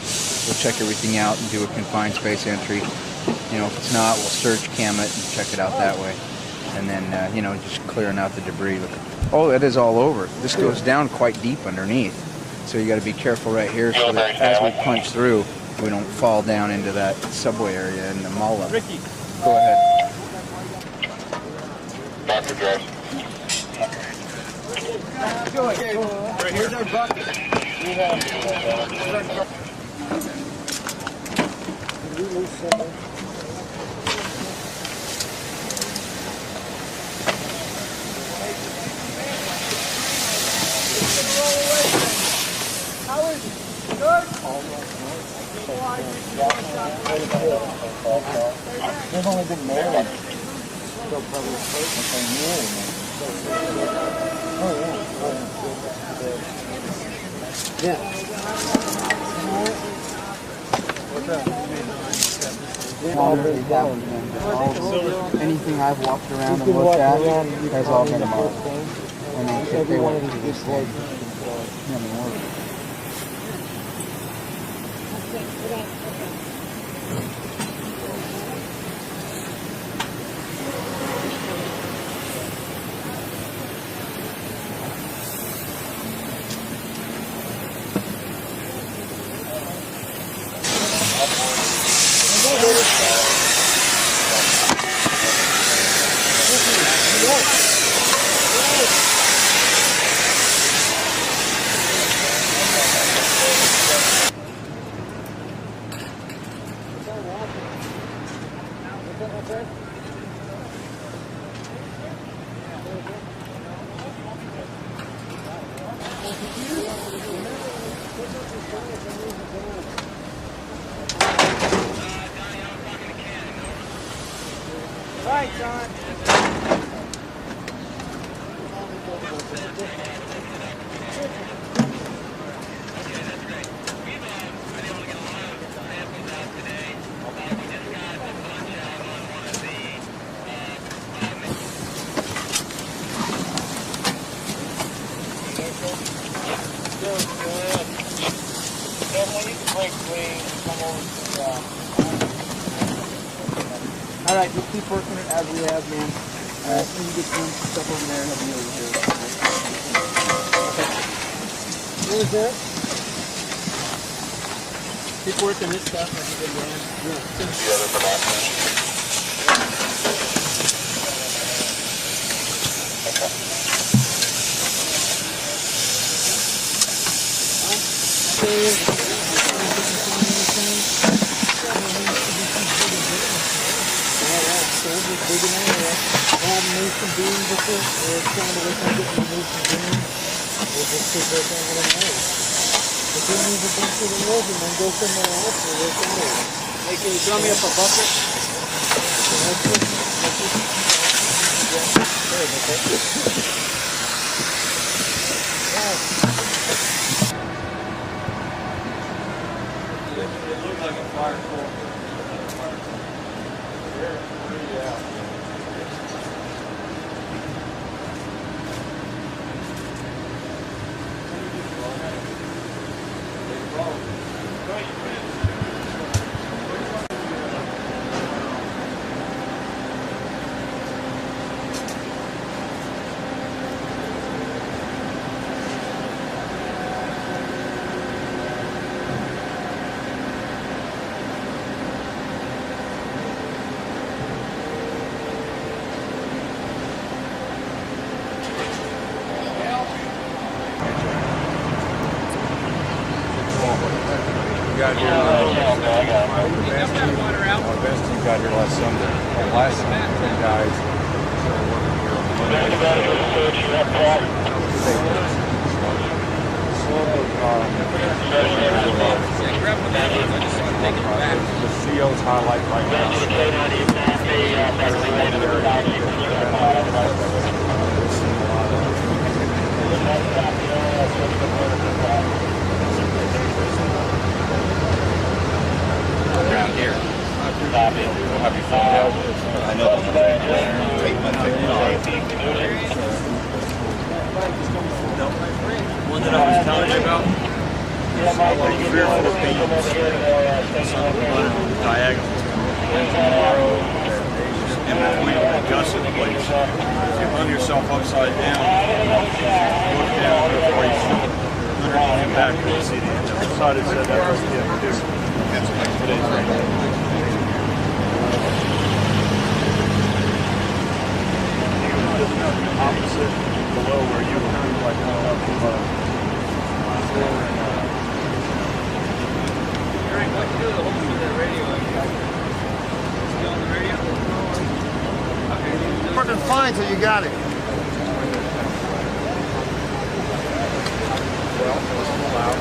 we'll check everything out and do a confined space entry. If it's not, we'll search cam it and check it out that way. And then just clearing out the debris. Oh, it is all over. This goes down quite deep underneath. So you got to be careful right here so that as we punch through, we don't fall down into that subway area in the mall. Ricky, go ahead. Dr. Josh. right here's our bucket. We have. How is it? Good? They've only been married. They'll probably first the same year. Oh, yeah. Yeah. What's that? All very down. And he anything I've walked around and looked at has all been marked. And if they went to this thing, Right, John. All right, just keep working it as we have, man. When you get some stuff over there, he'll be over here. What was that? Keep working this stuff like you did, man. Hey, can you throw me up a bucket? It looked like a fire pole. Got here our best team got here last Sunday. Last Sunday, 10 guys started working here on Monday. The CO's highlight right Around here. We'll have you filmed out. I know. Take my one that I was telling you about. Like 3 or 4 pages. Diagonal. Tomorrow. And that point will adjust the place. If you hung yourself upside down, look down before you shoot. Underneath and back, you see the end of the side. It said that was the end of this. That's like today's right. Opposite below where you were like up Frank, what you do the whole thing that radio? Still on the radio? Okay. Working fine till you got it. Well, it was full out.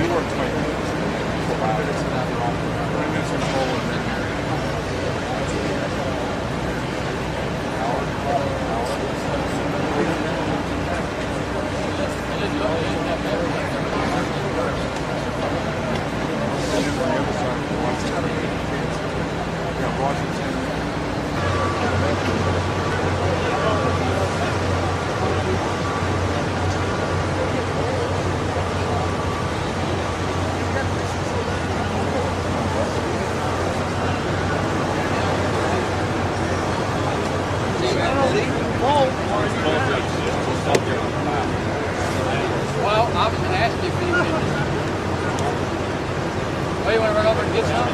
We were 20 minutes. Full out. 20 minutes in full and then Well, I was going to ask you if you could. Oh, you want to run over and get some?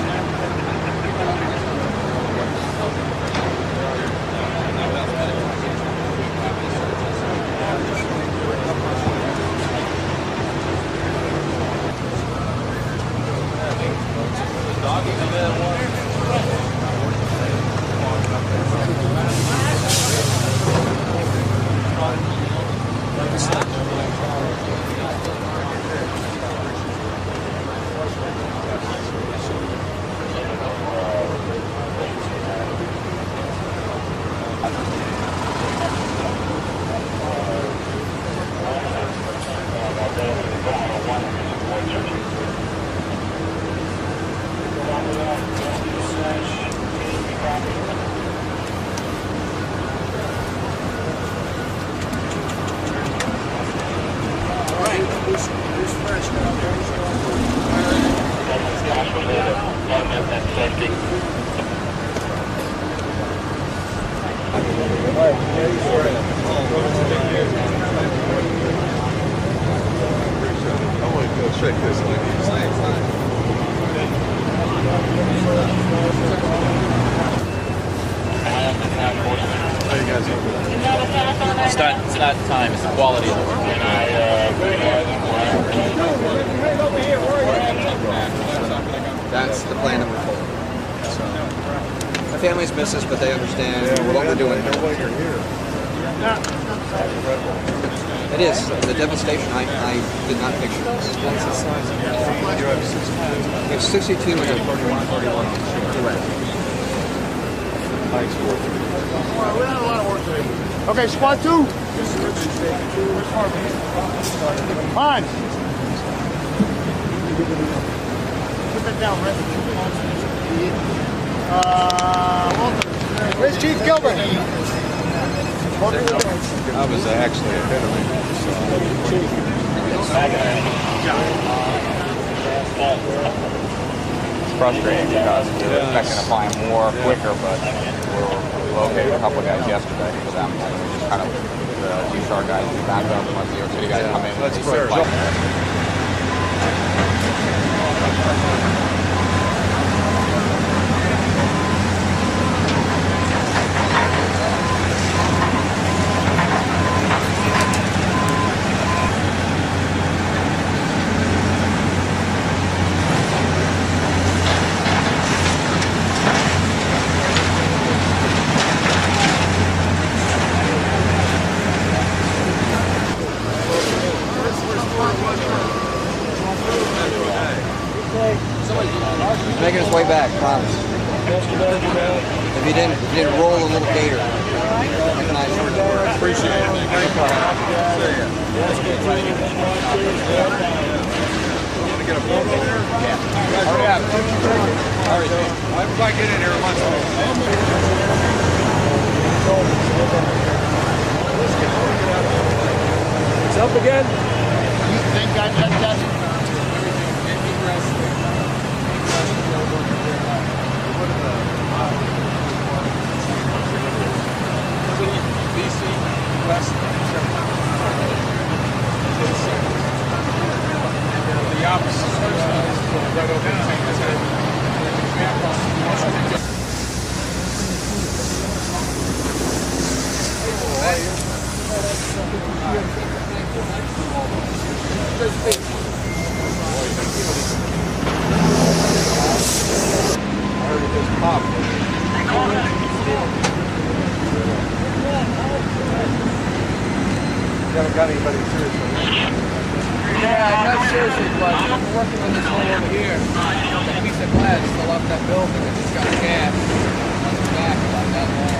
It's not time, it's the quality of the work. That's the plan that we're following. So, my family's miss us, but they understand what we're doing. It is. The devastation, I did not picture this. It's 62 and 41. Correct. Okay, squad 2. On. Put that down, Rick. Walter. Where's Chief Gilbert? I was actually ahead of him. It's frustrating because we were expecting to find more quicker, but we located a couple of guys yesterday for them. And we just kind of, the G-Star guys, we backed up and let the New York City guys come in. That's fair. He's making his way back, promise. If he didn't roll a little gator. Appreciate it. Get a photo there? Yeah. Hurry up. Hurry. Everybody get in here at once. It's up again. Thank God that BC, West, the opposite right over Haven't got anybody seriously. Yeah, not seriously, but I'm working on this one over here. A piece of glass fell off that building and just got gas. On the back about that long.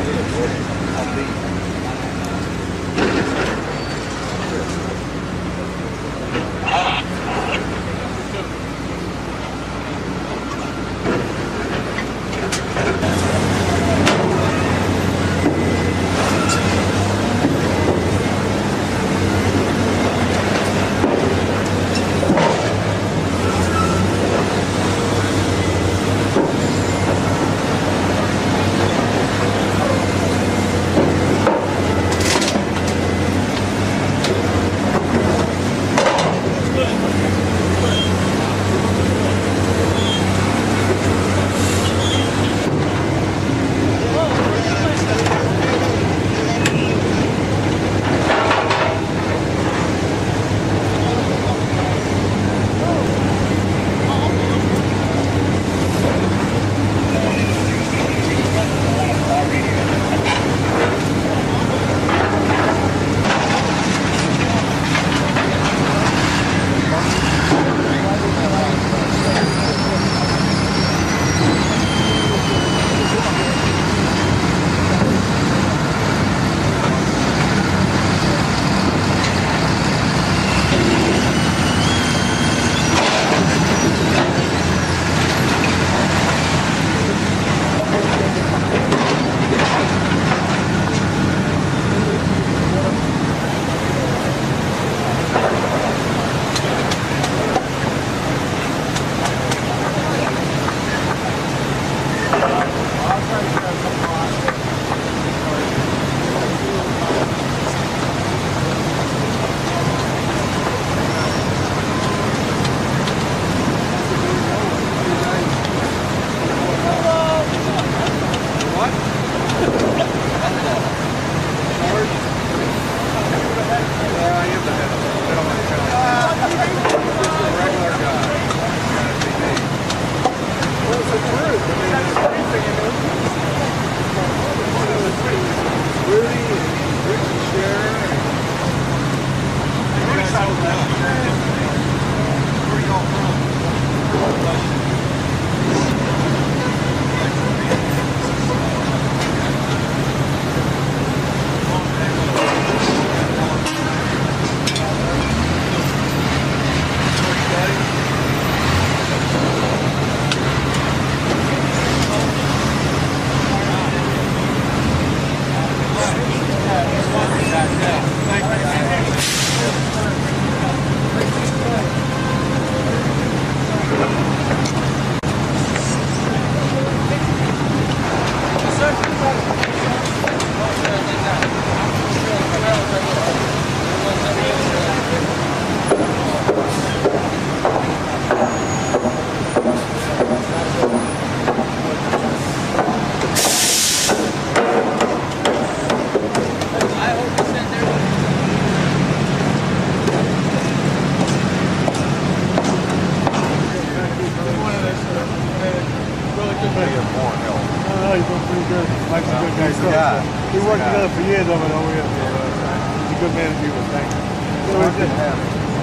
No, he's doing pretty good. Mike's a good guy. We worked together for years over here. He's a good man to be with. Thank you.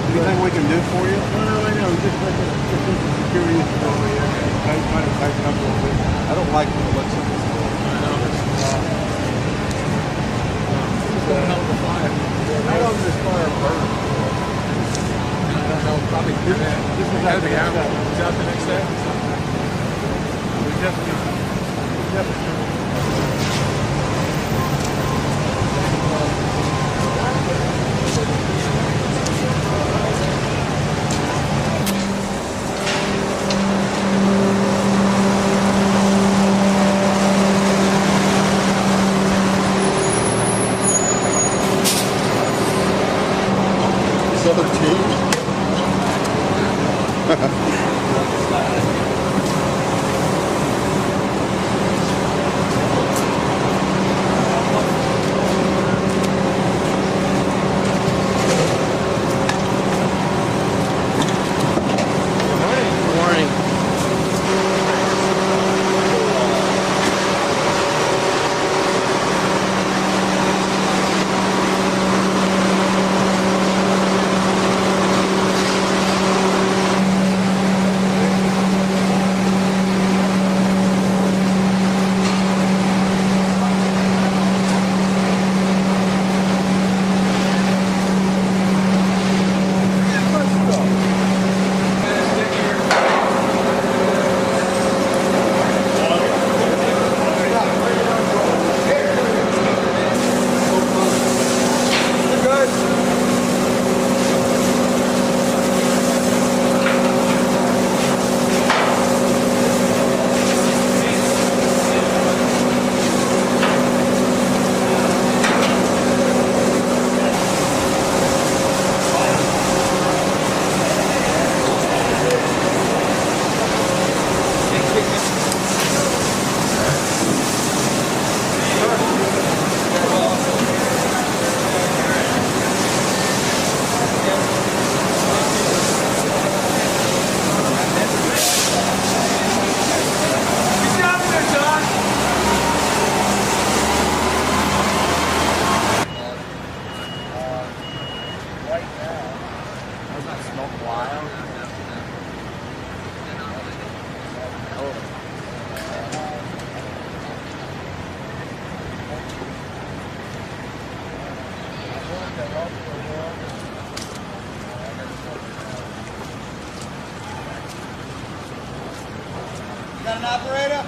Anything we can do for you? No, I know. Just like some security issues over here. Trying to tighten up a little bit. I don't like the looks of this building. I know. It's a hell of a fire. How long did this fire burn? I don't know. Probably this was out the next day. Was out the next day? We definitely. Got an operator?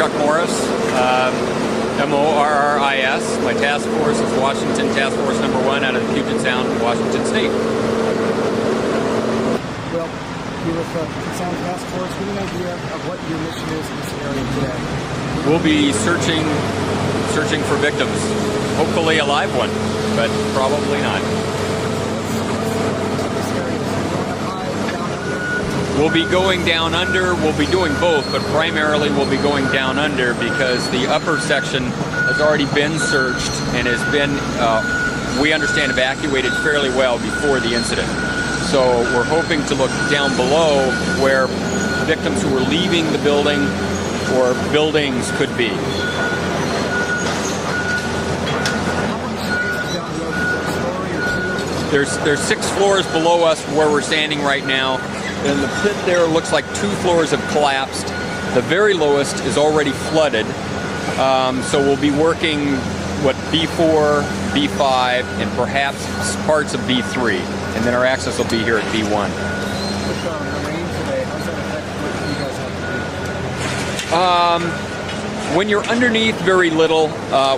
Chuck Morris, M-O-R-R-I-S. My task force is Washington Task Force Number 1 out of Puget Sound, Washington State. Well, you're with the Puget Sound Task Force. Give me an idea of what your mission is in this area today. We'll be searching for victims. Hopefully a live one, but probably not. We'll be going down under. We'll be doing both, but primarily we'll be going down under because the upper section has already been searched and has been, we understand, evacuated fairly well before the incident. So we're hoping to look down below where victims who were leaving the building or buildings could be. There's 6 floors below us where we're standing right now. And the pit there looks like 2 floors have collapsed. The very lowest is already flooded. So we'll be working, B4, B5, and perhaps parts of B3. And then our access will be here at B1. When you're underneath, very little.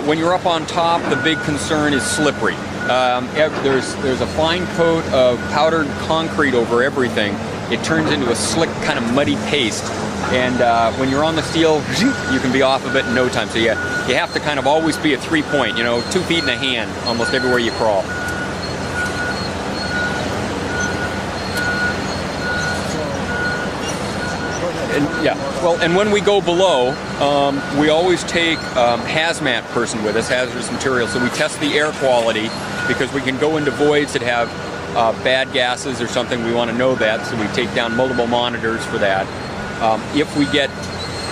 When you're up on top, the big concern is slippery. There's a fine coat of powdered concrete over everything. It turns into a slick, kind of muddy paste. And when you're on the steel, you can be off of it in no time. So you have to kind of always be at 3-point, 2 feet in a hand, almost everywhere you crawl. And when we go below, we always take hazmat person with us, hazardous materials. So we test the air quality because we can go into voids that have bad gases or something. We want to know that, so we take down multiple monitors for that. If we get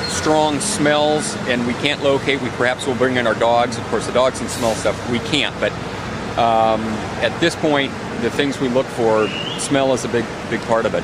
strong smells and we can't locate, perhaps we'll bring in our dogs. Of course, the dogs can smell stuff. We can't, but at this point, the things we look for, smell is a big part of it.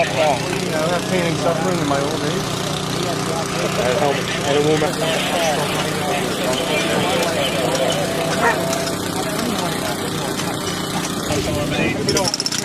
about that? Yeah, I'm not pain and suffering in my old age. We don't